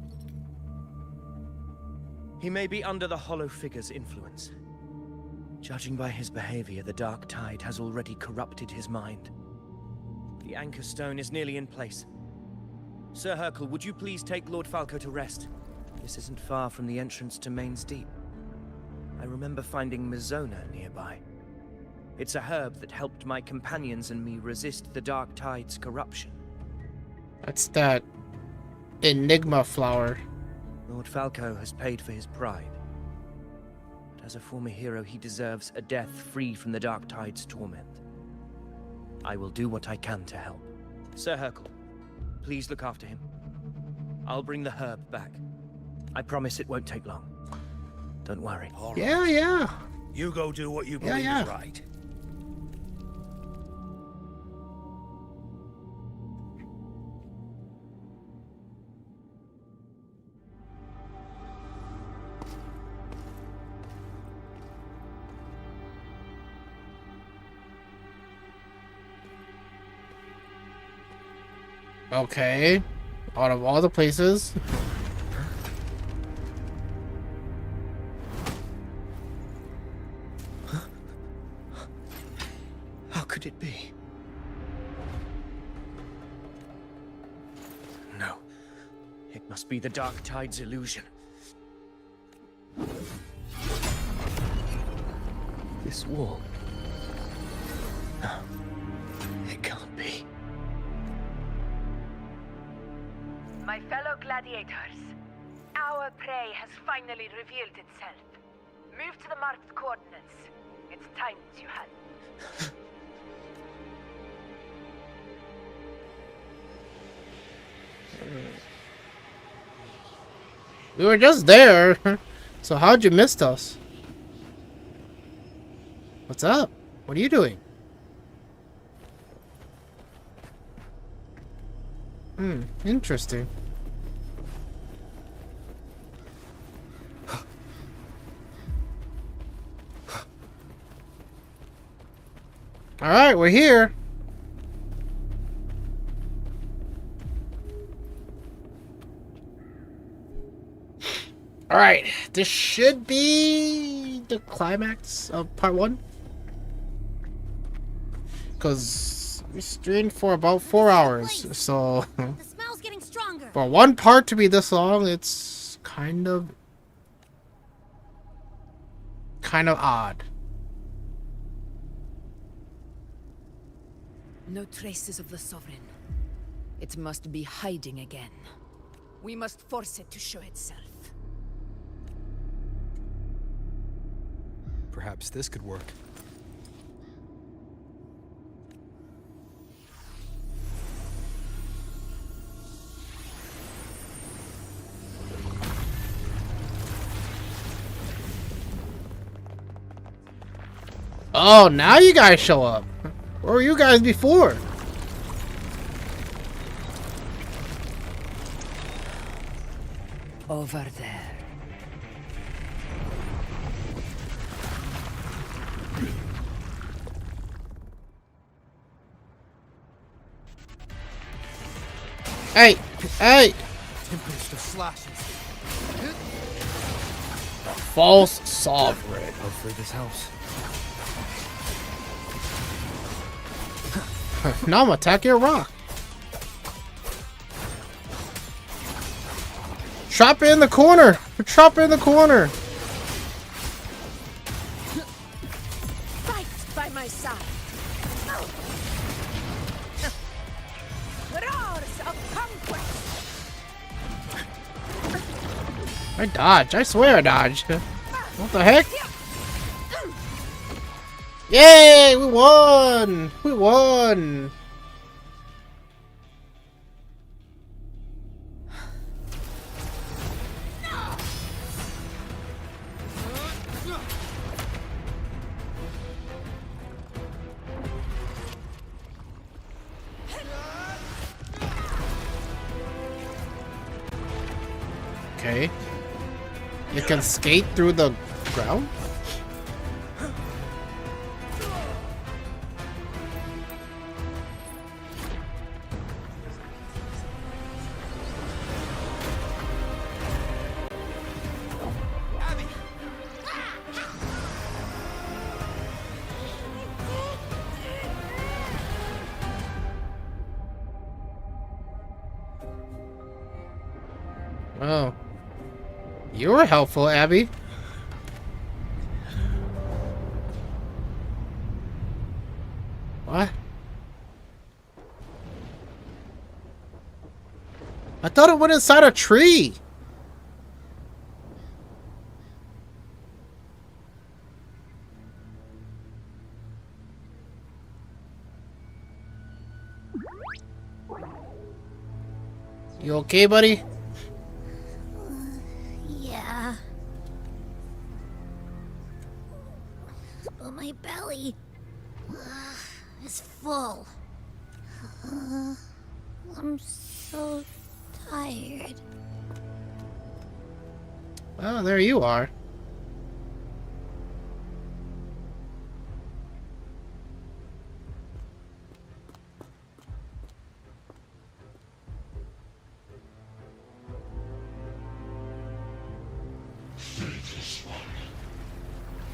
He may be under the Hollow Figure's influence. Judging by his behavior, the Dark Tide has already corrupted his mind. The Anchor Stone is nearly in place. Sir Hercule, would you please take Lord Falco to rest? This isn't far from the entrance to Main's Deep. I remember finding Mizona nearby. It's a herb that helped my companions and me resist the Dark Tide's corruption. That's that Enigma flower. Lord Falco has paid for his pride. But as a former hero, he deserves a death free from the Dark Tide's torment. I will do what I can to help. Sir Hercule, please look after him. I'll bring the herb back. I promise it won't take long. Don't worry. All Yeah, right. yeah. You go do what you believe yeah. is right. Okay. Out of all the places. How could it be? No. It must be the Dark Tide's illusion. This wall. No. It can't be. My fellow gladiators, our prey has finally revealed itself. Move to the marked coordinates. It's time you had. We were just there. So how'd you miss us? What's up? What are you doing? Interesting. Alright, we're here. Alright, this should be the climax of part 1. Because we streamed for about 4 hours, so The smell's getting stronger. for one part to be this long, it's kind of odd. No traces of the Sovereign. It must be hiding again. We must force it to show itself. Perhaps this could work. Oh, now you guys show up. Where were you guys before? Over there. Hey! Hey! Tempest of slashes. False sovereign. Hopefully this helps. Now I'm attacking a rock. Trap it in the corner. Trap it in the corner. Fight by my side. Roars of conquest. I dodge. I swear I dodge. What the heck? Yay! We won! We won! Okay. It can skate through the ground? Oh. You were helpful, Abby. What? I thought it went inside a tree. You okay, buddy? Yeah. But my belly is full. I'm so tired. Oh, there you are. Faithless one.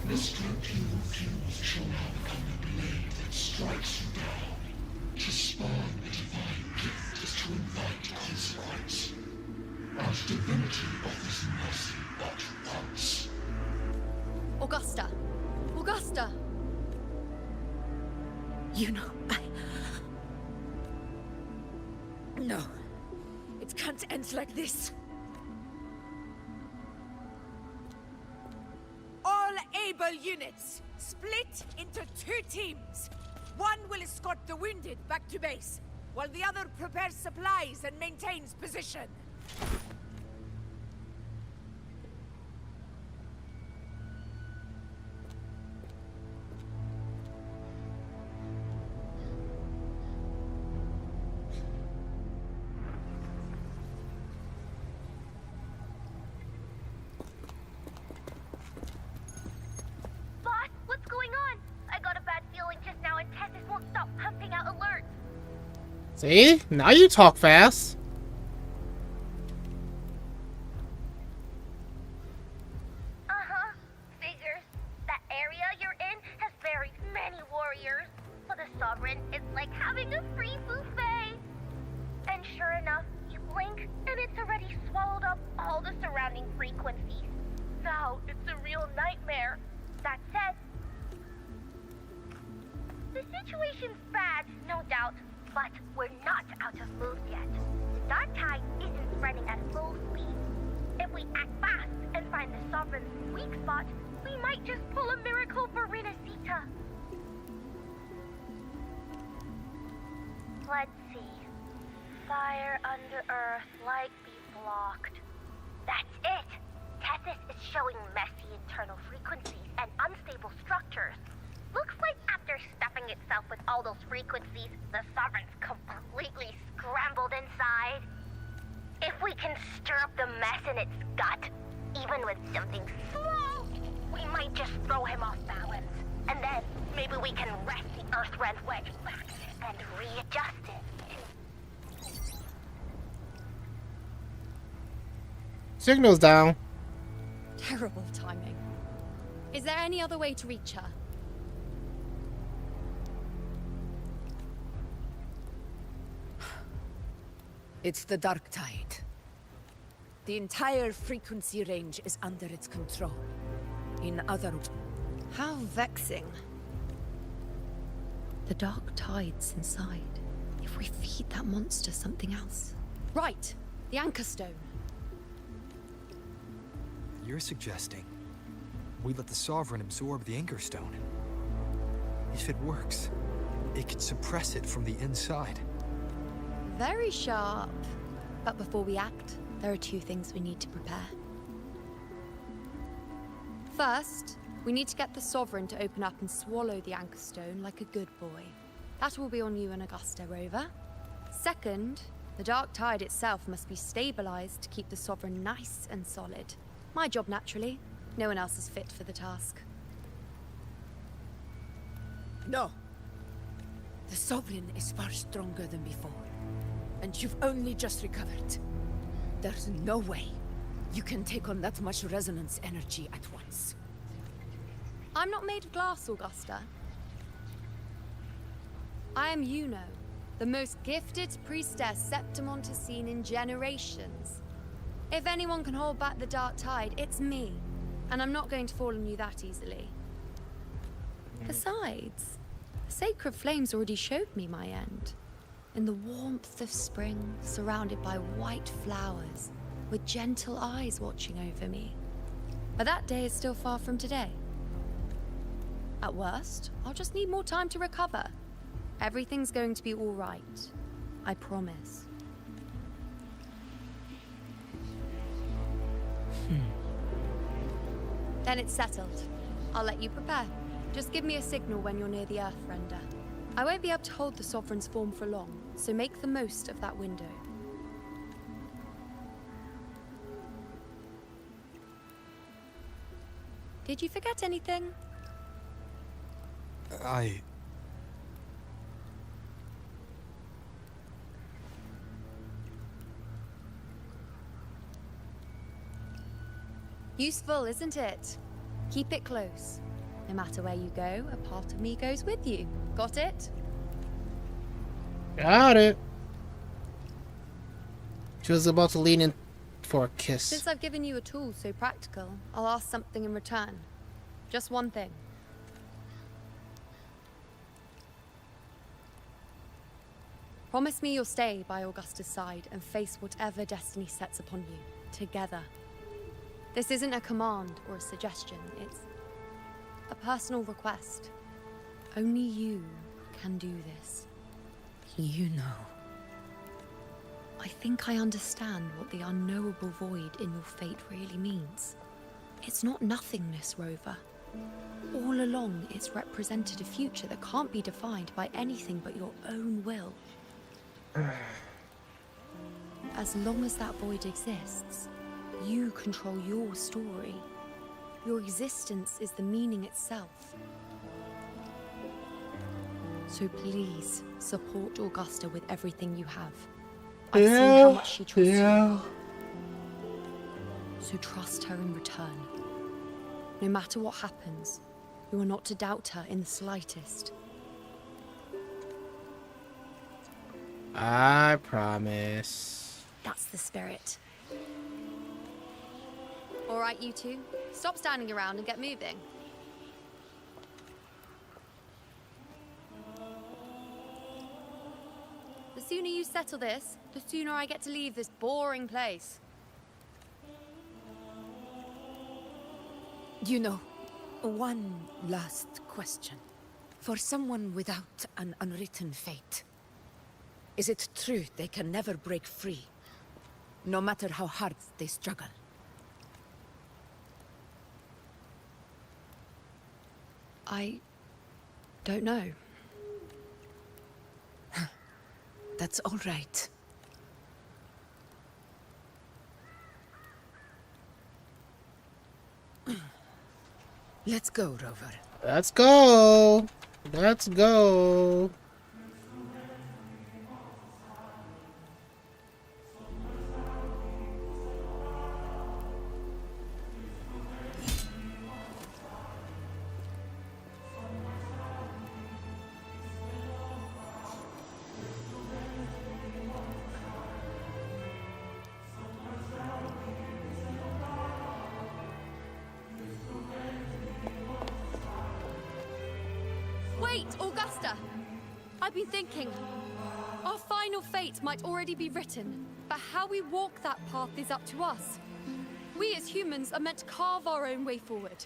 This cloak you refuse shall now become a blade that strikes you down. To spawn a divine gift is to invite consequence. And divinity offers mercy but once. Augusta! Augusta! You know, No. It can't end like this. All able units, split into 2 teams. One will escort the wounded back to base, while the other prepares supplies and maintains position. Boss, what's going on? I got a bad feeling just now and Tessus won't stop pumping out alerts. See? Now you talk fast. Uh-huh. Figures. That area you're in has very many warriors. For the Sovereign, it's like having a free buffet. And sure enough, you blink, and it's already swallowed up all the surrounding frequencies. Now, it's a real nightmare. That said, the situation's bad, no doubt, but we're not out of moves yet. The dark tide isn't spreading at full speed. If we act fast and find the Sovereign's weak spot, we might just pull a miracle for Rinasita. Let's see. Fire under earth, light be blocked. That's it! Tessus is showing messy internal frequencies and unstable structures. Looks like after stuffing itself with all those frequencies, the Sovereign's completely scrambled inside. If we can stir up the mess in its gut, even with something small, we might just throw him off balance. And then maybe we can wrest the Earthrend wedge back and readjust it. Signal's down. Terrible timing. Is there any other way to reach her? It's the dark tide. The entire frequency range is under its control. In other words, how vexing. The dark tide's inside. If we feed that monster something else. Right, the anchor stone. You're suggesting we let the Sovereign absorb the Anchor Stone. If it works, it could suppress it from the inside. Very sharp. But before we act, there are 2 things we need to prepare. First, we need to get the Sovereign to open up and swallow the Anchor Stone like a good boy. That will be on you and Augusta, Rover. Second, The dark tide itself must be stabilized to keep the Sovereign nice and solid. My job, naturally. No one else is fit for the task. No. The Sovereign is far stronger than before. And you've only just recovered. There's no way you can take on that much resonance energy at once. I'm not made of glass, Augusta. I am Yuno, the most gifted priestess Septimon has seen in generations. If anyone can hold back the dark tide, it's me. And I'm not going to fall on you that easily. Besides, the sacred flames already showed me my end. In the warmth of spring, surrounded by white flowers, with gentle eyes watching over me. But that day is still far from today. At worst, I'll just need more time to recover. Everything's going to be all right. I promise. Then it's settled. I'll let you prepare. Just give me a signal when you're near the Earthrender. I won't be able to hold the Sovereign's form for long, so make the most of that window. Did you forget anything? Useful, isn't it? Keep it close. No matter where you go, a part of me goes with you. Got it? Got it. She was about to lean in for a kiss. Since I've given you a tool so practical, I'll ask something in return. Just one thing. Promise me you'll stay by Augusta's side and face whatever destiny sets upon you, together. This isn't a command or a suggestion, it's a personal request. Only you can do this. You know. I think I understand what the unknowable void in your fate really means. It's not nothingness, Rover. All along, it's represented a future that can't be defined by anything but your own will. As long as that void exists, you control your story. Your existence is the meaning itself. So please, support Augusta with everything you have. I've seen how much she trusts you. So trust her in return. No matter what happens, you are not to doubt her in the slightest. I promise. That's the spirit. All right, you two. Stop standing around and get moving. The sooner you settle this, the sooner I get to leave this boring place. You know, one last question. For someone without an unwritten fate, is it true they can never break free, no matter how hard they struggle? I don't know. That's all right. Let's go, Rover. Let's go. Let's go. Wait, Augusta! I've been thinking. Our final fate might already be written, but how we walk that path is up to us. We as humans are meant to carve our own way forward.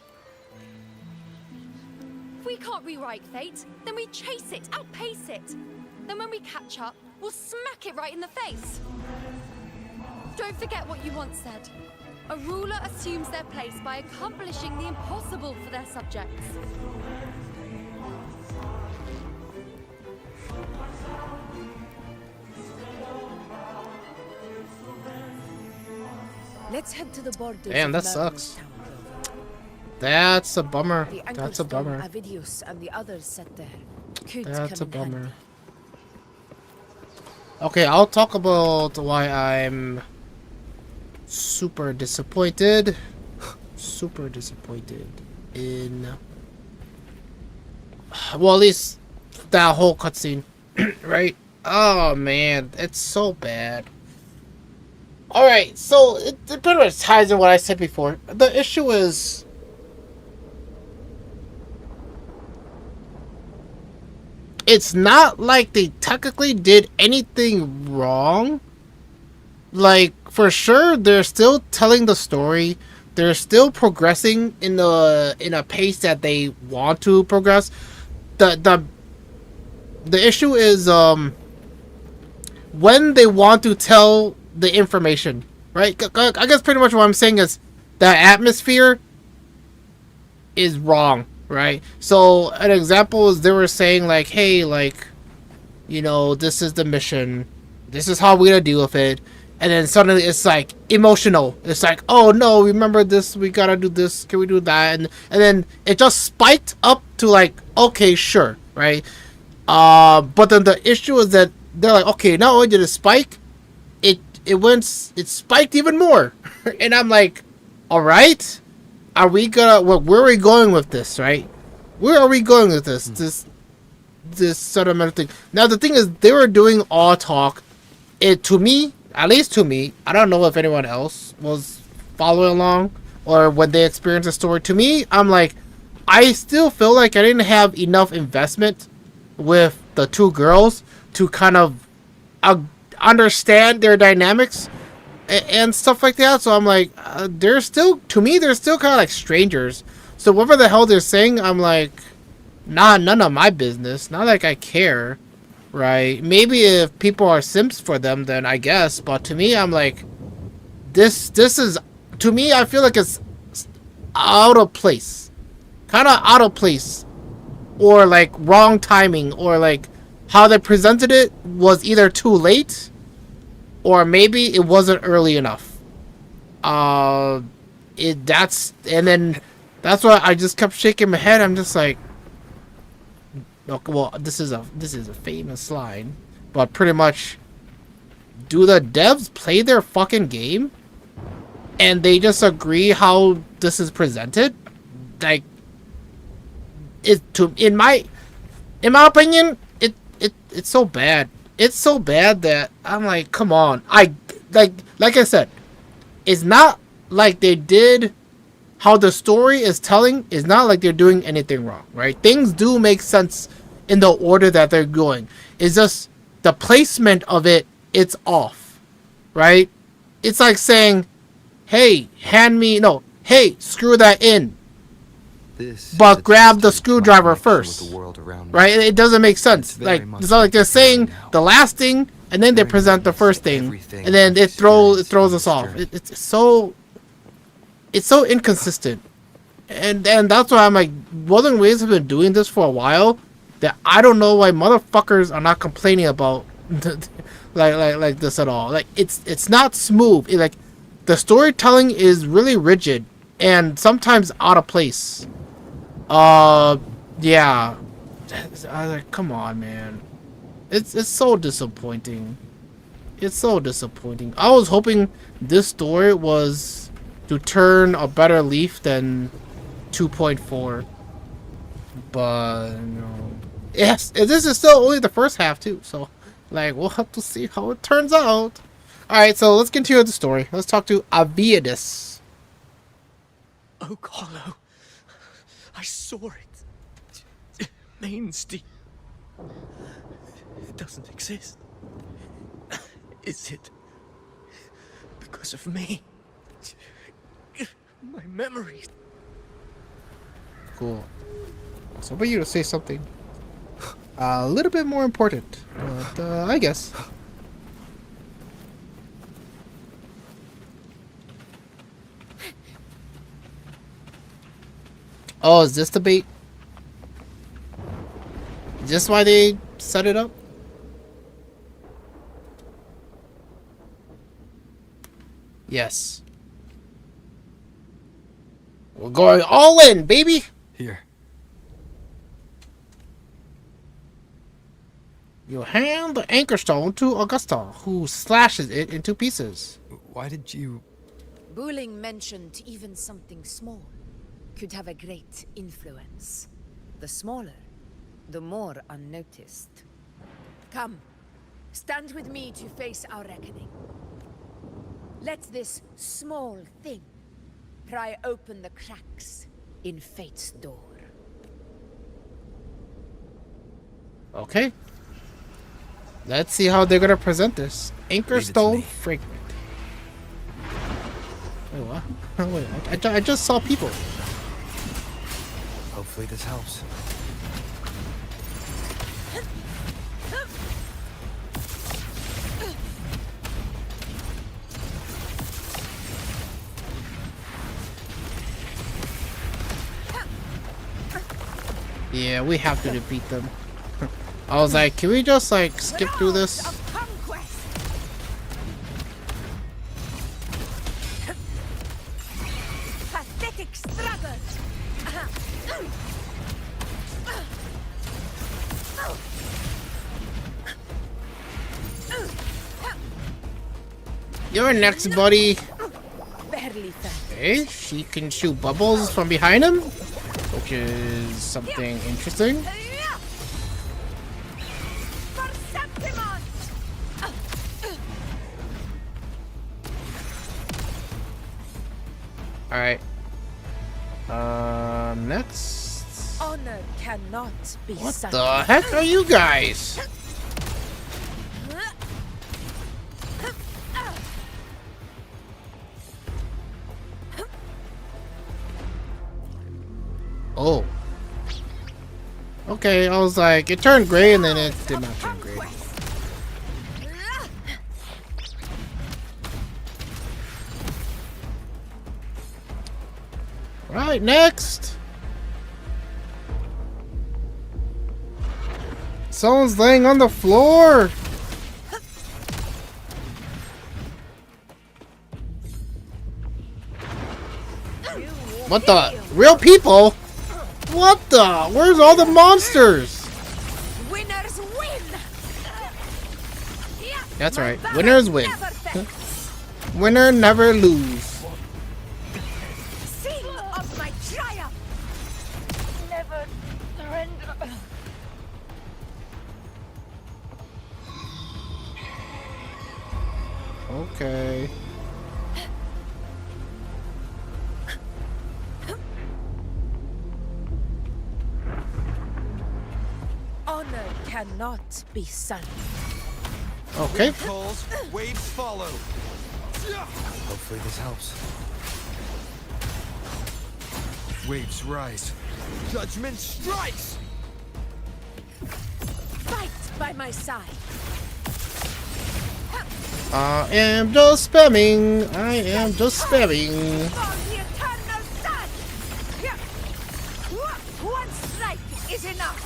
If we can't rewrite fate, then we chase it, outpace it. Then when we catch up, we'll smack it right in the face. Don't forget what you once said. A ruler assumes their place by accomplishing the impossible for their subjects. Let's head to the borders. Damn, that of sucks. Town. That's a bummer. The That's a bummer. Avidius and the others set there. Could That's a come in handy. bummer. Okay, I'll talk about why I'm super disappointed. Super disappointed in... Well, at least that whole cutscene, right? Oh man, it's so bad. Alright, so it pretty much ties in what I said before. The issue is... It's not like they technically did anything wrong. Like, for sure, they're still telling the story. They're still progressing in a pace that they want to progress. The issue is when they want to tell the information, right? I guess pretty much what I'm saying is the atmosphere is wrong, right? So an example is they were saying like, hey, like, you know, this is the mission, this is how we're gonna deal with it, and then suddenly it's like emotional. It's like, oh no, remember this, we gotta do this, can we do that? And then it just spiked up to like, okay, sure, right? But then the issue is that they're like, okay, not only did it spike, it spiked even more. And I'm like, all right, are we gonna, where are we going with this, right? Where are we going with this? This sentimental thing. Now the thing is, they were doing all talk. To me, at least to me, I don't know if anyone else was following along or when they experienced the story. To me, I'm like, I still feel like I didn't have enough investment with the two girls to kind of understand their dynamics and stuff like that. So I'm like, they're still, to me, they're still kind of like strangers. So whatever the hell they're saying, I'm like, nah, none of my business. Not like I care, right? Maybe if people are simps for them, then I guess. But to me, I'm like, this is, to me, I feel like it's out of place. Kind of out of place. Or like wrong timing. Or like how they presented it was either too late, or maybe it wasn't early enough. And then that's why I just kept shaking my head. I'm just like, okay, well, this is a famous line, but pretty much, do the devs play their fucking game, and they just agree how this is presented? Like, in my opinion, it's so bad. It's so bad that I'm like, come on. Like I said, it's not like they did, how the story is telling is not like they're doing anything wrong, right? Things do make sense in the order that they're going. It's just the placement of it, it's off, right? It's like saying, hey, hey, screw that in. But grab the screwdriver first, right? It doesn't make sense. Like, it's not like they're saying the last thing and then they present the first thing, and then it throws us off. It's so inconsistent, and that's why I'm like, Wuthering Waves have been doing this for a while. That I don't know why motherfuckers are not complaining about like this at all. Like, it's not smooth. Like, the storytelling is really rigid and sometimes out of place. Yeah. I like, come on, man. It's so disappointing. It's so disappointing. I was hoping this story was to turn a better leaf than 2.4. But no. Yes, this is still only the first half too. So, like, we'll have to see how it turns out. Alright, so let's continue with the story. Let's talk to Aviadus. Oh, Hollow. I saw it. Mainstay. It doesn't exist. Is it because of me? My memories. Cool. So for you to say something a little bit more important, but I guess. Oh, is this the bait? Is this why they set it up? Yes. We're going all in, baby. Here. You hand the anchor stone to Augusta, who slashes it into pieces. Why did you... Buling mentioned even something small could have a great influence. The smaller, the more unnoticed. Come, stand with me to face our reckoning. Let this small thing pry open the cracks in fate's door. Okay. Let's see how they're gonna present this. Anchor stone fragment. Wait, what? Wait, I just saw people. Hopefully this helps. Yeah, we have to defeat them. I was like, can we just like skip through this? Pathetic struggle. You're next, buddy. Barely fast. Okay, she can shoot bubbles from behind him, which is something interesting. Alright. Next. Honor cannot be What sunk. the heck are you guys? Oh. Okay, I was like, it turned gray and then it did not turn gray. Right, next. Someone's laying on the floor. What the? Real people? What the? Where's all the monsters? Winners win. That's right. Winners win. Winner never lose. Sing of my triumph. Never surrender. Okay. Honor cannot be sunk. Okay. Calls, waves follow. Hopefully this helps. Waves rise. Judgment strikes! Fight by my side. I am just spamming. I am just spamming. For the eternal sun. One strike is enough.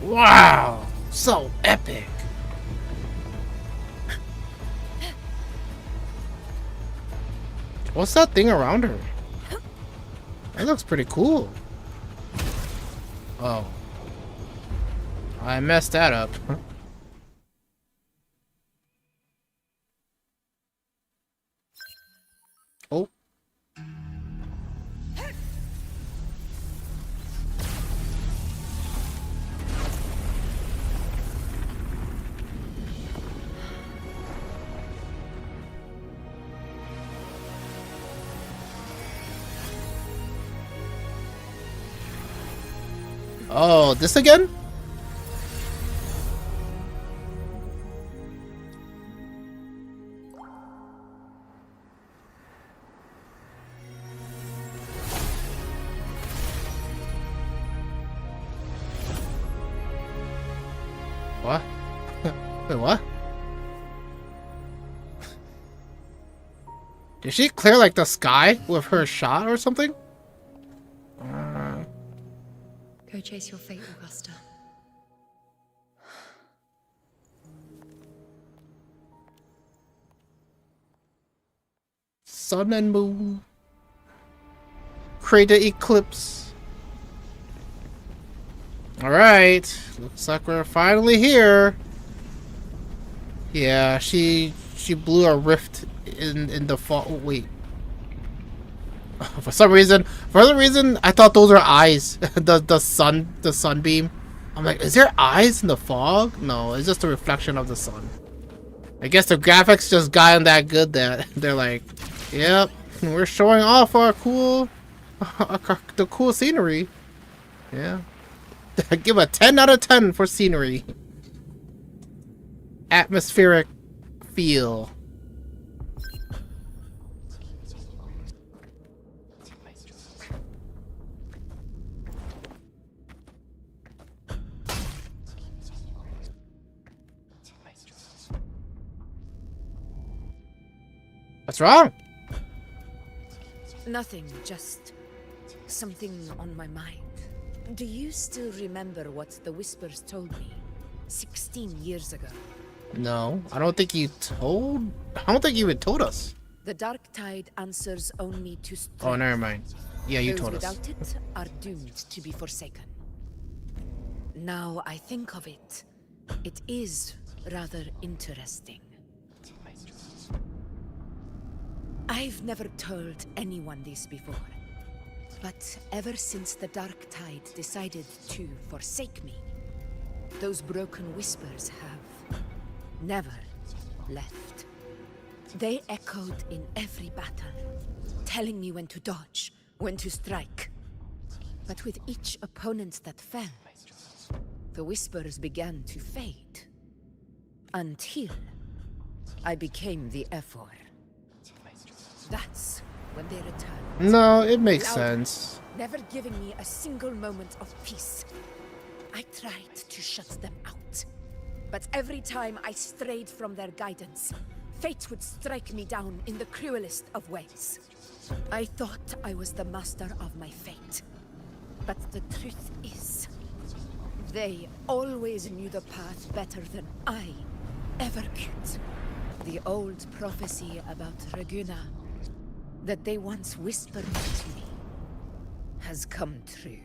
Wow. So epic. What's that thing around her? That looks pretty cool. Oh. I messed that up. Oh. Oh, this again? What? Wait, what? Did she clear like the sky with her shot or something? Go chase your fate, Augusta. Sun and moon. create the eclipse. Alright. Looks like we're finally here. Yeah, she blew a rift in the fall. Oh, wait. For some reason, I thought those are eyes. the sunbeam. I'm like, is there eyes in the fog? No, it's just a reflection of the sun. I guess the graphics just got that good that they're like, yep, we're showing off our cool, the cool scenery. Yeah, give a 10 out of 10 for scenery. Atmospheric feel. What's wrong? Nothing, just something on my mind. Do you still remember what the Whispers told me 16 years ago? No, I don't think you even told us. The Dark Tide answers only to strength. Oh, never mind. Yeah, you Those told us. without it are doomed to be forsaken. Now I think of it, it is rather interesting. I've never told anyone this before, but ever since the Dark Tide decided to forsake me, those broken Whispers have never left. They echoed in every battle, telling me when to dodge, when to strike. But with each opponent that fell, the Whispers began to fade. Until I became the Ephor. That's when they returned. No, it makes Louder, sense. never giving me a single moment of peace. I tried to shut them out. But every time I strayed from their guidance, fate would strike me down in the cruelest of ways. I thought I was the master of my fate. But the truth is, they always knew the path better than I ever could. The old prophecy about Raguna that they once whispered to me has come true.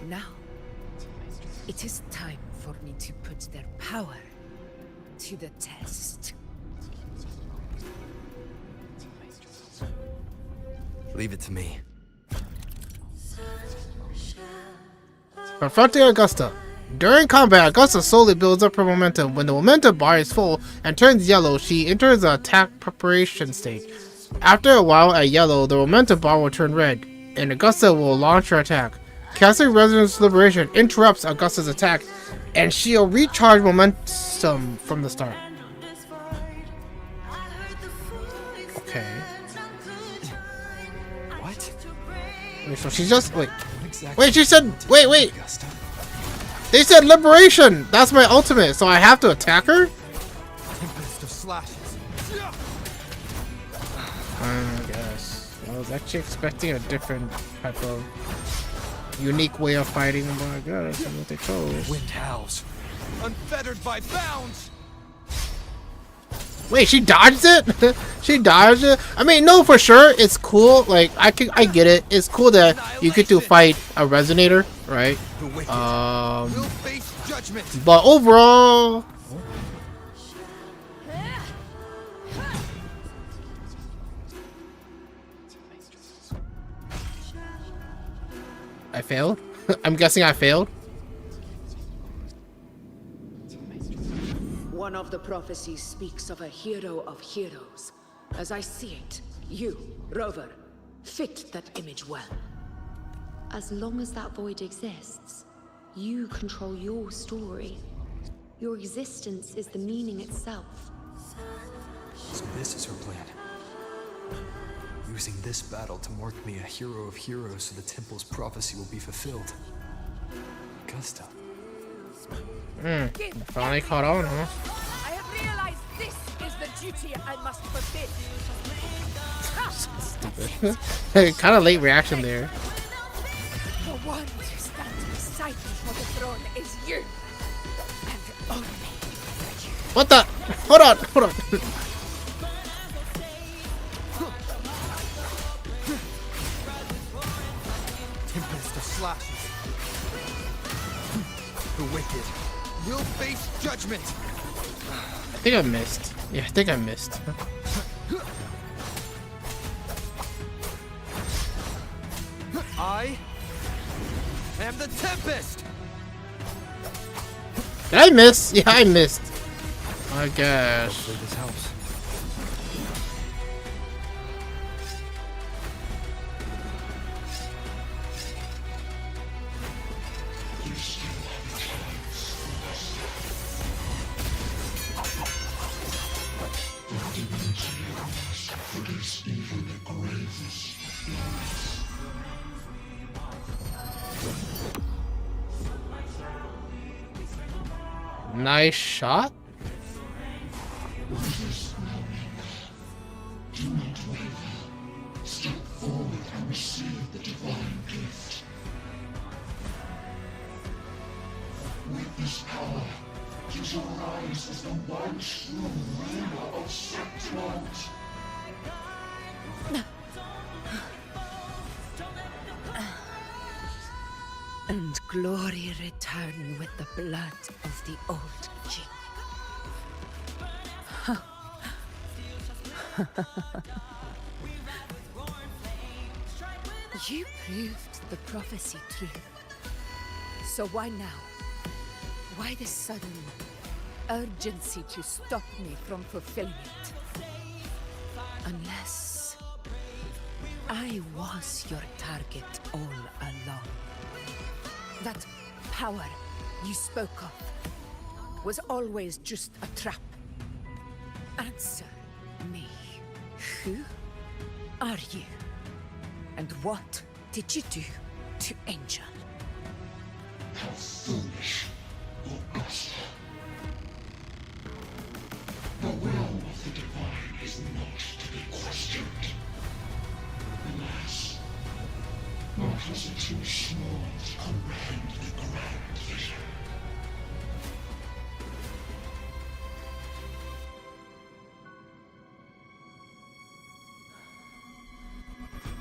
Now, it is time for me to put their power to the test. Leave it to me. Confronting Augusta. During combat, Augusta slowly builds up her momentum. When the momentum bar is full and turns yellow, she enters the attack preparation stage. After a while at yellow, the momentum bar will turn red, and Augusta will launch her attack. Casting Resonance Liberation interrupts Augusta's attack, and she'll recharge momentum from the start. Okay. What? Wait, so she's just wait, she said wait. They said liberation! That's my ultimate, so I have to attack her? Tempest of slashes. I guess. I was actually expecting a different type of unique way of fighting, but I guess that's what they chose. Wind howls. Unfettered by bounds! Wait, she dodged it? She dodged it? I mean, no, for sure, it's cool. Like, I get it. It's cool that you get to fight a resonator, right? But overall, I failed. I'm guessing I failed. One of the prophecies speaks of a hero of heroes. As I see it, you, Rover, fit that image well. As long as that void exists, you control your story. Your existence is the meaning itself. So this is her plan. Using this battle to mark me a hero of heroes so the temple's prophecy will be fulfilled. Augusta. Finally caught on, huh? I have realized this is the duty I must fulfill. Stupid. Kind of late reaction there. The one to stand beside me for the throne is you. And only you. What the? Hold on. flashes. The wicked will face judgment. I think I missed. Yeah, I think I missed. I am the Tempest. Did I miss? Yeah, I missed. I guess. Hopefully this helps. Nice shot. Do not waver. Step forward and receive the divine gift. With this power, you shall rise as the one true ruler of Septimont. And glory return with the blood of the old king. You proved the prophecy true. So why now? Why this sudden urgency to stop me from fulfilling it? Unless I was your target all along. That power you spoke of was always just a trap. Answer me. Who are you? And what did you do to Angel? How foolish, Augusta. The will of the divine is not to be questioned. Alas, matters are too small to comprehend the grand vision.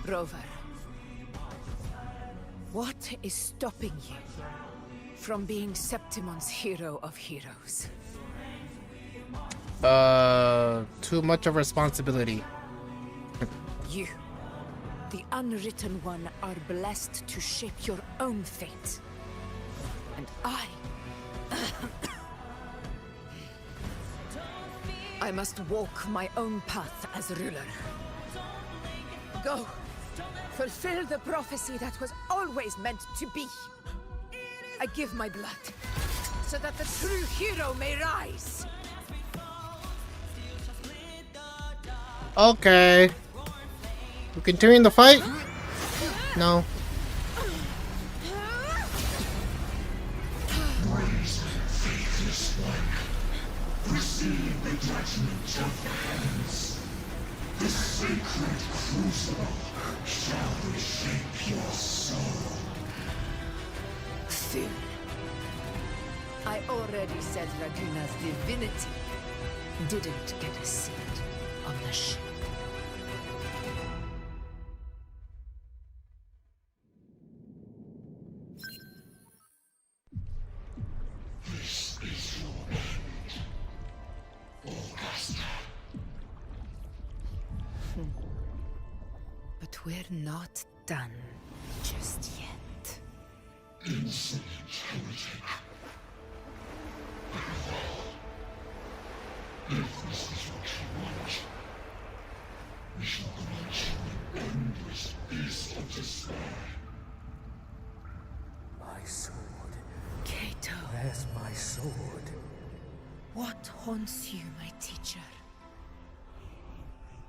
Rover, what is stopping you from being Septimon's hero of heroes? Too much of responsibility. You, the unwritten one, are blessed to shape your own fate. And I must walk my own path as ruler. Go, fulfill the prophecy that was always meant to be. I give my blood, so that the true hero may rise. Okay. We continuing the fight? No. Brazen, faithless one, receive the judgment of the heavens. The sacred crucible shall reshape your soul. Soon. I already said Raguna's divinity didn't get a seat on the ship. This is your end, Augusta. But we're not done just yet. Insolent heretic. If this is what you want, we shall grant you an endless peace of despair. My sword. Kato. Where's my sword? What haunts you, my teacher?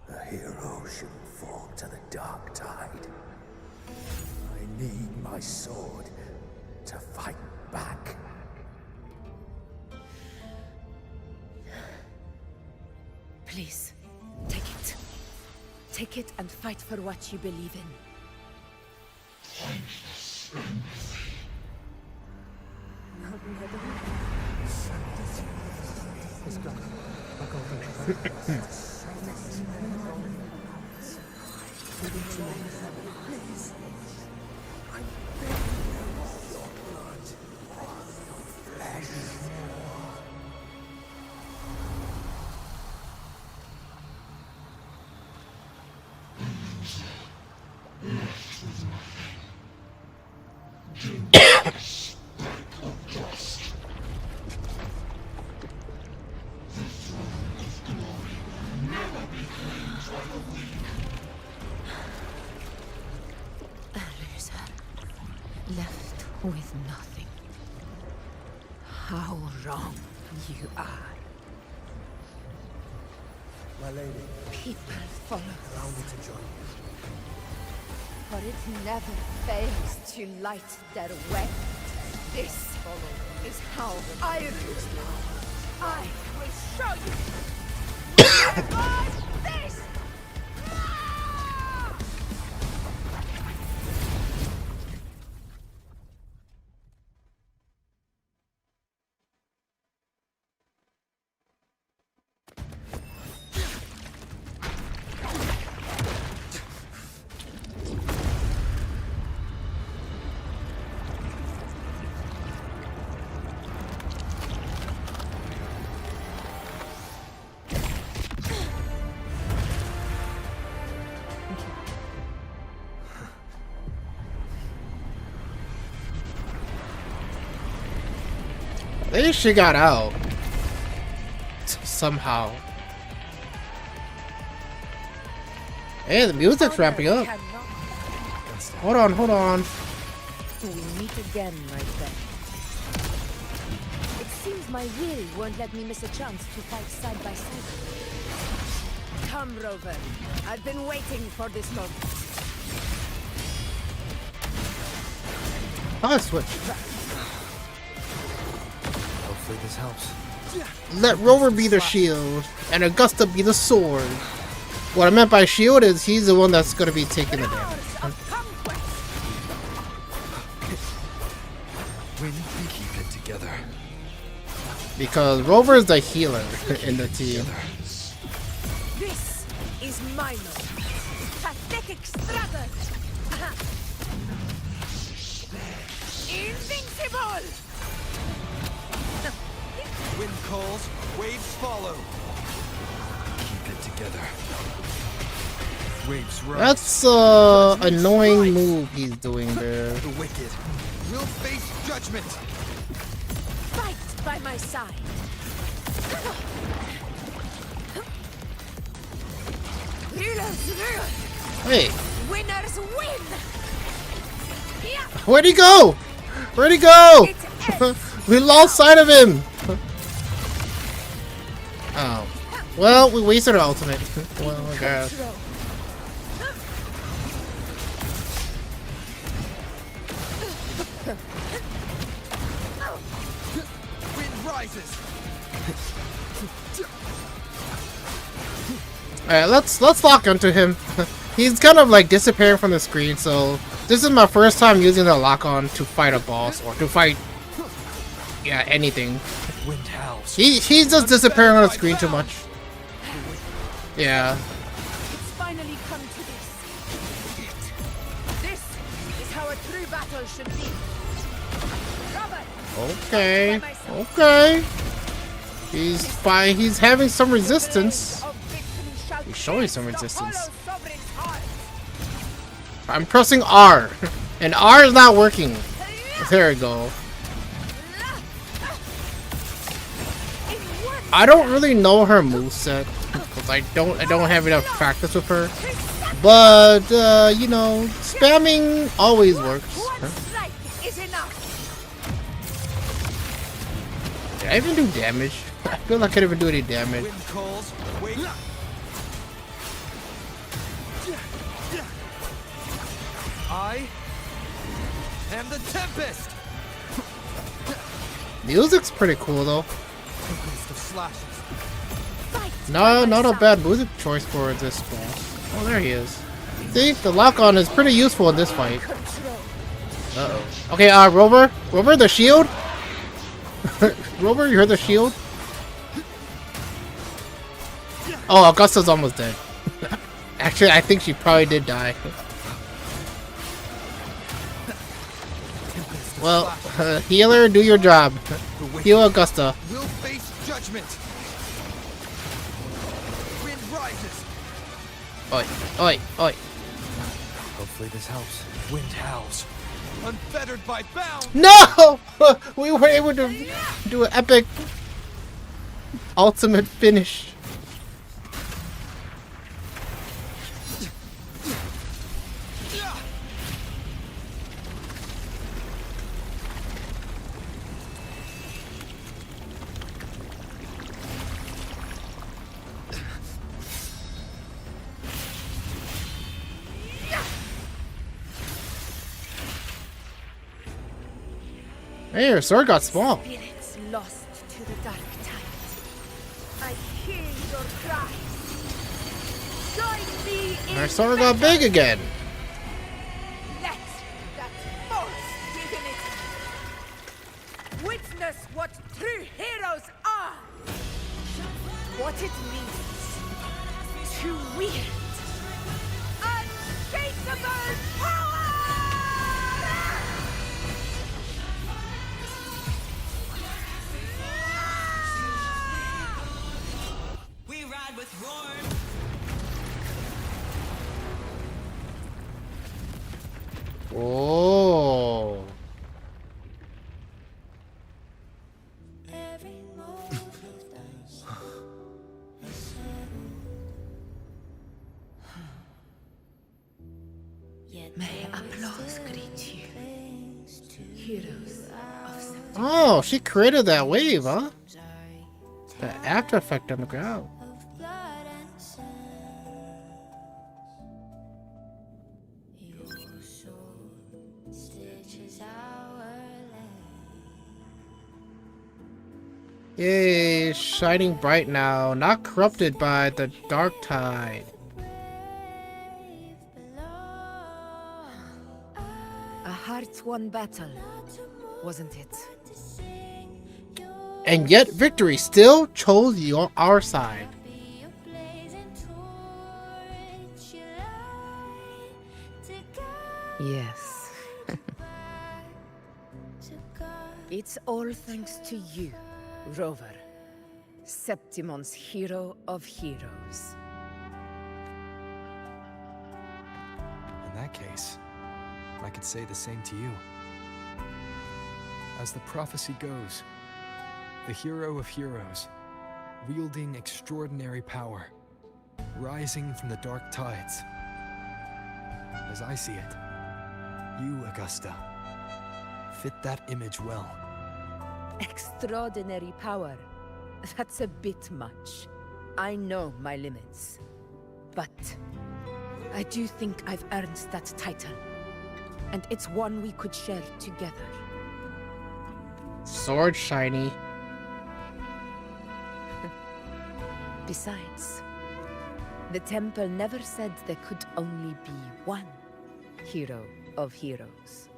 A hero shouldn't fall to the dark tide. I need my sword to fight back. Please, take it. Take it and fight for what you believe in. Thankless empathy. Left with nothing. How wrong you are. My lady. People follow Allow me to join you. For it never fails to light their way. This is how I rule. I will show you. This. At least she got out. Somehow. Hey, the music's ramping up. Hold on, hold on. We meet again, my friend. It seems my will won't let me miss a chance to fight side by side. Come, Rover. I've been waiting for this moment. Oh, switch. Hopefully this helps. Let Rover be the shield, and Augusta be the sword. What I meant by shield is he's the one that's gonna be taking the damage. When we keep it together. Because Rover is the healer in the team. This is my moment. Pathetic struggle. Invincible. Wind calls, waves follow. Keep it together. Waves rise. That's annoying move he's doing there. The wicked will face judgment. Fight by my side. Healers rule. Hey, Winners win. where'd he go? Where'd he go? We lost sight of him. Oh. Well, we wasted our ultimate. Well, I guess. Wind rises. Alright, let's lock onto him. He's kind of like disappearing from the screen, so this is my first time using the lock on to fight a boss or to fight anything. Wind howls. He's just disappearing on the screen too much. Yeah. It's finally come to this. This is how a true battle should be. Robert, Okay. Okay. He's fine. He's having some resistance. He's showing some resistance. I'm pressing R, and R is not working. There we go. I don't really know her moveset because I don't have enough practice with her. But you know, spamming always works. Did I even do damage? I feel like I didn't even do any damage. Wind calls, wait. I am the Tempest. Music's pretty cool though. Tempest of slashes. No, not a bad music choice for this boss. Oh, there he is. See, the lock-on is pretty useful in this fight. Uh-oh. Okay, Rover? Rover, the shield? Rover, you heard the shield? Oh, Augusta's almost dead. Actually, I think she probably did die. Well, healer, do your job. Heal Augusta. Will face judgment. Wind rises. Oi, oi, oi. Hopefully this helps. Wind howls. Unfettered by bound. No! We were able to do an epic ultimate finish. Hey, your sword got small. Spirits lost to the dark tide. I hear your cries. Join me in Our sword got big again. Let that false divinity witness what true heroes are. What it means to wield unshakable power. We ride with roar. Oh. May applause greet you, heroes of September. Oh, she created that wave, huh? The after effect on the ground. Yay, shining bright now, not corrupted by the dark tide. A hard-won battle, wasn't it? And yet victory still chose our side. Yes. It's all thanks to you, Rover. Septimon's hero of heroes. In that case, I could say the same to you. As the prophecy goes, the hero of heroes, wielding extraordinary power, rising from the dark tides. As I see it, you, Augusta, fit that image well. Extraordinary power. That's a bit much. I know my limits. But I do think I've earned that title. And it's one we could share together. Sword shiny. Besides, the temple never said there could only be one hero of heroes.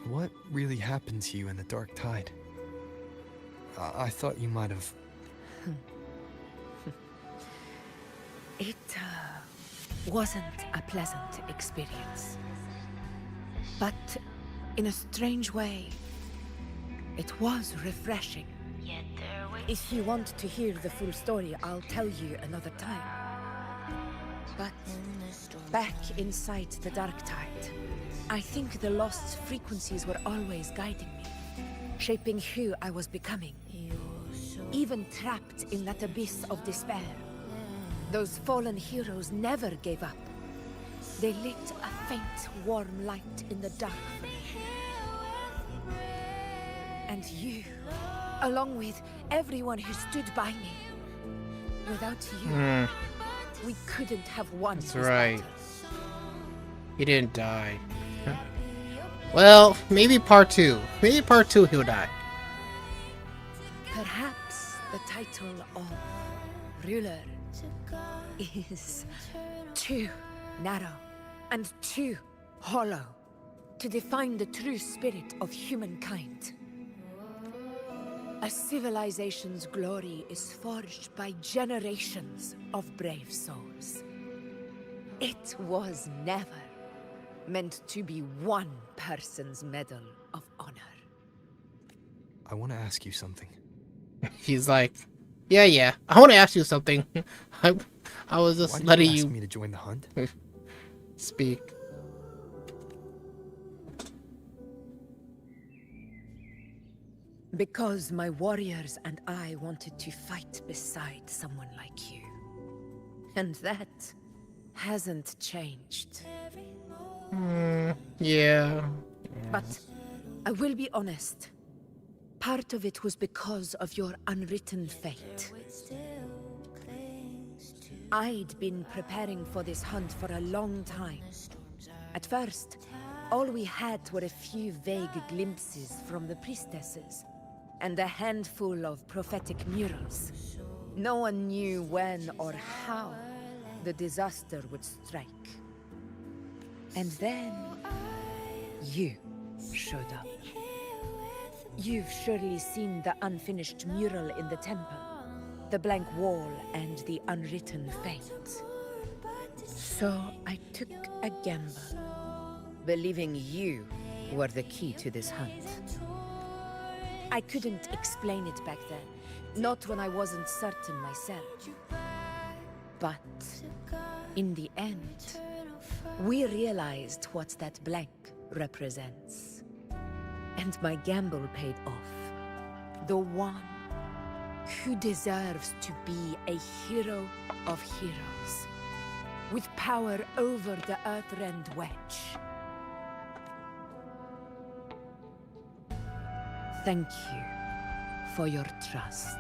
What really happened to you in the dark tide? I thought you might have... It wasn't a pleasant experience. But in a strange way, it was refreshing. If you want to hear the full story, I'll tell you another time. But back inside the dark tide, I think the lost frequencies were always guiding me, shaping who I was becoming. Even trapped in that abyss of despair, those fallen heroes never gave up. They lit a faint, warm light in the dark for me. And you, along with everyone who stood by me. Without you, we couldn't have won. That's right. He didn't die. Well, maybe part 2. Maybe part 2 he'll die. Perhaps the title of ruler is too narrow and too hollow to define the true spirit of humankind. A civilization's glory is forged by generations of brave souls. It was never meant to be one person's medal of honor. I want to ask you something. He's like, yeah. I want to ask you something. I was just Why did letting you ask you me to join the hunt? speak. Because my warriors and I wanted to fight beside someone like you. And that hasn't changed. Yeah. But I will be honest. Part of it was because of your unwritten fate. I'd been preparing for this hunt for a long time. At first, all we had were a few vague glimpses from the priestesses, and a handful of prophetic murals. No one knew when or how the disaster would strike. And then, you showed up. You've surely seen the unfinished mural in the temple, the blank wall and the unwritten fate. So I took a gamble, believing you were the key to this hunt. I couldn't explain it back then, not when I wasn't certain myself. But in the end, we realized what that blank represents. And my gamble paid off. The one who deserves to be a hero of heroes, with power over the Earthrend Wedge. Thank you for your trust.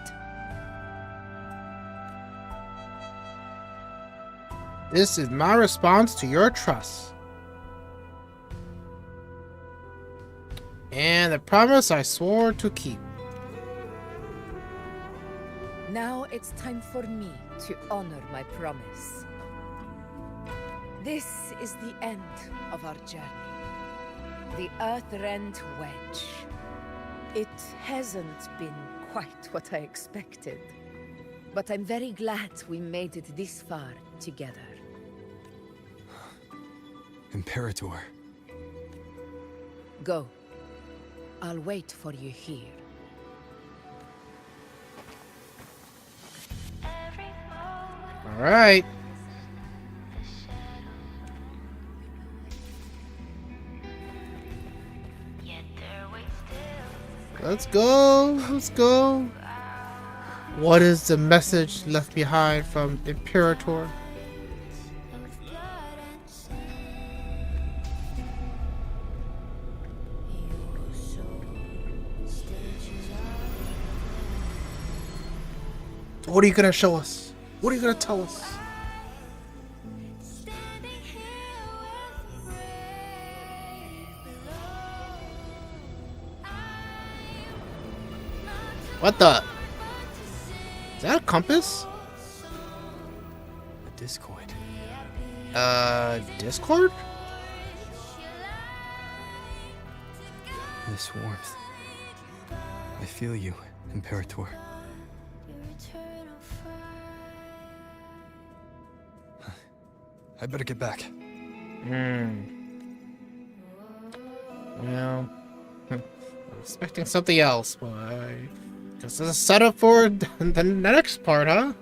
This is my response to your trust. And the promise I swore to keep. Now it's time for me to honor my promise. This is the end of our journey. The Earthrend Wedge. It hasn't been quite what I expected. But I'm very glad we made it this far together. Imperator. Go. I'll wait for you here. All right. Let's go. Let's go. What is the message left behind from Imperator? What are you gonna show us? What are you gonna tell us? What the? Is that a compass? A discord. Discord? This warmth. I feel you, Imperator. I better get back. Well, I'm expecting something else, but I guess it's a setup for the next part, huh?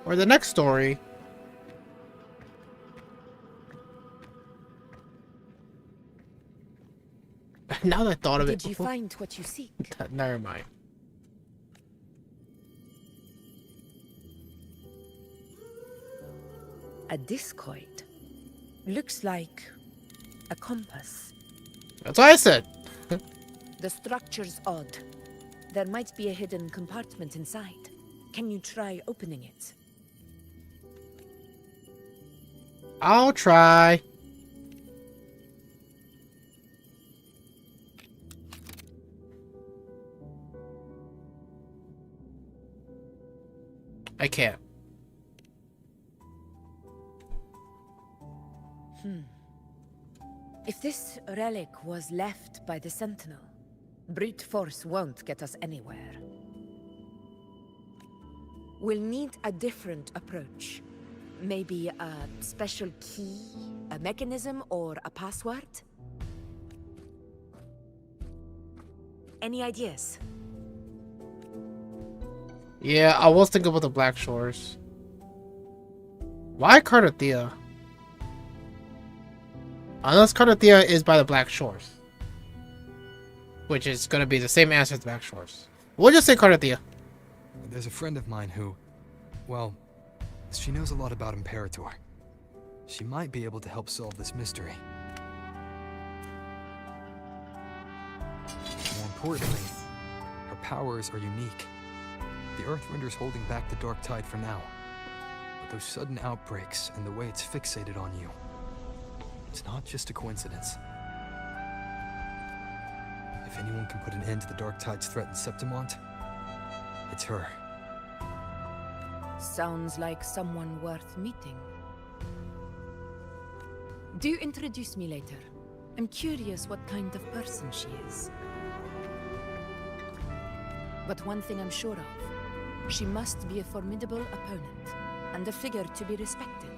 Or the next story. Now that I thought of it. Did you find what you seek? Never mind. A discoid. Looks like a compass. That's what I said. The structure's odd. There might be a hidden compartment inside. Can you try opening it? I'll try. I can't. If this relic was left by the Sentinel, brute force won't get us anywhere. We'll need a different approach. Maybe a special key, a mechanism, or a password? Any ideas? Yeah, I was thinking about the Black Shores. Why Cardathea? Unless Cardathea is by the Black Shores. Which is going to be the same answer as the Black Shores. We'll just say Cardathea. There's a friend of mine who, well, she knows a lot about Imperator. She might be able to help solve this mystery. More importantly, her powers are unique. The Earthrender's holding back the Dark Tide for now. But those sudden outbreaks and the way it's fixated on you, it's not just a coincidence. If anyone can put an end to the Dark Tide's threat in Septimont, it's her. Sounds like someone worth meeting. Do introduce me later. I'm curious what kind of person she is. But one thing I'm sure of, she must be a formidable opponent, and a figure to be respected.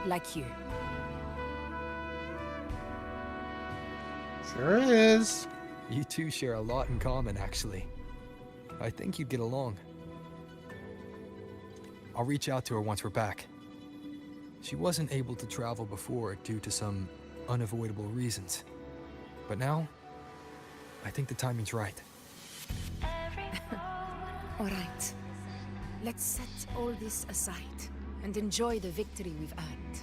Like you. Sure is. You two share a lot in common, actually. I think you'd get along. I'll reach out to her once we're back. She wasn't able to travel before due to some unavoidable reasons. But now, I think the timing's right. All right. Let's set all this aside and enjoy the victory we've earned.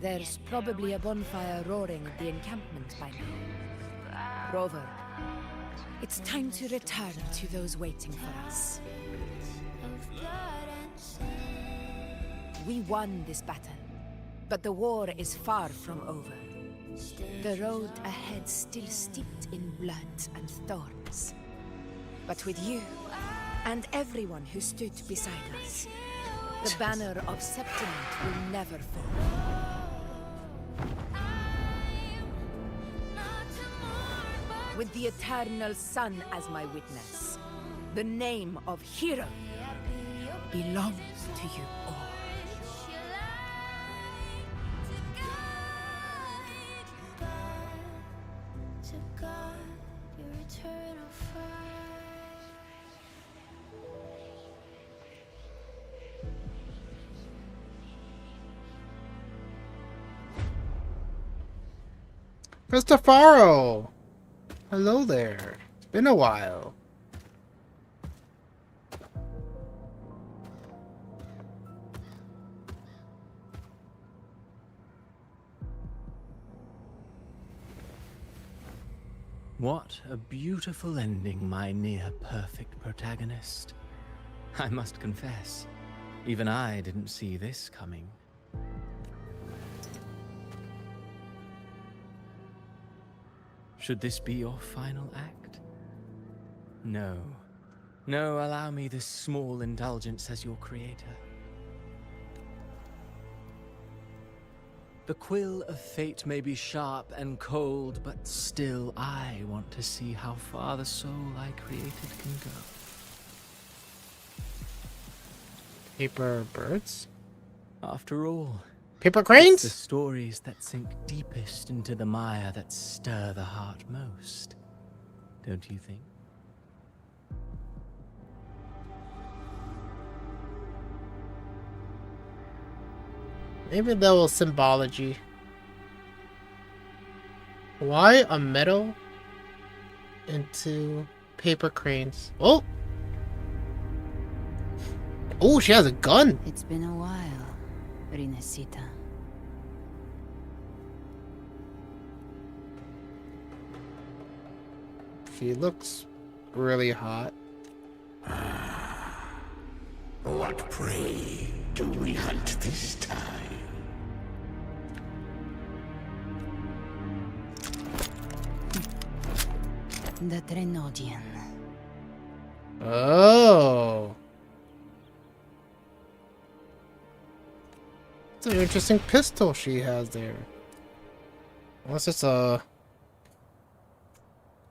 There's probably a bonfire roaring at the encampment by now. Rover, it's time to return to those waiting for us. We won this battle, but the war is far from over. The road ahead still steeped in blood and thorns. But with you, and everyone who stood beside us, the banner of Septimont will never fall. With the eternal sun as my witness, the name of hero belongs to you all. Cristofaro! Hello there. It's been a while. What a beautiful ending, my near-perfect protagonist. I must confess, even I didn't see this coming. Should this be your final act? No. No, allow me this small indulgence as your creator. The quill of fate may be sharp and cold, but still I want to see how far the soul I created can go. Paper birds? After all, paper cranes? It's the stories that sink deepest into the mire that stir the heart most. Don't you think? Maybe that was symbology. Why a metal into paper cranes? Oh! Oh, she has a gun! It's been a while, Rinasita. She looks really hot. What prey do we hunt this time? The Trenodian. Oh. It's an interesting pistol she has there. Unless it's a...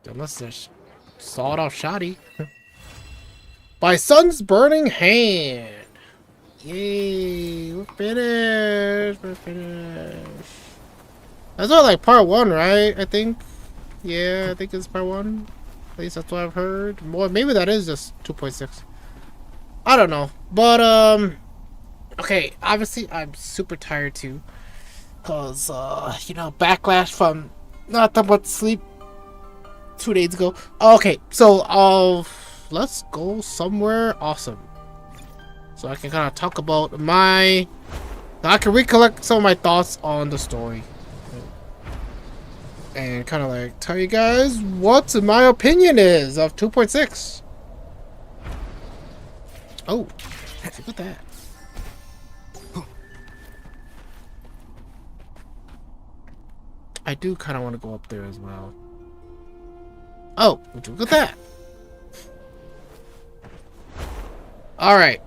Unless it's sawed-off shoddy. By Sun's Burning Hand. Yay! We're finished. We're finished. That's not like part 1, right? I think. Yeah, I think it's part 1. At least that's what I've heard. More, maybe that is just 2.6. I don't know. But okay. Obviously, I'm super tired too, cause you know, backlash from not that much sleep 2 days ago. Okay, so let's go somewhere awesome, so I can kind of talk about I can recollect some of my thoughts on the story, and kind of like tell you guys what my opinion is of 2.6. Oh, look at that. I do kind of want to go up there as well. Oh, would you look at that? Alright.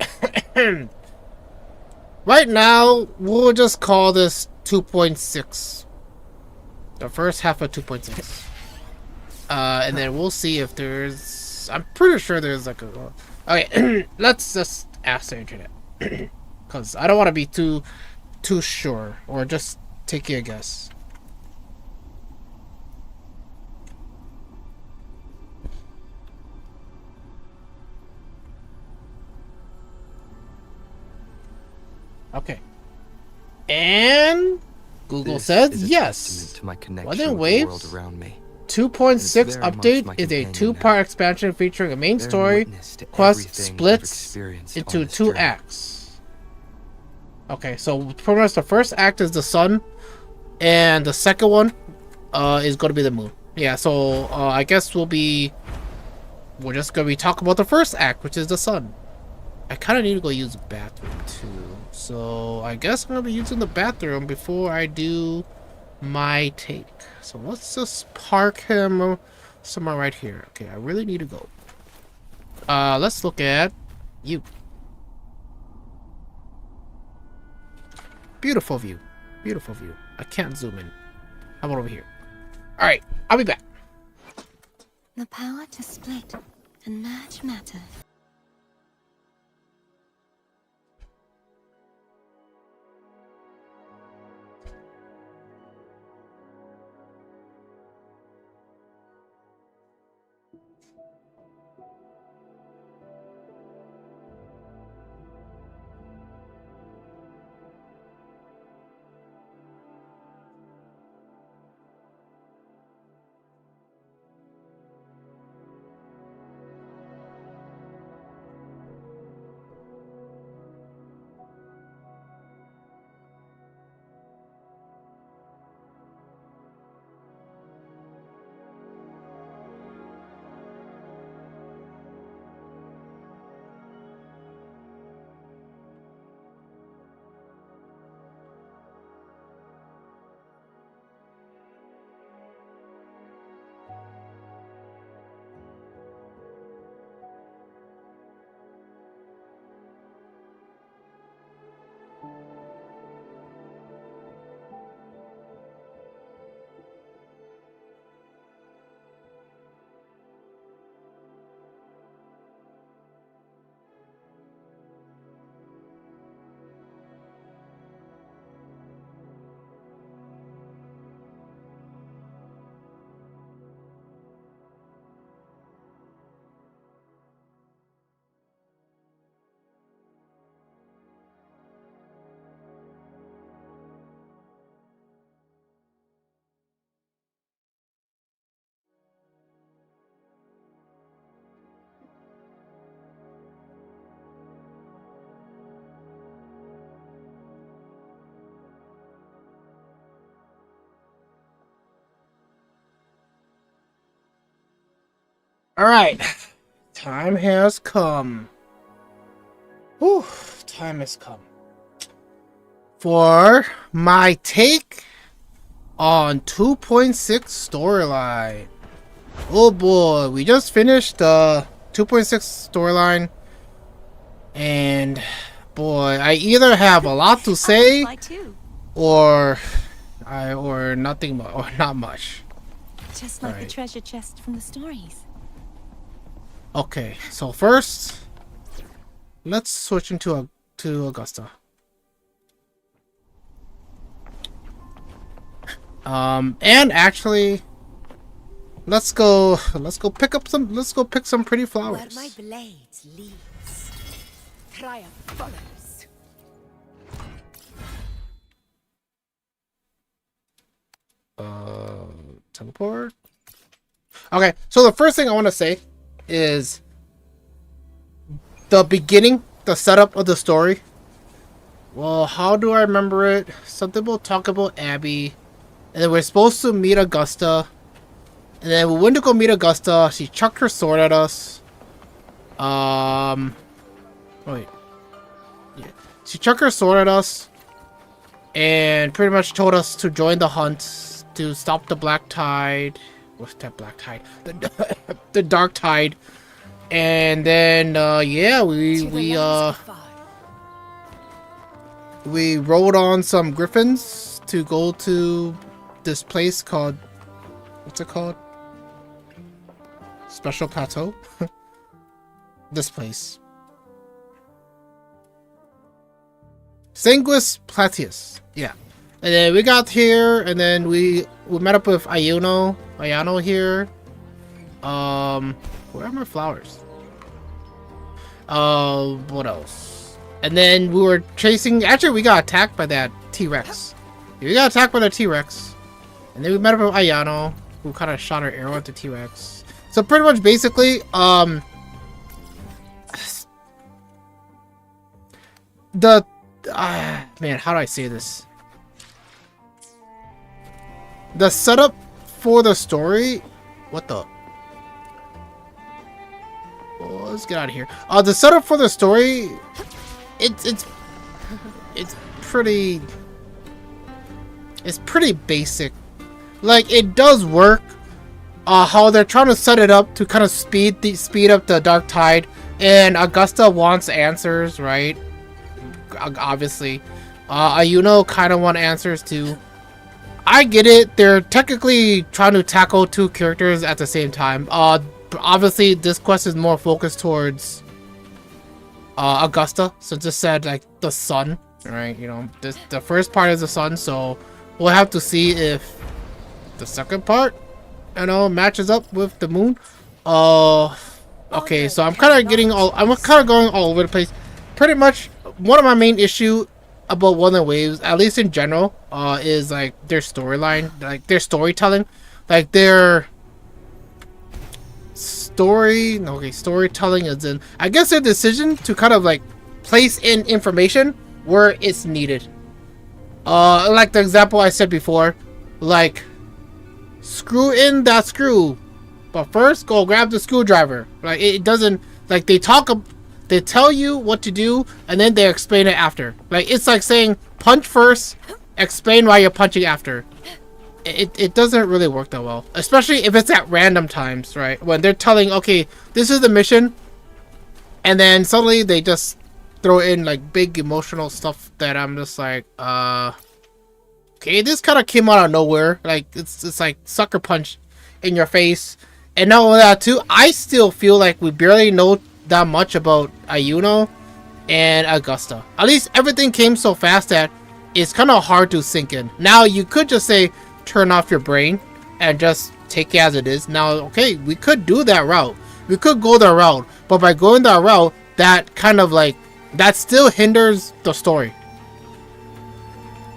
Right now, we'll just call this 2.6. The first half of 2.6. And then we'll see if there's... I'm pretty sure there's like a... Okay, let's just ask the internet. Because I don't want to be too sure. Or just taking a guess. Okay. And Google says yes. Wuthering Waves 2.6 update is a 2-part expansion featuring a main story quest splits into 2 acts. Okay, so pretty much the first act is the sun, and the second one is going to be the moon. Yeah, so I guess we're just going to be talking about the first act, which is the sun. I kind of need to go use the bathroom too. So I guess I'm going to be using the bathroom before I do my take. So let's just park him somewhere right here. Okay, I really need to go. Let's look at you. Beautiful view. Beautiful view. I can't zoom in. How about over here? Alright, I'll be back. The power to split and merge matter. Alright. Time has come. Whew, time has come. For my take on 2.6 storyline. Oh boy, we just finished the 2.6 storyline. And boy, I either have a lot to say or nothing or not much. Just like the treasure chest from the stories. Okay, so first let's switch into to Augusta. And actually, let's go pick some pretty flowers. Where my blade leads, triumph follows. Teleport. Okay, so the first thing I want to say is the beginning, the setup of the story. Well, how do I remember it? Something we'll talk about Abby. And then we're supposed to meet Augusta. And then we went to go meet Augusta. She chucked her sword at us. Wait. Yeah. She chucked her sword at us. And pretty much told us to join the hunt. To stop the Black Tide. What's that Black Tide? The Dark Tide. And then, yeah, we rode on some griffins to go to this place called, what's it called? Special Plateau? This place. Sanguis Plateus. Yeah. And then we got here, and then we met up with Ayano here. Where are my flowers? What else? And then we were chasing. Actually, we got attacked by that T-Rex. We got attacked by the T-Rex, and then we met up with Ayano, who kind of shot her arrow at the T-Rex. So pretty much, basically, man, how do I say this? The setup for the story. What the? Oh, let's get out of here. The setup for the story, it's pretty basic. Like, it does work. How they're trying to set it up to kind of speed up the Dark Tide, and Augusta wants answers, right? Obviously, Ayuno kind of want answers too. I get it. They're technically trying to tackle two characters at the same time. Obviously, this quest is more focused towards Augusta, since it said like the sun, right? You know, the first part is the sun, so we'll have to see if the second part, you know, matches up with the moon. Okay, so I'm kind of going all over the place. Pretty much, one of my main issue about Wuthering Waves, at least in general, is like their storyline, like their storytelling, like their storytelling is in, I guess, their decision to kind of like place in information where it's needed. Like the example I said before, like screw in that screw, but first go grab the screwdriver. Like it doesn't, like they tell you what to do and then they explain it after. Like it's like saying punch first, explain why you're punching after. It doesn't really work that well, especially if it's at random times, right? When they're telling, okay, this is the mission, and then suddenly they just throw in like big emotional stuff that I'm just like, okay, this kind of came out of nowhere. Like it's like sucker punch in your face. And not only that too, I still feel like we barely know that much about Ayuno and Augusta. At least everything came so fast that it's kind of hard to sink in. Now you could just say turn off your brain and just take it as it is. Now, okay, we could do that route. We could go that route, but by going that route, that kind of like, that still hinders the story.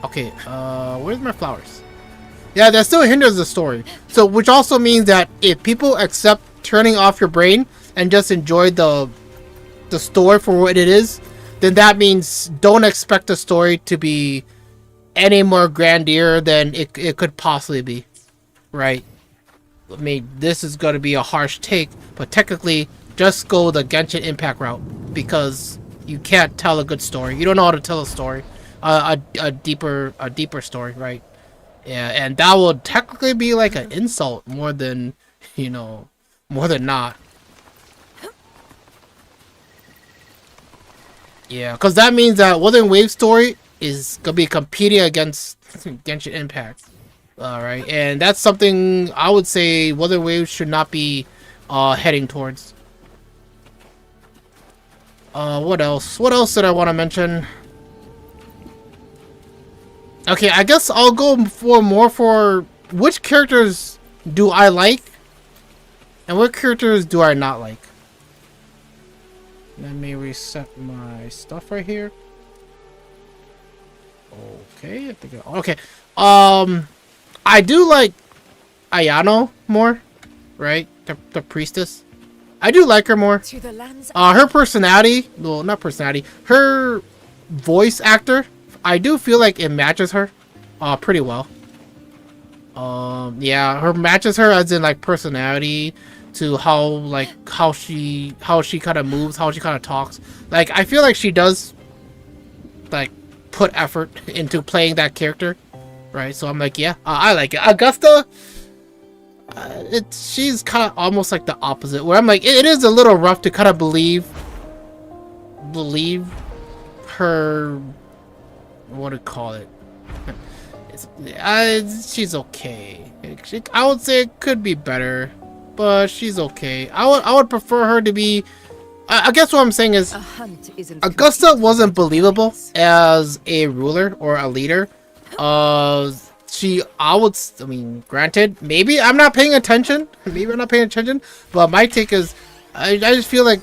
Okay, where's my flowers? Yeah, that still hinders the story. So, which also means that if people accept turning off your brain and just enjoy the story for what it is, then that means don't expect the story to be any more grandeur than it could possibly be, right? I mean, this is going to be a harsh take, but technically, just go the Genshin Impact route, because you can't tell a good story. You don't know how to tell a story, a deeper story, right? Yeah, and that will technically be like an insult more than, you know, more than not. Yeah, because that means that Wuthering Waves story is gonna be competing against Genshin Impact. Alright, and that's something I would say Wuthering Waves should not be heading towards. What else? What else did I want to mention? Okay, I guess I'll go for which characters do I like and what characters do I not like. Let me reset my stuff right here. Okay, I think okay. I do like Ayano more, right? The priestess. I do like her more. Her personality, well, not personality, her voice actor, I do feel like it matches her pretty well. Yeah, her matches her as in like personality to how she kind of moves, how she kind of talks. Like I feel like she does like put effort into playing that character, right? So I'm like, yeah, I like it. Augusta, she's kind of almost like the opposite, where I'm like, it is a little rough to kind of believe her, what to call it. She's okay. I would say it could be better, but she's okay. I would prefer her to be. I guess what I'm saying is, Augusta wasn't believable as a ruler or a leader. I mean, granted, maybe I'm not paying attention. But my take is, I just feel like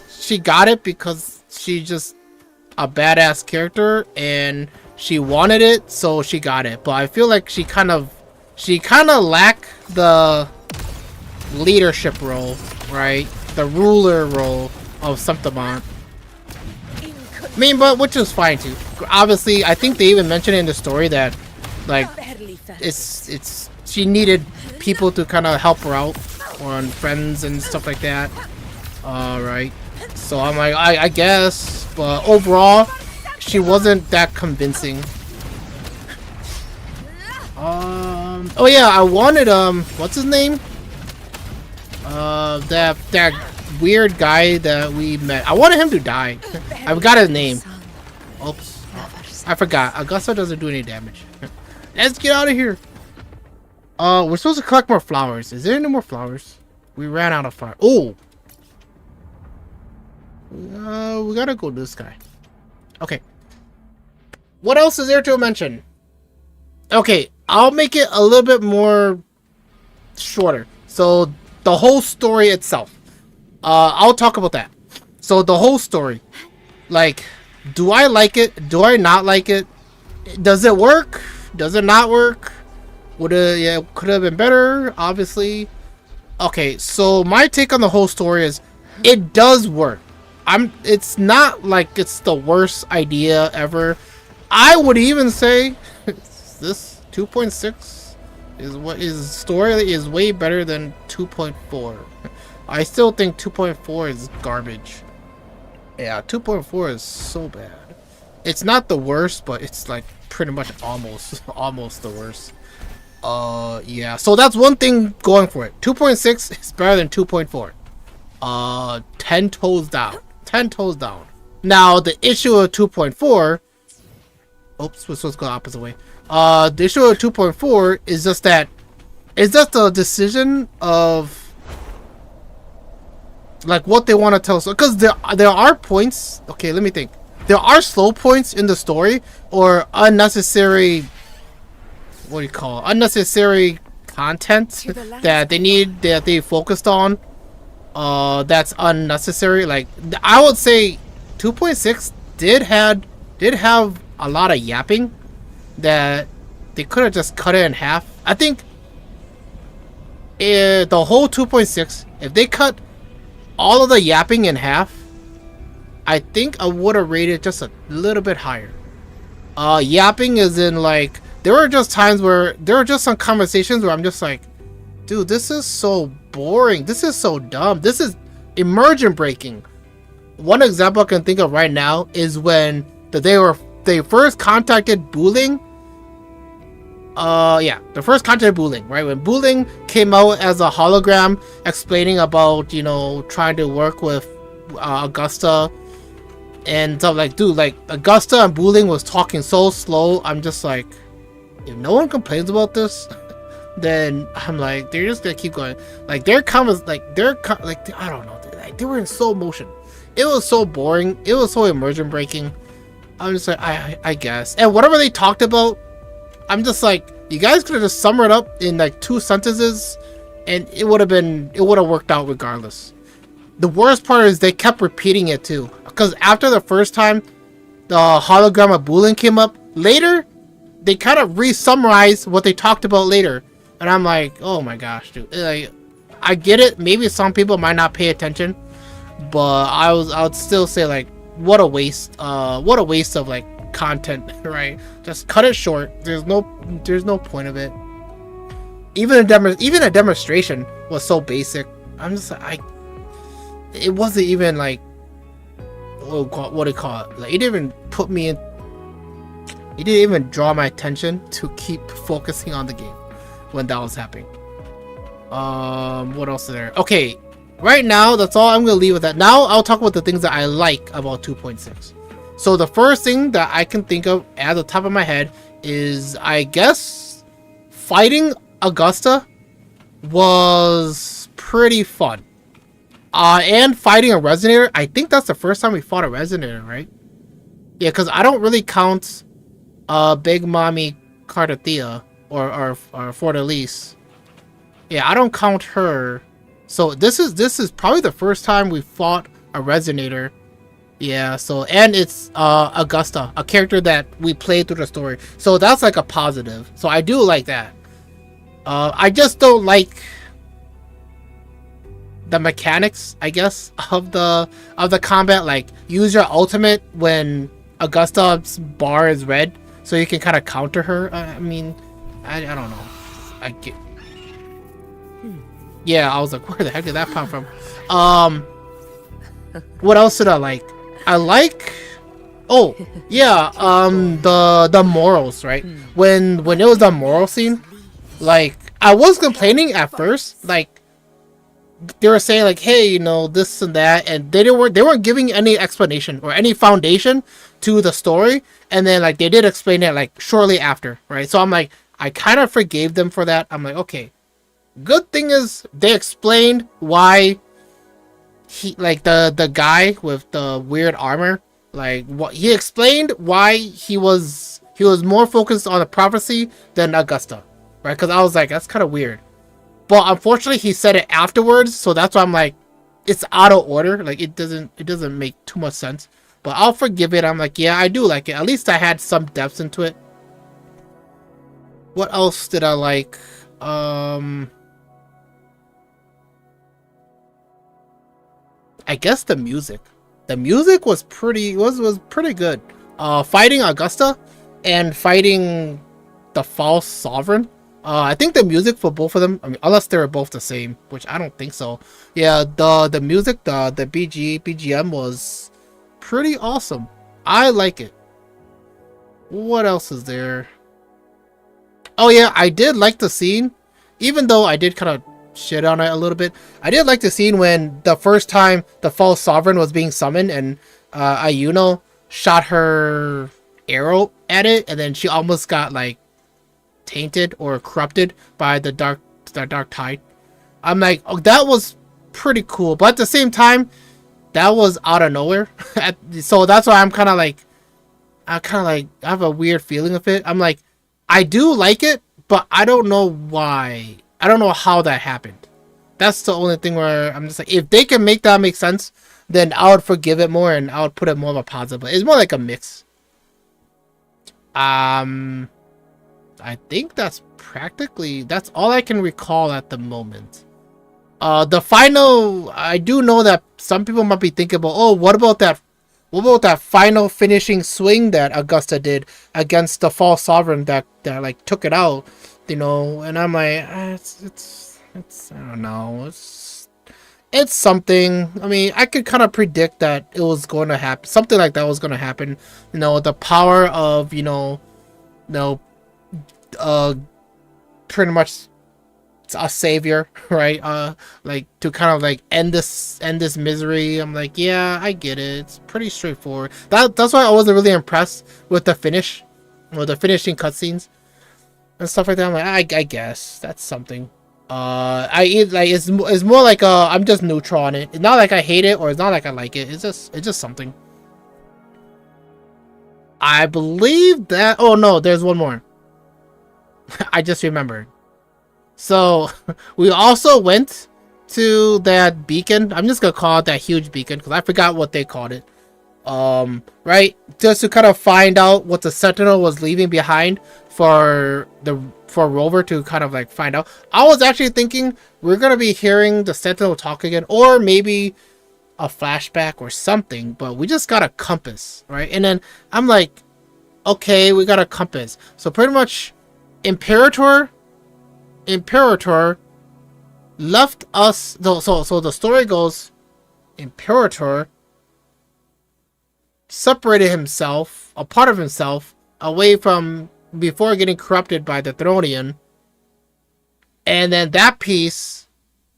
she got it because she's just a badass character and she wanted it, so she got it. But I feel like she kind of lacked the leadership role, right? The ruler role of Septimon. I mean, but which is fine too. Obviously, I think they even mentioned in the story that, like, she needed people to kind of help her out on friends and stuff like that. Right. So I'm like, I guess, but overall, she wasn't that convincing. Oh yeah, I wanted what's his name? That weird guy that we met. I wanted him to die. I got his name. Oops. I forgot. Augusta doesn't do any damage. Let's get out of here. We're supposed to collect more flowers. Is there any more flowers? We ran out of flowers. Oh. We gotta go to this guy. Okay. What else is there to mention? Okay, I'll make it a little bit more shorter. So the whole story itself. I'll talk about that. So the whole story. Like, do I like it? Do I not like it? Does it work? Does it not work? Would it, yeah, could have been better, obviously. Okay, so my take on the whole story is it does work. It's not like it's the worst idea ever. I would even say this 2.6 is what his story is way better than 2.4. I still think 2.4 is garbage. Yeah, 2.4 is so bad. It's not the worst, but it's like pretty much almost the worst. Yeah, so that's one thing going for it. 2.6 is better than 2.4. 10 toes down. 10 toes down. Now, the issue of 2.4... Oops, we're supposed to go the opposite way. The issue of 2.4 is just that... It's just a decision of... like, what they want to tell us. Because there are points... Okay, let me think. There are slow points in the story, or unnecessary... what do you call it? Unnecessary content that they focused on. That's unnecessary. Like, I would say 2.6 did have a lot of yapping that they could have just cut it in half. I think the whole 2.6, if they cut all of the yapping in half, I think I would have rated just a little bit higher. Yapping is in, like, there were just times where there were just some conversations where I'm just like, dude, this is so boring. This is so dumb. This is immersion breaking. One example I can think of right now is when they first contacted Buling. Yeah, the first contacted Buling, right? When Buling came out as a hologram explaining about, you know, trying to work with Augusta and stuff, like, dude, like, Augusta and Buling was talking so slow. I'm just like, if no one complains about this, then I'm like, they're just gonna keep going. Like, their comments, like, I don't know, like, they were in slow motion. it was so boring. It was so immersion breaking. I'm just like, I guess. And whatever they talked about, I'm just like, you guys could have just summed it up in like 2 sentences, and it would have worked out regardless. The worst part is they kept repeating it too, because after the first time, the hologram of Bulin came up. Later, they kind of re-summarized what they talked about later, and I'm like, oh my gosh, dude. Like, I get it. Maybe some people might not pay attention, but I would still say like, what a waste. What a waste of like content, right? Just cut it short. There's no point of it. Even a demonstration was so basic. I'm just like, it wasn't even like, what do you call it? Like, it didn't even put me in. It didn't even draw my attention to keep focusing on the game when that was happening. What else is there? Okay, right now that's all I'm gonna leave with that. Now I'll talk about the things that I like about 2.6. So the first thing that I can think of at the top of my head is, I guess, fighting Augusta was pretty fun. And fighting a Resonator, I think that's the first time we fought a Resonator, right? Yeah, because I don't really count Big Mommy Cardathea or Fortaleza. Yeah, I don't count her. So this is probably the first time we fought a Resonator. Yeah, so, and it's Augusta, a character that we played through the story. So that's like a positive. So I do like that. I just don't like the mechanics, I guess, of the combat. Like, use your ultimate when Augusta's bar is red, so you can kind of counter her. I mean, I don't know. I get. Yeah, I was like, where the heck did that come from? What else did I like? I like. Oh yeah, the morals, right? When it was the moral scene, like, I was complaining at first, like, they were saying like, hey, you know, this and that, and they weren't giving any explanation or any foundation to the story, and then like they did explain it like shortly after, right? So I'm like, I kind of forgave them for that. I'm like, okay, good thing is they explained why he, like, the guy with the weird armor, like, what he explained why he was more focused on the prophecy than Augusta, right? Because I was like, that's kind of weird. But unfortunately, he said it afterwards, so that's why I'm like, it's out of order. Like, it doesn't make too much sense. But I'll forgive it. I'm like, yeah, I do like it. At least I had some depth into it. What else did I like? I guess the music. The music was pretty good. Fighting Augusta and fighting the false sovereign. I think the music for both of them, I mean, unless they were both the same, which I don't think so. Yeah, the music, the BGM was pretty awesome. I like it. What else is there? Oh yeah, I did like the scene, even though I did kind of shit on it a little bit. I did like the scene when the first time the false sovereign was being summoned and Ayuno shot her arrow at it, and then she almost got like tainted or corrupted by the dark tide. I'm like, oh, that was pretty cool, but at the same time, that was out of nowhere. So that's why I'm kind of like, I have a weird feeling of it. I'm like, I do like it, but I don't know why. I don't know how that happened. That's the only thing where I'm just like, if they can make that make sense, then I would forgive it more and I would put it more of a positive. But it's more like a mix. I think that's all I can recall at the moment. The final, I do know that some people might be thinking about, oh, what about that final finishing swing that Augusta did against the false sovereign that like took it out, you know? And I'm like, it's I don't know, it's something. I mean, I could kind of predict that it was going to happen, something like that was going to happen, you know, the power of, pretty much a savior, right? Like, to kind of like end this misery. I'm like, yeah, I get it. It's pretty straightforward. That's why I wasn't really impressed with the finish or the finishing cutscenes and stuff like that. I'm like, I guess that's something. It's more like I'm just neutral on it. It's not like I hate it or it's not like I like it. It's just something. I believe that. Oh no, there's one more. I just remembered. So we also went to that beacon. I'm just gonna call it that huge beacon because I forgot what they called it. Right, just to kind of find out what the Sentinel was leaving behind for Rover to kind of like find out. I was actually thinking we're gonna be hearing the Sentinel talk again, or maybe a flashback or something, but we just got a compass, right? And then I'm like, okay, we got a compass. So pretty much Imperator left us. So the story goes, Imperator separated himself, a part of himself, away from before getting corrupted by the Thronian. And then that piece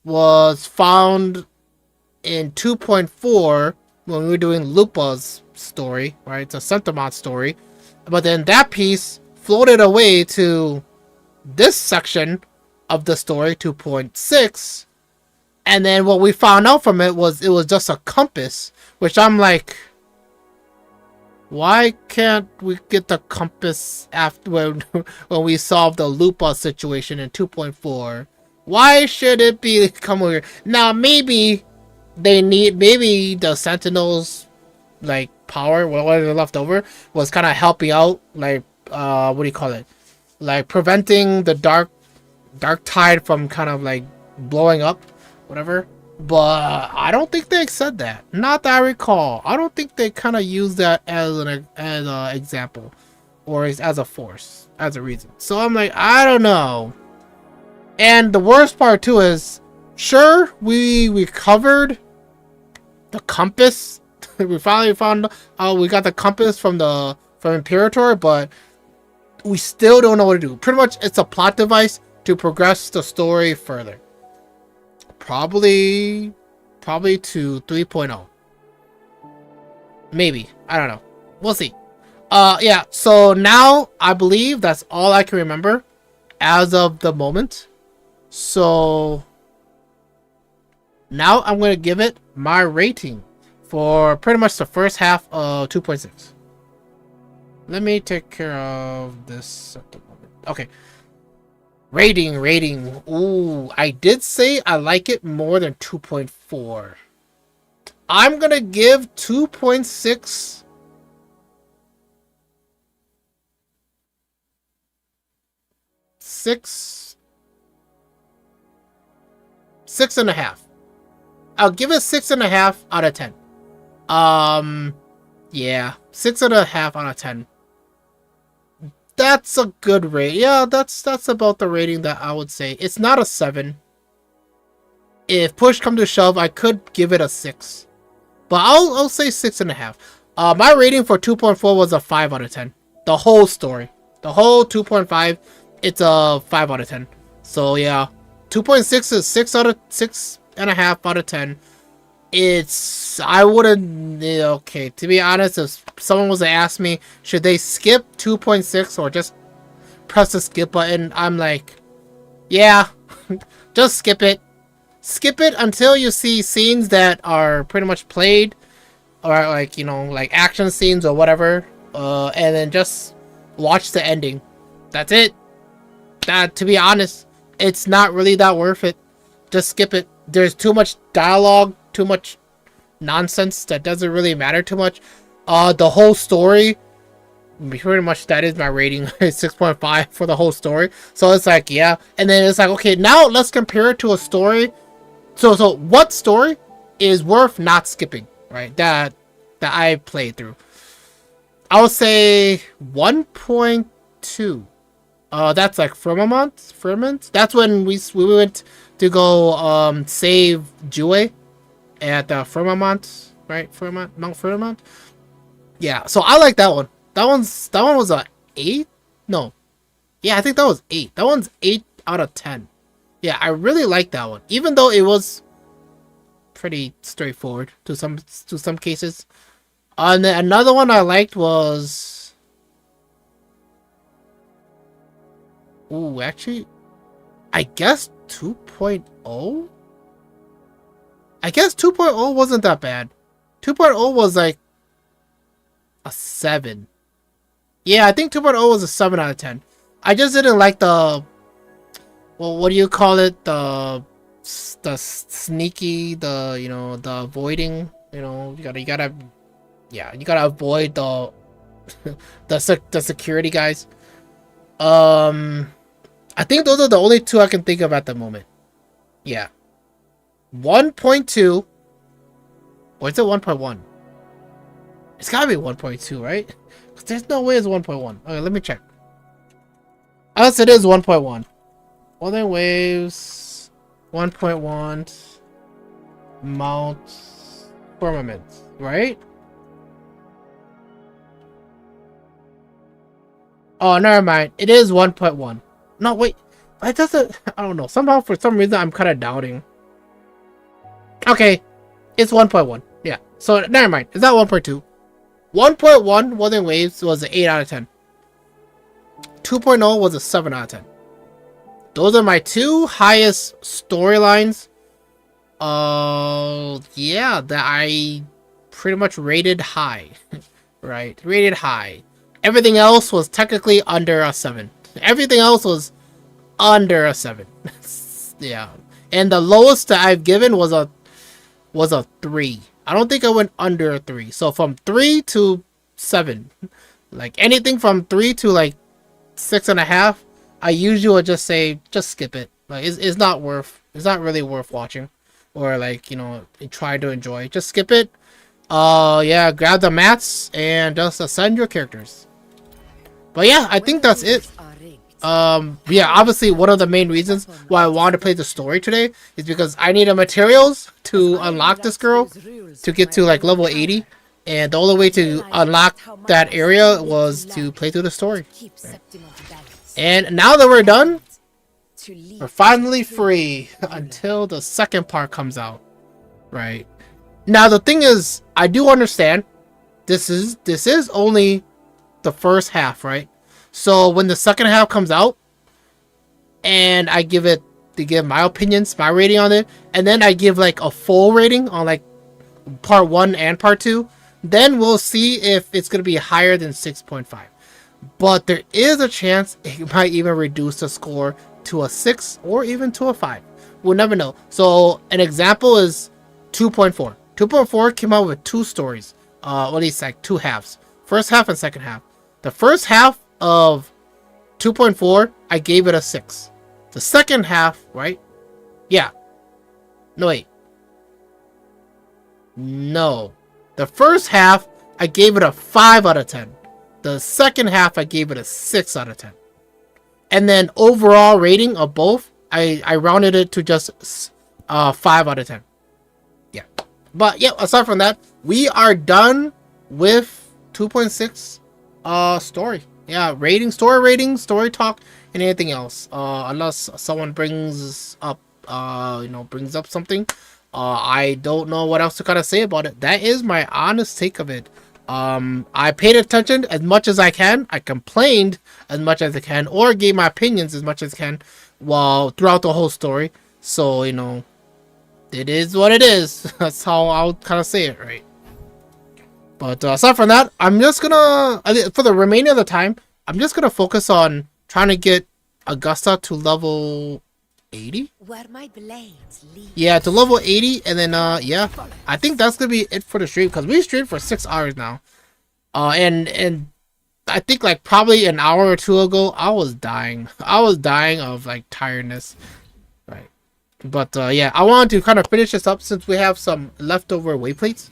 was found in 2.4 when we were doing Lupa's story, right? It's a Sentimont story. But then that piece floated away to this section of the story, 2.6. And then what we found out from it was just a compass, which I'm like, why can't we get the compass after when we solve the Lupa situation in 2.4? Why should it be come over here? Now maybe the Sentinels like power, whatever left over, was kind of helping out, like what do you call it? Like preventing the dark tide from kind of like blowing up, whatever. But I don't think they said that. Not that I recall. I don't think they kind of used that as an example, or as a force, as a reason. So I'm like, I don't know. And the worst part too is, sure, we recovered the compass. We finally found we got the compass from Imperator, but we still don't know what to do. Pretty much, it's a plot device to progress the story further. Probably to 3.0. Maybe. I don't know. We'll see. Yeah, so now I believe that's all I can remember as of the moment. So now I'm going to give it my rating for pretty much the first half of 2.6. Let me take care of this at the moment. Okay. Rating. Ooh, I did say I like it more than 2.4. I'm gonna give 2.6 6.5. I'll give it 6.5 out of 10. Yeah, 6.5 out of 10. That's a good rate. Yeah, that's about the rating that I would say. It's not a 7. If push come to shove, I could give it a 6. But I'll say 6.5. My rating for 2.4 was a 5 out of 10. The whole story. The whole 2.5, it's a 5 out of 10. So yeah. 2.6 is 6.5 out of 10. I wouldn't, okay, to be honest, if someone was to ask me, should they skip 2.6 or just press the skip button, I'm like, yeah, just skip it. Skip it until you see scenes that are pretty much played, or like, like action scenes or whatever, and then just watch the ending. That's it. To be honest, it's not really that worth it. Just skip it. There's too much dialogue, too much nonsense that doesn't really matter too much. The whole story, pretty much that is my rating. 6.5 for the whole story. So it's like, yeah. And then it's like, okay, now let's compare it to a story. So what story is worth not skipping, right? That I played through. I would say 1.2. That's like Firmament. That's when we went to go save Jue at Firmament, right? Mount Firmament. Yeah, so I like that one. That one was a 8? No. Yeah, I think that was 8. That one's 8 out of 10. Yeah, I really like that one. Even though it was pretty straightforward to some cases. And then another one I liked was, ooh, actually, I guess 2.0? I guess 2.0 wasn't that bad. 2.0 was like a 7. Yeah, I think 2.0 was a 7 out of 10. I just didn't like the, well, what do you call it? The sneaky, the avoiding. You gotta avoid the the security guys. I think those are the only two I can think of at the moment. Yeah. 1.2. Or is it 1.1? It's gotta be 1.2, right? Because there's no way it's 1.1. Okay, let me check. Unless it is 1.1. Wuthering Waves. 1.1. Mount Firmament, right? Oh, never mind. It is 1.1. No, wait. It doesn't... I don't know. Somehow, for some reason, I'm kind of doubting. Okay. It's 1.1. Yeah. So, never mind. It's not 1.2. 1.1 Wuthering Waves was an 8 out of 10. 2.0 was a 7 out of 10. Those are my two highest storylines. Yeah, that I pretty much rated high. Right? Rated high. Everything else was technically under a 7. Everything else was under a 7. Yeah. And the lowest that I've given was a 3. I don't think I went under a 3. So from 3 to 7. Like anything from 3 to like 6.5, I usually would just say just skip it. Like it's not really worth watching. Or like, try to enjoy. Just skip it. Yeah, grab the mats and just ascend your characters. But yeah, I think that's it. Yeah, obviously one of the main reasons why I wanted to play the story today is because I needed materials to unlock this girl to get to like level 80, and the only way to unlock that area was to play through the story. Right. And now that we're done, we're finally free until the second part comes out. Right. Now the thing is, I do understand this is only the first half, right? So when the second half comes out and I give my opinions, my rating on it, and then I give like a full rating on like part 1 and part 2, then we'll see if it's going to be higher than 6.5. But there is a chance it might even reduce the score to a 6 or even to a 5. We'll never know. So an example is 2.4. 2.4 came out with 2 stories, or at least like 2 halves. First half and second half. The first half of 2.4, I gave it a 6. The second half, right? Yeah. No, wait. No. The first half, I gave it a 5 out of 10. The second half, I gave it a 6 out of 10. And then overall rating of both, I rounded it to just 5 out of 10. Yeah. But yeah, aside from that, we are done with 2.6 story. Yeah, story rating, story talk, and anything else. Unless someone brings up something. I don't know what else to kind of say about it. That is my honest take of it. I paid attention as much as I can. I complained as much as I can, or gave my opinions as much as I can throughout the whole story. So, it is what it is. That's how I'll kind of say it, right? But aside from that, I'm just gonna, for the remainder of the time, I'm just gonna focus on trying to get Augusta to level 80. Where my blades lead. Yeah, to level 80, and then yeah, I think that's gonna be it for the stream, because we streamed for 6 hours now. And I think like probably an hour or two ago, I was dying. I was dying of like tiredness, right? But yeah, I wanted to kind of finish this up since we have some leftover wayplates.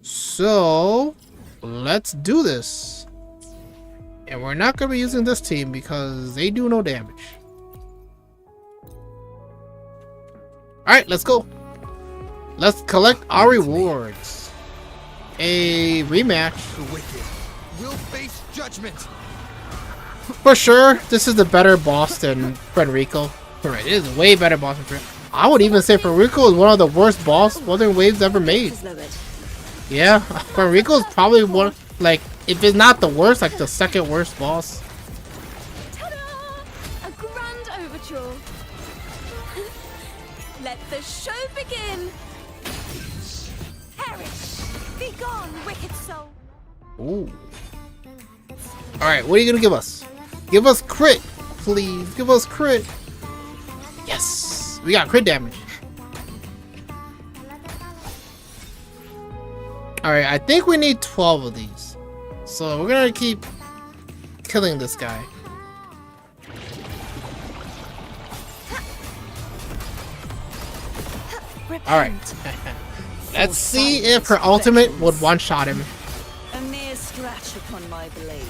So let's do this. And we're not gonna be using this team because they do no damage. Alright, let's go. Let's collect our rewards. A rematch. The wicked will face judgment. For sure, this is the better boss than Frederico. Alright, it is a way better boss than Frederico. I would even say Frederico is one of the worst boss Wuthering Waves ever made. Yeah, Frederico is probably one, like, if it's not the worst, like the second worst boss. Ta-da! A grand overture. Let the show begin! Perish! Be gone, wicked soul! Ooh. Alright, what are you gonna give us? Give us crit! Please, give us crit! Yes! We got crit damage. Alright, I think we need 12 of these. So we're gonna keep killing this guy. Alright. Let's see if her ultimate would one-shot him. A mere scratch upon my blade.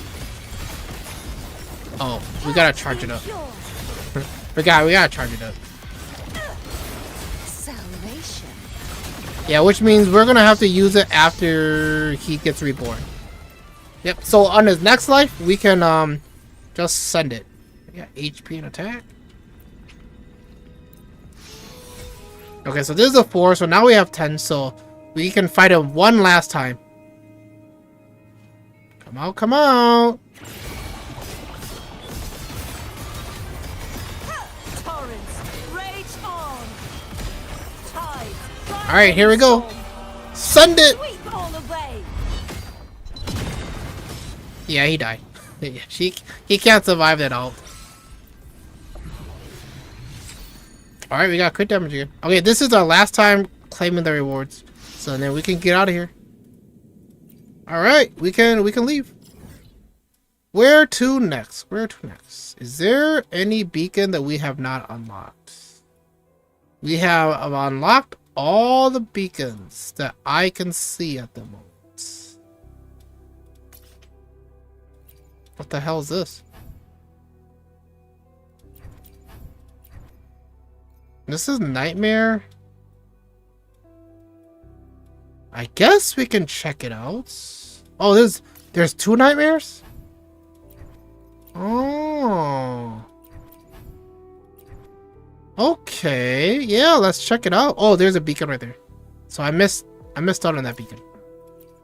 Oh, we gotta charge it up. we gotta charge it up. Salvation. Yeah, which means we're gonna have to use it after he gets reborn. Yep, so on his next life, we can just send it. We got HP and attack. Okay, so this is a 4, so now we have 10, so we can fight him one last time. Come out, come out! Alright, here we go. Send it! Yeah, he died. Yeah, he can't survive that ult. Alright, we got crit damage again. Okay, this is our last time claiming the rewards. So then we can get out of here. Alright, we can leave. Where to next? Where to next? Is there any beacon that we have not unlocked? We have unlocked all the beacons that I can see at the moment. What the hell is this? This is Nightmare. I guess we can check it out. Oh, there's 2 nightmares? Oh. Okay. Yeah, let's check it out. Oh, there's a beacon right there. So I missed out on that beacon.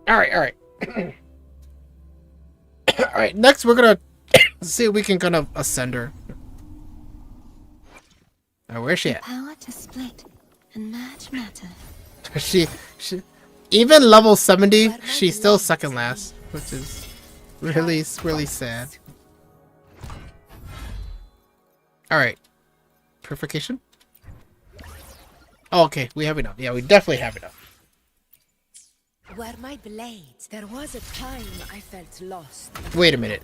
Alright. Alright, next we're gonna see if we can kind of ascend her. Where's she at? Power to split and merge matter. she even level 70, she's still second last, which is really sad. Alright. Purification? Oh, okay, we have enough. Yeah, we definitely have enough. Where my blades, there was a time I felt lost. Wait a minute.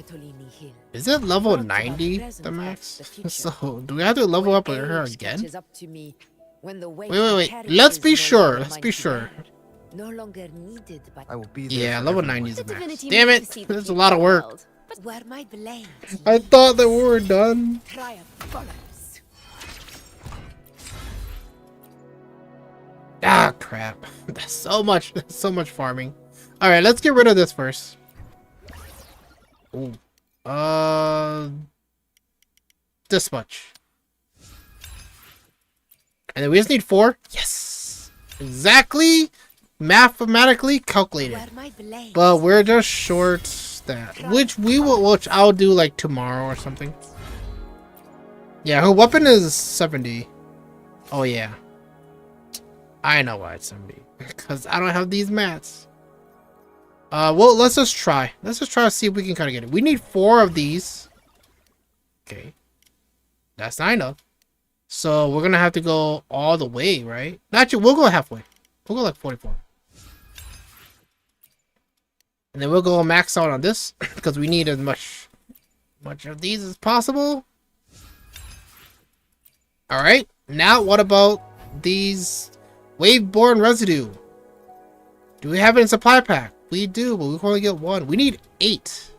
Is it level 90 the max? So, do we have to level up her again? Wait. Let's be sure. No longer needed, but I will be there. Yeah, level 90 is the max. Damn it! That's a lot of work. where my blades I thought that we were done. triumph follows. Ah, crap. That's so much farming. Alright, let's get rid of this first. Ooh. This much. And then we just need 4. Yes! Exactly mathematically calculated. But we're just short that. Which I'll do like tomorrow or something. Yeah, her weapon is 70. Oh yeah. I know why it's 70. Because I don't have these mats. Well, let's just try. Let's just try to see if we can kind of get it. We need 4 of these. Okay. That's not enough. So we're going to have to go all the way, right? Actually, we'll go halfway. We'll go like 44. And then we'll go max out on this. Because we need as much of these as possible. Alright. Now, what about these Waveborn residue? Do we have it in supply pack? We do, but we can only get 1. We need 8.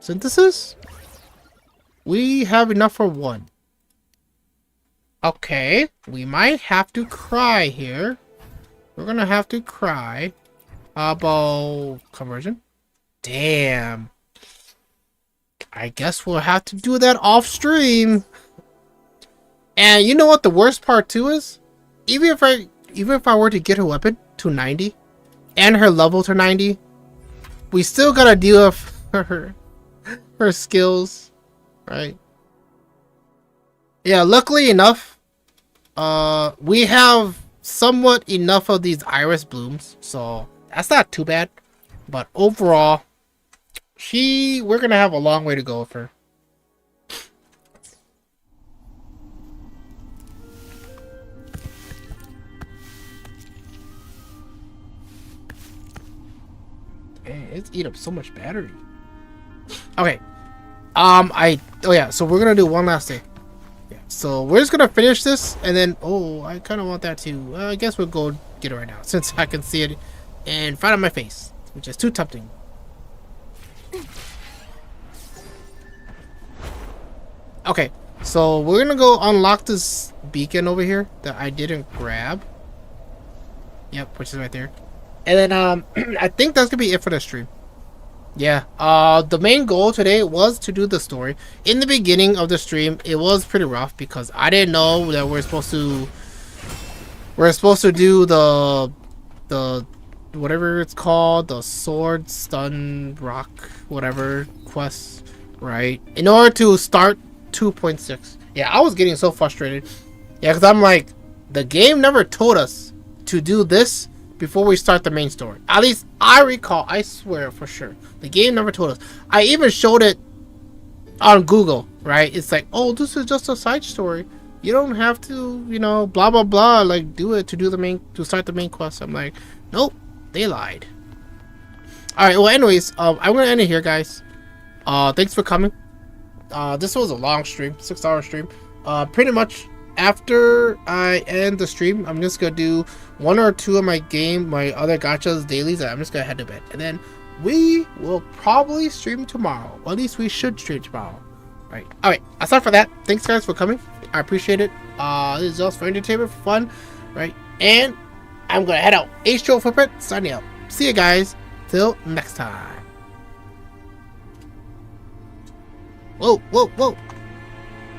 Synthesis? We have enough for 1. Okay, we might have to cry here. We're gonna have to cry. How about conversion? Damn. I guess we'll have to do that off stream. And you know what the worst part too is? Even if I were to get her weapon to 90 and her level to 90, we still gotta deal with her skills, right? Yeah, luckily enough, we have somewhat enough of these iris blooms, so that's not too bad. But overall, we're gonna have a long way to go with her. Dang, it's eat up so much battery. Okay. Oh yeah, so we're gonna do one last thing. Yeah, so we're just gonna finish this, and then I kind of want that too. I guess we'll go get it right now since I can see it in front of my face, which is too tempting. Okay, so we're gonna go unlock this beacon over here that I didn't grab. Yep, which is right there. And then I think that's gonna be it for the stream. Yeah, the main goal today was to do the story. In the beginning of the stream, it was pretty rough because I didn't know that we're supposed to do the whatever it's called, the sword stun rock whatever quest, right? In order to start 2.6. Yeah, I was getting so frustrated. Yeah, because I'm like, the game never told us to do this before we start the main story. At least I recall, I swear for sure. The game never told us. I even showed it on Google, right? It's like, oh, this is just a side story. You don't have to, you know, blah, blah, blah, like do it to start the main quest. I'm like, nope, they lied. Alright, well anyways, I'm gonna end it here, guys. Thanks for coming. This was a long stream, 6-hour stream. Pretty much after I end the stream, I'm just gonna do 1 or 2 of my other gachas dailies, and I'm just gonna head to bed. And then we will probably stream tomorrow. Or at least we should stream tomorrow. Right. Alright, aside from that, thanks guys for coming. I appreciate it. This is just for entertainment, for fun, right? And I'm gonna head out. H2O Footprint, signing out. See you guys. Till next time. Whoa, whoa, whoa.